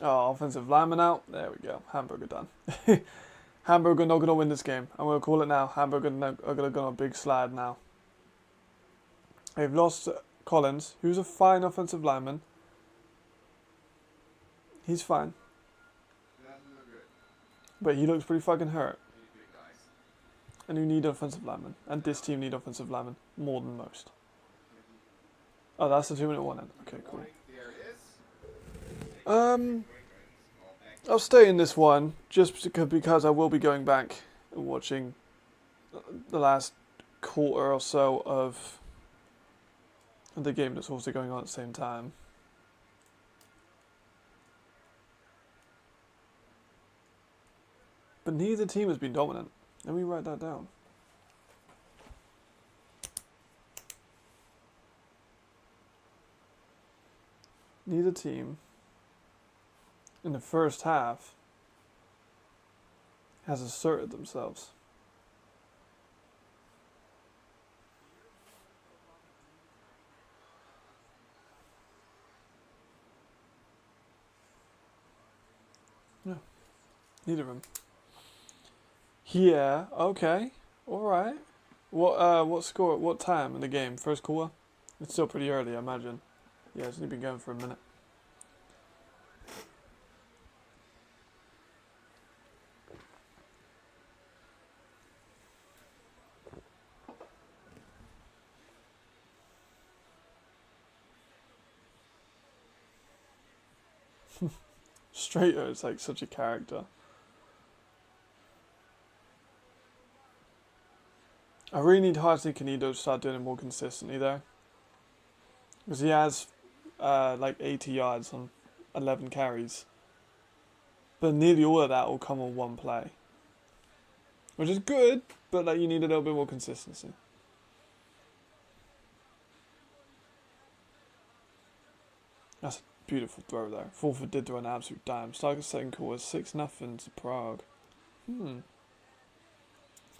Oh, offensive lineman out. There we go. Hamburger done. Hamburger not gonna win this game. I'm gonna call it now. Hamburger are gonna go on a big slide now. They've lost Collins, who's a fine offensive lineman. He's fine. But he looks pretty fucking hurt. And you need offensive linemen. And this team need offensive linemen more than most. Oh, that's the 2-minute warning. Okay, cool. I'll stay in this one just because I will be going back and watching the last quarter or so of the game that's also going on at the same time. But neither team has been dominant. Let me write that down. Neither team in the first half has asserted themselves. No, neither of them. Yeah, okay, alright. What score, what time in the game? First quarter? It's still pretty early, I imagine. Yeah, it's only been going for a minute. Strater is like such a character. I really need Hartley Canido to start doing it more consistently though. Because he has like 80 yards on 11 carries. But nearly all of that will come on one play. Which is good, but like you need a little bit more consistency. That's a beautiful throw there. Fulford did throw an absolute dime. Started second quarter, 6-0 to Prague.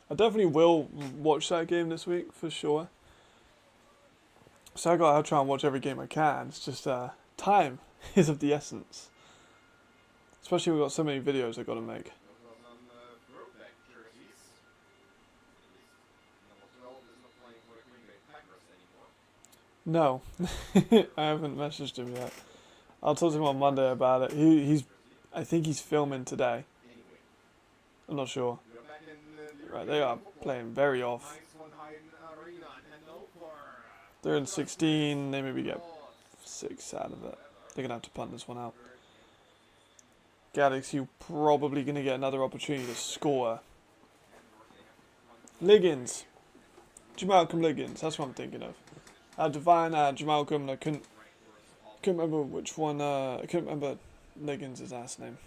I definitely will watch that game this week for sure. So I'll try and watch every game I can. It's just time is of the essence. Especially we've got so many videos I've got to make. No, I haven't messaged him yet. I'll talk to him on Monday about it. I think he's filming today. Anyway, I'm not sure. we're back in the Right, they are football. playing very off. Nice one high in arena and Hannover. They're in 16. They maybe get Lost. 6 out of it. They're gonna have to punt this one out. Galaxy probably gonna get another opportunity to score. Liggins, Jamalcolm Liggins. That's what I'm thinking of. Divine, Jamalcolm. And I couldn't remember which one. I couldn't remember Liggins' last name.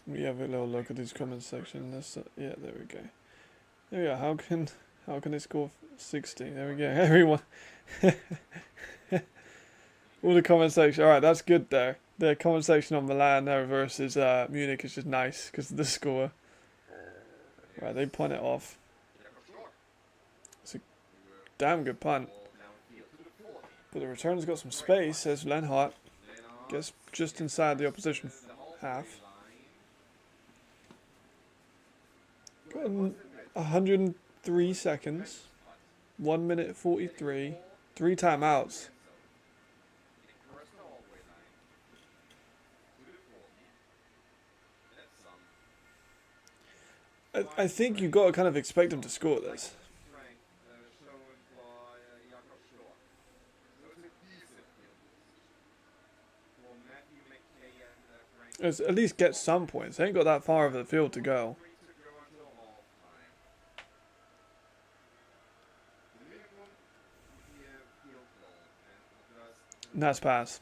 We have a little look at this comment section. Yeah, there we go. There we go. How can they score 60? There we go. Everyone. All the comment section. All right, that's good there. The comment section on Milan there versus Munich is just nice because of the score. Right, they punt it off. It's a damn good punt. But the return's got some space, says Lenhart. Gets just inside the opposition half. Got 103 seconds. 1 minute 43. 3 timeouts. I think you've got to kind of expect them to score this. At least get some points. They ain't got that far over the field to go. Nice pass.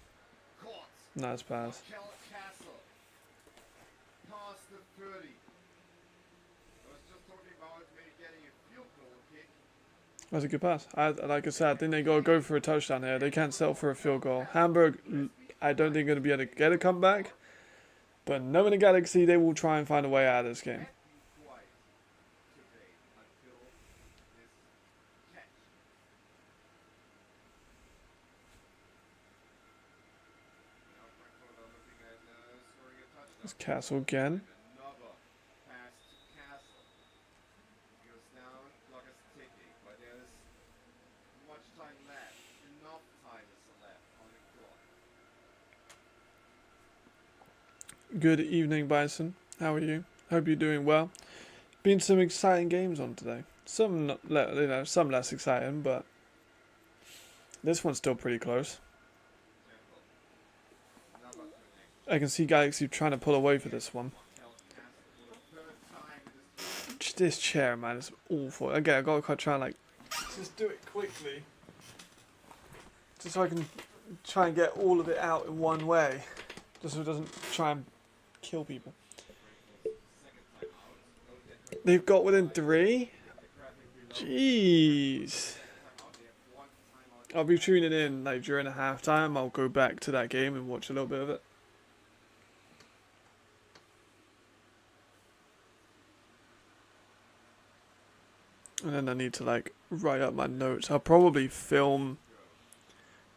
Nice pass. That's a good pass. Like I said, I think they got to go for a touchdown here. They can't settle for a field goal. Hamburg, I don't think going to be able to get a comeback. But knowing the Galaxy, they will try and find a way out of this game. It's Castle again. Good evening, Bison. How are you? Hope you're doing well. Been some exciting games on today. Some, some less exciting, but this one's still pretty close. I can see Galaxy trying to pull away for this one. This chair, man, is awful. Again, I gotta try and just do it quickly, just so I can try and get all of it out in one way, just so it doesn't try and kill people. They've got within 3. Jeez. I'll be tuning in during the halftime. I'll go back to that game and watch a little bit of it. And then I need to write up my notes. I'll probably film,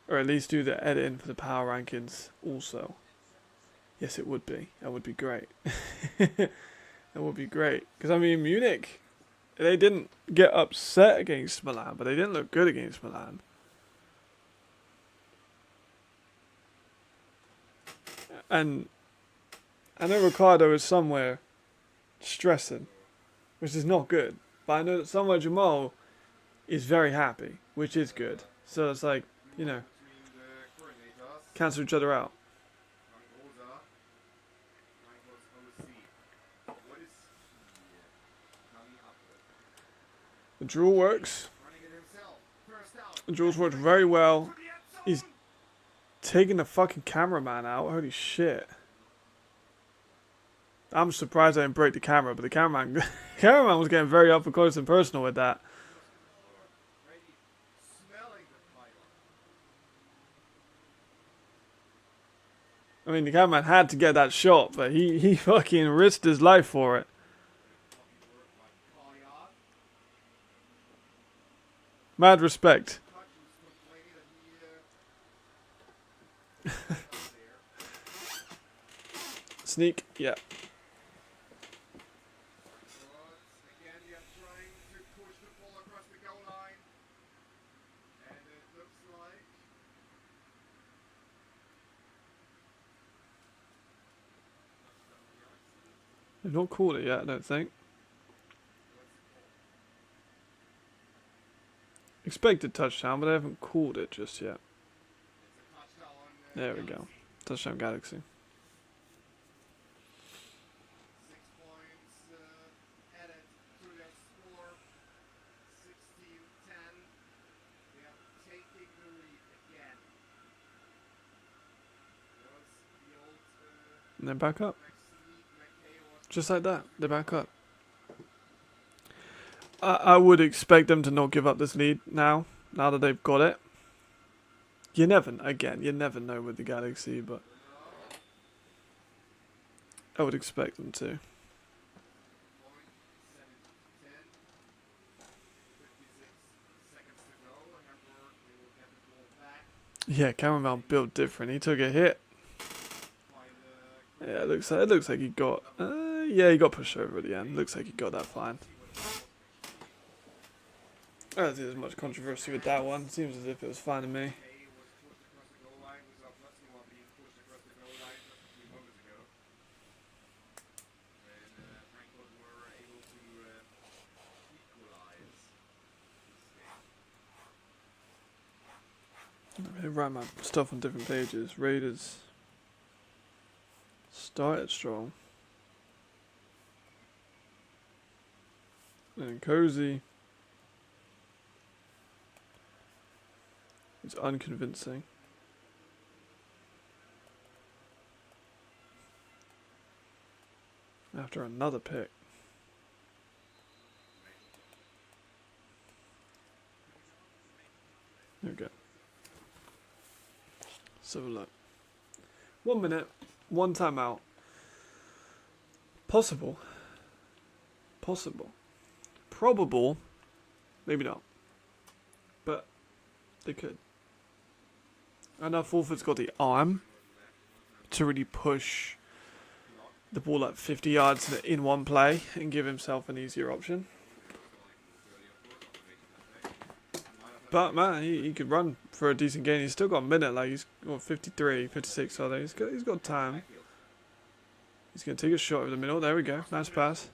or at least do the editing for the power rankings also. Yes, it would be. That would be great. That would be great. Because, I mean, Munich, they didn't get upset against Milan, but they didn't look good against Milan. And I know Ricardo is somewhere stressing, which is not good. But I know that somewhere Jamal is very happy, which is good. So it's cancel each other out. The drill works. The drills worked very well. He's taking the fucking cameraman out. Holy shit. I'm surprised I didn't break the camera, but the cameraman was getting very up close and personal with that. I mean, the cameraman had to get that shot, but he fucking risked his life for it. Mad respect. Hutch was complaining that he up there. Sneak, yeah. But again, they are trying to push the ball across the goal line. And it looks like They've not called it yet, I don't think. Expected touchdown, but they haven't called it just yet. it's a touchdown. There we go. Touchdown Galaxy. 6 points added to their score. 16-10. They are taking the lead again. That was the old And they're back up. McKay was Just like that. They're back up. I would expect them to not give up this lead now that they've got it. You never know with the Galaxy, but I would expect them to. point 7-10. 56 seconds to go. Hamburg will get the ball back Yeah, Caramel built different. He took a hit. by the Yeah, it looks like he got. Yeah, he got pushed over at the end. Looks like he got that fine. I don't think there's much controversy with that one. Seems as if it was fine to me. McKay was pushed across the goal line. We saw Uzoma being pushed across the goal line just a few moments ago. And Frankfurt were able to equalize this game. I write my stuff on different pages. Raiders started strong. And Cozy is unconvincing. After another pick. There we go. So look. 1 minute, one timeout. Possible. Probable. Maybe not. But they could. And now Fulford's got the arm to really push the ball like 50 yards in one play and give himself an easier option. But man, he could run for a decent gain. He's still got a minute, like he's 53, 56, so he's got time. He's gonna take a shot over the middle. There we go. Nice pass.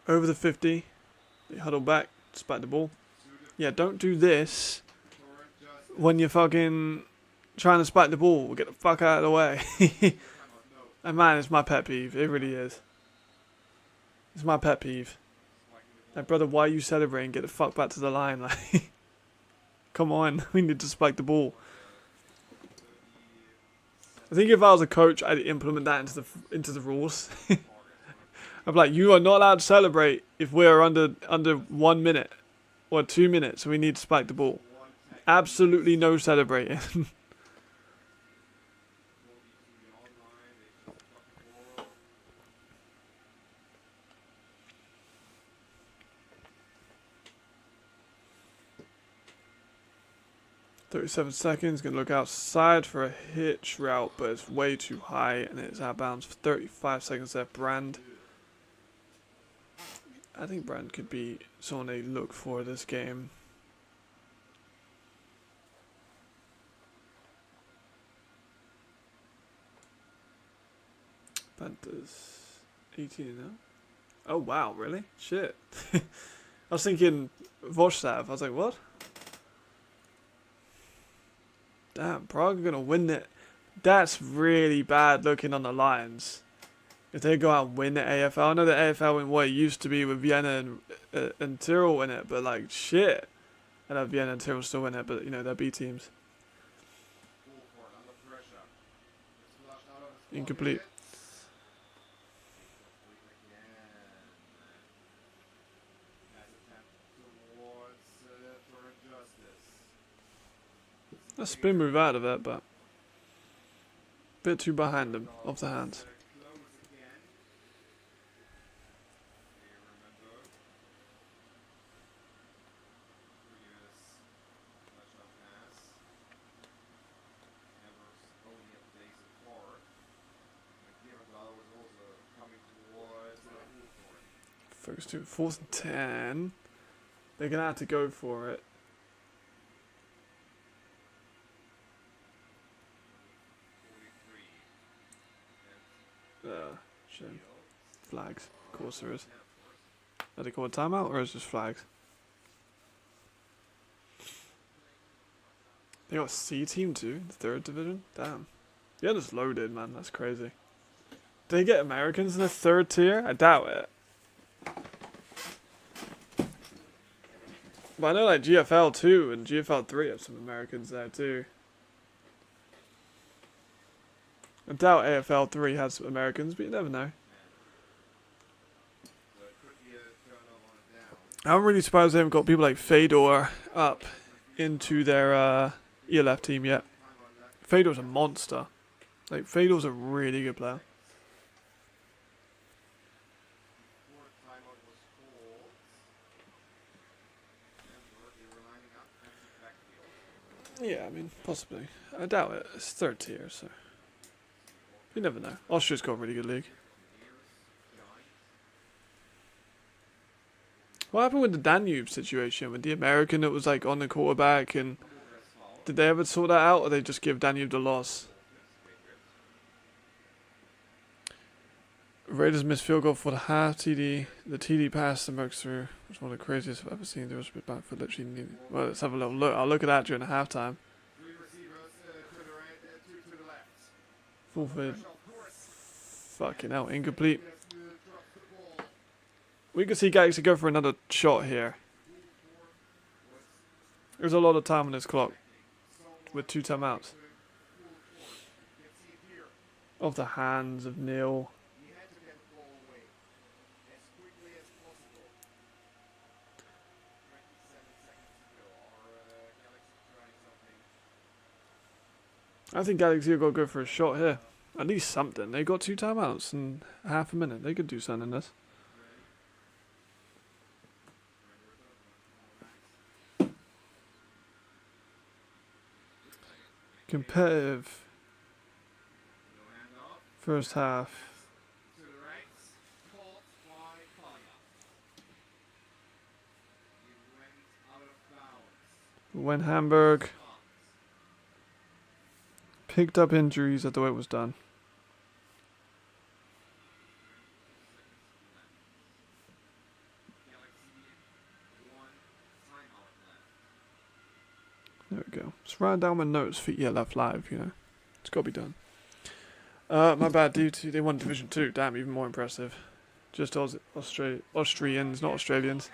Over the 50. They huddle back, spike the ball. Yeah, don't do this when you're fucking trying to spike the ball. Get the fuck out of the way. And man, it's my pet peeve. It really is. It's my pet peeve. Like, brother, why are you celebrating? Get the fuck back to the line. Like, come on. We need to spike the ball. I think if I was a coach, I'd implement that into the rules. I'm like, you are not allowed to celebrate if we're under 1 minute or 2 minutes. We need to spike the ball. Absolutely no celebrating. 37 seconds, gonna look outside for a hitch route, but it's way too high and it's out of bounds for 35 seconds there. Brand. I think Brand could be someone they look for this game. Panthers 18 now. Oh wow, really? Shit. I was thinking Voshtav. I was like, what? Damn, Prague are going to win it. That's really bad looking on the Lions. If they go out and win the AFL. I know the AFL in what it used to be with Vienna and Tyrrell in it, but like, shit. I know Vienna and Tyrrell still in it, but you know, they're B teams. Incomplete. A spin move out of it, but a bit too behind him, off the hands. Focus 2. 4th and 10. They're going to have to go for it. 43. Shame. Flags. Of course there is. Are they call a timeout or is it just flags? They got a C team too, the 3rd division? Damn. Yeah, just loaded, man. That's crazy. Do they get Americans in the 3rd tier? I doubt it. But I know like GFL 2 and GFL 3 have some Americans there too. I doubt AFL 3 has some Americans, but you never know. So it could be a turnover on a down. I'm really surprised they haven't got people like Fedor up into their ELF team yet. Timeout left. Fedor's a monster. Like, Fedor's a really good player. Fourth timeout was called. And they were lining up and backfield. Yeah, I mean, possibly. I doubt it. It's 3rd tier, so. You never know. Austria's got a really good league. What happened with the Danube situation? With the American that was like on the quarterback, and did they ever sort that out, or they just give Danube the loss? Raiders missed field goal for the half TD. The TD pass that broke through was one of the craziest I've ever seen. There was a bit back for literally needed. Well, let's have a little look. I'll look at that during the halftime. Three receivers to the right, two to the left. Full fade. Pressure, of course. Fucking hell, incomplete. Yes, drop the ball. We could see Galaxy go for another shot here. There's a lot of time on this clock with 2 timeouts. Off the hands of Neil. He had to get the ball away as quickly as possible. 27 seconds to go. Or Galaxy trying something. I think Galaxy have got to go for a shot here. At least something. They got 2 timeouts in half a minute. They could do something in this. Competitive No handoff. first half. To the right. Caught by Collier. He went out of bounds. When Hamburg picked up injuries at the way it was done. Galaxy 1 timeout left. There we go. Just write down my notes for ELF Live, you know. It's got to be done. My bad, D2. They won Division 2. Damn, even more impressive. Just Austrians, not Australians.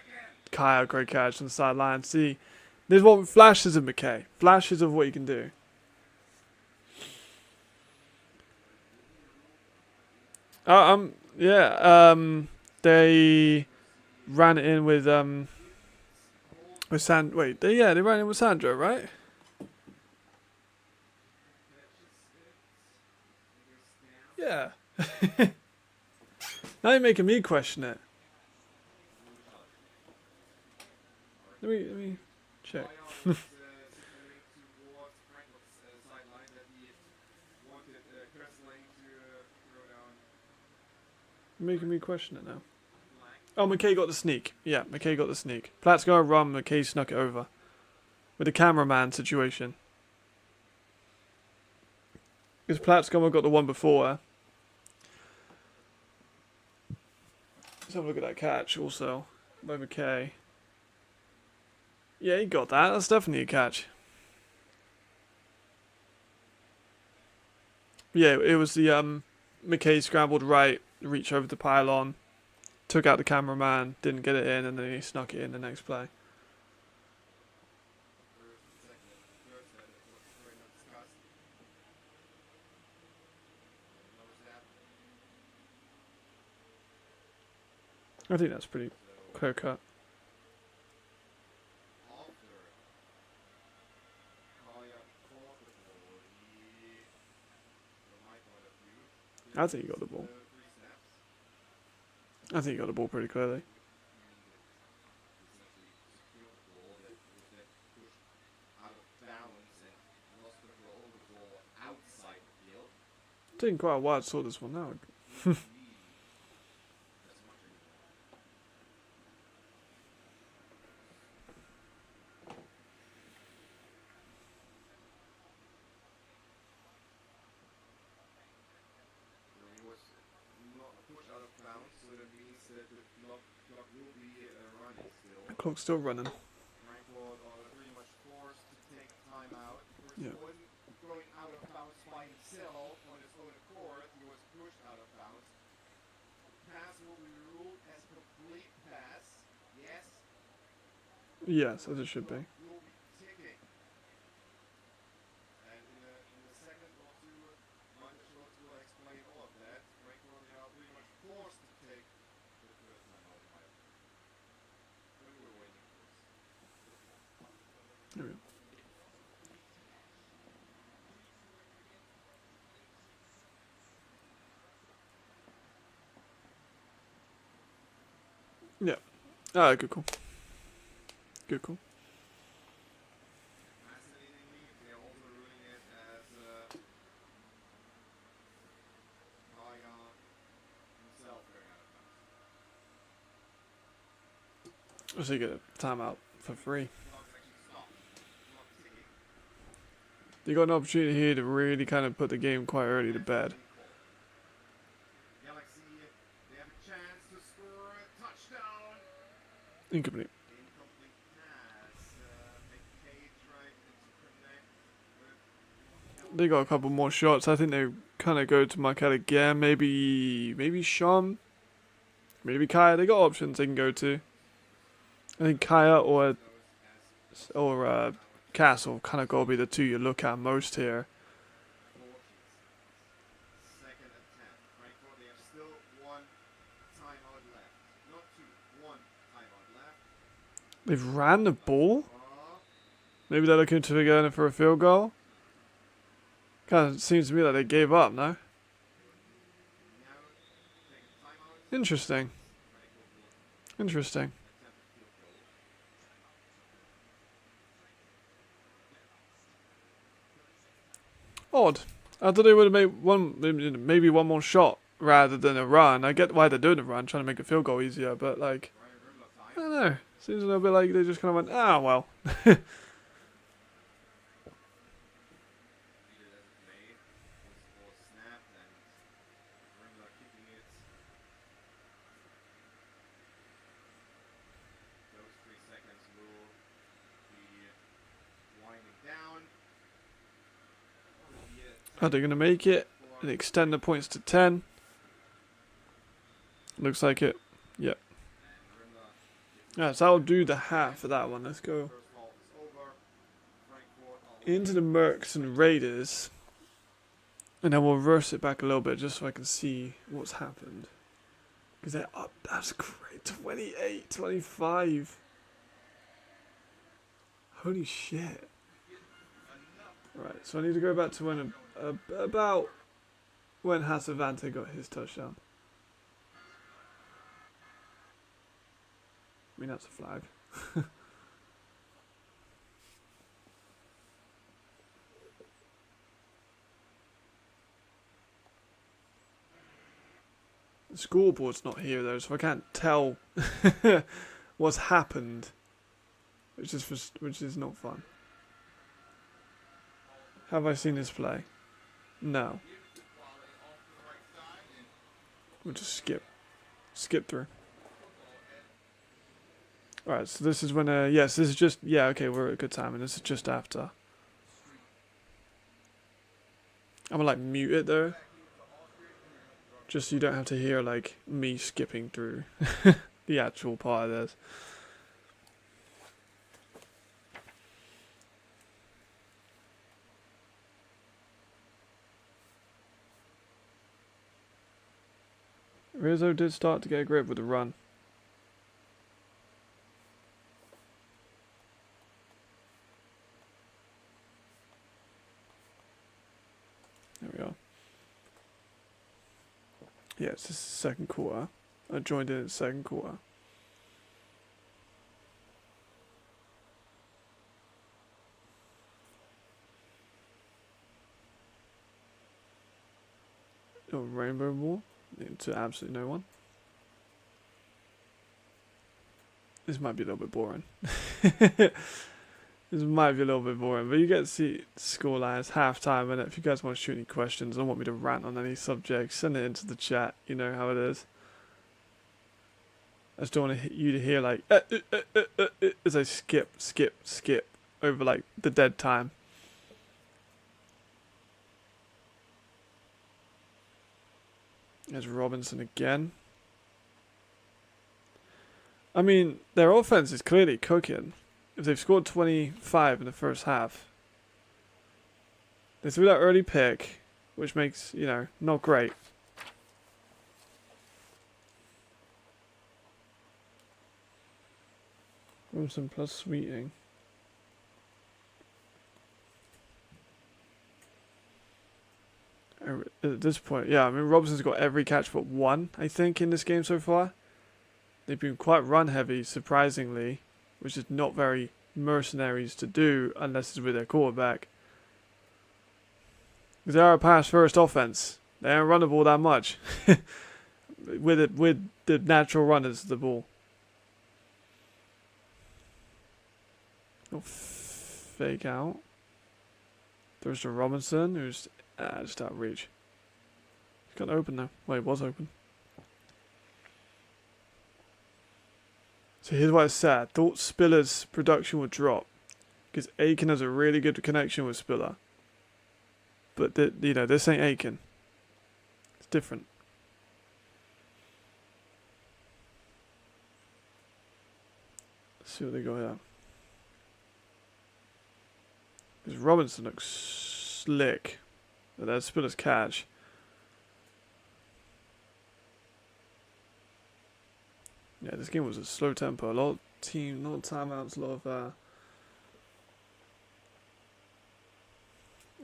Kyle, great catch on the sideline. See, there's what flashes of McKay. Flashes of what you can do. They ran it in with they ran in with Sandro, right? Yeah. Now you're making me question it. Let me check. Collier was signaling towards Franklin's sideline that he wanted Cressling to throw down You're making me question it now. flag. Oh, McKay got the sneak. Yeah, McKay got the sneak. Platt's going to run, McKay snuck it over. With the cameraman situation. Because Platt's got the one before her. Let's have a look at that catch also by McKay. Yeah, he got that. That's definitely a catch. Yeah, it was the McKay scrambled right, reached over the pylon, took out the cameraman, didn't get it in, and then he snuck it in the next play. First, second, third set, it was very not discussed. No snap. I think that's pretty So clear cut. after Collier caught the ball, he, from my point of view, I think he got the ball. 3 snaps. I think he got the ball pretty clearly. Essentially secured the ball that was then pushed out of balance and lost control of the ball outside the field. Taking quite a while to sort this one out. That's much anymore. clock's still running. Frankfurt are pretty much forced to take time out. Yeah. Wasn't going out of bounds by himself on his own accord. He was pushed out of bounds. Pass will be ruled as complete pass. Yes. Yes, as it should be. Will be ticking. And in a second or two, Michael Schultz will explain all of that. Frankfurt are pretty much forced to take the first time out of my opinion. When we were waiting for this. There we go. Yeah. Ah, good call. Good call. Fascinatingly, they are also ruling it as Hagan himself going out of bounds. So you get a timeout for free. Clock actually stopped. Not ticking. You got an opportunity here to really kind of put the game quite early to bed. Galaxy, they have a chance to score a touchdown. Incomplete. Incomplete pass. McKay tried to connect with. They got a couple more shots. I think they kind of go to Marquette again. Maybe Sean. Maybe Kaya. They got options they can go to. I think Kaya or Castle kind of got to be the two you look at most here. Second attempt. Frankfurt, they have still one timeout left. Not two, one timeout left. They've ran the ball. Maybe they're looking to go in for a field goal. Kind of seems to me like they gave up, no? Now, take a timeout. Interesting. Interesting. Attempt a field goal. Odd. I thought they would have made maybe one more shot rather than a run. I get why they're doing a run, trying to make a field goal easier, but like, I don't know. Seems a little bit like they just kind of went, ah, well. Are they going to make it and extend the points to 10? Looks like it. Yep. Yeah, so I'll do the half for that one. Let's go into the Mercs and Raiders. And then we'll reverse it back a little bit just so I can see what's happened. Because they're up. That's great. 28, 25. Holy shit. Right, so I need to go back to when about when Hasavante got his touchdown. I mean, that's a flag. The scoreboard's not here though, so I can't tell what's happened, which is not fun. Have I seen this play? No. We'll just skip through. Alright, so this is when, yes, this is just, yeah, okay, we're at a good time, and this is just after. I'm gonna, like, mute it, though. Just so you don't have to hear, like, me skipping through the actual part of this. Rizzo did start to get a grip with the run. There we are. Yeah, it's the second quarter. I joined in the second quarter. A rainbow ball? To absolutely no one. This might be a little bit boring. This might be a little bit boring, but you get to see the scoreline. It's half time, and if you guys want to shoot any questions or want me to rant on any subject, send it into the chat. You know how it is. I just don't want you to hear like as I skip over like the dead time. There's Robinson again. I mean, their offense is clearly cooking. If they've scored 25 in the first half, they threw that early pick, which makes, you know, not great. Robinson plus Sweeting. At this point, yeah, I mean, Robinson's got every catch but one, I think, in this game so far. They've been quite run heavy, surprisingly, which is not very mercenaries to do unless it's with their quarterback. Because they are a pass-first offense. They don't run the ball that much. with the natural runners of the ball. Fake out. There's to Robinson, who's just out of reach. He's got open now. Well, he was open. So here's what I said. I thought Spiller's production would drop. Because Aiken has a really good connection with Spiller. But, you know, this ain't Aiken. It's different. Let's see what they got here. Because Robinson looks slick. But that's Spiller's catch. Yeah, this game was a slow tempo. A lot of timeouts, a lot of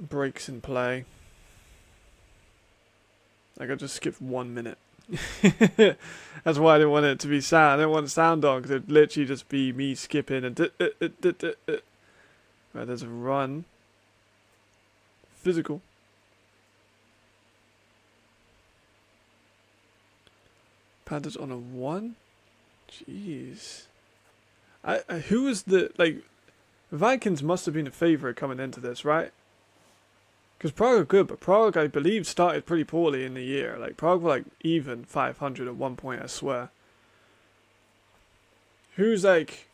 breaks in play. Like I just skipped 1 minute. That's why I didn't want it to be sound. I didn't want sound on because it'd literally just be me skipping and Right, there's a run. Physical. Panthers on a 1? Jeez. Who was the, like, Vikings must have been a favourite coming into this, right? Because Prague are good, but Prague, I believe, started pretty poorly in the year. Like, Prague were, like, even 500 at one point, I swear. Who's, like,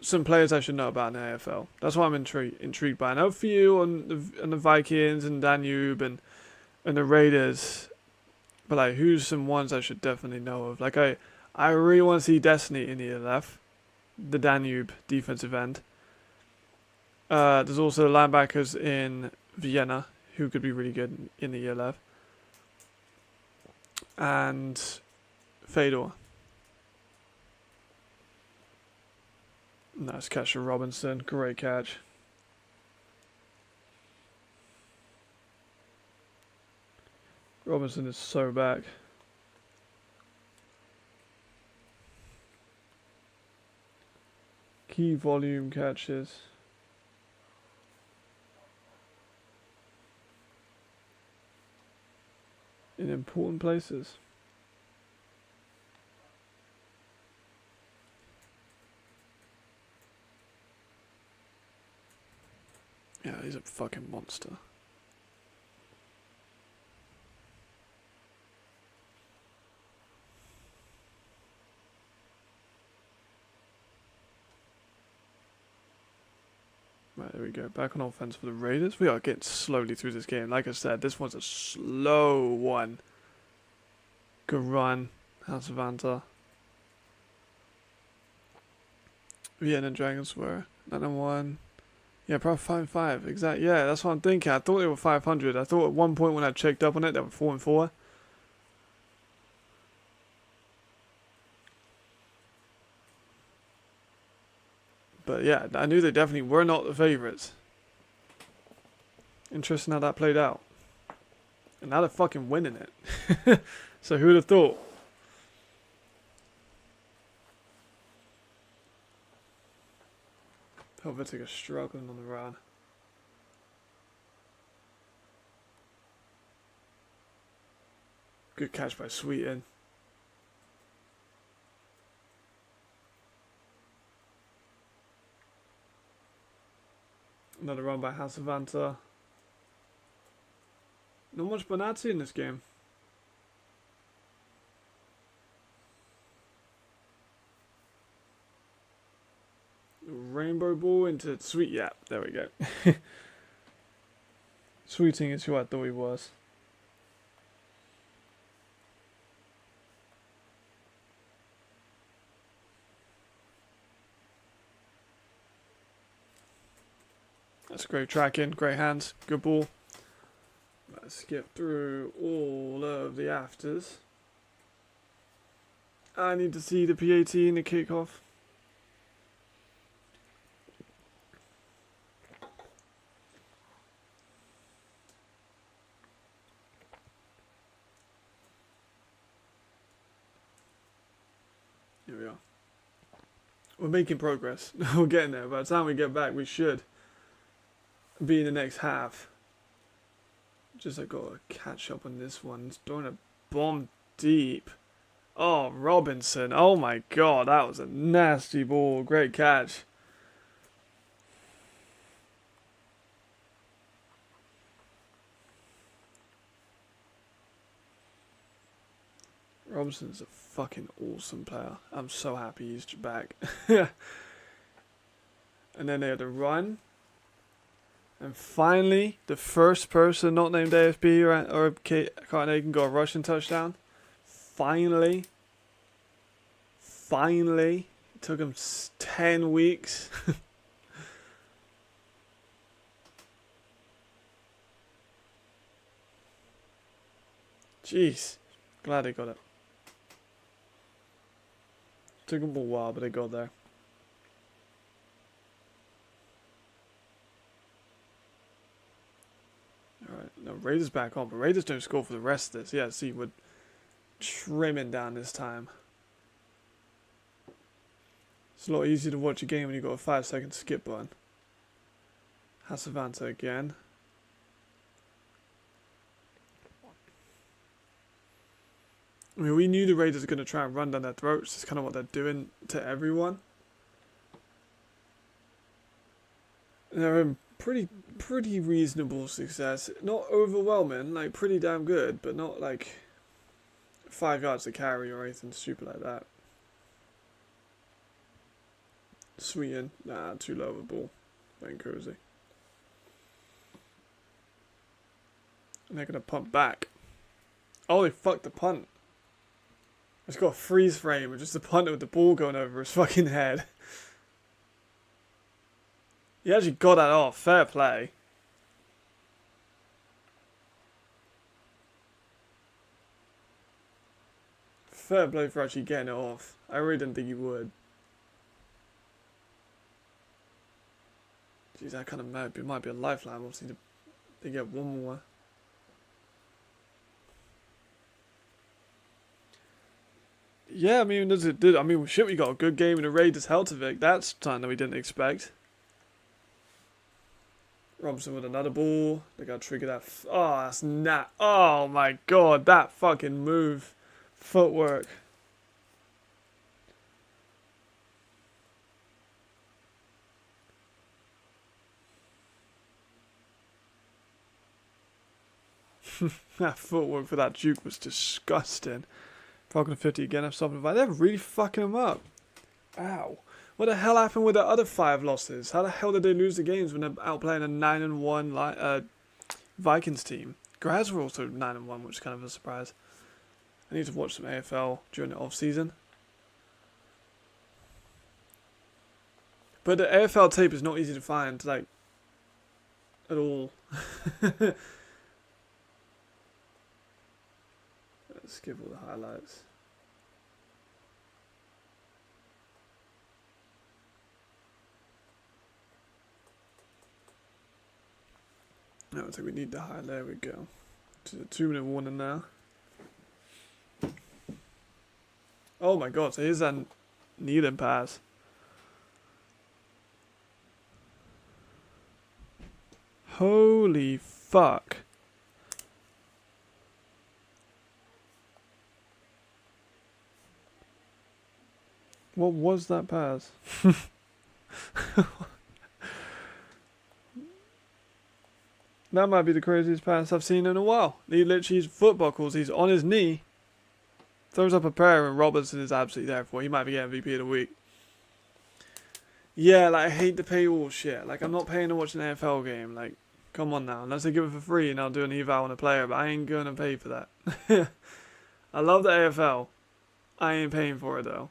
some players I should know about in the AFL? That's what I'm intrigued by. I know for you on the Vikings and Danube and the Raiders, but, like, who's some ones I should definitely know of? Like, I really want to see Destiny in the ELF, the Danube defensive end. There's also linebackers in Vienna who could be really good in the ELF. And Fedor. Nice catch from Robinson. Great catch. Robinson is so back. Key volume catches. In important places. Yeah, he's a fucking monster. Right, there we go. Back on offense for the Raiders. We are getting slowly through this game. Like I said, this one's a slow one. Good run. House of Anta. Vienna Dragons were 9-1. Yeah, probably 5-5. Exactly. Yeah, that's what I'm thinking. I thought they were 500. I thought at one point when I checked up on it, they were 4-4. But yeah, I knew they definitely were not the favourites. Interesting how that played out. And now they're fucking winning it. So who would have thought? Helvetica struggling on the run. Good catch by Sweeten. Another run by Hasavanta. Not much Bonazzi in this game. Rainbow ball into Sweet. Yeah, there we go. Sweeting is who I thought he was. That's great tracking, great hands, good ball. Let's skip through all of the afters. I need to see the PAT in the kickoff. Here we are. We're making progress. We're getting there. By the time we get back, we should be in the next half. Just I gotta catch up on this one. It's throwing a bomb deep. Oh, Robinson. Oh my god, that was a nasty ball. Great catch. Robinson's a fucking awesome player. I'm so happy he's back. And then they had to run. And finally, the first person not named AFB or Cartnegen got a rushing touchdown. Finally. It took him 10 weeks. Jeez. Glad they got it. Took them a while, but they got there. Alright, now Raiders back on, but Raiders don't score for the rest of this. Yeah, see, we're trimming down this time. It's a lot easier to watch a game when you've got a 5-second skip button. Hasavanta again. I mean, we knew the Raiders were going to try and run down their throats. That's kind of what they're doing to everyone. And they're in pretty reasonable success. Not overwhelming, like pretty damn good, but not like 5 yards to carry or anything stupid like that. Sweeten. Nah, too low of a ball. Playing cozy. And they're going to punt back. Oh, they fucked the punt. It's got a freeze frame of just the punter with the ball going over his fucking head. He actually got that off. Fair play. Fair play for actually getting it off. I really didn't think he would. Jeez, that kind of might be a lifeline. Obviously, they get one more. Yeah, I mean, I mean, shit, we got a good game in the Raiders Heltovic. That's something that we didn't expect. Robinson with another ball. They got to trigger that. Oh, that's not. Oh my god, that fucking move. Footwork. That footwork for that juke was disgusting. Falcon 50 again. I'm stopping by. They're really fucking him up. Ow. What the hell happened with the other 5 losses? How the hell did they lose the games when they're outplaying a 9-1 Vikings team? Graz were also 9-1, which is kind of a surprise. I need to watch some AFL during the off season. But the AFL tape is not easy to find, like, at all. Let's skip all the highlights. No, I think we need the highlight. There we go. To the 2-minute warning now. Oh my god, so here's that kneeling pass. Holy fuck. What was that pass? That might be the craziest pass I've seen in a while. He literally, his foot buckles, he's on his knee, throws up a prayer, and Robertson is absolutely there for it. He might be MVP of the week. Yeah, like I hate the paywall shit. Like I'm not paying to watch an AFL game. Like, come on now. Unless they give it for free and I'll do an eval on a player, but I ain't gonna pay for that. I love the AFL. I ain't paying for it though.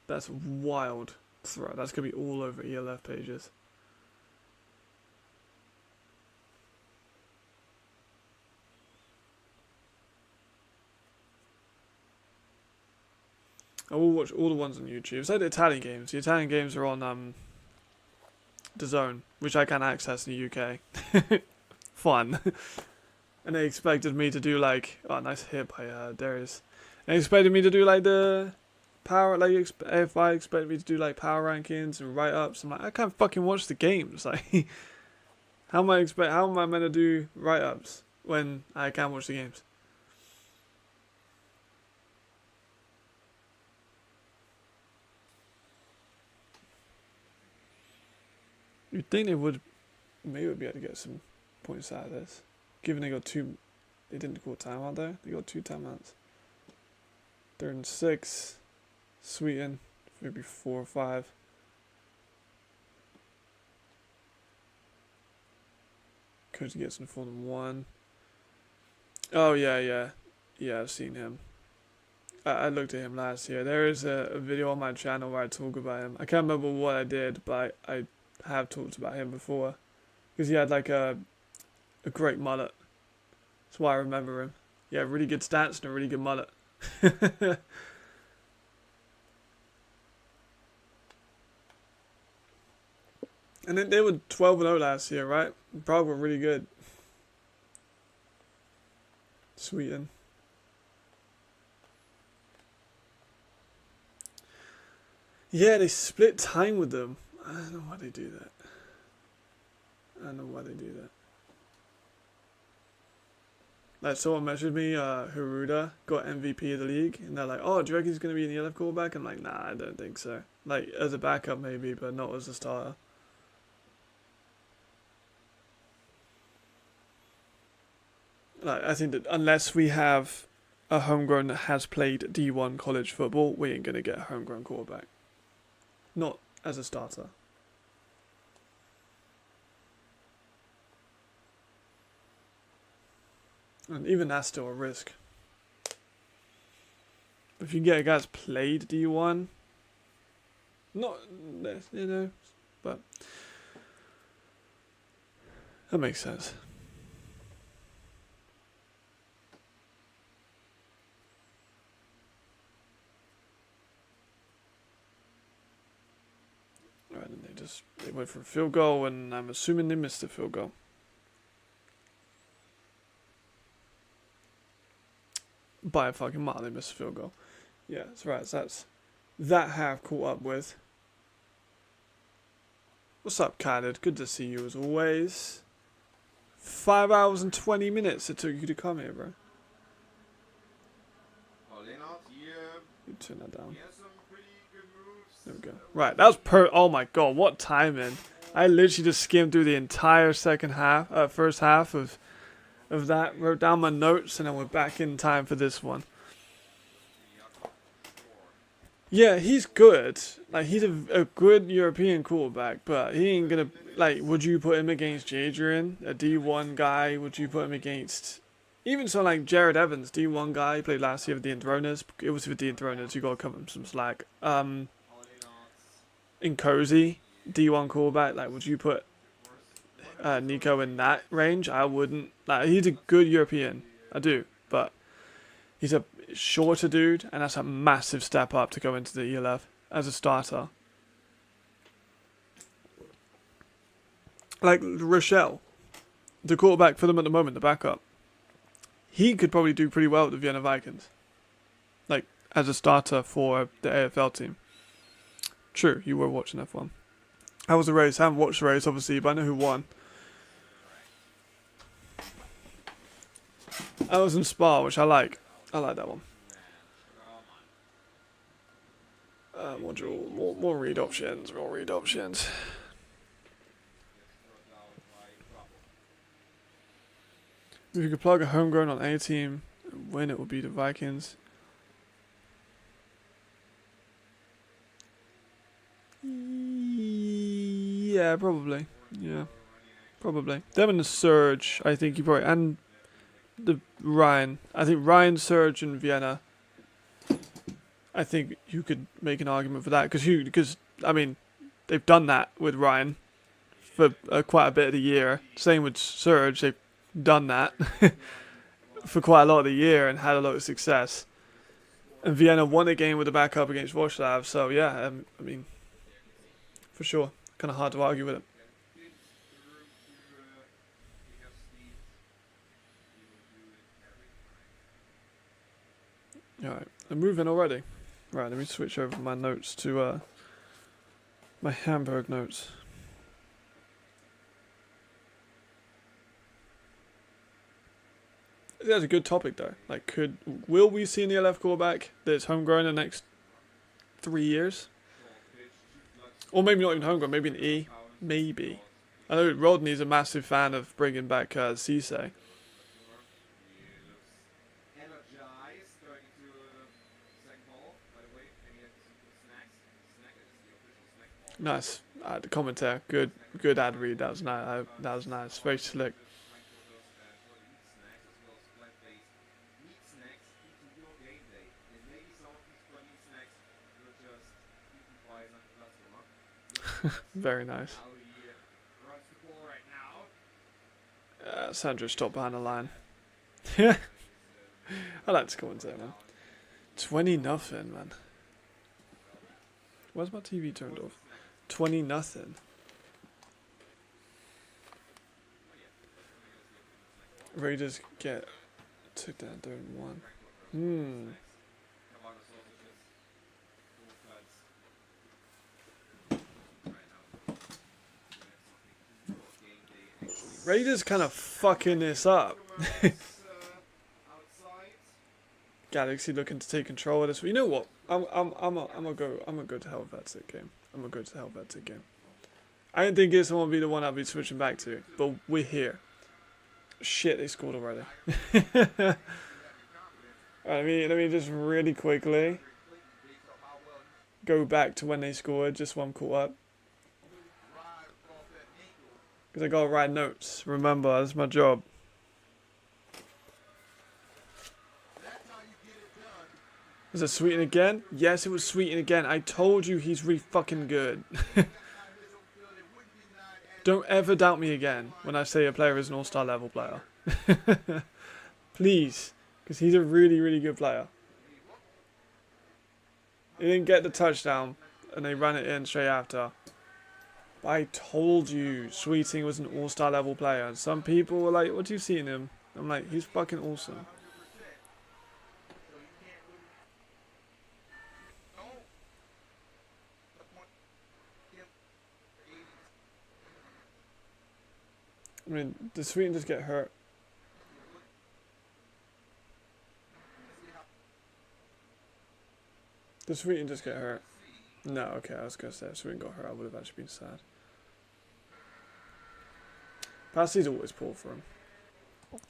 That's wild throw. That's gonna be all over ELF pages. I will watch all the ones on YouTube. It's like the Italian games. The Italian games are on the Zone, which I can't access in the UK. Fun. And they expected me to do like, oh, nice hit by Darius. They expected me to do like the power, like if I expect me to do like power rankings and write ups. I'm like, I can't fucking watch the games. Like, how am I meant to do write ups when I can't watch the games? You'd think they would maybe be able to get some points out of this. Given they didn't call timeout there. They got 2 timeouts. 3rd and 6. Sweeten. Maybe 4 or 5. Coach gets in 4th and 1. Oh yeah. Yeah, I've seen him. I looked at him last year. There is a video on my channel where I talk about him. I can't remember what I did, but I have talked about him before. Because he had like a great mullet. That's why I remember him. Yeah, really good stats and a really good mullet. And then they were 12-0 last year, right? Probably were really good. Sweeten. Yeah, they split time with them. I don't know why they do that. Like someone messaged me, Haruda got MVP of the league, and they're like, "Oh, do you reckon he's gonna be an ELF quarterback?" I'm like, "Nah, I don't think so. Like as a backup maybe, but not as a starter." Like I think that unless we have a homegrown that has played D1 college football, we ain't gonna get a homegrown quarterback. Not as a starter. And even that's still a risk. If you get a guy that's played D1, not, you know, but that makes sense. Alright, and they went for a field goal, and I'm assuming they missed the field goal. By a fucking mile, they missed a field goal. Yeah, that's right. So that's that half caught up with. What's up, Khaled? Good to see you as always. 5 hours and 20 minutes it took you to come here, bro. You turn that down. There we go. Right, that was oh my god, what timing. I literally just skimmed through the entire first half of that, wrote down my notes, and then we're back in time for this one. Yeah, he's good. Like, he's a good European quarterback, but he ain't gonna, like, would you put him against Jadrian, a D1 guy? Would you put him against, even so, like, Jared Evans, D1 guy, he played last year with the Enthroners. It was with the Enthroners, you gotta cut him some slack. In Cozy, D1 quarterback, like, would you put Nico in that range? I wouldn't. Like, he's a good European, I do, but he's a shorter dude, and that's a massive step up to go into the ELF as a starter. Like Rochelle, the quarterback for them at the moment, the backup, he could probably do pretty well with the Vienna Vikings, like as a starter for the AFL team. True, you were watching F1. How was the race? I haven't watched the race, obviously, but I know who won. I was in Spa, which I like. I like that one. More read options. If you could plug a homegrown on any team and win, it would be the Vikings. Yeah, probably. Yeah, probably. Them and the Surge, I think you probably, and the Ryan. I think Ryan, Surge, and Vienna. I think you could make an argument for that because I mean, they've done that with Ryan for quite a bit of the year. Same with Surge, they've done that for quite a lot of the year and had a lot of success. And Vienna won a game with the backup against Wroclaw, so yeah, I mean, for sure, kind of hard to argue with it. Alright, I'm moving already. Right, let me switch over my notes to my Hamburg notes. That's a good topic though. Like, will we see an ELF quarterback that's homegrown in the next 3 years? Or maybe not even homegrown, maybe an E. Maybe. I know Rodney's a massive fan of bringing back Cisse. Nice. The commentator. Good ad read. That was nice. That was nice. Very slick. Very nice. Sandra stopped behind the line. Yeah. I like to commentate, man. 20-0, man. Where's my TV turned off? 20-0. Raiders took down 3-1. Raiders kind of fucking this up. Galaxy looking to take control of this. You know what? I'm gonna go to hell if that's it game. I'm gonna go to hell if that's it game. I didn't think this one would be the one I'd be switching back to, but we're here. Shit, they scored already. Alright, let me just really quickly go back to when they scored, just so I'm caught up. Because I gotta write notes. Remember, that's my job. Was it Sweeten again? Yes, it was Sweeten again. I told you he's really fucking good. Don't ever doubt me again when I say a player is an all-star level player. Please. Because he's a really, really good player. He didn't get the touchdown, and they ran it in straight after. But I told you Sweeting was an all-star level player. And some people were like, what do you see in him? I'm like, he's fucking awesome. I mean, does Sweeten just get hurt? Does Sweeten just get hurt? No, okay, I was going to say if Sweeten got hurt, I would have actually been sad. Passie's always poor for him.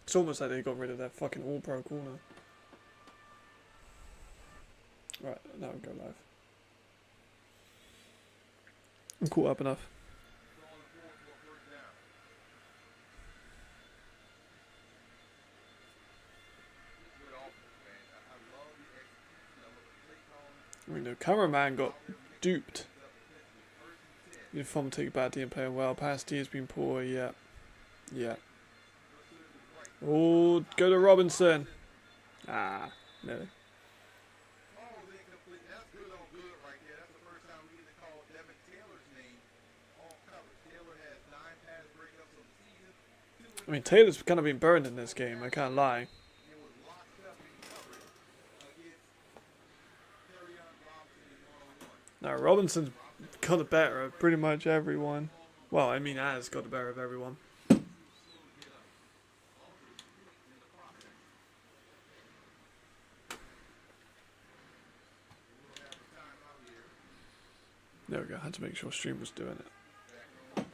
It's almost like they got rid of their fucking all-pro corner. Right, now we go live. I'm caught up enough. I mean, the cameraman got duped. Uniform take bad D and playing well. Pass D has been poor, yeah. Yeah. Oh, go to Robinson. Ah, no. I mean, Taylor's kind of been burned in this game, I can't lie. Now, Robinson's got the better of pretty much everyone. Well, I mean, has got the better of everyone. There we go, I had to make sure stream was doing it.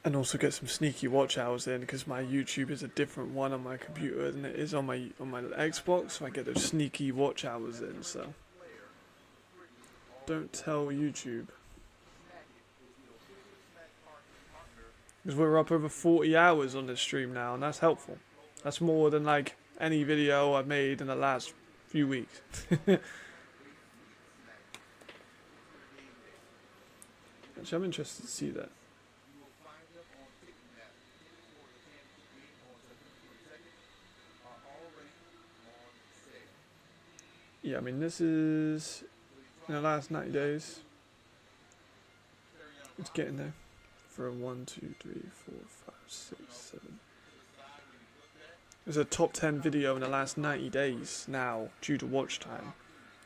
And also get some sneaky watch hours in, because my YouTube is a different one on my computer than it is on my Xbox, so I get those sneaky watch hours in, so. Don't tell YouTube. Because we're up over 40 hours on this stream now, and that's helpful. That's more than like any video I've made in the last few weeks. Actually, I'm interested to see that. Yeah, I mean, this is in the last 90 days. It's getting there. For a 1, 2, 3, 4, 5, 6, 7. There's a top 10 video in the last 90 days now, due to watch time.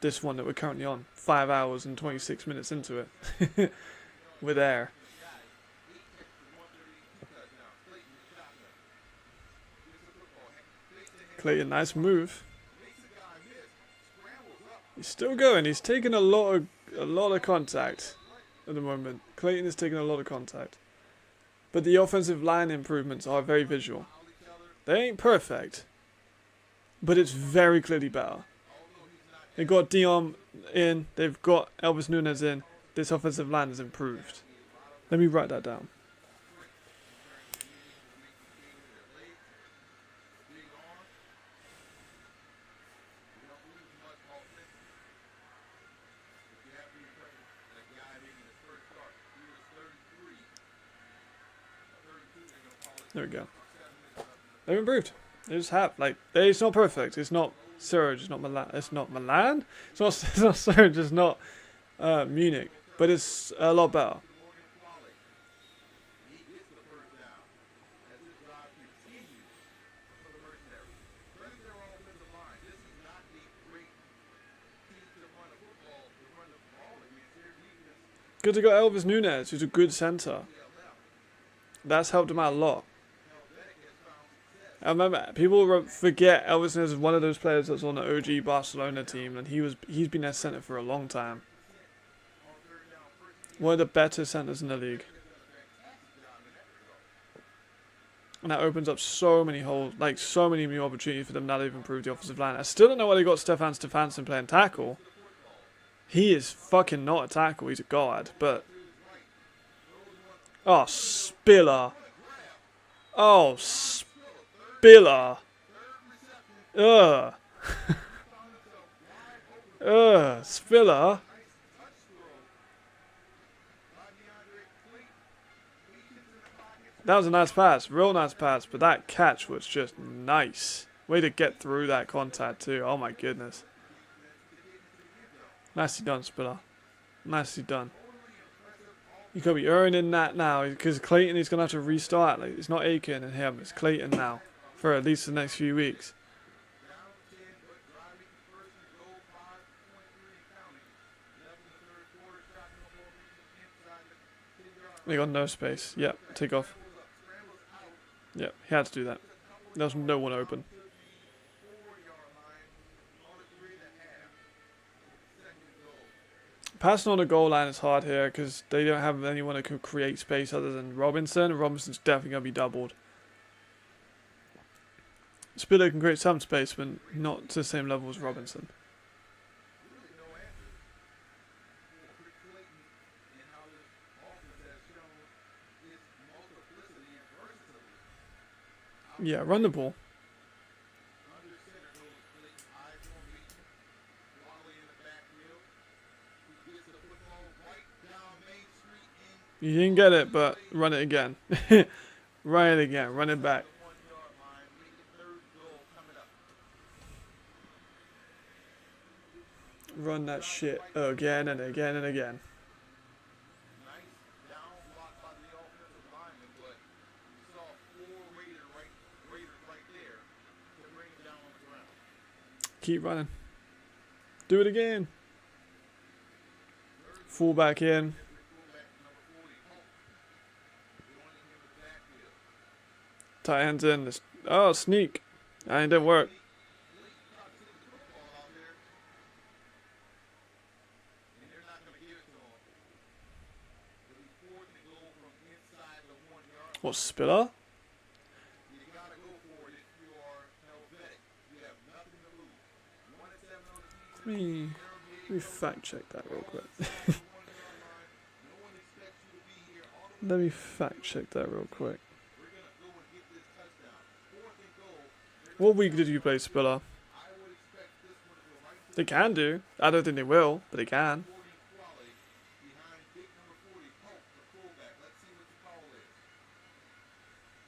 This one that we're currently on, 5 hours and 26 minutes into it. We're there. Clayton, nice move. He's still going. He's taking a lot of contact at the moment. Clayton is taking a lot of contact. But the offensive line improvements are very visual. They ain't perfect, but it's very clearly better. They've got Dion in. They've got Elvis Nunez in. This offensive line has improved. Let me write that down. There we go. They've improved. They just have. Like, it's not perfect. It's not Surge. It's not Milan. It's not Milan. It's not Surge. It's not Munich. But it's a lot better. Good to go Elvis Nunez, who's a good center. That's helped him out a lot. I remember people forget Elvis Nunez is one of those players that's on the OG Barcelona team, and he's been their center for a long time. One of the better centers in the league. And that opens up so many holes, like so many new opportunities for them now they've improved the offensive line. I still don't know why they got Stefan Stefansson playing tackle. He is fucking not a tackle, he's a guard, but... Oh, Spiller. Oh, Spiller. Ugh. Ugh, Spiller. That was a nice pass, real nice pass, but that catch was just nice. Way to get through that contact too, oh my goodness. Nicely done, Spiller. Nicely done. You gotta be earning that now, because Clayton is gonna have to restart. Like, it's not Aiken and him, it's Clayton now for at least the next few weeks. They got no space. Yep, take off. Yep, he had to do that. There was no one open. Passing on the goal line is hard here because they don't have anyone that can create space other than Robinson. Robinson's definitely going to be doubled. Spiller can create some space, but not to the same level as Robinson. Yeah, run the ball. You didn't get it, but run it again. Run it again. Run it back. Run that shit again and again and again. Keep running. Do it again. Full back in. Tight ends in. Oh, sneak. That didn't work. What, Spiller? Let me fact check that real quick. Let me fact check that real quick. We're gonna go and get this touchdown. 4th and goal. What week did you play Spiller? I would expect this one to go right to They can do. I don't think they will, but they can. 40 Quali behind big number 40 Pope, the fullback. Let's see what the call is.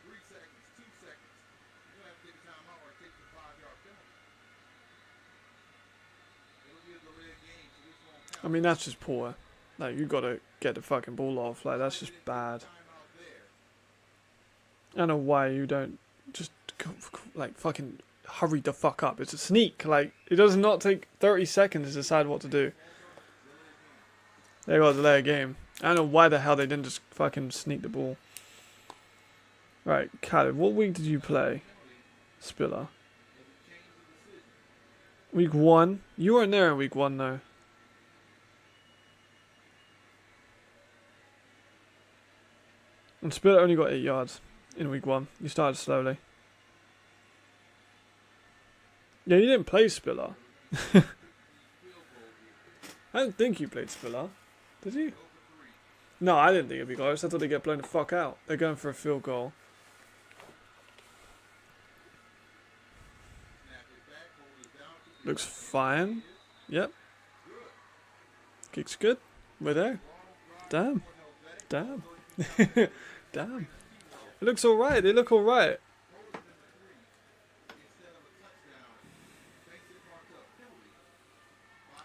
3 seconds, 2 seconds. You're gonna have to take a timeout or take the 5-yard penalty. It'll be a delayed game, so this won't count. I mean, that's just poor. Like, you gotta get the fucking ball off. Like, that's just bad. Timeout there. I don't know why you don't just, like, fucking hurry the fuck up. It's a sneak. Like, it does not take 30 seconds to decide what to do. They got to delay a game. I don't know why the hell they didn't just fucking sneak the ball. Right, Caleb, what week did you play? Spiller. Week 1? You weren't there in week 1, though. And Spiller only got 8 yards in week 1. You started slowly. Yeah, you didn't play Spiller. I don't think you played Spiller. Did you? No, I didn't think it'd be close. I thought they'd get blown the fuck out. They're going for a field goal. Looks fine. Yep. Kick's good. We're there. Damn. Damn. Damn. It looks alright. They look alright.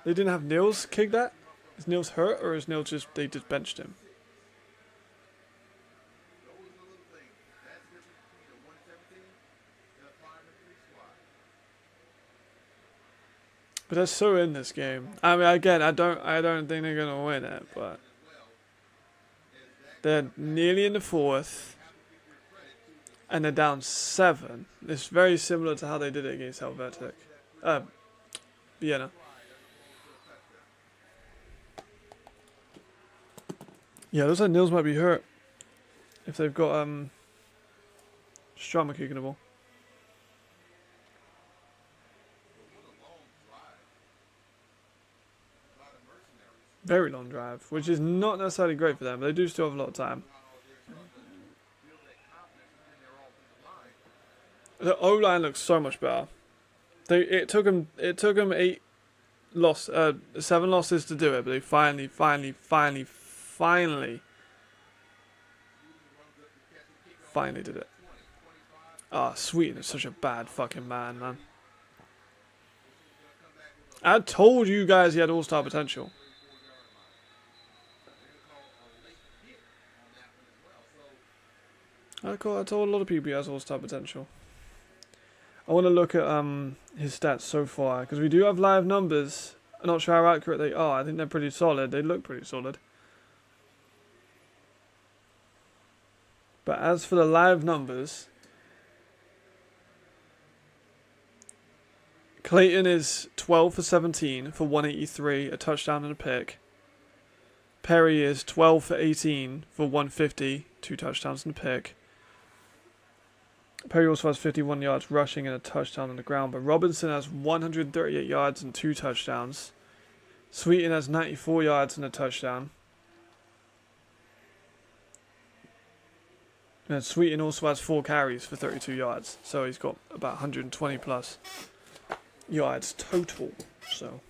They didn't have Nils kick that? Is Nils hurt or is Nils just, they just benched him? But they're so in this game. I mean, again, I don't think they're gonna win it, but they're nearly in the 4th, and they're down 7. It's very similar to how they did it against Helvetic, Vienna. Yeah, looks like Nils might be hurt if they've got Strama kicking the ball. Very long drive, which is not necessarily great for them, but they do still have a lot of time. The O-line looks so much better. It took them 7 losses to do it, but they finally did it. Ah, Sweeten is such a bad fucking man. I told you guys he had all-star potential. I told a lot of people he has all-star potential. I want to look at his stats so far, because we do have live numbers. I'm not sure how accurate they are. I think they're pretty solid. They look pretty solid. But as for the live numbers, Clayton is 12 for 17 for 183, a touchdown and a pick. Perry is 12 for 18 for 150, 2 touchdowns and a pick. Perry also has 51 yards rushing and a touchdown on the ground, but Robinson has 138 yards and 2 touchdowns. Sweeten has 94 yards and a touchdown. And Sweeten also has 4 carries for 32 yards, so he's got about 120 plus yards total. So,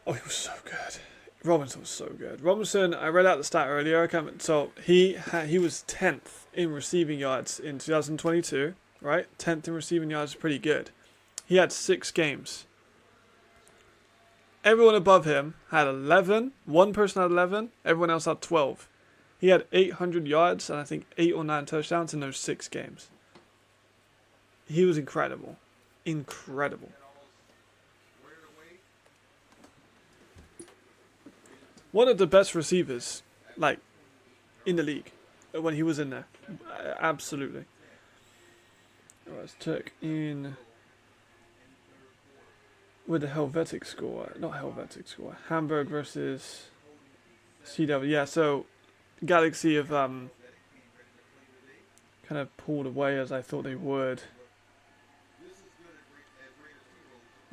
oh, he was so good. Robinson was so good. Robinson, I read out the stat earlier. So he was 10th in receiving yards in 2022, right? 10th in receiving yards is pretty good. He had 6 games. Everyone above him had 11. One person had 11. Everyone else had 12. He had 800 yards and I think 8 or 9 touchdowns in those 6 games. He was incredible. Incredible. One of the best receivers, like, in the league when he was in there. Absolutely. Alright, let's check in with the Helvetic score. Not Helvetic score. Hamburg versus CW. Yeah, so Galaxy have kind of pulled away as I thought they would.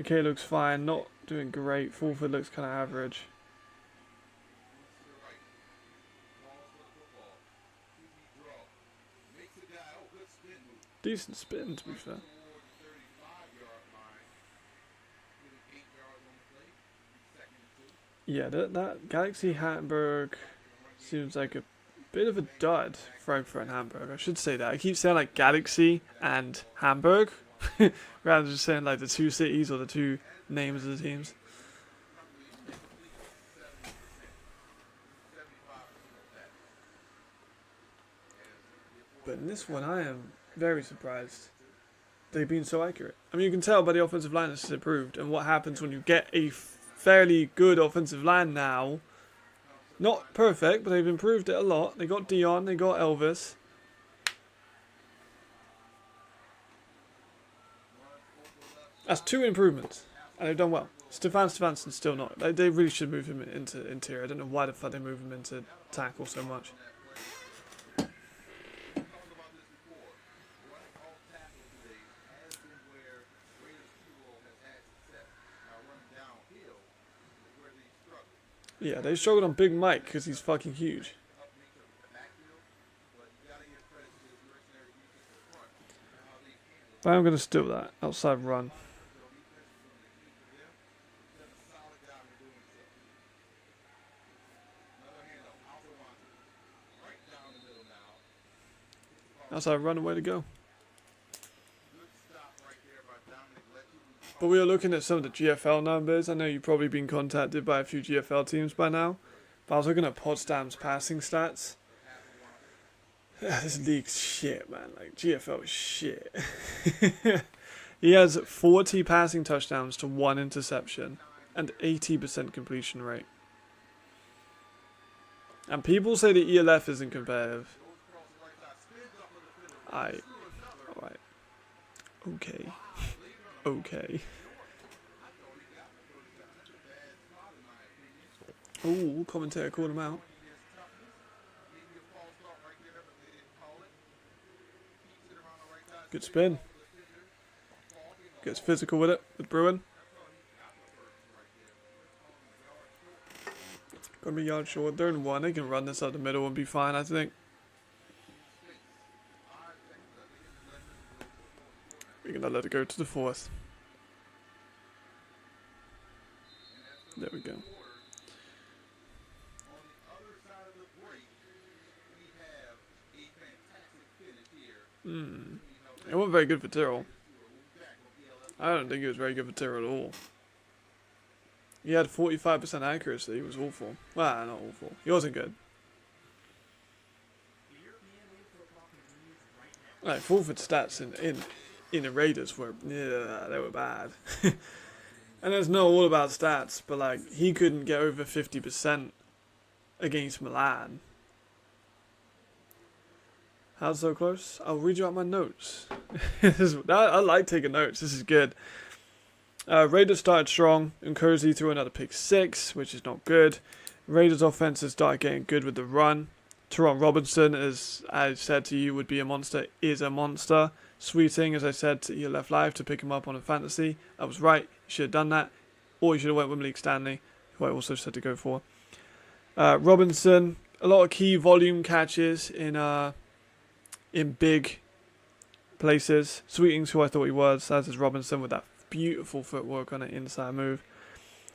McKay looks fine. Not doing great. Fulford looks kind of average. Decent spin, to be fair. Toward the 35-yard line. Really 8 yards on the play. Second and 2. Yeah, that Galaxy Hamburg seems like a bit of a dud. Frankfurt and Hamburg. I should say that. I keep saying like Galaxy and Hamburg, rather than just saying like the two cities or the two names of the teams. But in this one, I am very surprised they've been so accurate. I mean, you can tell by the offensive line has improved, and what happens when you get a fairly good offensive line now. Not perfect, but they've improved it a lot. They got Dion, they got Elvis. That's 2 improvements, and they've done well. Stefansson's still not. They really should move him into interior. I don't know why the fuck they move him into tackle so much. Yeah, they struggled on Big Mike because he's fucking huge. But I'm going to steal that outside run. Outside run, away to go. But we are looking at some of the GFL numbers. I know you've probably been contacted by a few GFL teams by now. But I was looking at Potsdam's passing stats. This league's shit, man. Like, GFL is shit. He has 40 passing touchdowns to 1 interception and 80% completion rate. And people say the ELF isn't competitive. Alright. Okay. Okay. Ooh, commentator called him out. Good spin. Gets physical with it, with Bruin. Gonna be yard short. They're in 1. They can run this up the middle and be fine, I think. We're gonna let it go to the 4th. There we go. It wasn't very good for Tyrrell. I don't think it was very good for Tyrrell at all. He had 45% accuracy. He was awful. Well, not awful. He wasn't good. Like, Fulford stats in the Raiders were, yeah, they were bad. And it's not all about stats, but like, he couldn't get over 50% against Milan. How's so close? I'll read you out my notes. I like taking notes. This is good. Raiders started strong. Nkosi threw another pick 6, which is not good. Raiders offense has started getting good with the run. Teron Robinson, as I said to you, would be a monster, is a monster. Sweeting, as I said to you left live, to pick him up on a fantasy. I was right. You should have done that. Or you should have went with Malik Stanley, who I also said to go for. Robinson, a lot of key volume catches in big places. Sweeting's who I thought he was, as is Robinson, with that beautiful footwork on an inside move.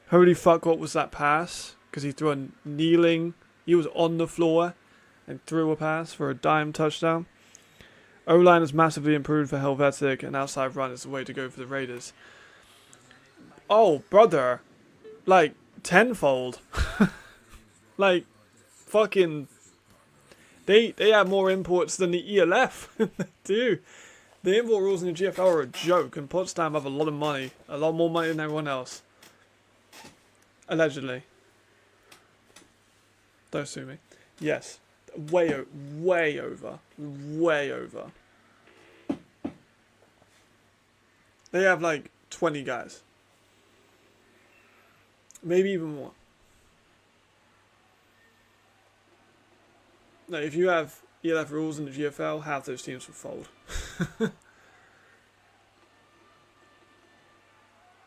Holy fuck, what was that pass? Because he threw a kneeling. He was on the floor and threw a pass for a dime touchdown. O-line has massively improved for Helvetic, and outside run is the way to go for the Raiders. Oh, brother. Like, tenfold. Like, fucking... They have more imports than the ELF. They do. The import rules in the GFL are a joke, and Potsdam have a lot of money. A lot more money than everyone else. Allegedly. Don't sue me. Yes. Way over. Way over. They have like 20 guys. Maybe even more. No, if you have ELF rules in the GFL, half those teams will fold.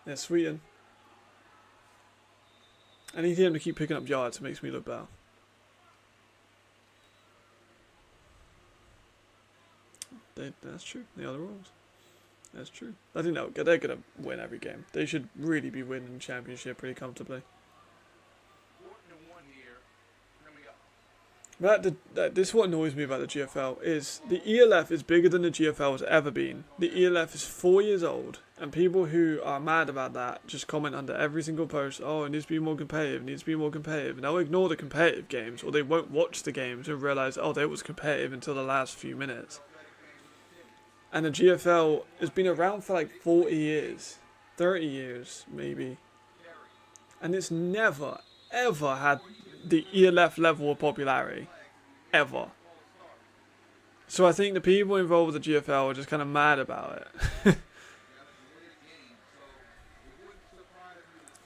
Yeah, Sweden. I need him to keep picking up yards. It makes me look better. That's true. They are the Royals. That's true. I think they're going to win every game. They should really be winning the championship pretty comfortably. 4-1 here. Coming up. This is what annoys me about the GFL is the ELF is bigger than the GFL has ever been. The ELF is 4 years old, and people who are mad about that just comment under every single post, oh, it needs to be more competitive, it needs to be more competitive. And they'll ignore the competitive games, or they won't watch the games and realise, oh, they was competitive until the last few minutes. And the GFL has been around for like 40 years, 30 years maybe. And it's never, ever had the ELF level of popularity. Ever. So I think the people involved with the GFL are just kind of mad about it.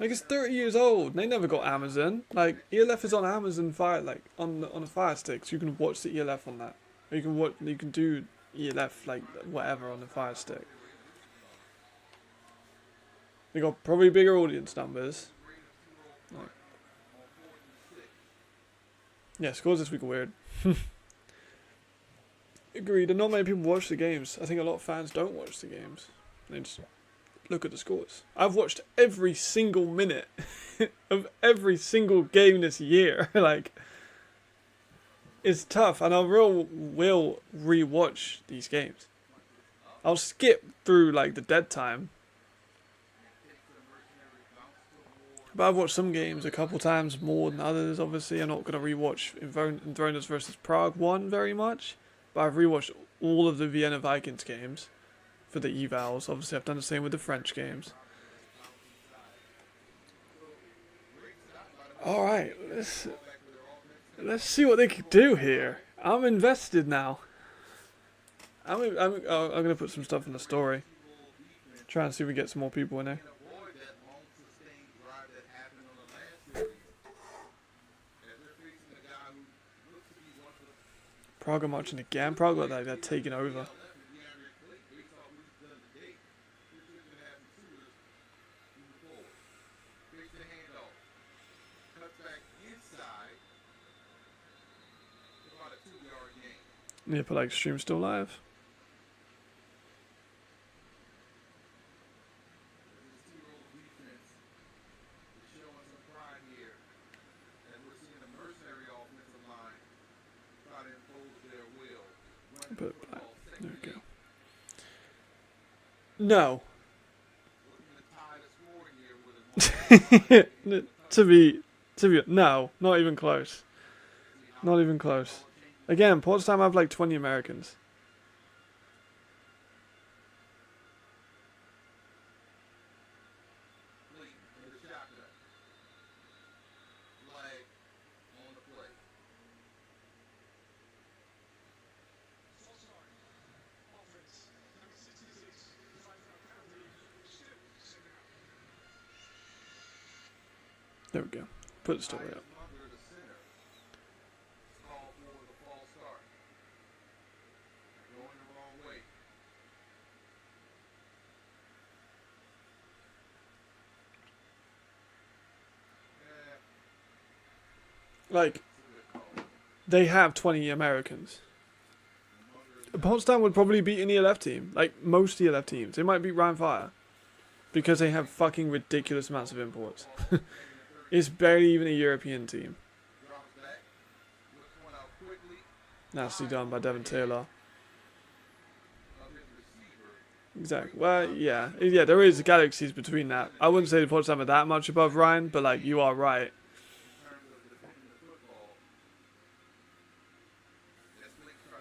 Like, it's 30 years old. They never got Amazon. Like, ELF is on Amazon Fire, like on a Fire Stick, so you can watch the ELF on that. Or you can do ELF like whatever on the Fire Stick. They got probably bigger audience numbers. Like, yeah, scores this week are weird. Agreed. And not many people watch the games. I think a lot of fans don't watch the games. They just look at the scores. I've watched every single minute of every single game this year. Like, it's tough, and I will re-watch these games. I'll skip through like the dead time. But I've watched some games a couple times more than others, obviously. I'm not going to re-watch Inverness versus Prague 1 very much. But I've re-watched all of the Vienna Vikings games for the evals. Obviously, I've done the same with the French games. Alright, let's see what they can do here. I'm invested now. I'm going to put some stuff in the story. Try and see if we get some more people in there. Prague are marching again. Prague look like they're taking over. Need to put like stream still live. Put it black. There we go. No. to be no, not even close. Not even close. Again, Potsdam have like 20 Americans. There we go. Put the story up. Like, they have 20 Americans. Potsdam would probably beat any ELF team. Like, most ELF teams. They might beat Ryan Fire. Because they have fucking ridiculous amounts of imports. It's barely even a European team. Nicely done by Devon Taylor. Exactly. Well, yeah. Yeah, there is galaxies between that. I wouldn't say the Potsdam are that much above Ryan, but, like, you are right.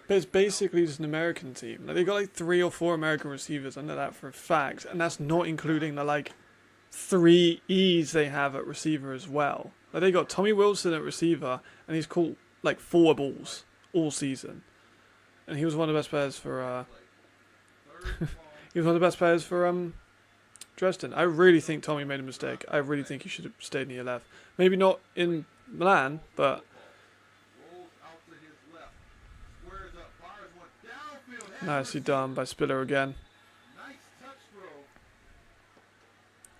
But it's basically just an American team. Like, they got like 3 or 4 American receivers under that for a fact, and that's not including the like 3 E's they have at receiver as well. Like, they got Tommy Wilson at receiver, and he's caught like 4 balls all season, and he was one of the best players for. He was one of the best players for Dresden. I really think Tommy made a mistake. I really think he should have stayed in the ELF. Maybe not in Milan, but. Nicely done by Spiller again.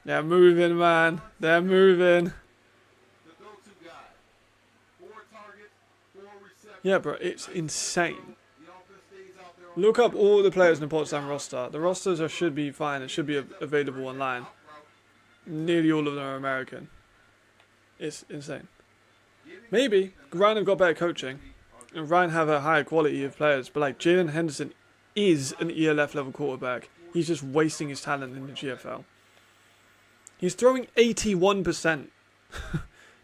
They're moving, man. They're moving. Yeah, bro, it's insane. Look up all the players in the Potsdam roster. The rosters should be fine. It should be available online. Nearly all of them are American. It's insane. Maybe Ryan have got better coaching, and Ryan have a higher quality of players. But like Jalen Henderson is an ELF level quarterback. He's just wasting his talent in the GFL. He's throwing 81%.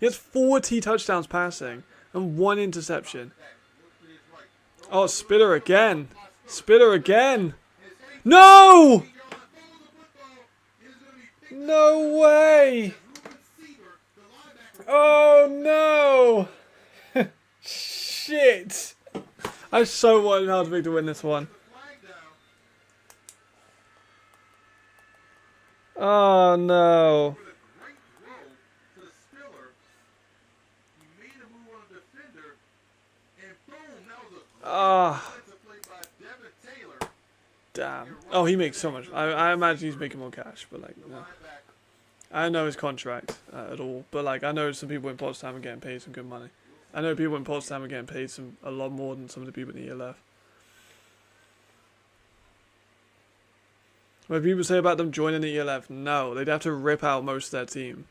He has 40 touchdowns passing and 1 interception. Oh, Spitter again. Spitter again. No! No way! Oh no! Shit! I so wanted Hardwick to win this one. Oh no. Ah. Damn. Oh, he makes so much. I imagine he's making more cash, but like, no. I don't know his contract at all, but like, I know some people in Potsdam are getting paid some good money. I know people in Potsdam are getting paid a lot more than some of the people in the ELF. What people say about them joining the ELF, no, they'd have to rip out most of their team.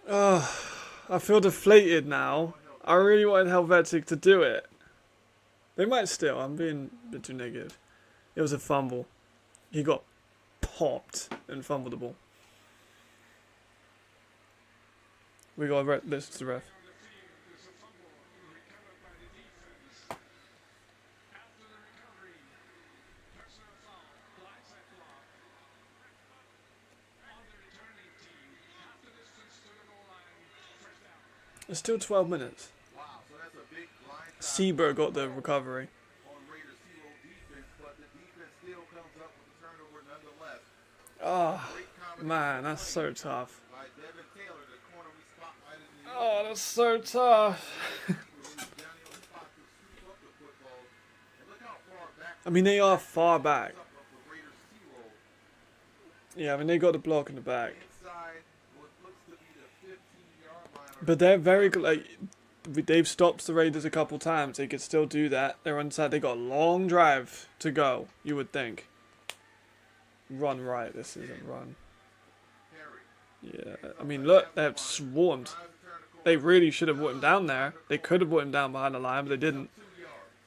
I feel deflated now. I really wanted Helvetic to do it. They might still, I'm being a bit too negative. It was a fumble. He got popped and fumbled the ball. We got to listen to the ref. It's still 12 minutes. Wow, so that's a big blind Seaberg got the recovery. on Raiders zero defense, but the defense still comes up with the turnover nonetheless. Oh, Great combination man, that's so tough. by Devin Taylor, the corner we spotlighted in the Oh, that's so tough. Johnny on the spot to scoop up the football. And look how far back I mean, they are far back. up of the Raiders zero. Yeah, I mean, they got the block in the back. Inside what looks to be the 15-yard line. But they're very good. Like, they've stopped the Raiders a couple times. They could still do that. They're inside. They got a long drive to go, you would think. Run right. This isn't run. Yeah, I mean, look, they've swarmed. They really should have put him down there. They could have put him down behind the line, but they didn't.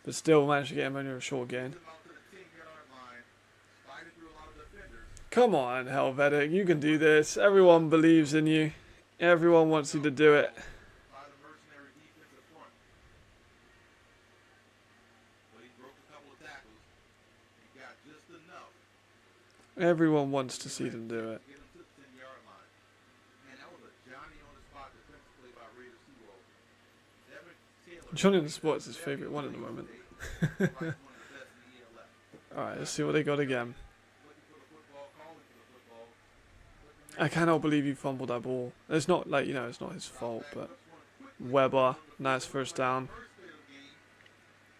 But still managed to get him under a short gain. Come on, Helvetic. You can do this. Everyone believes in you. Everyone wants you to do it. By the mercenary defensive front. But he broke a couple of tackles. He got just enough Everyone wants to see them do it. to get him to the 10-yard line. And that was a Johnny on the spot defensive play by Raiders zero. Devin Taylor. Johnny on the spot is his favourite one at the moment. One of the best in the ELF. Alright, let's see what they got again. Looking for the football, calling for the football. I cannot believe he fumbled that ball. It's not like, you know, it's not his fault, but Weber, nice first down. First play of the game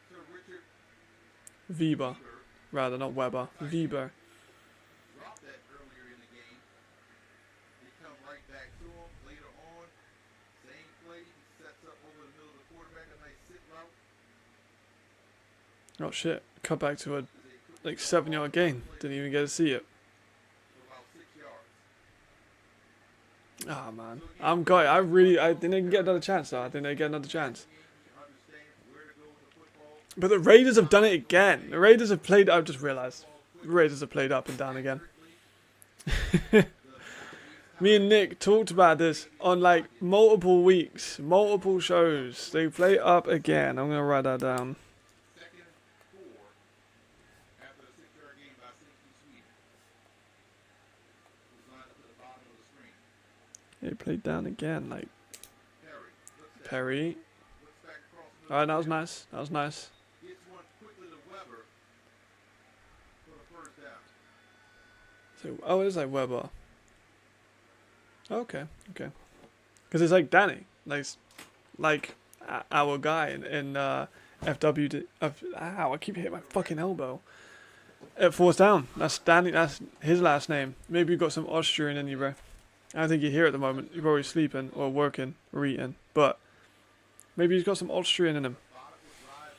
to Richard Weber, rather, not Weber. Weber. dropped that earlier in the game. They come right back to him later on. Same play. He sets up over the middle of the quarterback. A nice sit route. Oh shit, cut back to a like 7-yard gain. Didn't even get to see it. For about 6 yards. Ah man, I didn't get another chance though. I didn't get another chance. He understands where to go with the football. But the Raiders have done it again. The Raiders have played, I've just realised. The Raiders have played up and down again. Me and Nick talked about this on like multiple weeks, multiple shows. They play up again. I'm going to write that down. Second and 4 after the 6-yard gain by safety Sweden. Who's lined up at the bottom of the screen. They played down again, like Perry looks at Perry. looks back across the middle. Alright, that was nice. That was nice. Gets one quickly to Weber for the first down. So, oh, it is like Weber. Okay, okay. Because it's like Danny, like our guy in FW. Ow! I keep hitting my fucking elbow. At fourth down. That's Danny. That's his last name. Maybe you've got some Austrian in you, bro. I don't think you're here at the moment. You're probably sleeping or working or eating. But maybe he's got some Austrian in him. Methodical drive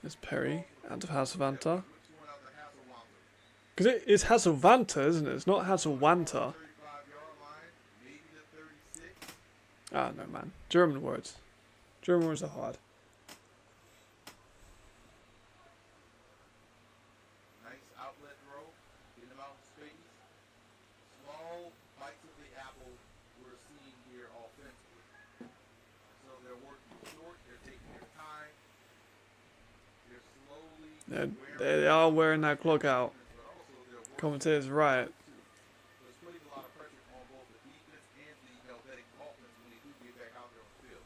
There's Perry out of Hasselvanta. Which one out the Hasselwalter? Because it's Hasselvanta, isn't it? It's not Hasselwanta. 35-yard line, maybe the 36. Ah, no, man. German words. German words are hard. Nice outlet throw, getting them out in space. Small bites of the apple we're seeing here offensively. So they're working short, they're taking their time. They're slowly They are wearing that clock out. but also they're working Commentator's right. too. So it's putting a lot of pressure on both the defense and the Helvetic offense when they do get back out there on the field.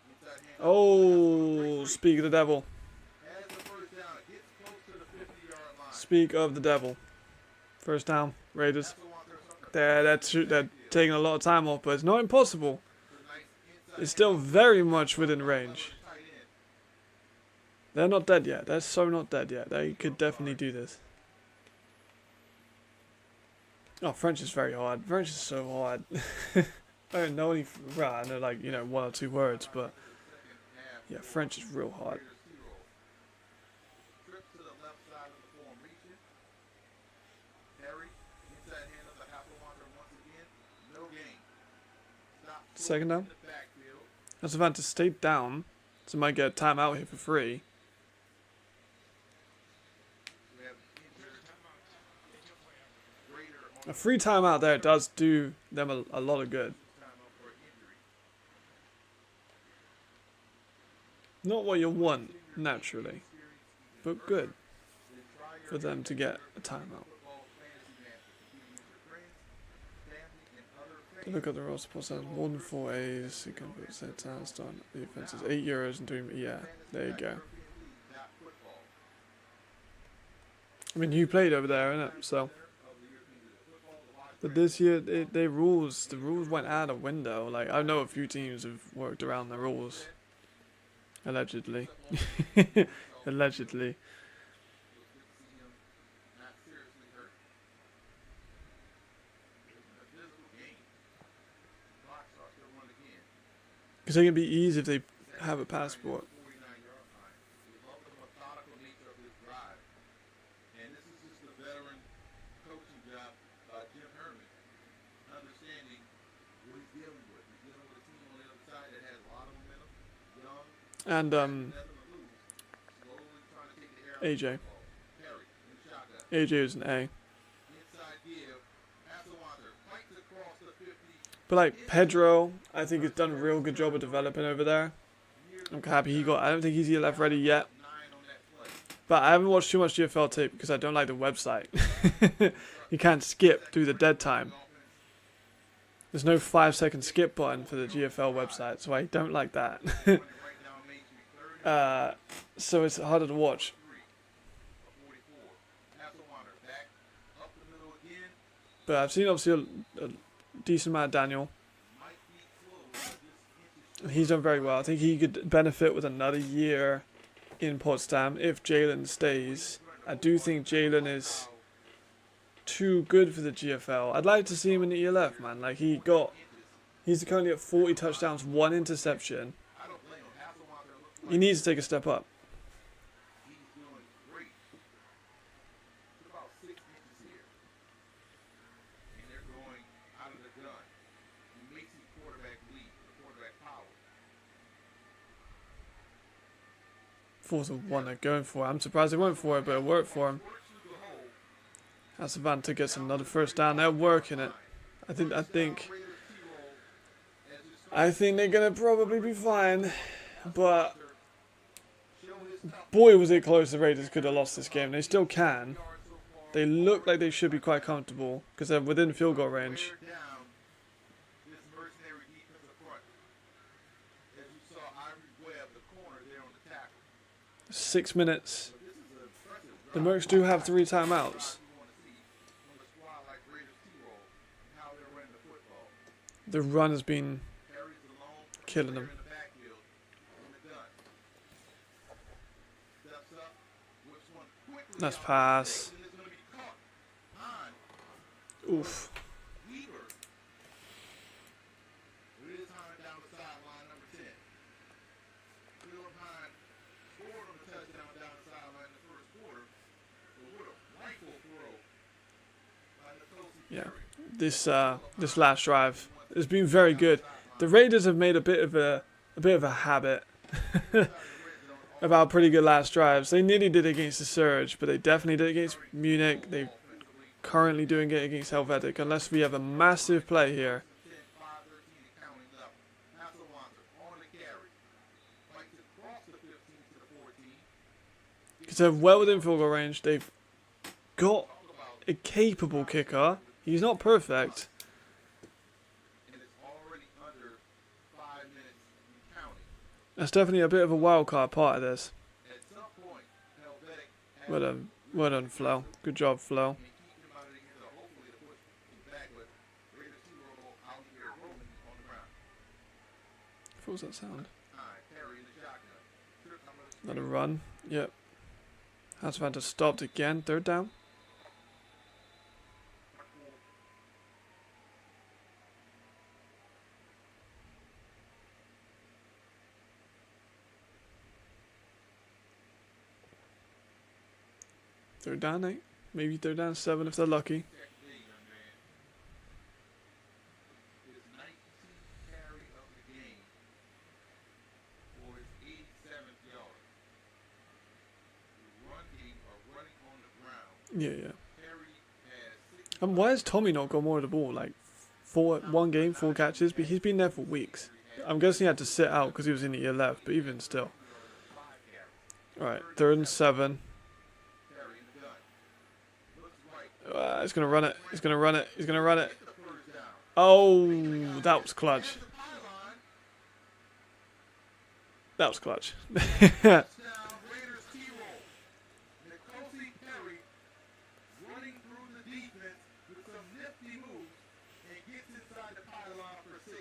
Inside hand. Oh, speak of the devil. Has the first down, it gets close to the 50-yard line. Speak of the devil. First down, Raiders. Hasselwalter, They're taking a lot of time off, but it's not impossible. nice inside It's still very much within range. tight end. They're not dead yet. They're so not dead yet. They could definitely do this. Oh, French is very hard. French is so hard. I don't know any. Well, I know like, you know, 1 or 2 words, but yeah, French is real hard. Trip to the left side of the formation. Harry, inside hand of the Hasselwalter once again. No gain. Stop. Second down. In the backfield. Hasselvanta stayed down, so might get a timeout here for free. We have injured. Greater on A free timeout there does do them a lot of good. time up for injury. Not what you want, naturally, but good for them to get a timeout. Football fantasy match. You can use your friends, family, and other To look at the roster post has more than 4 A's. You can put set times on the offense is €8 and doing. Yeah, there you go. I mean, you played over there, innit? So, but this year the rules went out of window. Like, I know a few teams have worked around the rules. Allegedly. Allegedly. Not seriously hurt. A physical game. Clock starts to run again. Because they can be easy if they have a passport. 49-yard line. We love the methodical nature of his drive. And this is just the veteran coaching job, Jim Herman, understanding what he's dealing with. He's dealing with a team on the other side that has a lot of momentum, young, And nothing to lose, slowly trying to take the air out of AJ. the football. Perry in the shotgun. AJ is an A. Inside give. Hasselwalter fights across the 50. But like Pedro, I think he's done a real good job of developing over there. I'm happy he got. I don't think he's ELF ready yet. 9 on that play. But I haven't watched too much GFL tape because I don't like the website. You can't skip through the dead time. There's no 5-second skip button for the GFL website, so I don't like that. Right down Main Street, 30. So it's harder to watch. 44. Hasselwalter back up the middle again. But I've seen obviously a decent amount of Daniel. Might be close, but this inches He's done very well. I think he could benefit with another year in Potsdam if Jalen stays. I do think Jalen is too good for the GFL. I'd like to see him in the ELF, man. Like he's currently at 40 touchdowns, 1 interception. I don't blame him. Hasselwalter looks like He needs to take a step up. he's doing great. It's about 6 inches here. And they're going out of the gun. You may see quarterback lead, quarterback power. 4th and 1 they're going for it. I'm surprised they went for it, but it worked for him. Works through the hole. Hasselvanta gets another first down. They're working it. I think Raiders T-roll as you I think they're gonna probably be fine. But show his tough boy, was it close. The Raiders could have lost this game. They still can. yards so far. They look like they should be quite comfortable because they're within field goal range. Wear down this mercenary defensive front. As you saw Ivory Webb, the corner there on the tackle. 6 minutes. But this is an impressive The drive. Mercs do have 3 timeouts. You want to see from a squad like Raiders T-roll and how they're running the football. The run has been Harry's alone, killing player them. in the backfield, in the gun. Steps up, whips one quickly Nice out of pass. space, and it's going to be caught on Oof. Weaver. It is Hine down the sideline, number 10. Philip Hine scored on the yeah, this last drive has been very good. The Raiders have made a bit of a habit about pretty good last drives. They nearly did it against the Surge, but they definitely did it against Munich. They're currently doing it against Helvetic, unless we have a massive play here. 10, 5, 13 and counting left. Hasselwanter on the carry. Fights it across the 15 to the 14. Because they're well within field goal range. They've got Talk about a capable kicker. He's not perfect. and it's already under 5 minutes and counting. That's definitely a bit of a wild card part of this. At some point, Helvetic has Well done, Flo. Good job, Flo. and keep him out of the end zone. Hopefully to push him back, but Raiders 2 roll out here rolling on the ground. What was that sound? Alright, Perry in the shotgun. Trip number Another run. Yep. Hansvanta stopped again. Third down. Third down 8. Maybe third down 7 if they're lucky. his 19th carry of the game for his 87th yard. The run team are running on the ground. Yeah. Perry has 6 And why has Tommy not got more of the ball? Like, 1 game, 4 catches, but he's been there for weeks. I'm guessing he had to sit out because he was in the year left, but even still. Alright, third and 7. Perry in the gun. Looks right. He's going to run it. He's going to run it. He's going to run it. The first down. Oh, that was clutch. The pylon. That was clutch. Touchdown, Raiders T-roll. Nicosi Perry running through the defense with some nifty moves and gets inside the pylon for 6.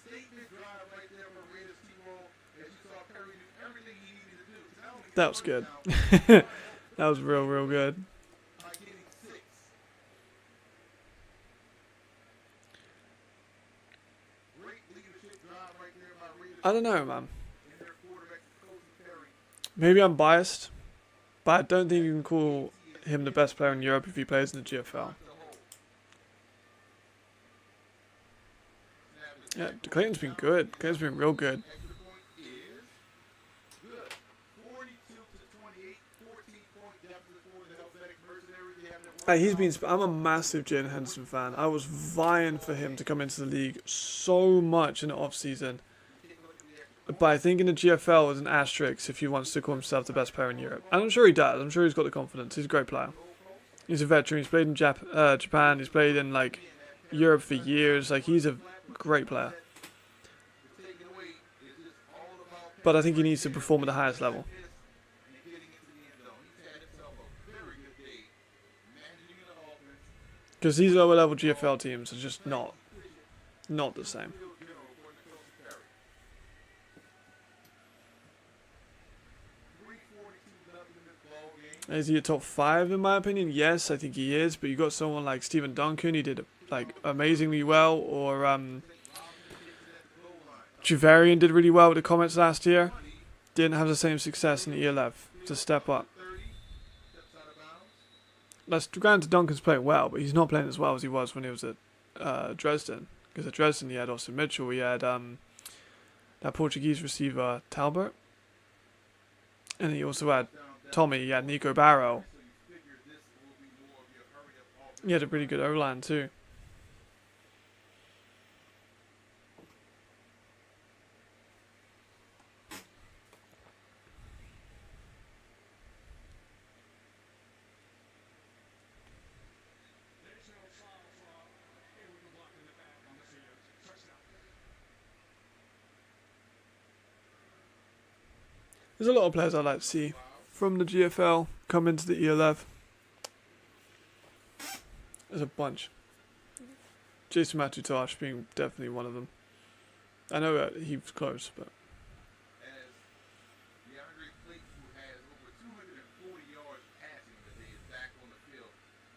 Statement drive right there for Raiders T-roll. As you saw, Perry do everything he needed to do. Not only That was good. touchdown, That was real good. by getting 6. Great leadership drive right there by Raiders I don't know, man. and their quarterback, Nicosi Perry. Maybe I'm biased, but I don't think you can call him the best player in Europe if he plays in the GFL. Yeah, Clayton's been good. Clayton's been real good. Extra point is good. 42 to 28, 14-point deficit for the Helvetic Mercenaries. They haven't I'm a massive Jalen Henderson fan. I was vying for him to come into the league so much in the off-season. But I think in the GFL is an asterisk if he wants to call himself the best player in Europe. And I'm sure he does. I'm sure he's got the confidence. He's a great player. He's a veteran. He's played in Japan. He's played in like Europe for years. Like he's a great player. taken away. It's just all about But I think he needs to perform at the highest level. and getting into the end zone. He's had himself a very good day managing the offense. Because these lower level GFL teams are just not the same. Field general for Nicosi Perry. 3:42 left in this ball game. Is he a top 5 in my opinion? Yes, I think he is. But you got someone like Stephen Duncan, he did like amazingly well, or Juvarian did really well with the Comets last year. Didn't have the same success in the year left to step up. 30 steps out of bounds. That's granted, Duncan's playing well, but he's not playing as well as he was when he was at Dresden. Because at Dresden he had Austin Mitchell, he had that Portuguese receiver Talbot, and he also had Tommy, he had Nico Barrow. So you figure this will be more of your hurry up offense. He had a pretty good O-line too. There's a lot of players I'd like to see from the GFL come into the ELF. There's a bunch. Jason Matutash being definitely one of them. I know he was close, but As DeAndre Clayton, who has over 240 yards passing today, is back on the field.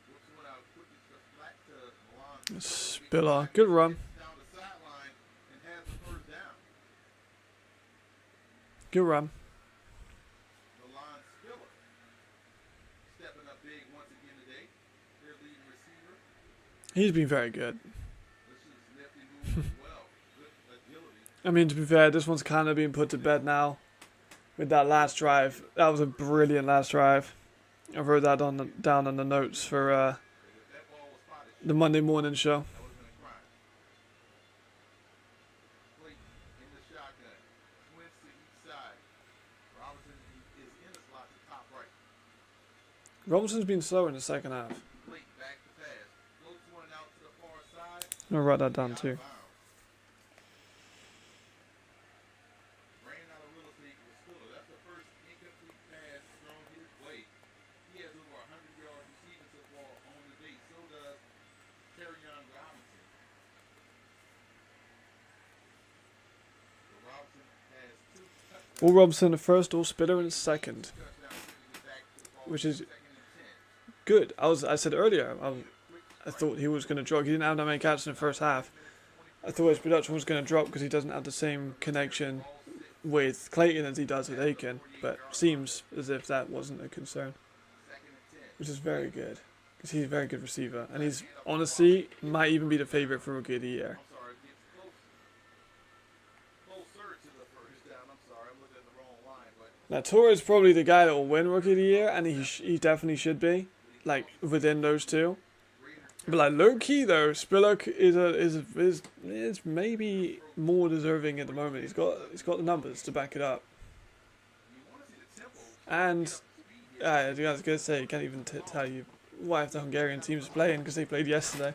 Looks one out quickly to flat to Milan. Spiller, good run, Down the sideline and has the first down. good run. Milan Spiller stepping up big once again today. Their leading receiver. He's been very good. This is nifty move as well. Good agility. I mean, to be fair, this one's kind of being put to bed now with that last drive. That was a brilliant last drive. I wrote that down on the notes for If that ball was spotted, the Monday morning show. that would have been a crime. Clayton in the shotgun. Twins to each side. Robinson is in the slot to top right. Robinson's been slow in the second half. Clayton back to pass. Floats one out to the far side. I'll write that down Out too. of bounds. Ran out of real estate with Spiller. That's the first incomplete pass thrown his way. He has over 100 yards receiving so far on the day. So does Kerryon Robinson. So Robinson has 2 touchdowns. All Robinson the first, all Spiller in the second, Touchdowns back to the ball. which is Second and 10. good. I said earlier, I thought he was going to drop. He didn't have that many catches in the first half. I thought his production was going to drop because he doesn't have the same connection with Clayton as he does with Aiken. But seems as if that wasn't a concern, Second and 10. which is very good because he's a very good receiver, and he's honestly might even be the favorite for Rookie of the Year. I'm sorry, it gets closer to the first down. I'm sorry, I'm looking at the wrong line, but Now Torres is probably the guy that will win Rookie of the Year, and he definitely should be like within those two. But like low key though, Spiller is maybe more deserving at the moment. He's got the numbers to back it up. And I was gonna say, you can't even tell you why the Hungarian team's playing because they played yesterday,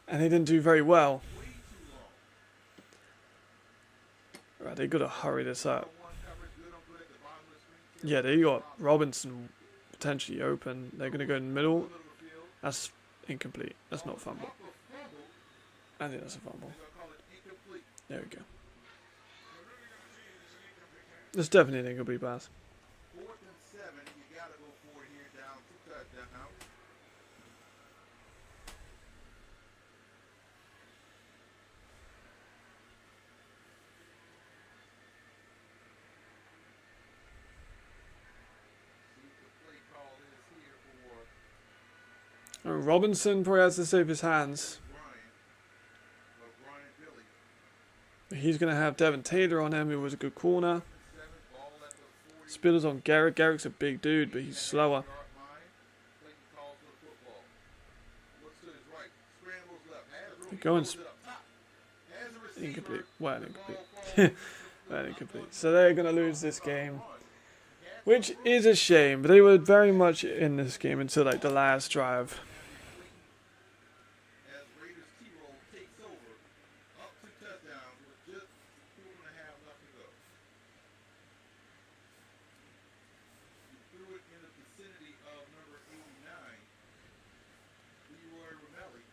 and they didn't do very well. Right, they gotta hurry this up. Yeah, they got Robinson potentially open. They're gonna go in the middle. That's incomplete. That's not a fumble. I think that's a fumble. There we go. That's definitely an incomplete pass. 4th and 7, you gotta go for it here, down 2 touchdowns. See what the play call is here for Robinson probably has to save his hands. Brian Billy. He's going to have Devin Taylor on him, who was a good corner. 7, ball at the 40. Spiller's on Garrett. Garrett's a big dude, but he's slower. Yard line. Clayton calls for the football. Looks to his right. Scrambles left. Has room. They're going Throws it up top. Has a receiver. incomplete. Well, incomplete. Ball falls Well, incomplete. So they're going to lose this game, which is a shame. But they were very much in this game until like the last drive. as Raiders T-Roll takes over. Up 2 touchdowns with just 2.5 left to go. He threw it in the vicinity of number 89, Leroy Romelli.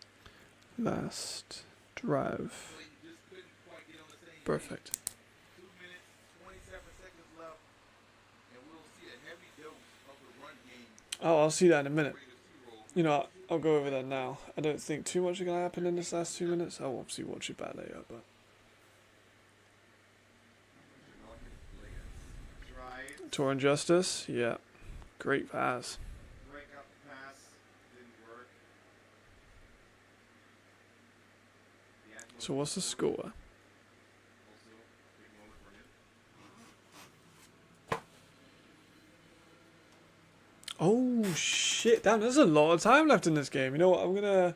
Last drive. Clayton just couldn't quite get on the same page. Perfect. 2 minutes, 27 seconds left, and we'll see a heavy dose of the run game. Oh, I'll see that in a minute. Raiders T-Roll. You know, I'll go over that now. I don't think too much is going to happen in this last 2 minutes. I'll obviously watch it back later, but Tried. Torrent Justice, yeah, great pass. Break up pass. Didn't work. So what's the score? Also, big moment for him. Oh shit! Damn, there's a lot of time left in this game. You know what? I'm gonna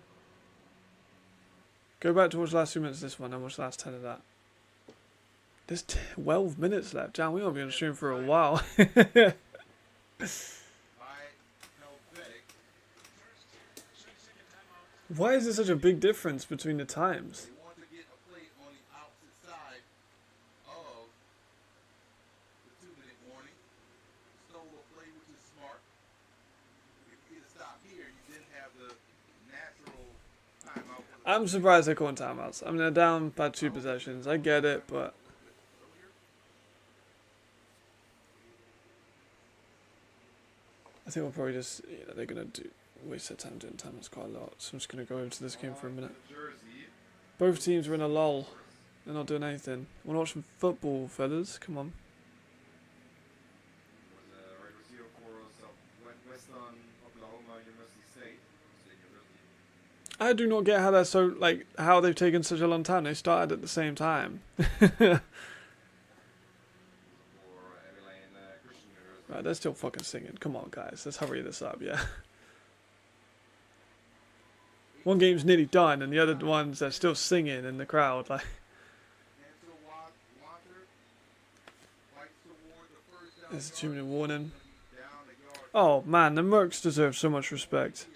go back to watch the last 2 minutes of this one and watch the last 10 of that. There's 12 minutes left. Damn, we won't be on stream for a while. By Helvetic. Why is there such a big difference between the times? They want to get a play on the opposite side of the 2-minute warning. Stole a play, which is smart. If you had stopped here, you didn't have the natural timeout. For the I'm surprised they're calling timeouts. I mean, they're down by 2 possessions. I get it, but I think we'll probably just, they're going to waste their time doing timeouts quite a lot. So I'm just going to go into this game for a minute. Jersey. Both teams are in a lull. They're not doing anything. Want to watch some football, fellas? Come on. Was a right receiver for Western Oklahoma University State. I do not get how that's so, like, how they've taken such a long time. They started at the same time. Right, they're still fucking singing. Come on, guys. Let's hurry this up, yeah? One game's nearly done, and the other ones are still singing in the crowd. Like, there's a 2-minute warning. Oh, man, the Mercs deserve so much respect.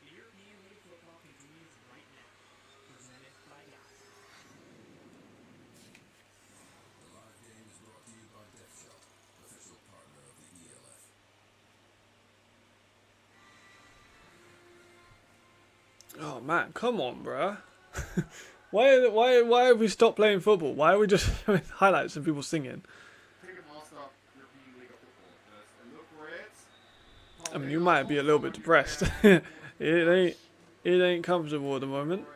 The European League football continues right now. Presented by Yahoo! The live game is brought to you by DefShop, official partner of the ELF. Oh, man, come on, bruh. Why have we stopped playing football? Why are we just showing highlights of people singing? I mean, you might be a little bit depressed. It ain't comfortable at the moment.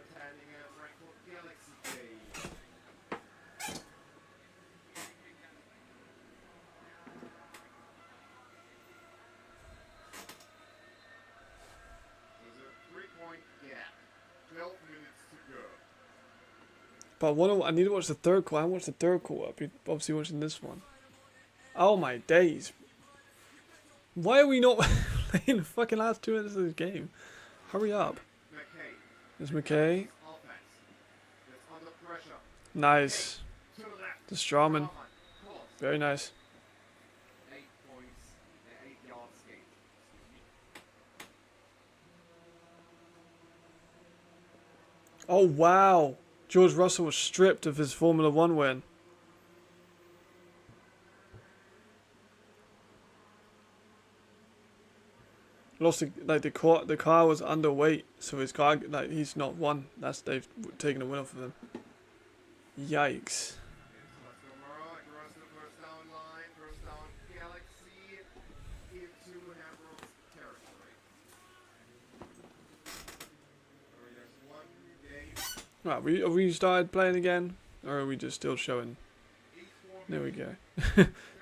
But I need to watch the third call. I haven't watched the third call. I'll be obviously watching this one. Oh my days. Why are we not playing the fucking last 2 minutes of this game? Hurry up. There's McKay. Nice. The Strawman. Very nice. Oh wow. George Russell was stripped of his Formula 1 win. Lost the car was underweight, so his car he's not won. They've taken a win off of him. Yikes. Right, have we started playing again? Or are we just still showing? There we go.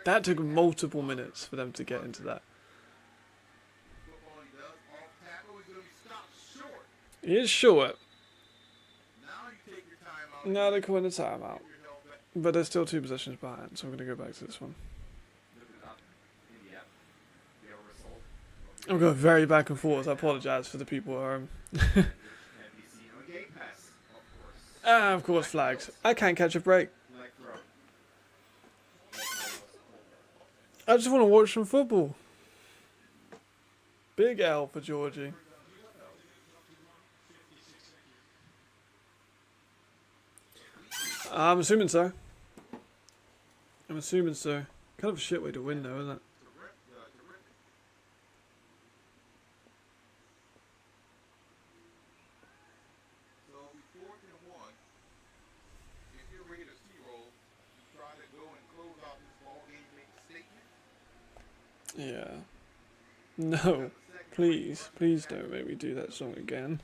That took multiple minutes for them to get into that. He is short. Now they're calling the timeout. But they're still 2 possessions behind, so I'm going to go back to this one. I'm going very back and forth. I apologise for the people at home. Ah, of course, flags. I can't catch a break. I just want to watch some football. Big L for Georgie. I'm assuming so. I'm assuming so. Kind of a shit way to win though, isn't it? Yeah. No. Please. Please don't make me do that song again.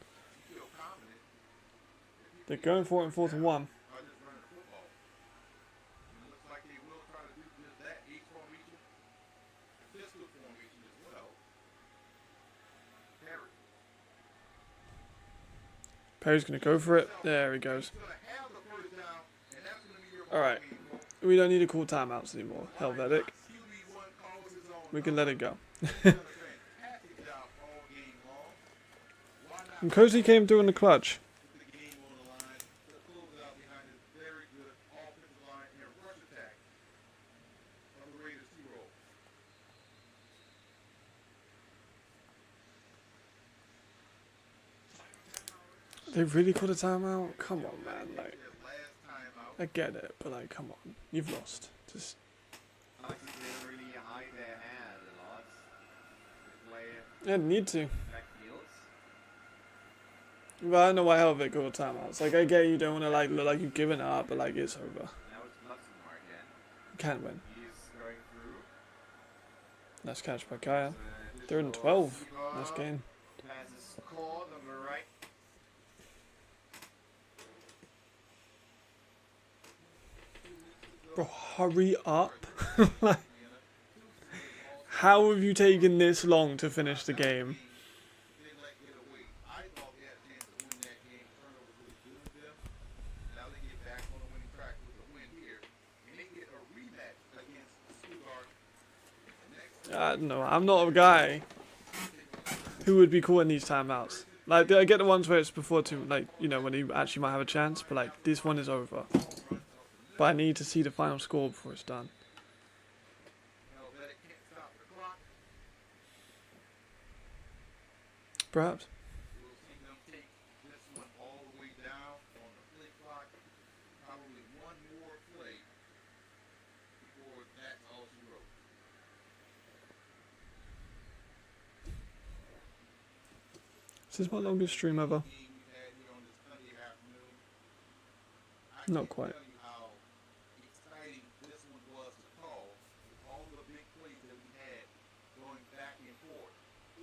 They're going for it in 4th and 1. Perry's going to go for it. There he goes. Alright. We don't need to call timeouts anymore. Helvetic. We can let it go. And Cozy came through in the clutch. They really called a timeout? Come on, man. Like, I get it, but like, come on. You've lost. Just. I didn't need to. But I don't know why Helvet called timeouts. Like, I get you don't want to like look like you've given up, but like, it's over. You can't win. Nice catch by Kaya. 3rd and 12. Nice game. Bro, hurry up. Like, how have you taken this long to finish the game? They let get away. I thought they had a chance to win that game. Turnovers really good them. Now they get back on the winning track with a win here, and they get a rematch against Stuttgart. I don't know. I'm not a guy who would be calling these timeouts. Like, I get the ones where it's before two, like, you know, when you actually might have a chance, but like, this one is over. But I need to see the final score before it's done. Helvetic can't stop the clock. Perhaps. We'll see them take this one all the way down on the play clock. Probably one more play before that's all she wrote. This is my longest stream ever. Game we had here on this Sunday afternoon. I Not can't quite. tell you how exciting this one was to call with all the big plays that we had going back and forth.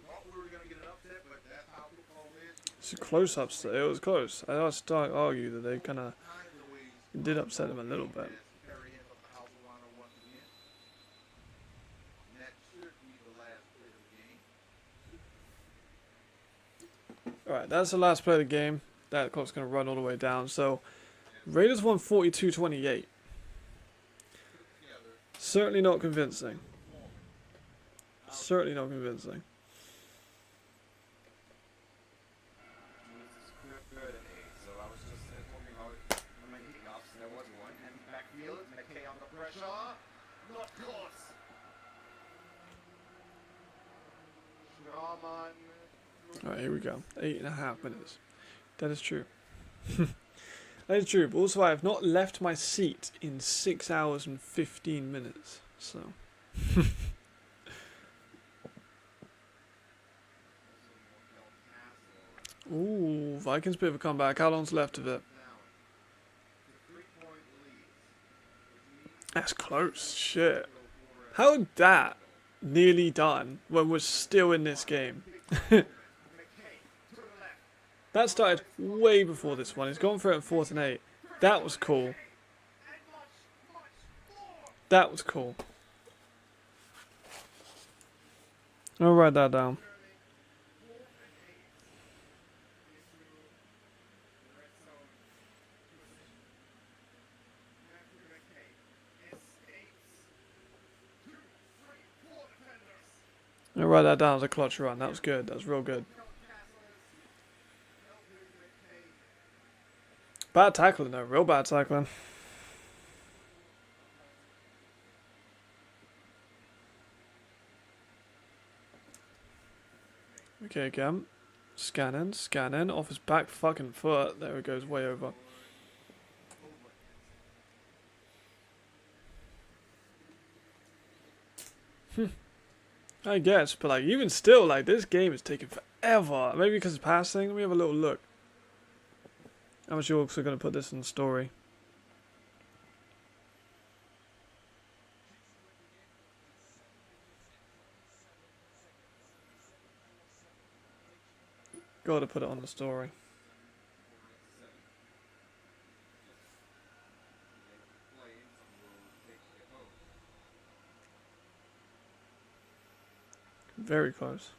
Thought we were going to get an upset, but that's how football is. It's a close upset. It was close. I was starting to argue that they kind of Kinds of ways did upset them a little bit. Perry ends up the house of honor once again. And that should be the last play of the game. Alright, that's the last play of the game. That clock's going to run all the way down. So, Raiders won 42-28. Together, Certainly not convincing. Certainly not convincing. Good and eight. So I was just talking about my hiccups. There was one, and backfield, McKay under pressure, not close. Schraman. Alright, here we go. 8.5 minutes. That is true. That is true. But also, I have not left my seat in 6 hours and 15 minutes. So. Ooh, Vikings bit of a comeback. How long's left of it? That's close. Shit. How that nearly done when we're still in this game? That started way before this one. It's gone for it in 4th and 8. That was cool. That was cool. I'll write that down. I'll write that down as a clutch run. That was good. That was real good. Bad tackling though. Real bad tackling. Okay, again. Scanning, scanning. Off his back fucking foot. There it goes, way over. I guess, but like even still, like this game is taking forever. Maybe because it's passing. Let me have a little look. How much you also going to put this in the story? Gotta put it on the story. Very close.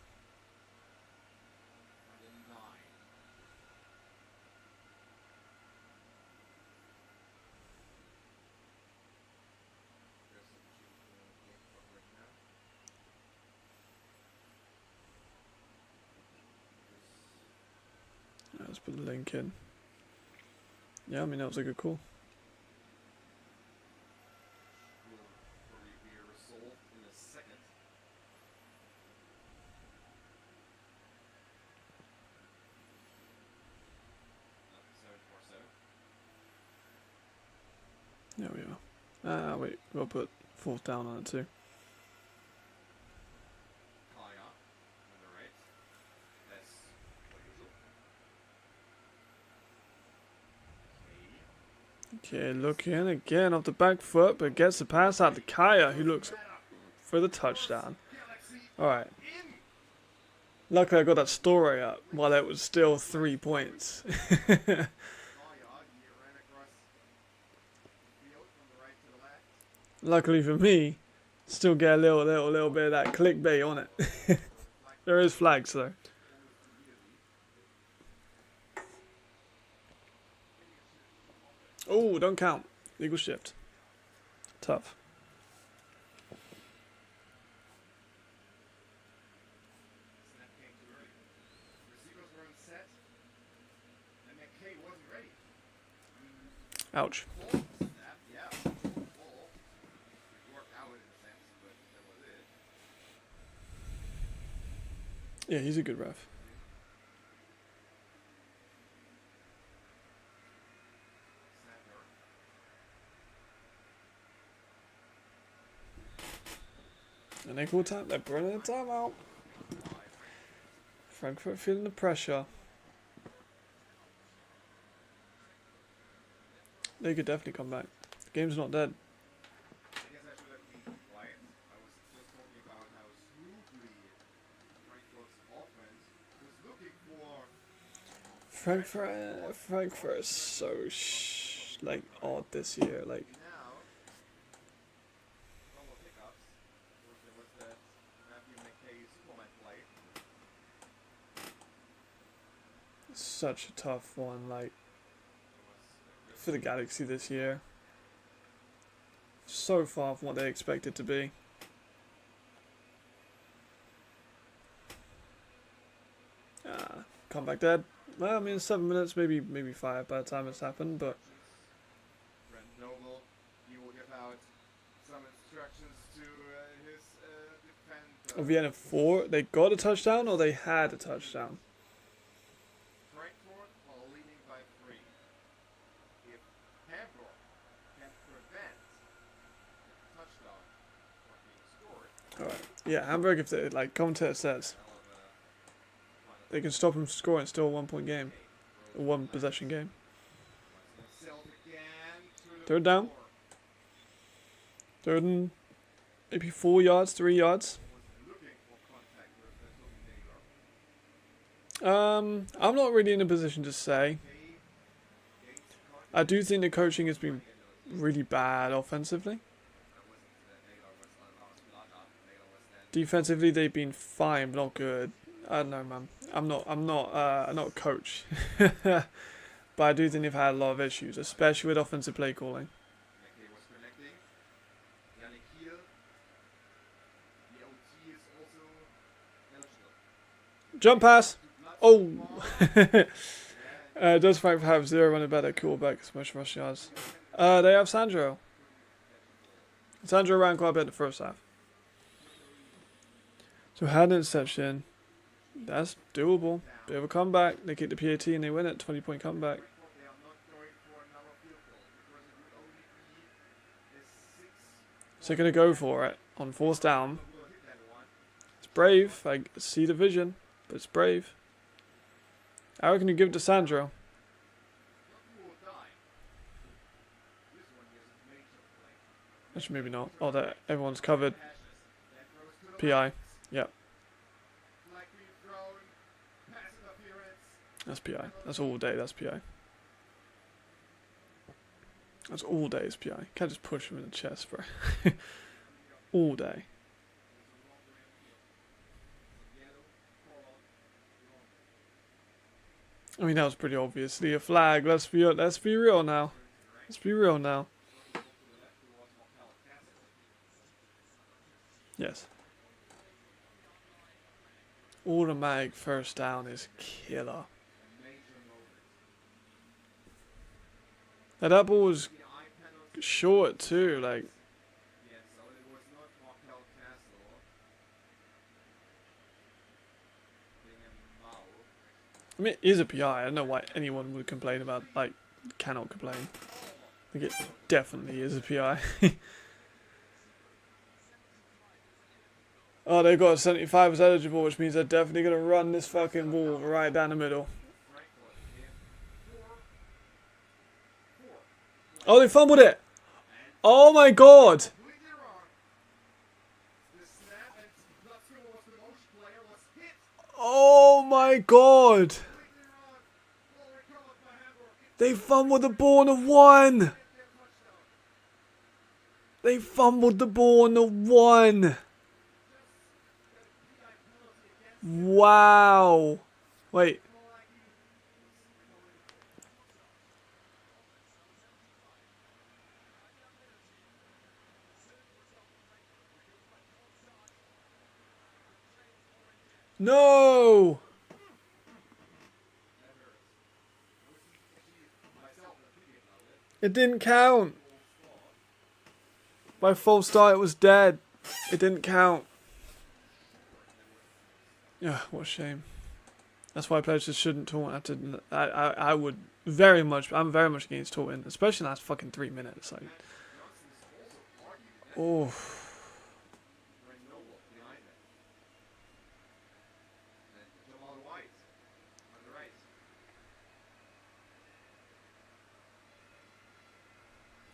Let's put the link in. Yeah, I mean that was a good call. There we are. Wait, we'll put 4th down on it too. Okay, looking again off the back foot, but gets the pass out to Kaya, who looks for the touchdown. Alright. Luckily I got that story up while it was still 3 points. Luckily for me, still get a little bit of that clickbait on it. There is flags though. Oh, don't count. Legal shift. Tough. Snap came too early. Receivers weren't set, and McKay wasn't ready. Ouch. Ball snap, yeah, ball. It worked out in a sense, but that was it. Yeah, he's a good ref. And they call time. They're burning the timeout. Frankfurt feeling the pressure. They could definitely come back. The game's not dead. I guess I should have been quiet. I was just talking about how smoothly Frankfurt's offense was looking for Frankfurt is so like odd this year. Like now. Normal pickups. There was that Matthew McKay Superman play. such a tough one. Like for the Galaxy this year, so far from what they expected to be. Comeback dead. Well, I mean, 7 minutes, maybe 5 by the time it's happened, but Brent Noble, he will give out some instructions to his defender. Vienna 4, they got a touchdown or they had a touchdown. Frankfurt are leading by 3. If Hamburg can prevent the touchdown from being scored, Alright, yeah, Hamburg, if they, like commentator says, they can stop them scoring still a 1 point game, a 1 possession game. Third down. Third and maybe 4 yards, 3 yards. I'm not really in a position to say. I do think the coaching has been really bad offensively. Defensively, they've been fine, but not good. I don't know, man. I'm not a coach, but I do think they've had a lot of issues, especially with offensive play calling. Jump pass. Oh, does Frankfurt have 0 running back at quarterback? It's much rush yards. They have Sandro. Sandro ran quite a bit in the first half. So had an interception. That's doable. Bit of a comeback. They kick the PAT and they win it. 20-point comeback. So they're going to go for it on 4th down. It's brave. I see the vision, but it's brave. I reckon you give it to Sandro. Actually, maybe not. Oh, that everyone's covered. PI. Yep. That's PI. That's all day. That's PI. That's all day is PI. Can't just push him in the chest, bro. All day. I mean, that was pretty obviously a flag. Let's be real now. Let's be real now. Yes. Automatic first down is killer. Now that ball was short too, like. I mean, it is a PI. I don't know why anyone would complain about, like, cannot complain. I think it definitely is a PI. Oh, they've got 75 as eligible, which means they're definitely going to run this fucking ball right down the middle. Oh, they fumbled it. Oh my god. Oh my god. They fumbled the ball on a 1. They fumbled the ball on the 1. Wow. Wait. No. It didn't count. By false start, it was dead. It didn't count. Yeah, what a shame. That's why players just shouldn't taunt. I would very much. I'm very much against taunting, especially in the last fucking 3 minutes. Like, oh.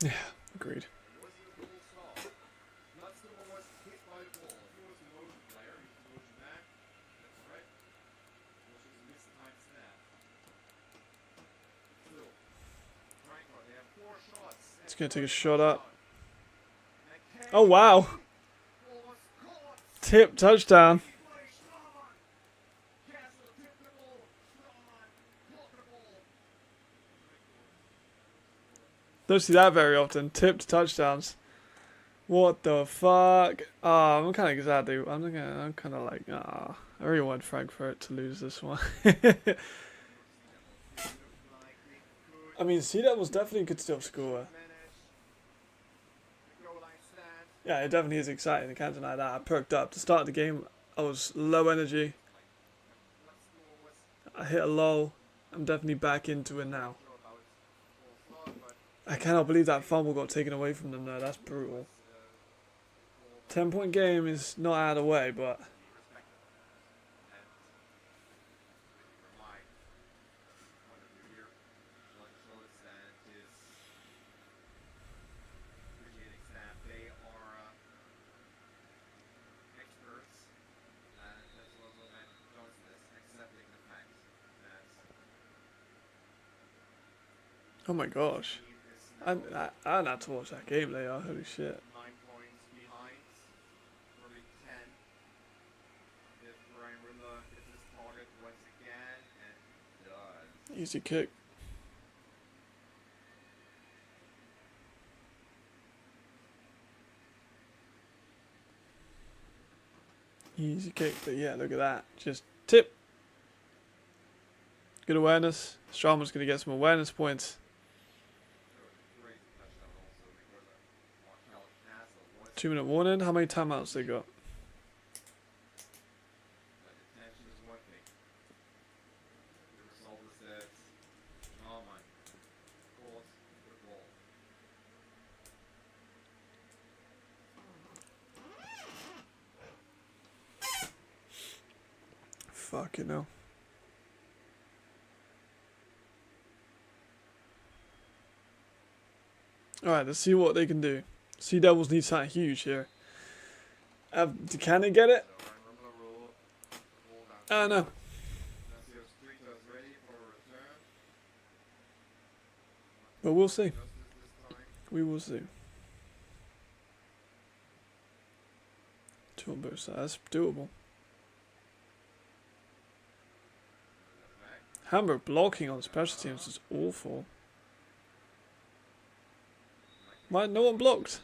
Yeah, agreed. It's gonna take a shot up. Oh wow! Tip touchdown. Don't see that very often. Tipped touchdowns. What the fuck? Ah, I'm kind of glad I'm kind of like, I really want Frankfurt to lose this one. I mean, Sea Devils definitely could still score. Yeah, it definitely is exciting. I can't deny that. I perked up. To start the game, I was low energy. I hit a low. I'm definitely back into it now. I cannot believe that fumble got taken away from them though. That's brutal. 10-point game is not out of the way, but... Oh my gosh. I had to watch that game later. Holy shit. Easy kick. Easy kick, but yeah, look at that. Just tip. Good awareness. Strauman's going to get some awareness points. 2-minute warning. How many timeouts they got? Fuck, you know. Alright, let's see what they can do. Sea Devils need something huge here. Can they get it? I don't know. But we'll see. We will see. 2 on both sides. Doable. Hamburg blocking on special teams is awful. Why no one blocked?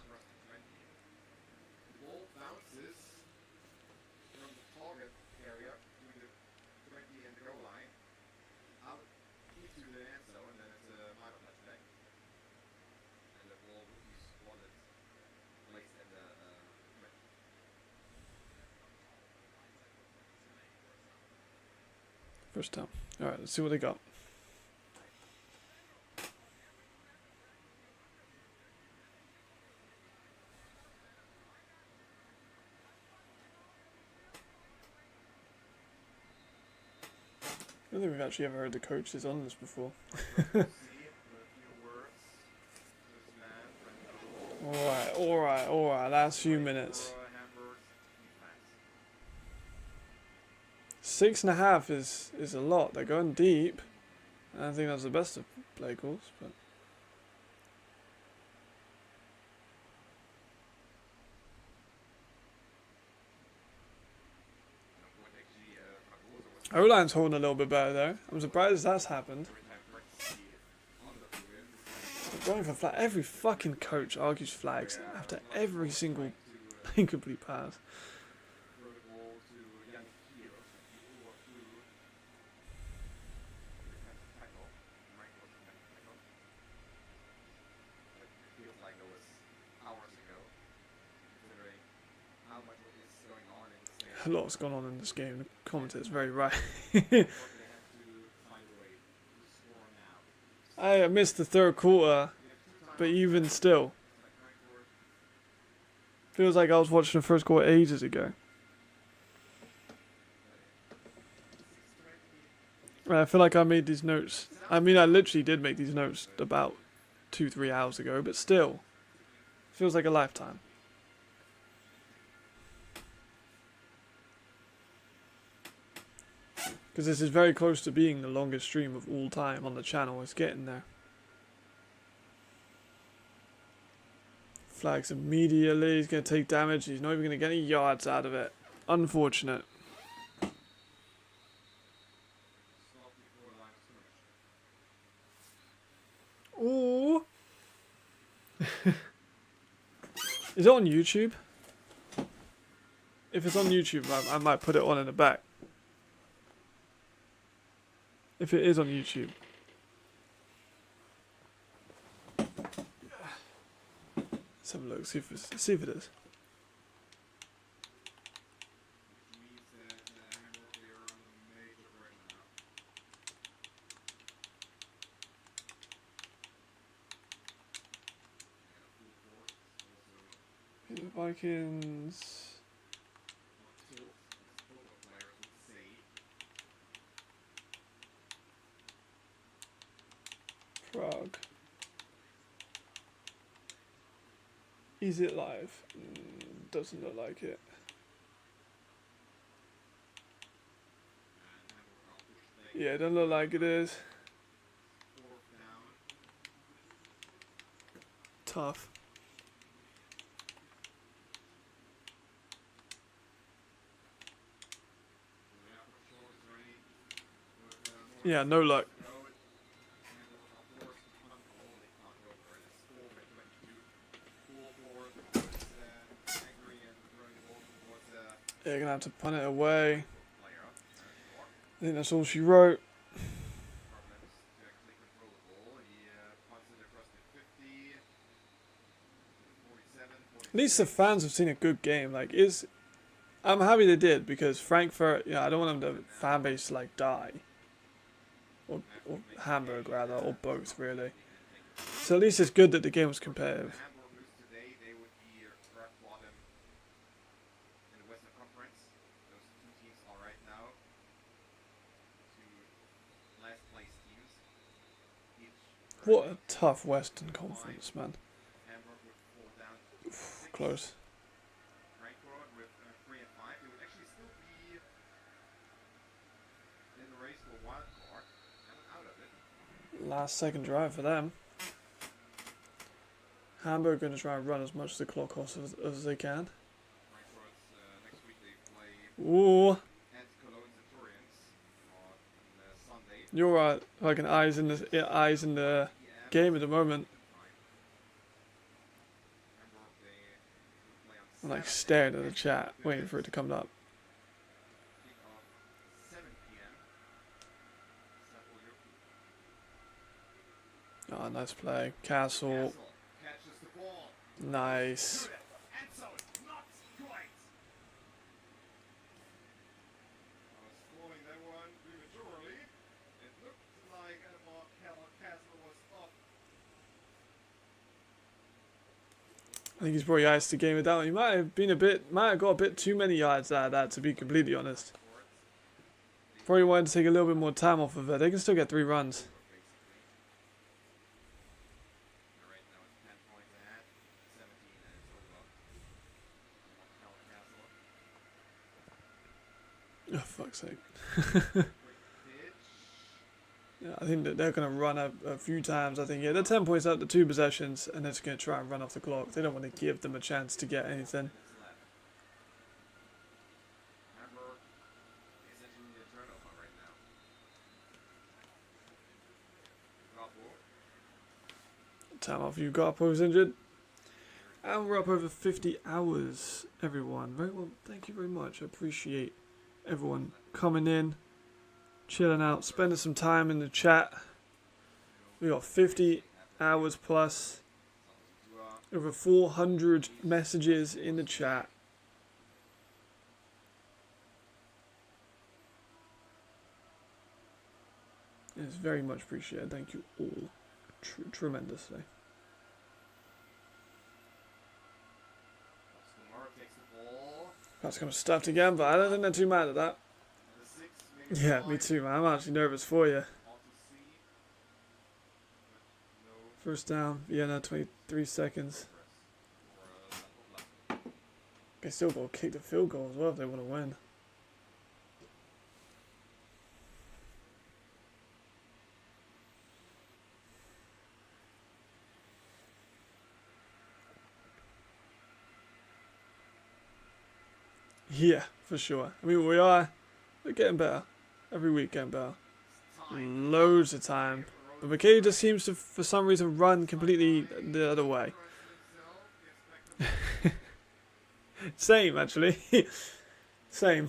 First time. Alright, let's see what they got. I don't think we've actually ever heard the coaches on this before. Alright. Last few minutes. 6.5 is a lot. They're going deep. I don't think that's the best of play calls, but O-line's holding a little bit better though. I'm surprised that's happened. Every time Brett see on the field, Going for flag. Every fucking coach argues flags after every single to incomplete pass. throw the ball to young Keel, who walk through defensive tackle. Mike was defensive tackle. It feels like it was hours ago, considering how much is going on in this game. A lot's gone on in this game. The commentator's very right. But they have to find a way to score now. I missed the third quarter, but even still, feels like I was watching the first quarter ages ago. And I feel like I made these notes. I mean, I literally did make these notes about 2-3 hours ago, but still, feels like a lifetime. Because this is very close to being the longest stream of all time on the channel. It's getting there. Flags immediately. He's going to take damage. He's not even going to get any yards out of it. Unfortunate. Ooh. Is it on YouTube? If it's on YouTube, I might put it on in the back. If it is on YouTube. Let's have a look, see if it is. Means that Hamburg, they are on a major break now. Yeah, full force. Also, Vikings. not tilt, as football players would say. Prague. Is it live? Doesn't look like it. And Hamburg are pushed back. Yeah, it doesn't look like it is. Fourth down. Tough. Yeah, for sure it's ready. But, Yeah, no luck. no, Hamburg are forced to punt the ball. They can't go for it. It's 4 by 22. Full forward. It's angry and throwing the ball towards Yeah, you're gonna have to punt it away. player. I think that's all she wrote. Problems to actually control the ball. He punts it across the 50, 47, 46. At least the fans have seen a good game. I'm happy they did because Frankfurt. I don't want them to fan base to like die, or Hamburg rather, or both really. So at least it's good that the game was competitive. If Hamburg lose today, they would be rock bottom in the Western Conference. Those two teams are right now two last place teams. Each What a tough Western Conference, man. Hamburg would fall down to 6. Close. Frankfurt with 3 and 5. They would actually still be in the race for wild card. And out of it. Last second drive for them. Hamburg going to try and run as much of the clock off as they can. Frankfurt's next week they play Ooh, at Cologne Centurions on Sunday. you're right. Fucking eyes in the game at the moment. Hamburg, they play on I'm like 7. staring at the chat, waiting for it to come up. Kickoff 7 p.m. Central Europe. Oh, nice play. Castle. Castle catches the ball. Nice. Shoot it. And so it's not quite. I was calling that one prematurely. It looked like Castle was off. I think he's probably iced the game with that one. He might have got a bit too many yards out of that, to be completely honest. Probably wanted to take a little bit more time off of it. They can still get 3 runs. Right now it's 10 points ahead. 17 and it's over. Oh, fuck's sake. Quick pitch. Yeah, I think that they're going to run a few times. I think, yeah, they're 10 points out to 2 possessions, and they're just going to try and run off the clock. They don't want to give them a chance to get anything. Minutes left. Hamburg is actually a turnover right Time off you got, I was injured. And we're up over 50 hours, everyone. Very well, thank you very much. I appreciate everyone coming in, chilling out, spending some time in the chat. We got 50 hours plus, over 400 messages in the chat. It's very much appreciated. Thank you all tremendously. That's kind of stuffed again, but I don't think they're too mad at that. Yeah, me too, man. I'm actually nervous for you. First down, Vienna, 23 seconds. They still got to kick the field goal as well if they want to win. Yeah, for sure. I mean, we're getting better. Every week getting better. Loads of time. But McKay just seems to, for some reason, run completely the other way. Same, actually. Same.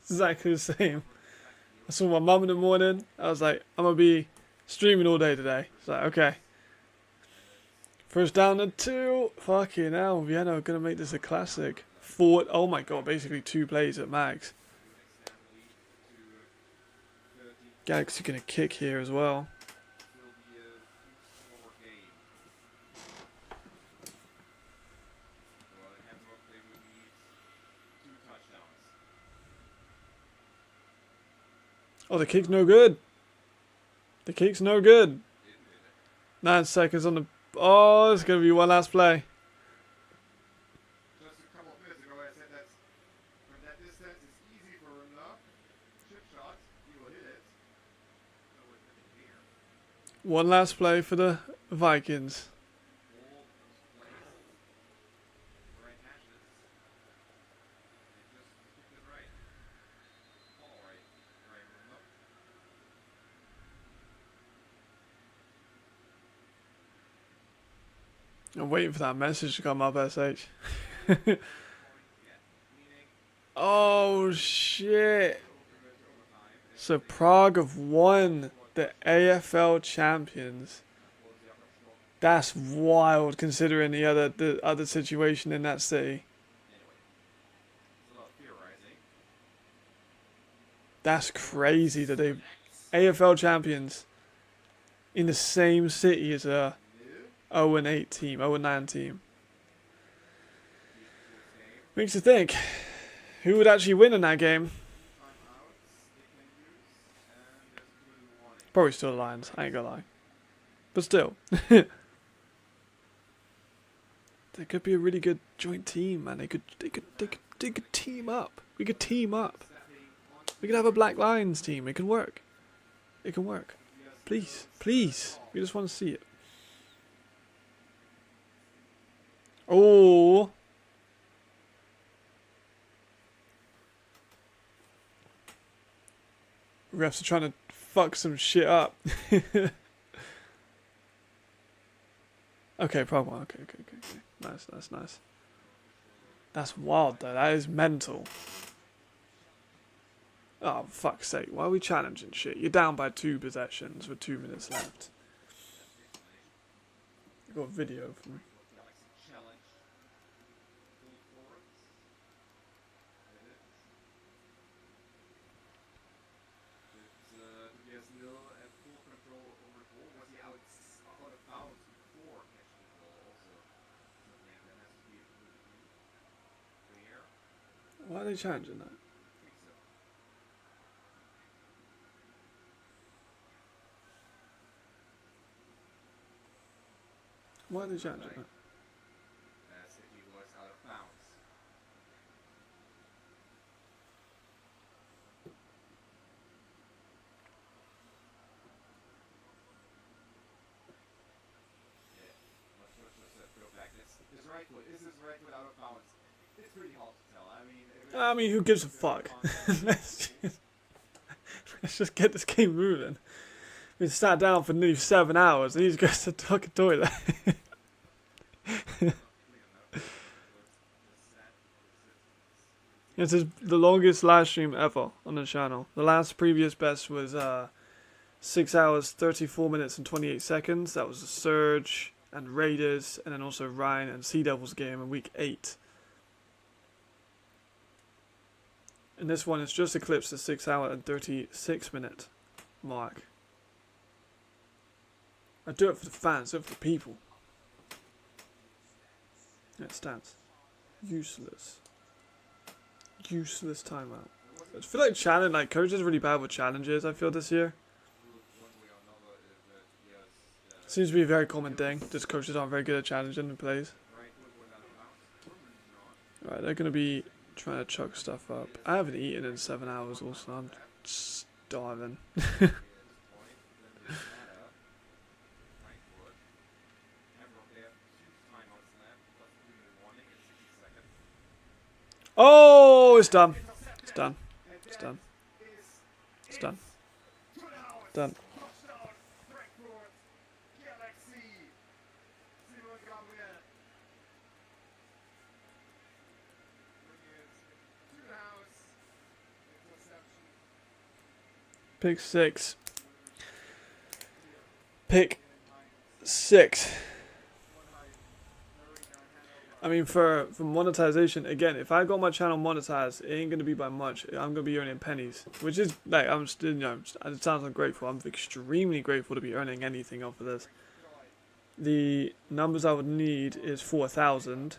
Exactly the same. I saw my mum in the morning. I was like, I'm going to be streaming all day today. It's like, okay. First down and 2. Fucking hell. Vienna are going to make this a classic. Oh my god, basically 2 plays at max. Galaxy going to kick here as well. Oh, the kick's no good. The kick's no good. 9 seconds on the... Oh, it's going to be one last play. Just a couple of minutes ago, I said that from that distance, it's easy for enough chip shots. He will hit it. One last play for the Vikings. I'm waiting for that message to come up, SH. Oh, shit. So Prague have won the AFL champions. That's wild considering the other situation in that city. That's crazy that they AFL champions in the same city as a 0-8 team, 0-9 team. Makes you think, who would actually win in that game? Probably still the Lions, I ain't gonna lie. But still. They could be a really good joint team, man. They could team up. We could team up. We could have a Black Lions team. It can work. It can work. Please, please. We just want to see it. Oh. Refs are trying to fuck some shit up. Okay, problem. Okay. Nice. That's wild though. That is mental. Oh, fuck's sake. Why are we challenging shit? You're down by 2 possessions with 2 minutes left. I got a video from... Why are they challenging that? Why are they challenging that? As if he was out of bounds. Yeah, let's go back. His right foot. Is his right foot out of bounds? It's pretty hard to tell. I mean, who gives a fuck? Let's just get this game moving. We sat down for nearly 7 hours and he just goes to the fucking toilet. This is the longest live stream ever on the channel. The last previous best was 6 hours, 34 minutes and 28 seconds. That was the Surge and Raiders, and then also Ryan and Sea Devils game in week 8. And this one has just eclipsed the 6 hour and 36 minute mark. I do it for the fans, do it for the people. Yeah, stats. Useless. Useless timeout. I feel like challenge, like coach is really bad with challenges. I feel this year seems to be a very common thing. Just coaches aren't very good at challenging the plays. Right, they're gonna be trying to chuck stuff up. I haven't eaten in 7 hours. Also, I'm starving. Oh, it's done. It's done. It's done. It's done. Done. Pick 6. Pick 6. I mean, for monetization, again, if I got my channel monetized, it ain't gonna be by much. I'm gonna be earning pennies, which is like I'm still, you know, it sounds ungrateful. I'm extremely grateful to be earning anything off of this. The numbers I would need is 4,000.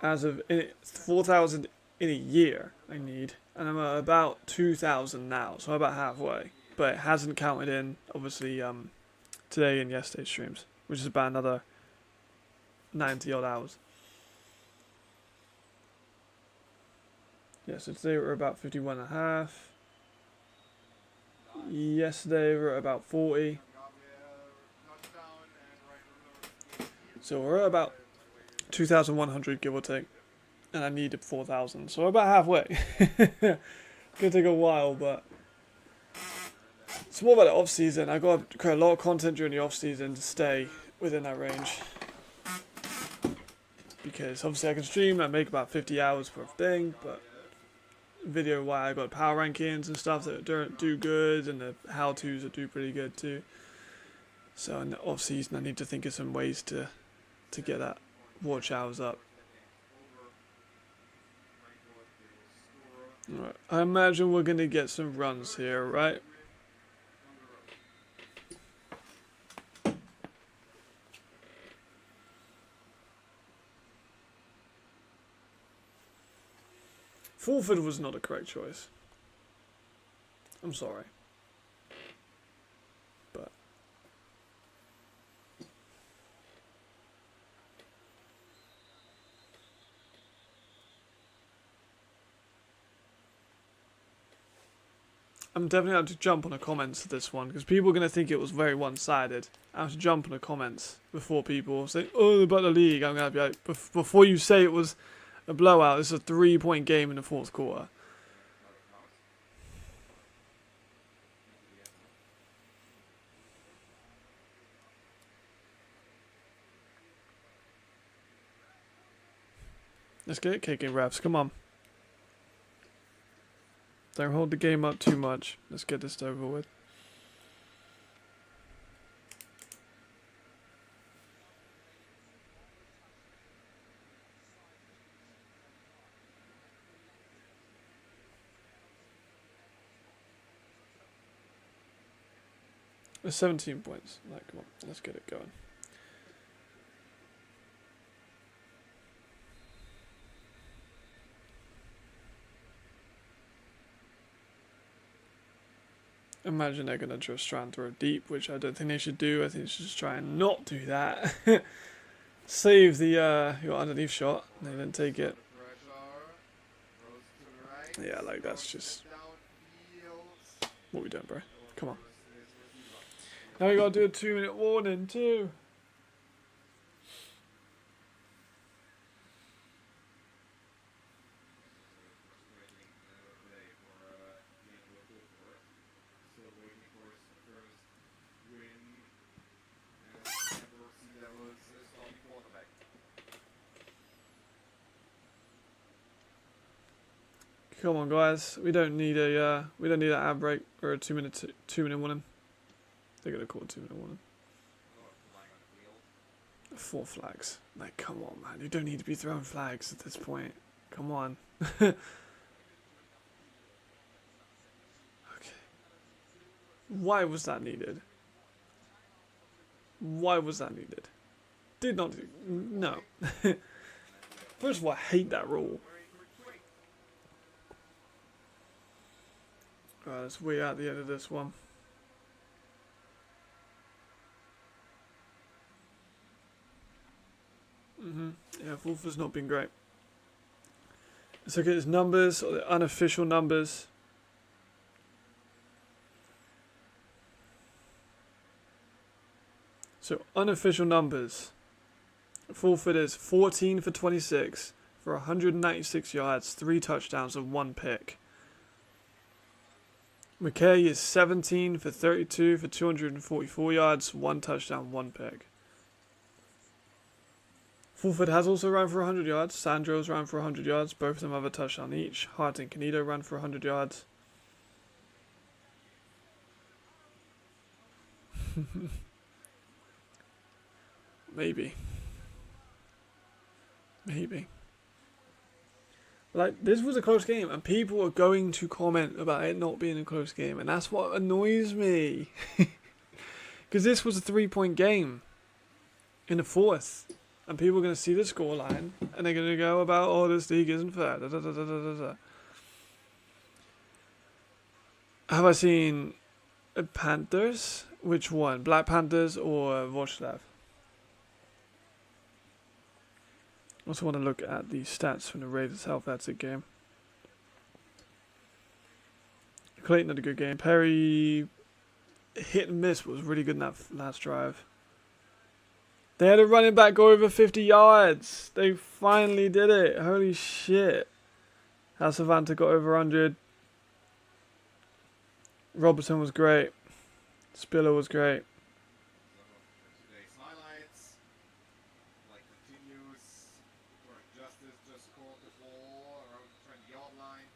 As of 4,000 in a year, I need, and I'm at about 2,000 now, so I'm about halfway. But it hasn't counted in, obviously, today and yesterday's streams, which is about another 90 odd hours. Yeah, so today we're about 51 and a half. Yesterday we're at about 40. So we're at about 2,100 give or take. And I needed 4,000, so we're about halfway. Gonna take a while, but it's more about the off season. I got to create a lot of content during the off season to stay within that range. Because obviously I can stream and make about 50 hours per thing, but video wise I got power rankings and stuff that don't do good, and the how-tos that do pretty good too. So in the off season I need to think of some ways to get that watch hours up. Alright, I imagine we're gonna get some runs here, right? Fulford was not a correct choice. I'm sorry. But I'm definitely going to jump on the comments to this one, because people are going to think it was very one-sided. I have to jump on the comments before people say, oh, about the league. I'm going to be like, before you say it was a blowout, this is a 3-point game in the fourth quarter. Let's get it kicking, refs. Come on. Don't hold the game up too much. Let's get this over with. There's 17 points. Like, come on, let's get it going. Imagine they're gonna just try and throw deep, which I don't think they should do. I think they should just try and not do that. Save the your underneath shot. They didn't take it. Yeah, like that's just what we doing, bro. Come on. Now we gotta do a 2-minute warning too. Come on, guys. We don't need an ad break or a 2 minute warning. They're gonna call a 2 minute warning. 4 flags. Like, come on, man. You don't need to be throwing flags at this point. Come on. Okay. Why was that needed? Why was that needed? Did not do. No. First of all, I hate that rule. Alright, let's wait out the end of this one. Yeah, Wolfer's not been great. Let's look at his numbers, or the unofficial numbers. So, unofficial numbers. Fulford is 14 for 26 for 196 yards, 3 touchdowns and 1 pick. McKay is 17 for 32 for 244 yards, 1 touchdown, 1 pick. Fulford has also run for 100 yards. Sandro's ran for 100 yards. Both of them have a touchdown each. Hart and Canedo ran for 100 yards. Maybe. Like, this was a close game, and people are going to comment about it not being a close game, and that's what annoys me. Because this was a 3-point game in the fourth, and people are going to see the scoreline, and they're going to go about, oh, this league isn't fair. Da, da, da, da, da, da. Have I seen Panthers? Which one? Black Panthers or Wroclaw? I also want to look at the stats from the Raiders Helvetic game. Clayton had a good game. Perry hit and miss, was really good in that last drive. They had a running back go over 50 yards. They finally did it. Holy shit. Savanta got over 100. Robertson was great. Spiller was great. Today's highlights. Like continues. Justice just scored the ball around the 20-yard line.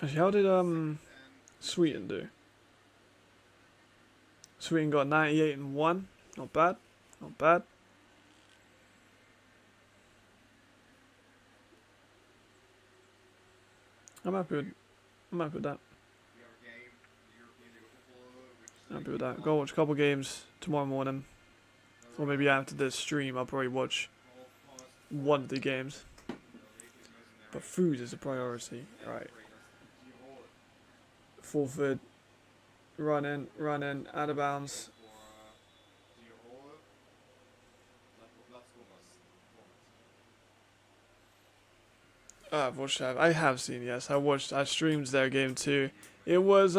Actually, how did Sweeten do? Sweeten got 98 and 1. Not bad. Not bad. I'm happy with that. Happy with that. Go watch a couple games tomorrow morning. Or maybe after this stream, I'll probably watch one of the games. But food is a priority. Alright. Fulford. Running, out of bounds. I've watched that. I have seen, yes. I streamed their game too. It was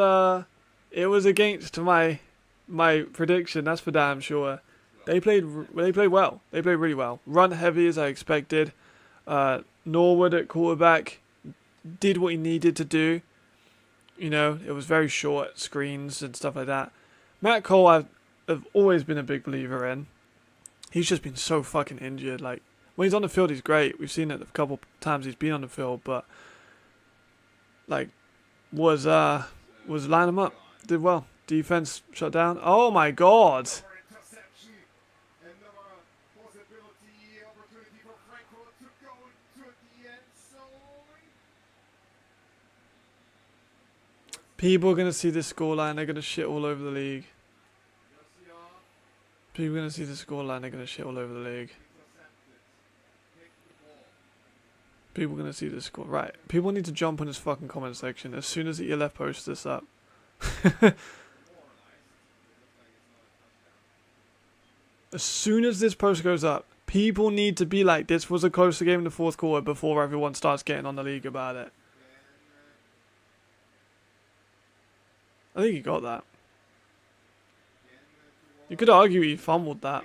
against my prediction, that's for damn sure. They played well. They played really well. Run heavy as I expected. Norwood at quarterback did what he needed to do. You know, it was very short screens and stuff like that. Matt Cole, I've always been a big believer in. He's just been so fucking injured. Like, when he's on the field, he's great. We've seen it a couple times he's been on the field, but like, was line him up, did well. Defense shut down. Oh my god! People are going to see this scoreline, they're going to shit all over the league. People are going to see the scoreline, they're going to shit all over the league. People are going to see this score. Right, people need to jump on this fucking comment section as soon as the ELF posts this up. As soon as this post goes up, people need to be like, this was a closer game in the fourth quarter before everyone starts getting on the league about it. I think he got that. You could argue he fumbled that.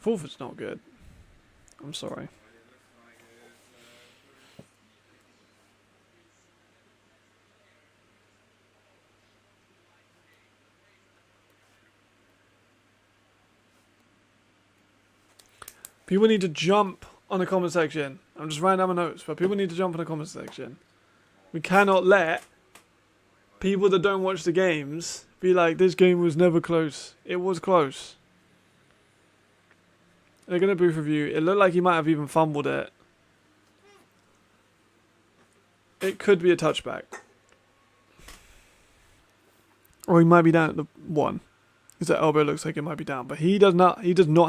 Fulford's not good. I'm sorry. People need to jump on the comment section. I'm just writing down my notes, but people need to jump on the comment section. We cannot let people that don't watch the games be like, this game was never close. It was close. They're going to booth review. It looked like he might have even fumbled it. It could be a touchback. Or he might be down at the 1. Because that elbow looks like it might be down. But he does not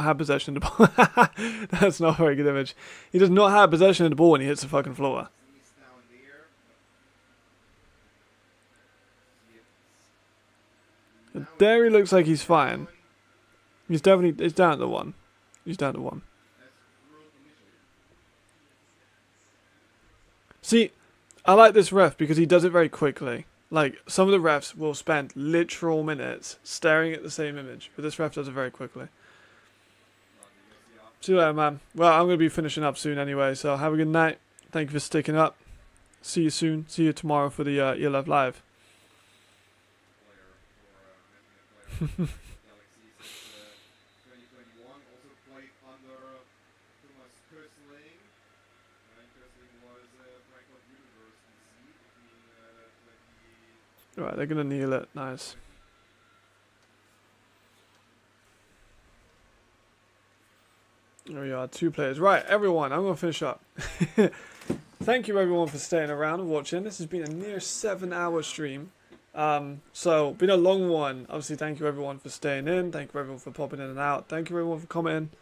have possession of the ball. That's not a very good image. He does not have possession of the ball when he hits the fucking floor. He's down there. There he looks like he's fine. He's down at the 1. He's down to 1. See, I like this ref because he does it very quickly. Like, some of the refs will spend literal minutes staring at the same image, but this ref does it very quickly. See you later, man. Well, I'm going to be finishing up soon anyway, so have a good night. Thank you for sticking up. See you soon. See you tomorrow for the ELF Live. Right, they're going to kneel it. Nice. There we are, 2 players. Right, everyone, I'm going to finish up. Thank you, everyone, for staying around and watching. This has been a near 7-hour stream. So, been a long one. Obviously, thank you, everyone, for staying in. Thank you, everyone, for popping in and out. Thank you, everyone, for commenting.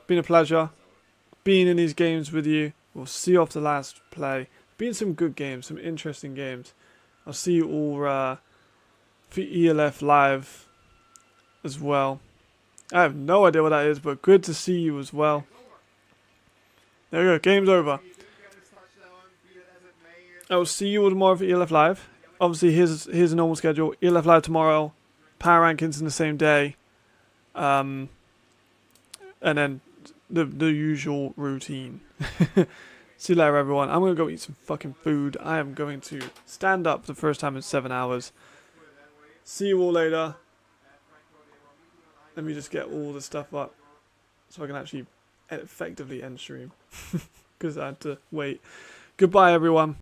Been a pleasure being in these games with you. We'll see you off the last play. Been some good games, some interesting games. I'll see you all for ELF Live as well. I have no idea what that is, but good to see you as well. There we go, game's over. I will see you all tomorrow for ELF Live. Obviously, here's a normal schedule. ELF Live tomorrow, Power Rankings in the same day. And then the usual routine. See you later, everyone. I'm going to go eat some fucking food. I am going to stand up for the first time in 7 hours. See you all later. Let me just get all the stuff up so I can actually effectively end stream. Because I had to wait. Goodbye, everyone.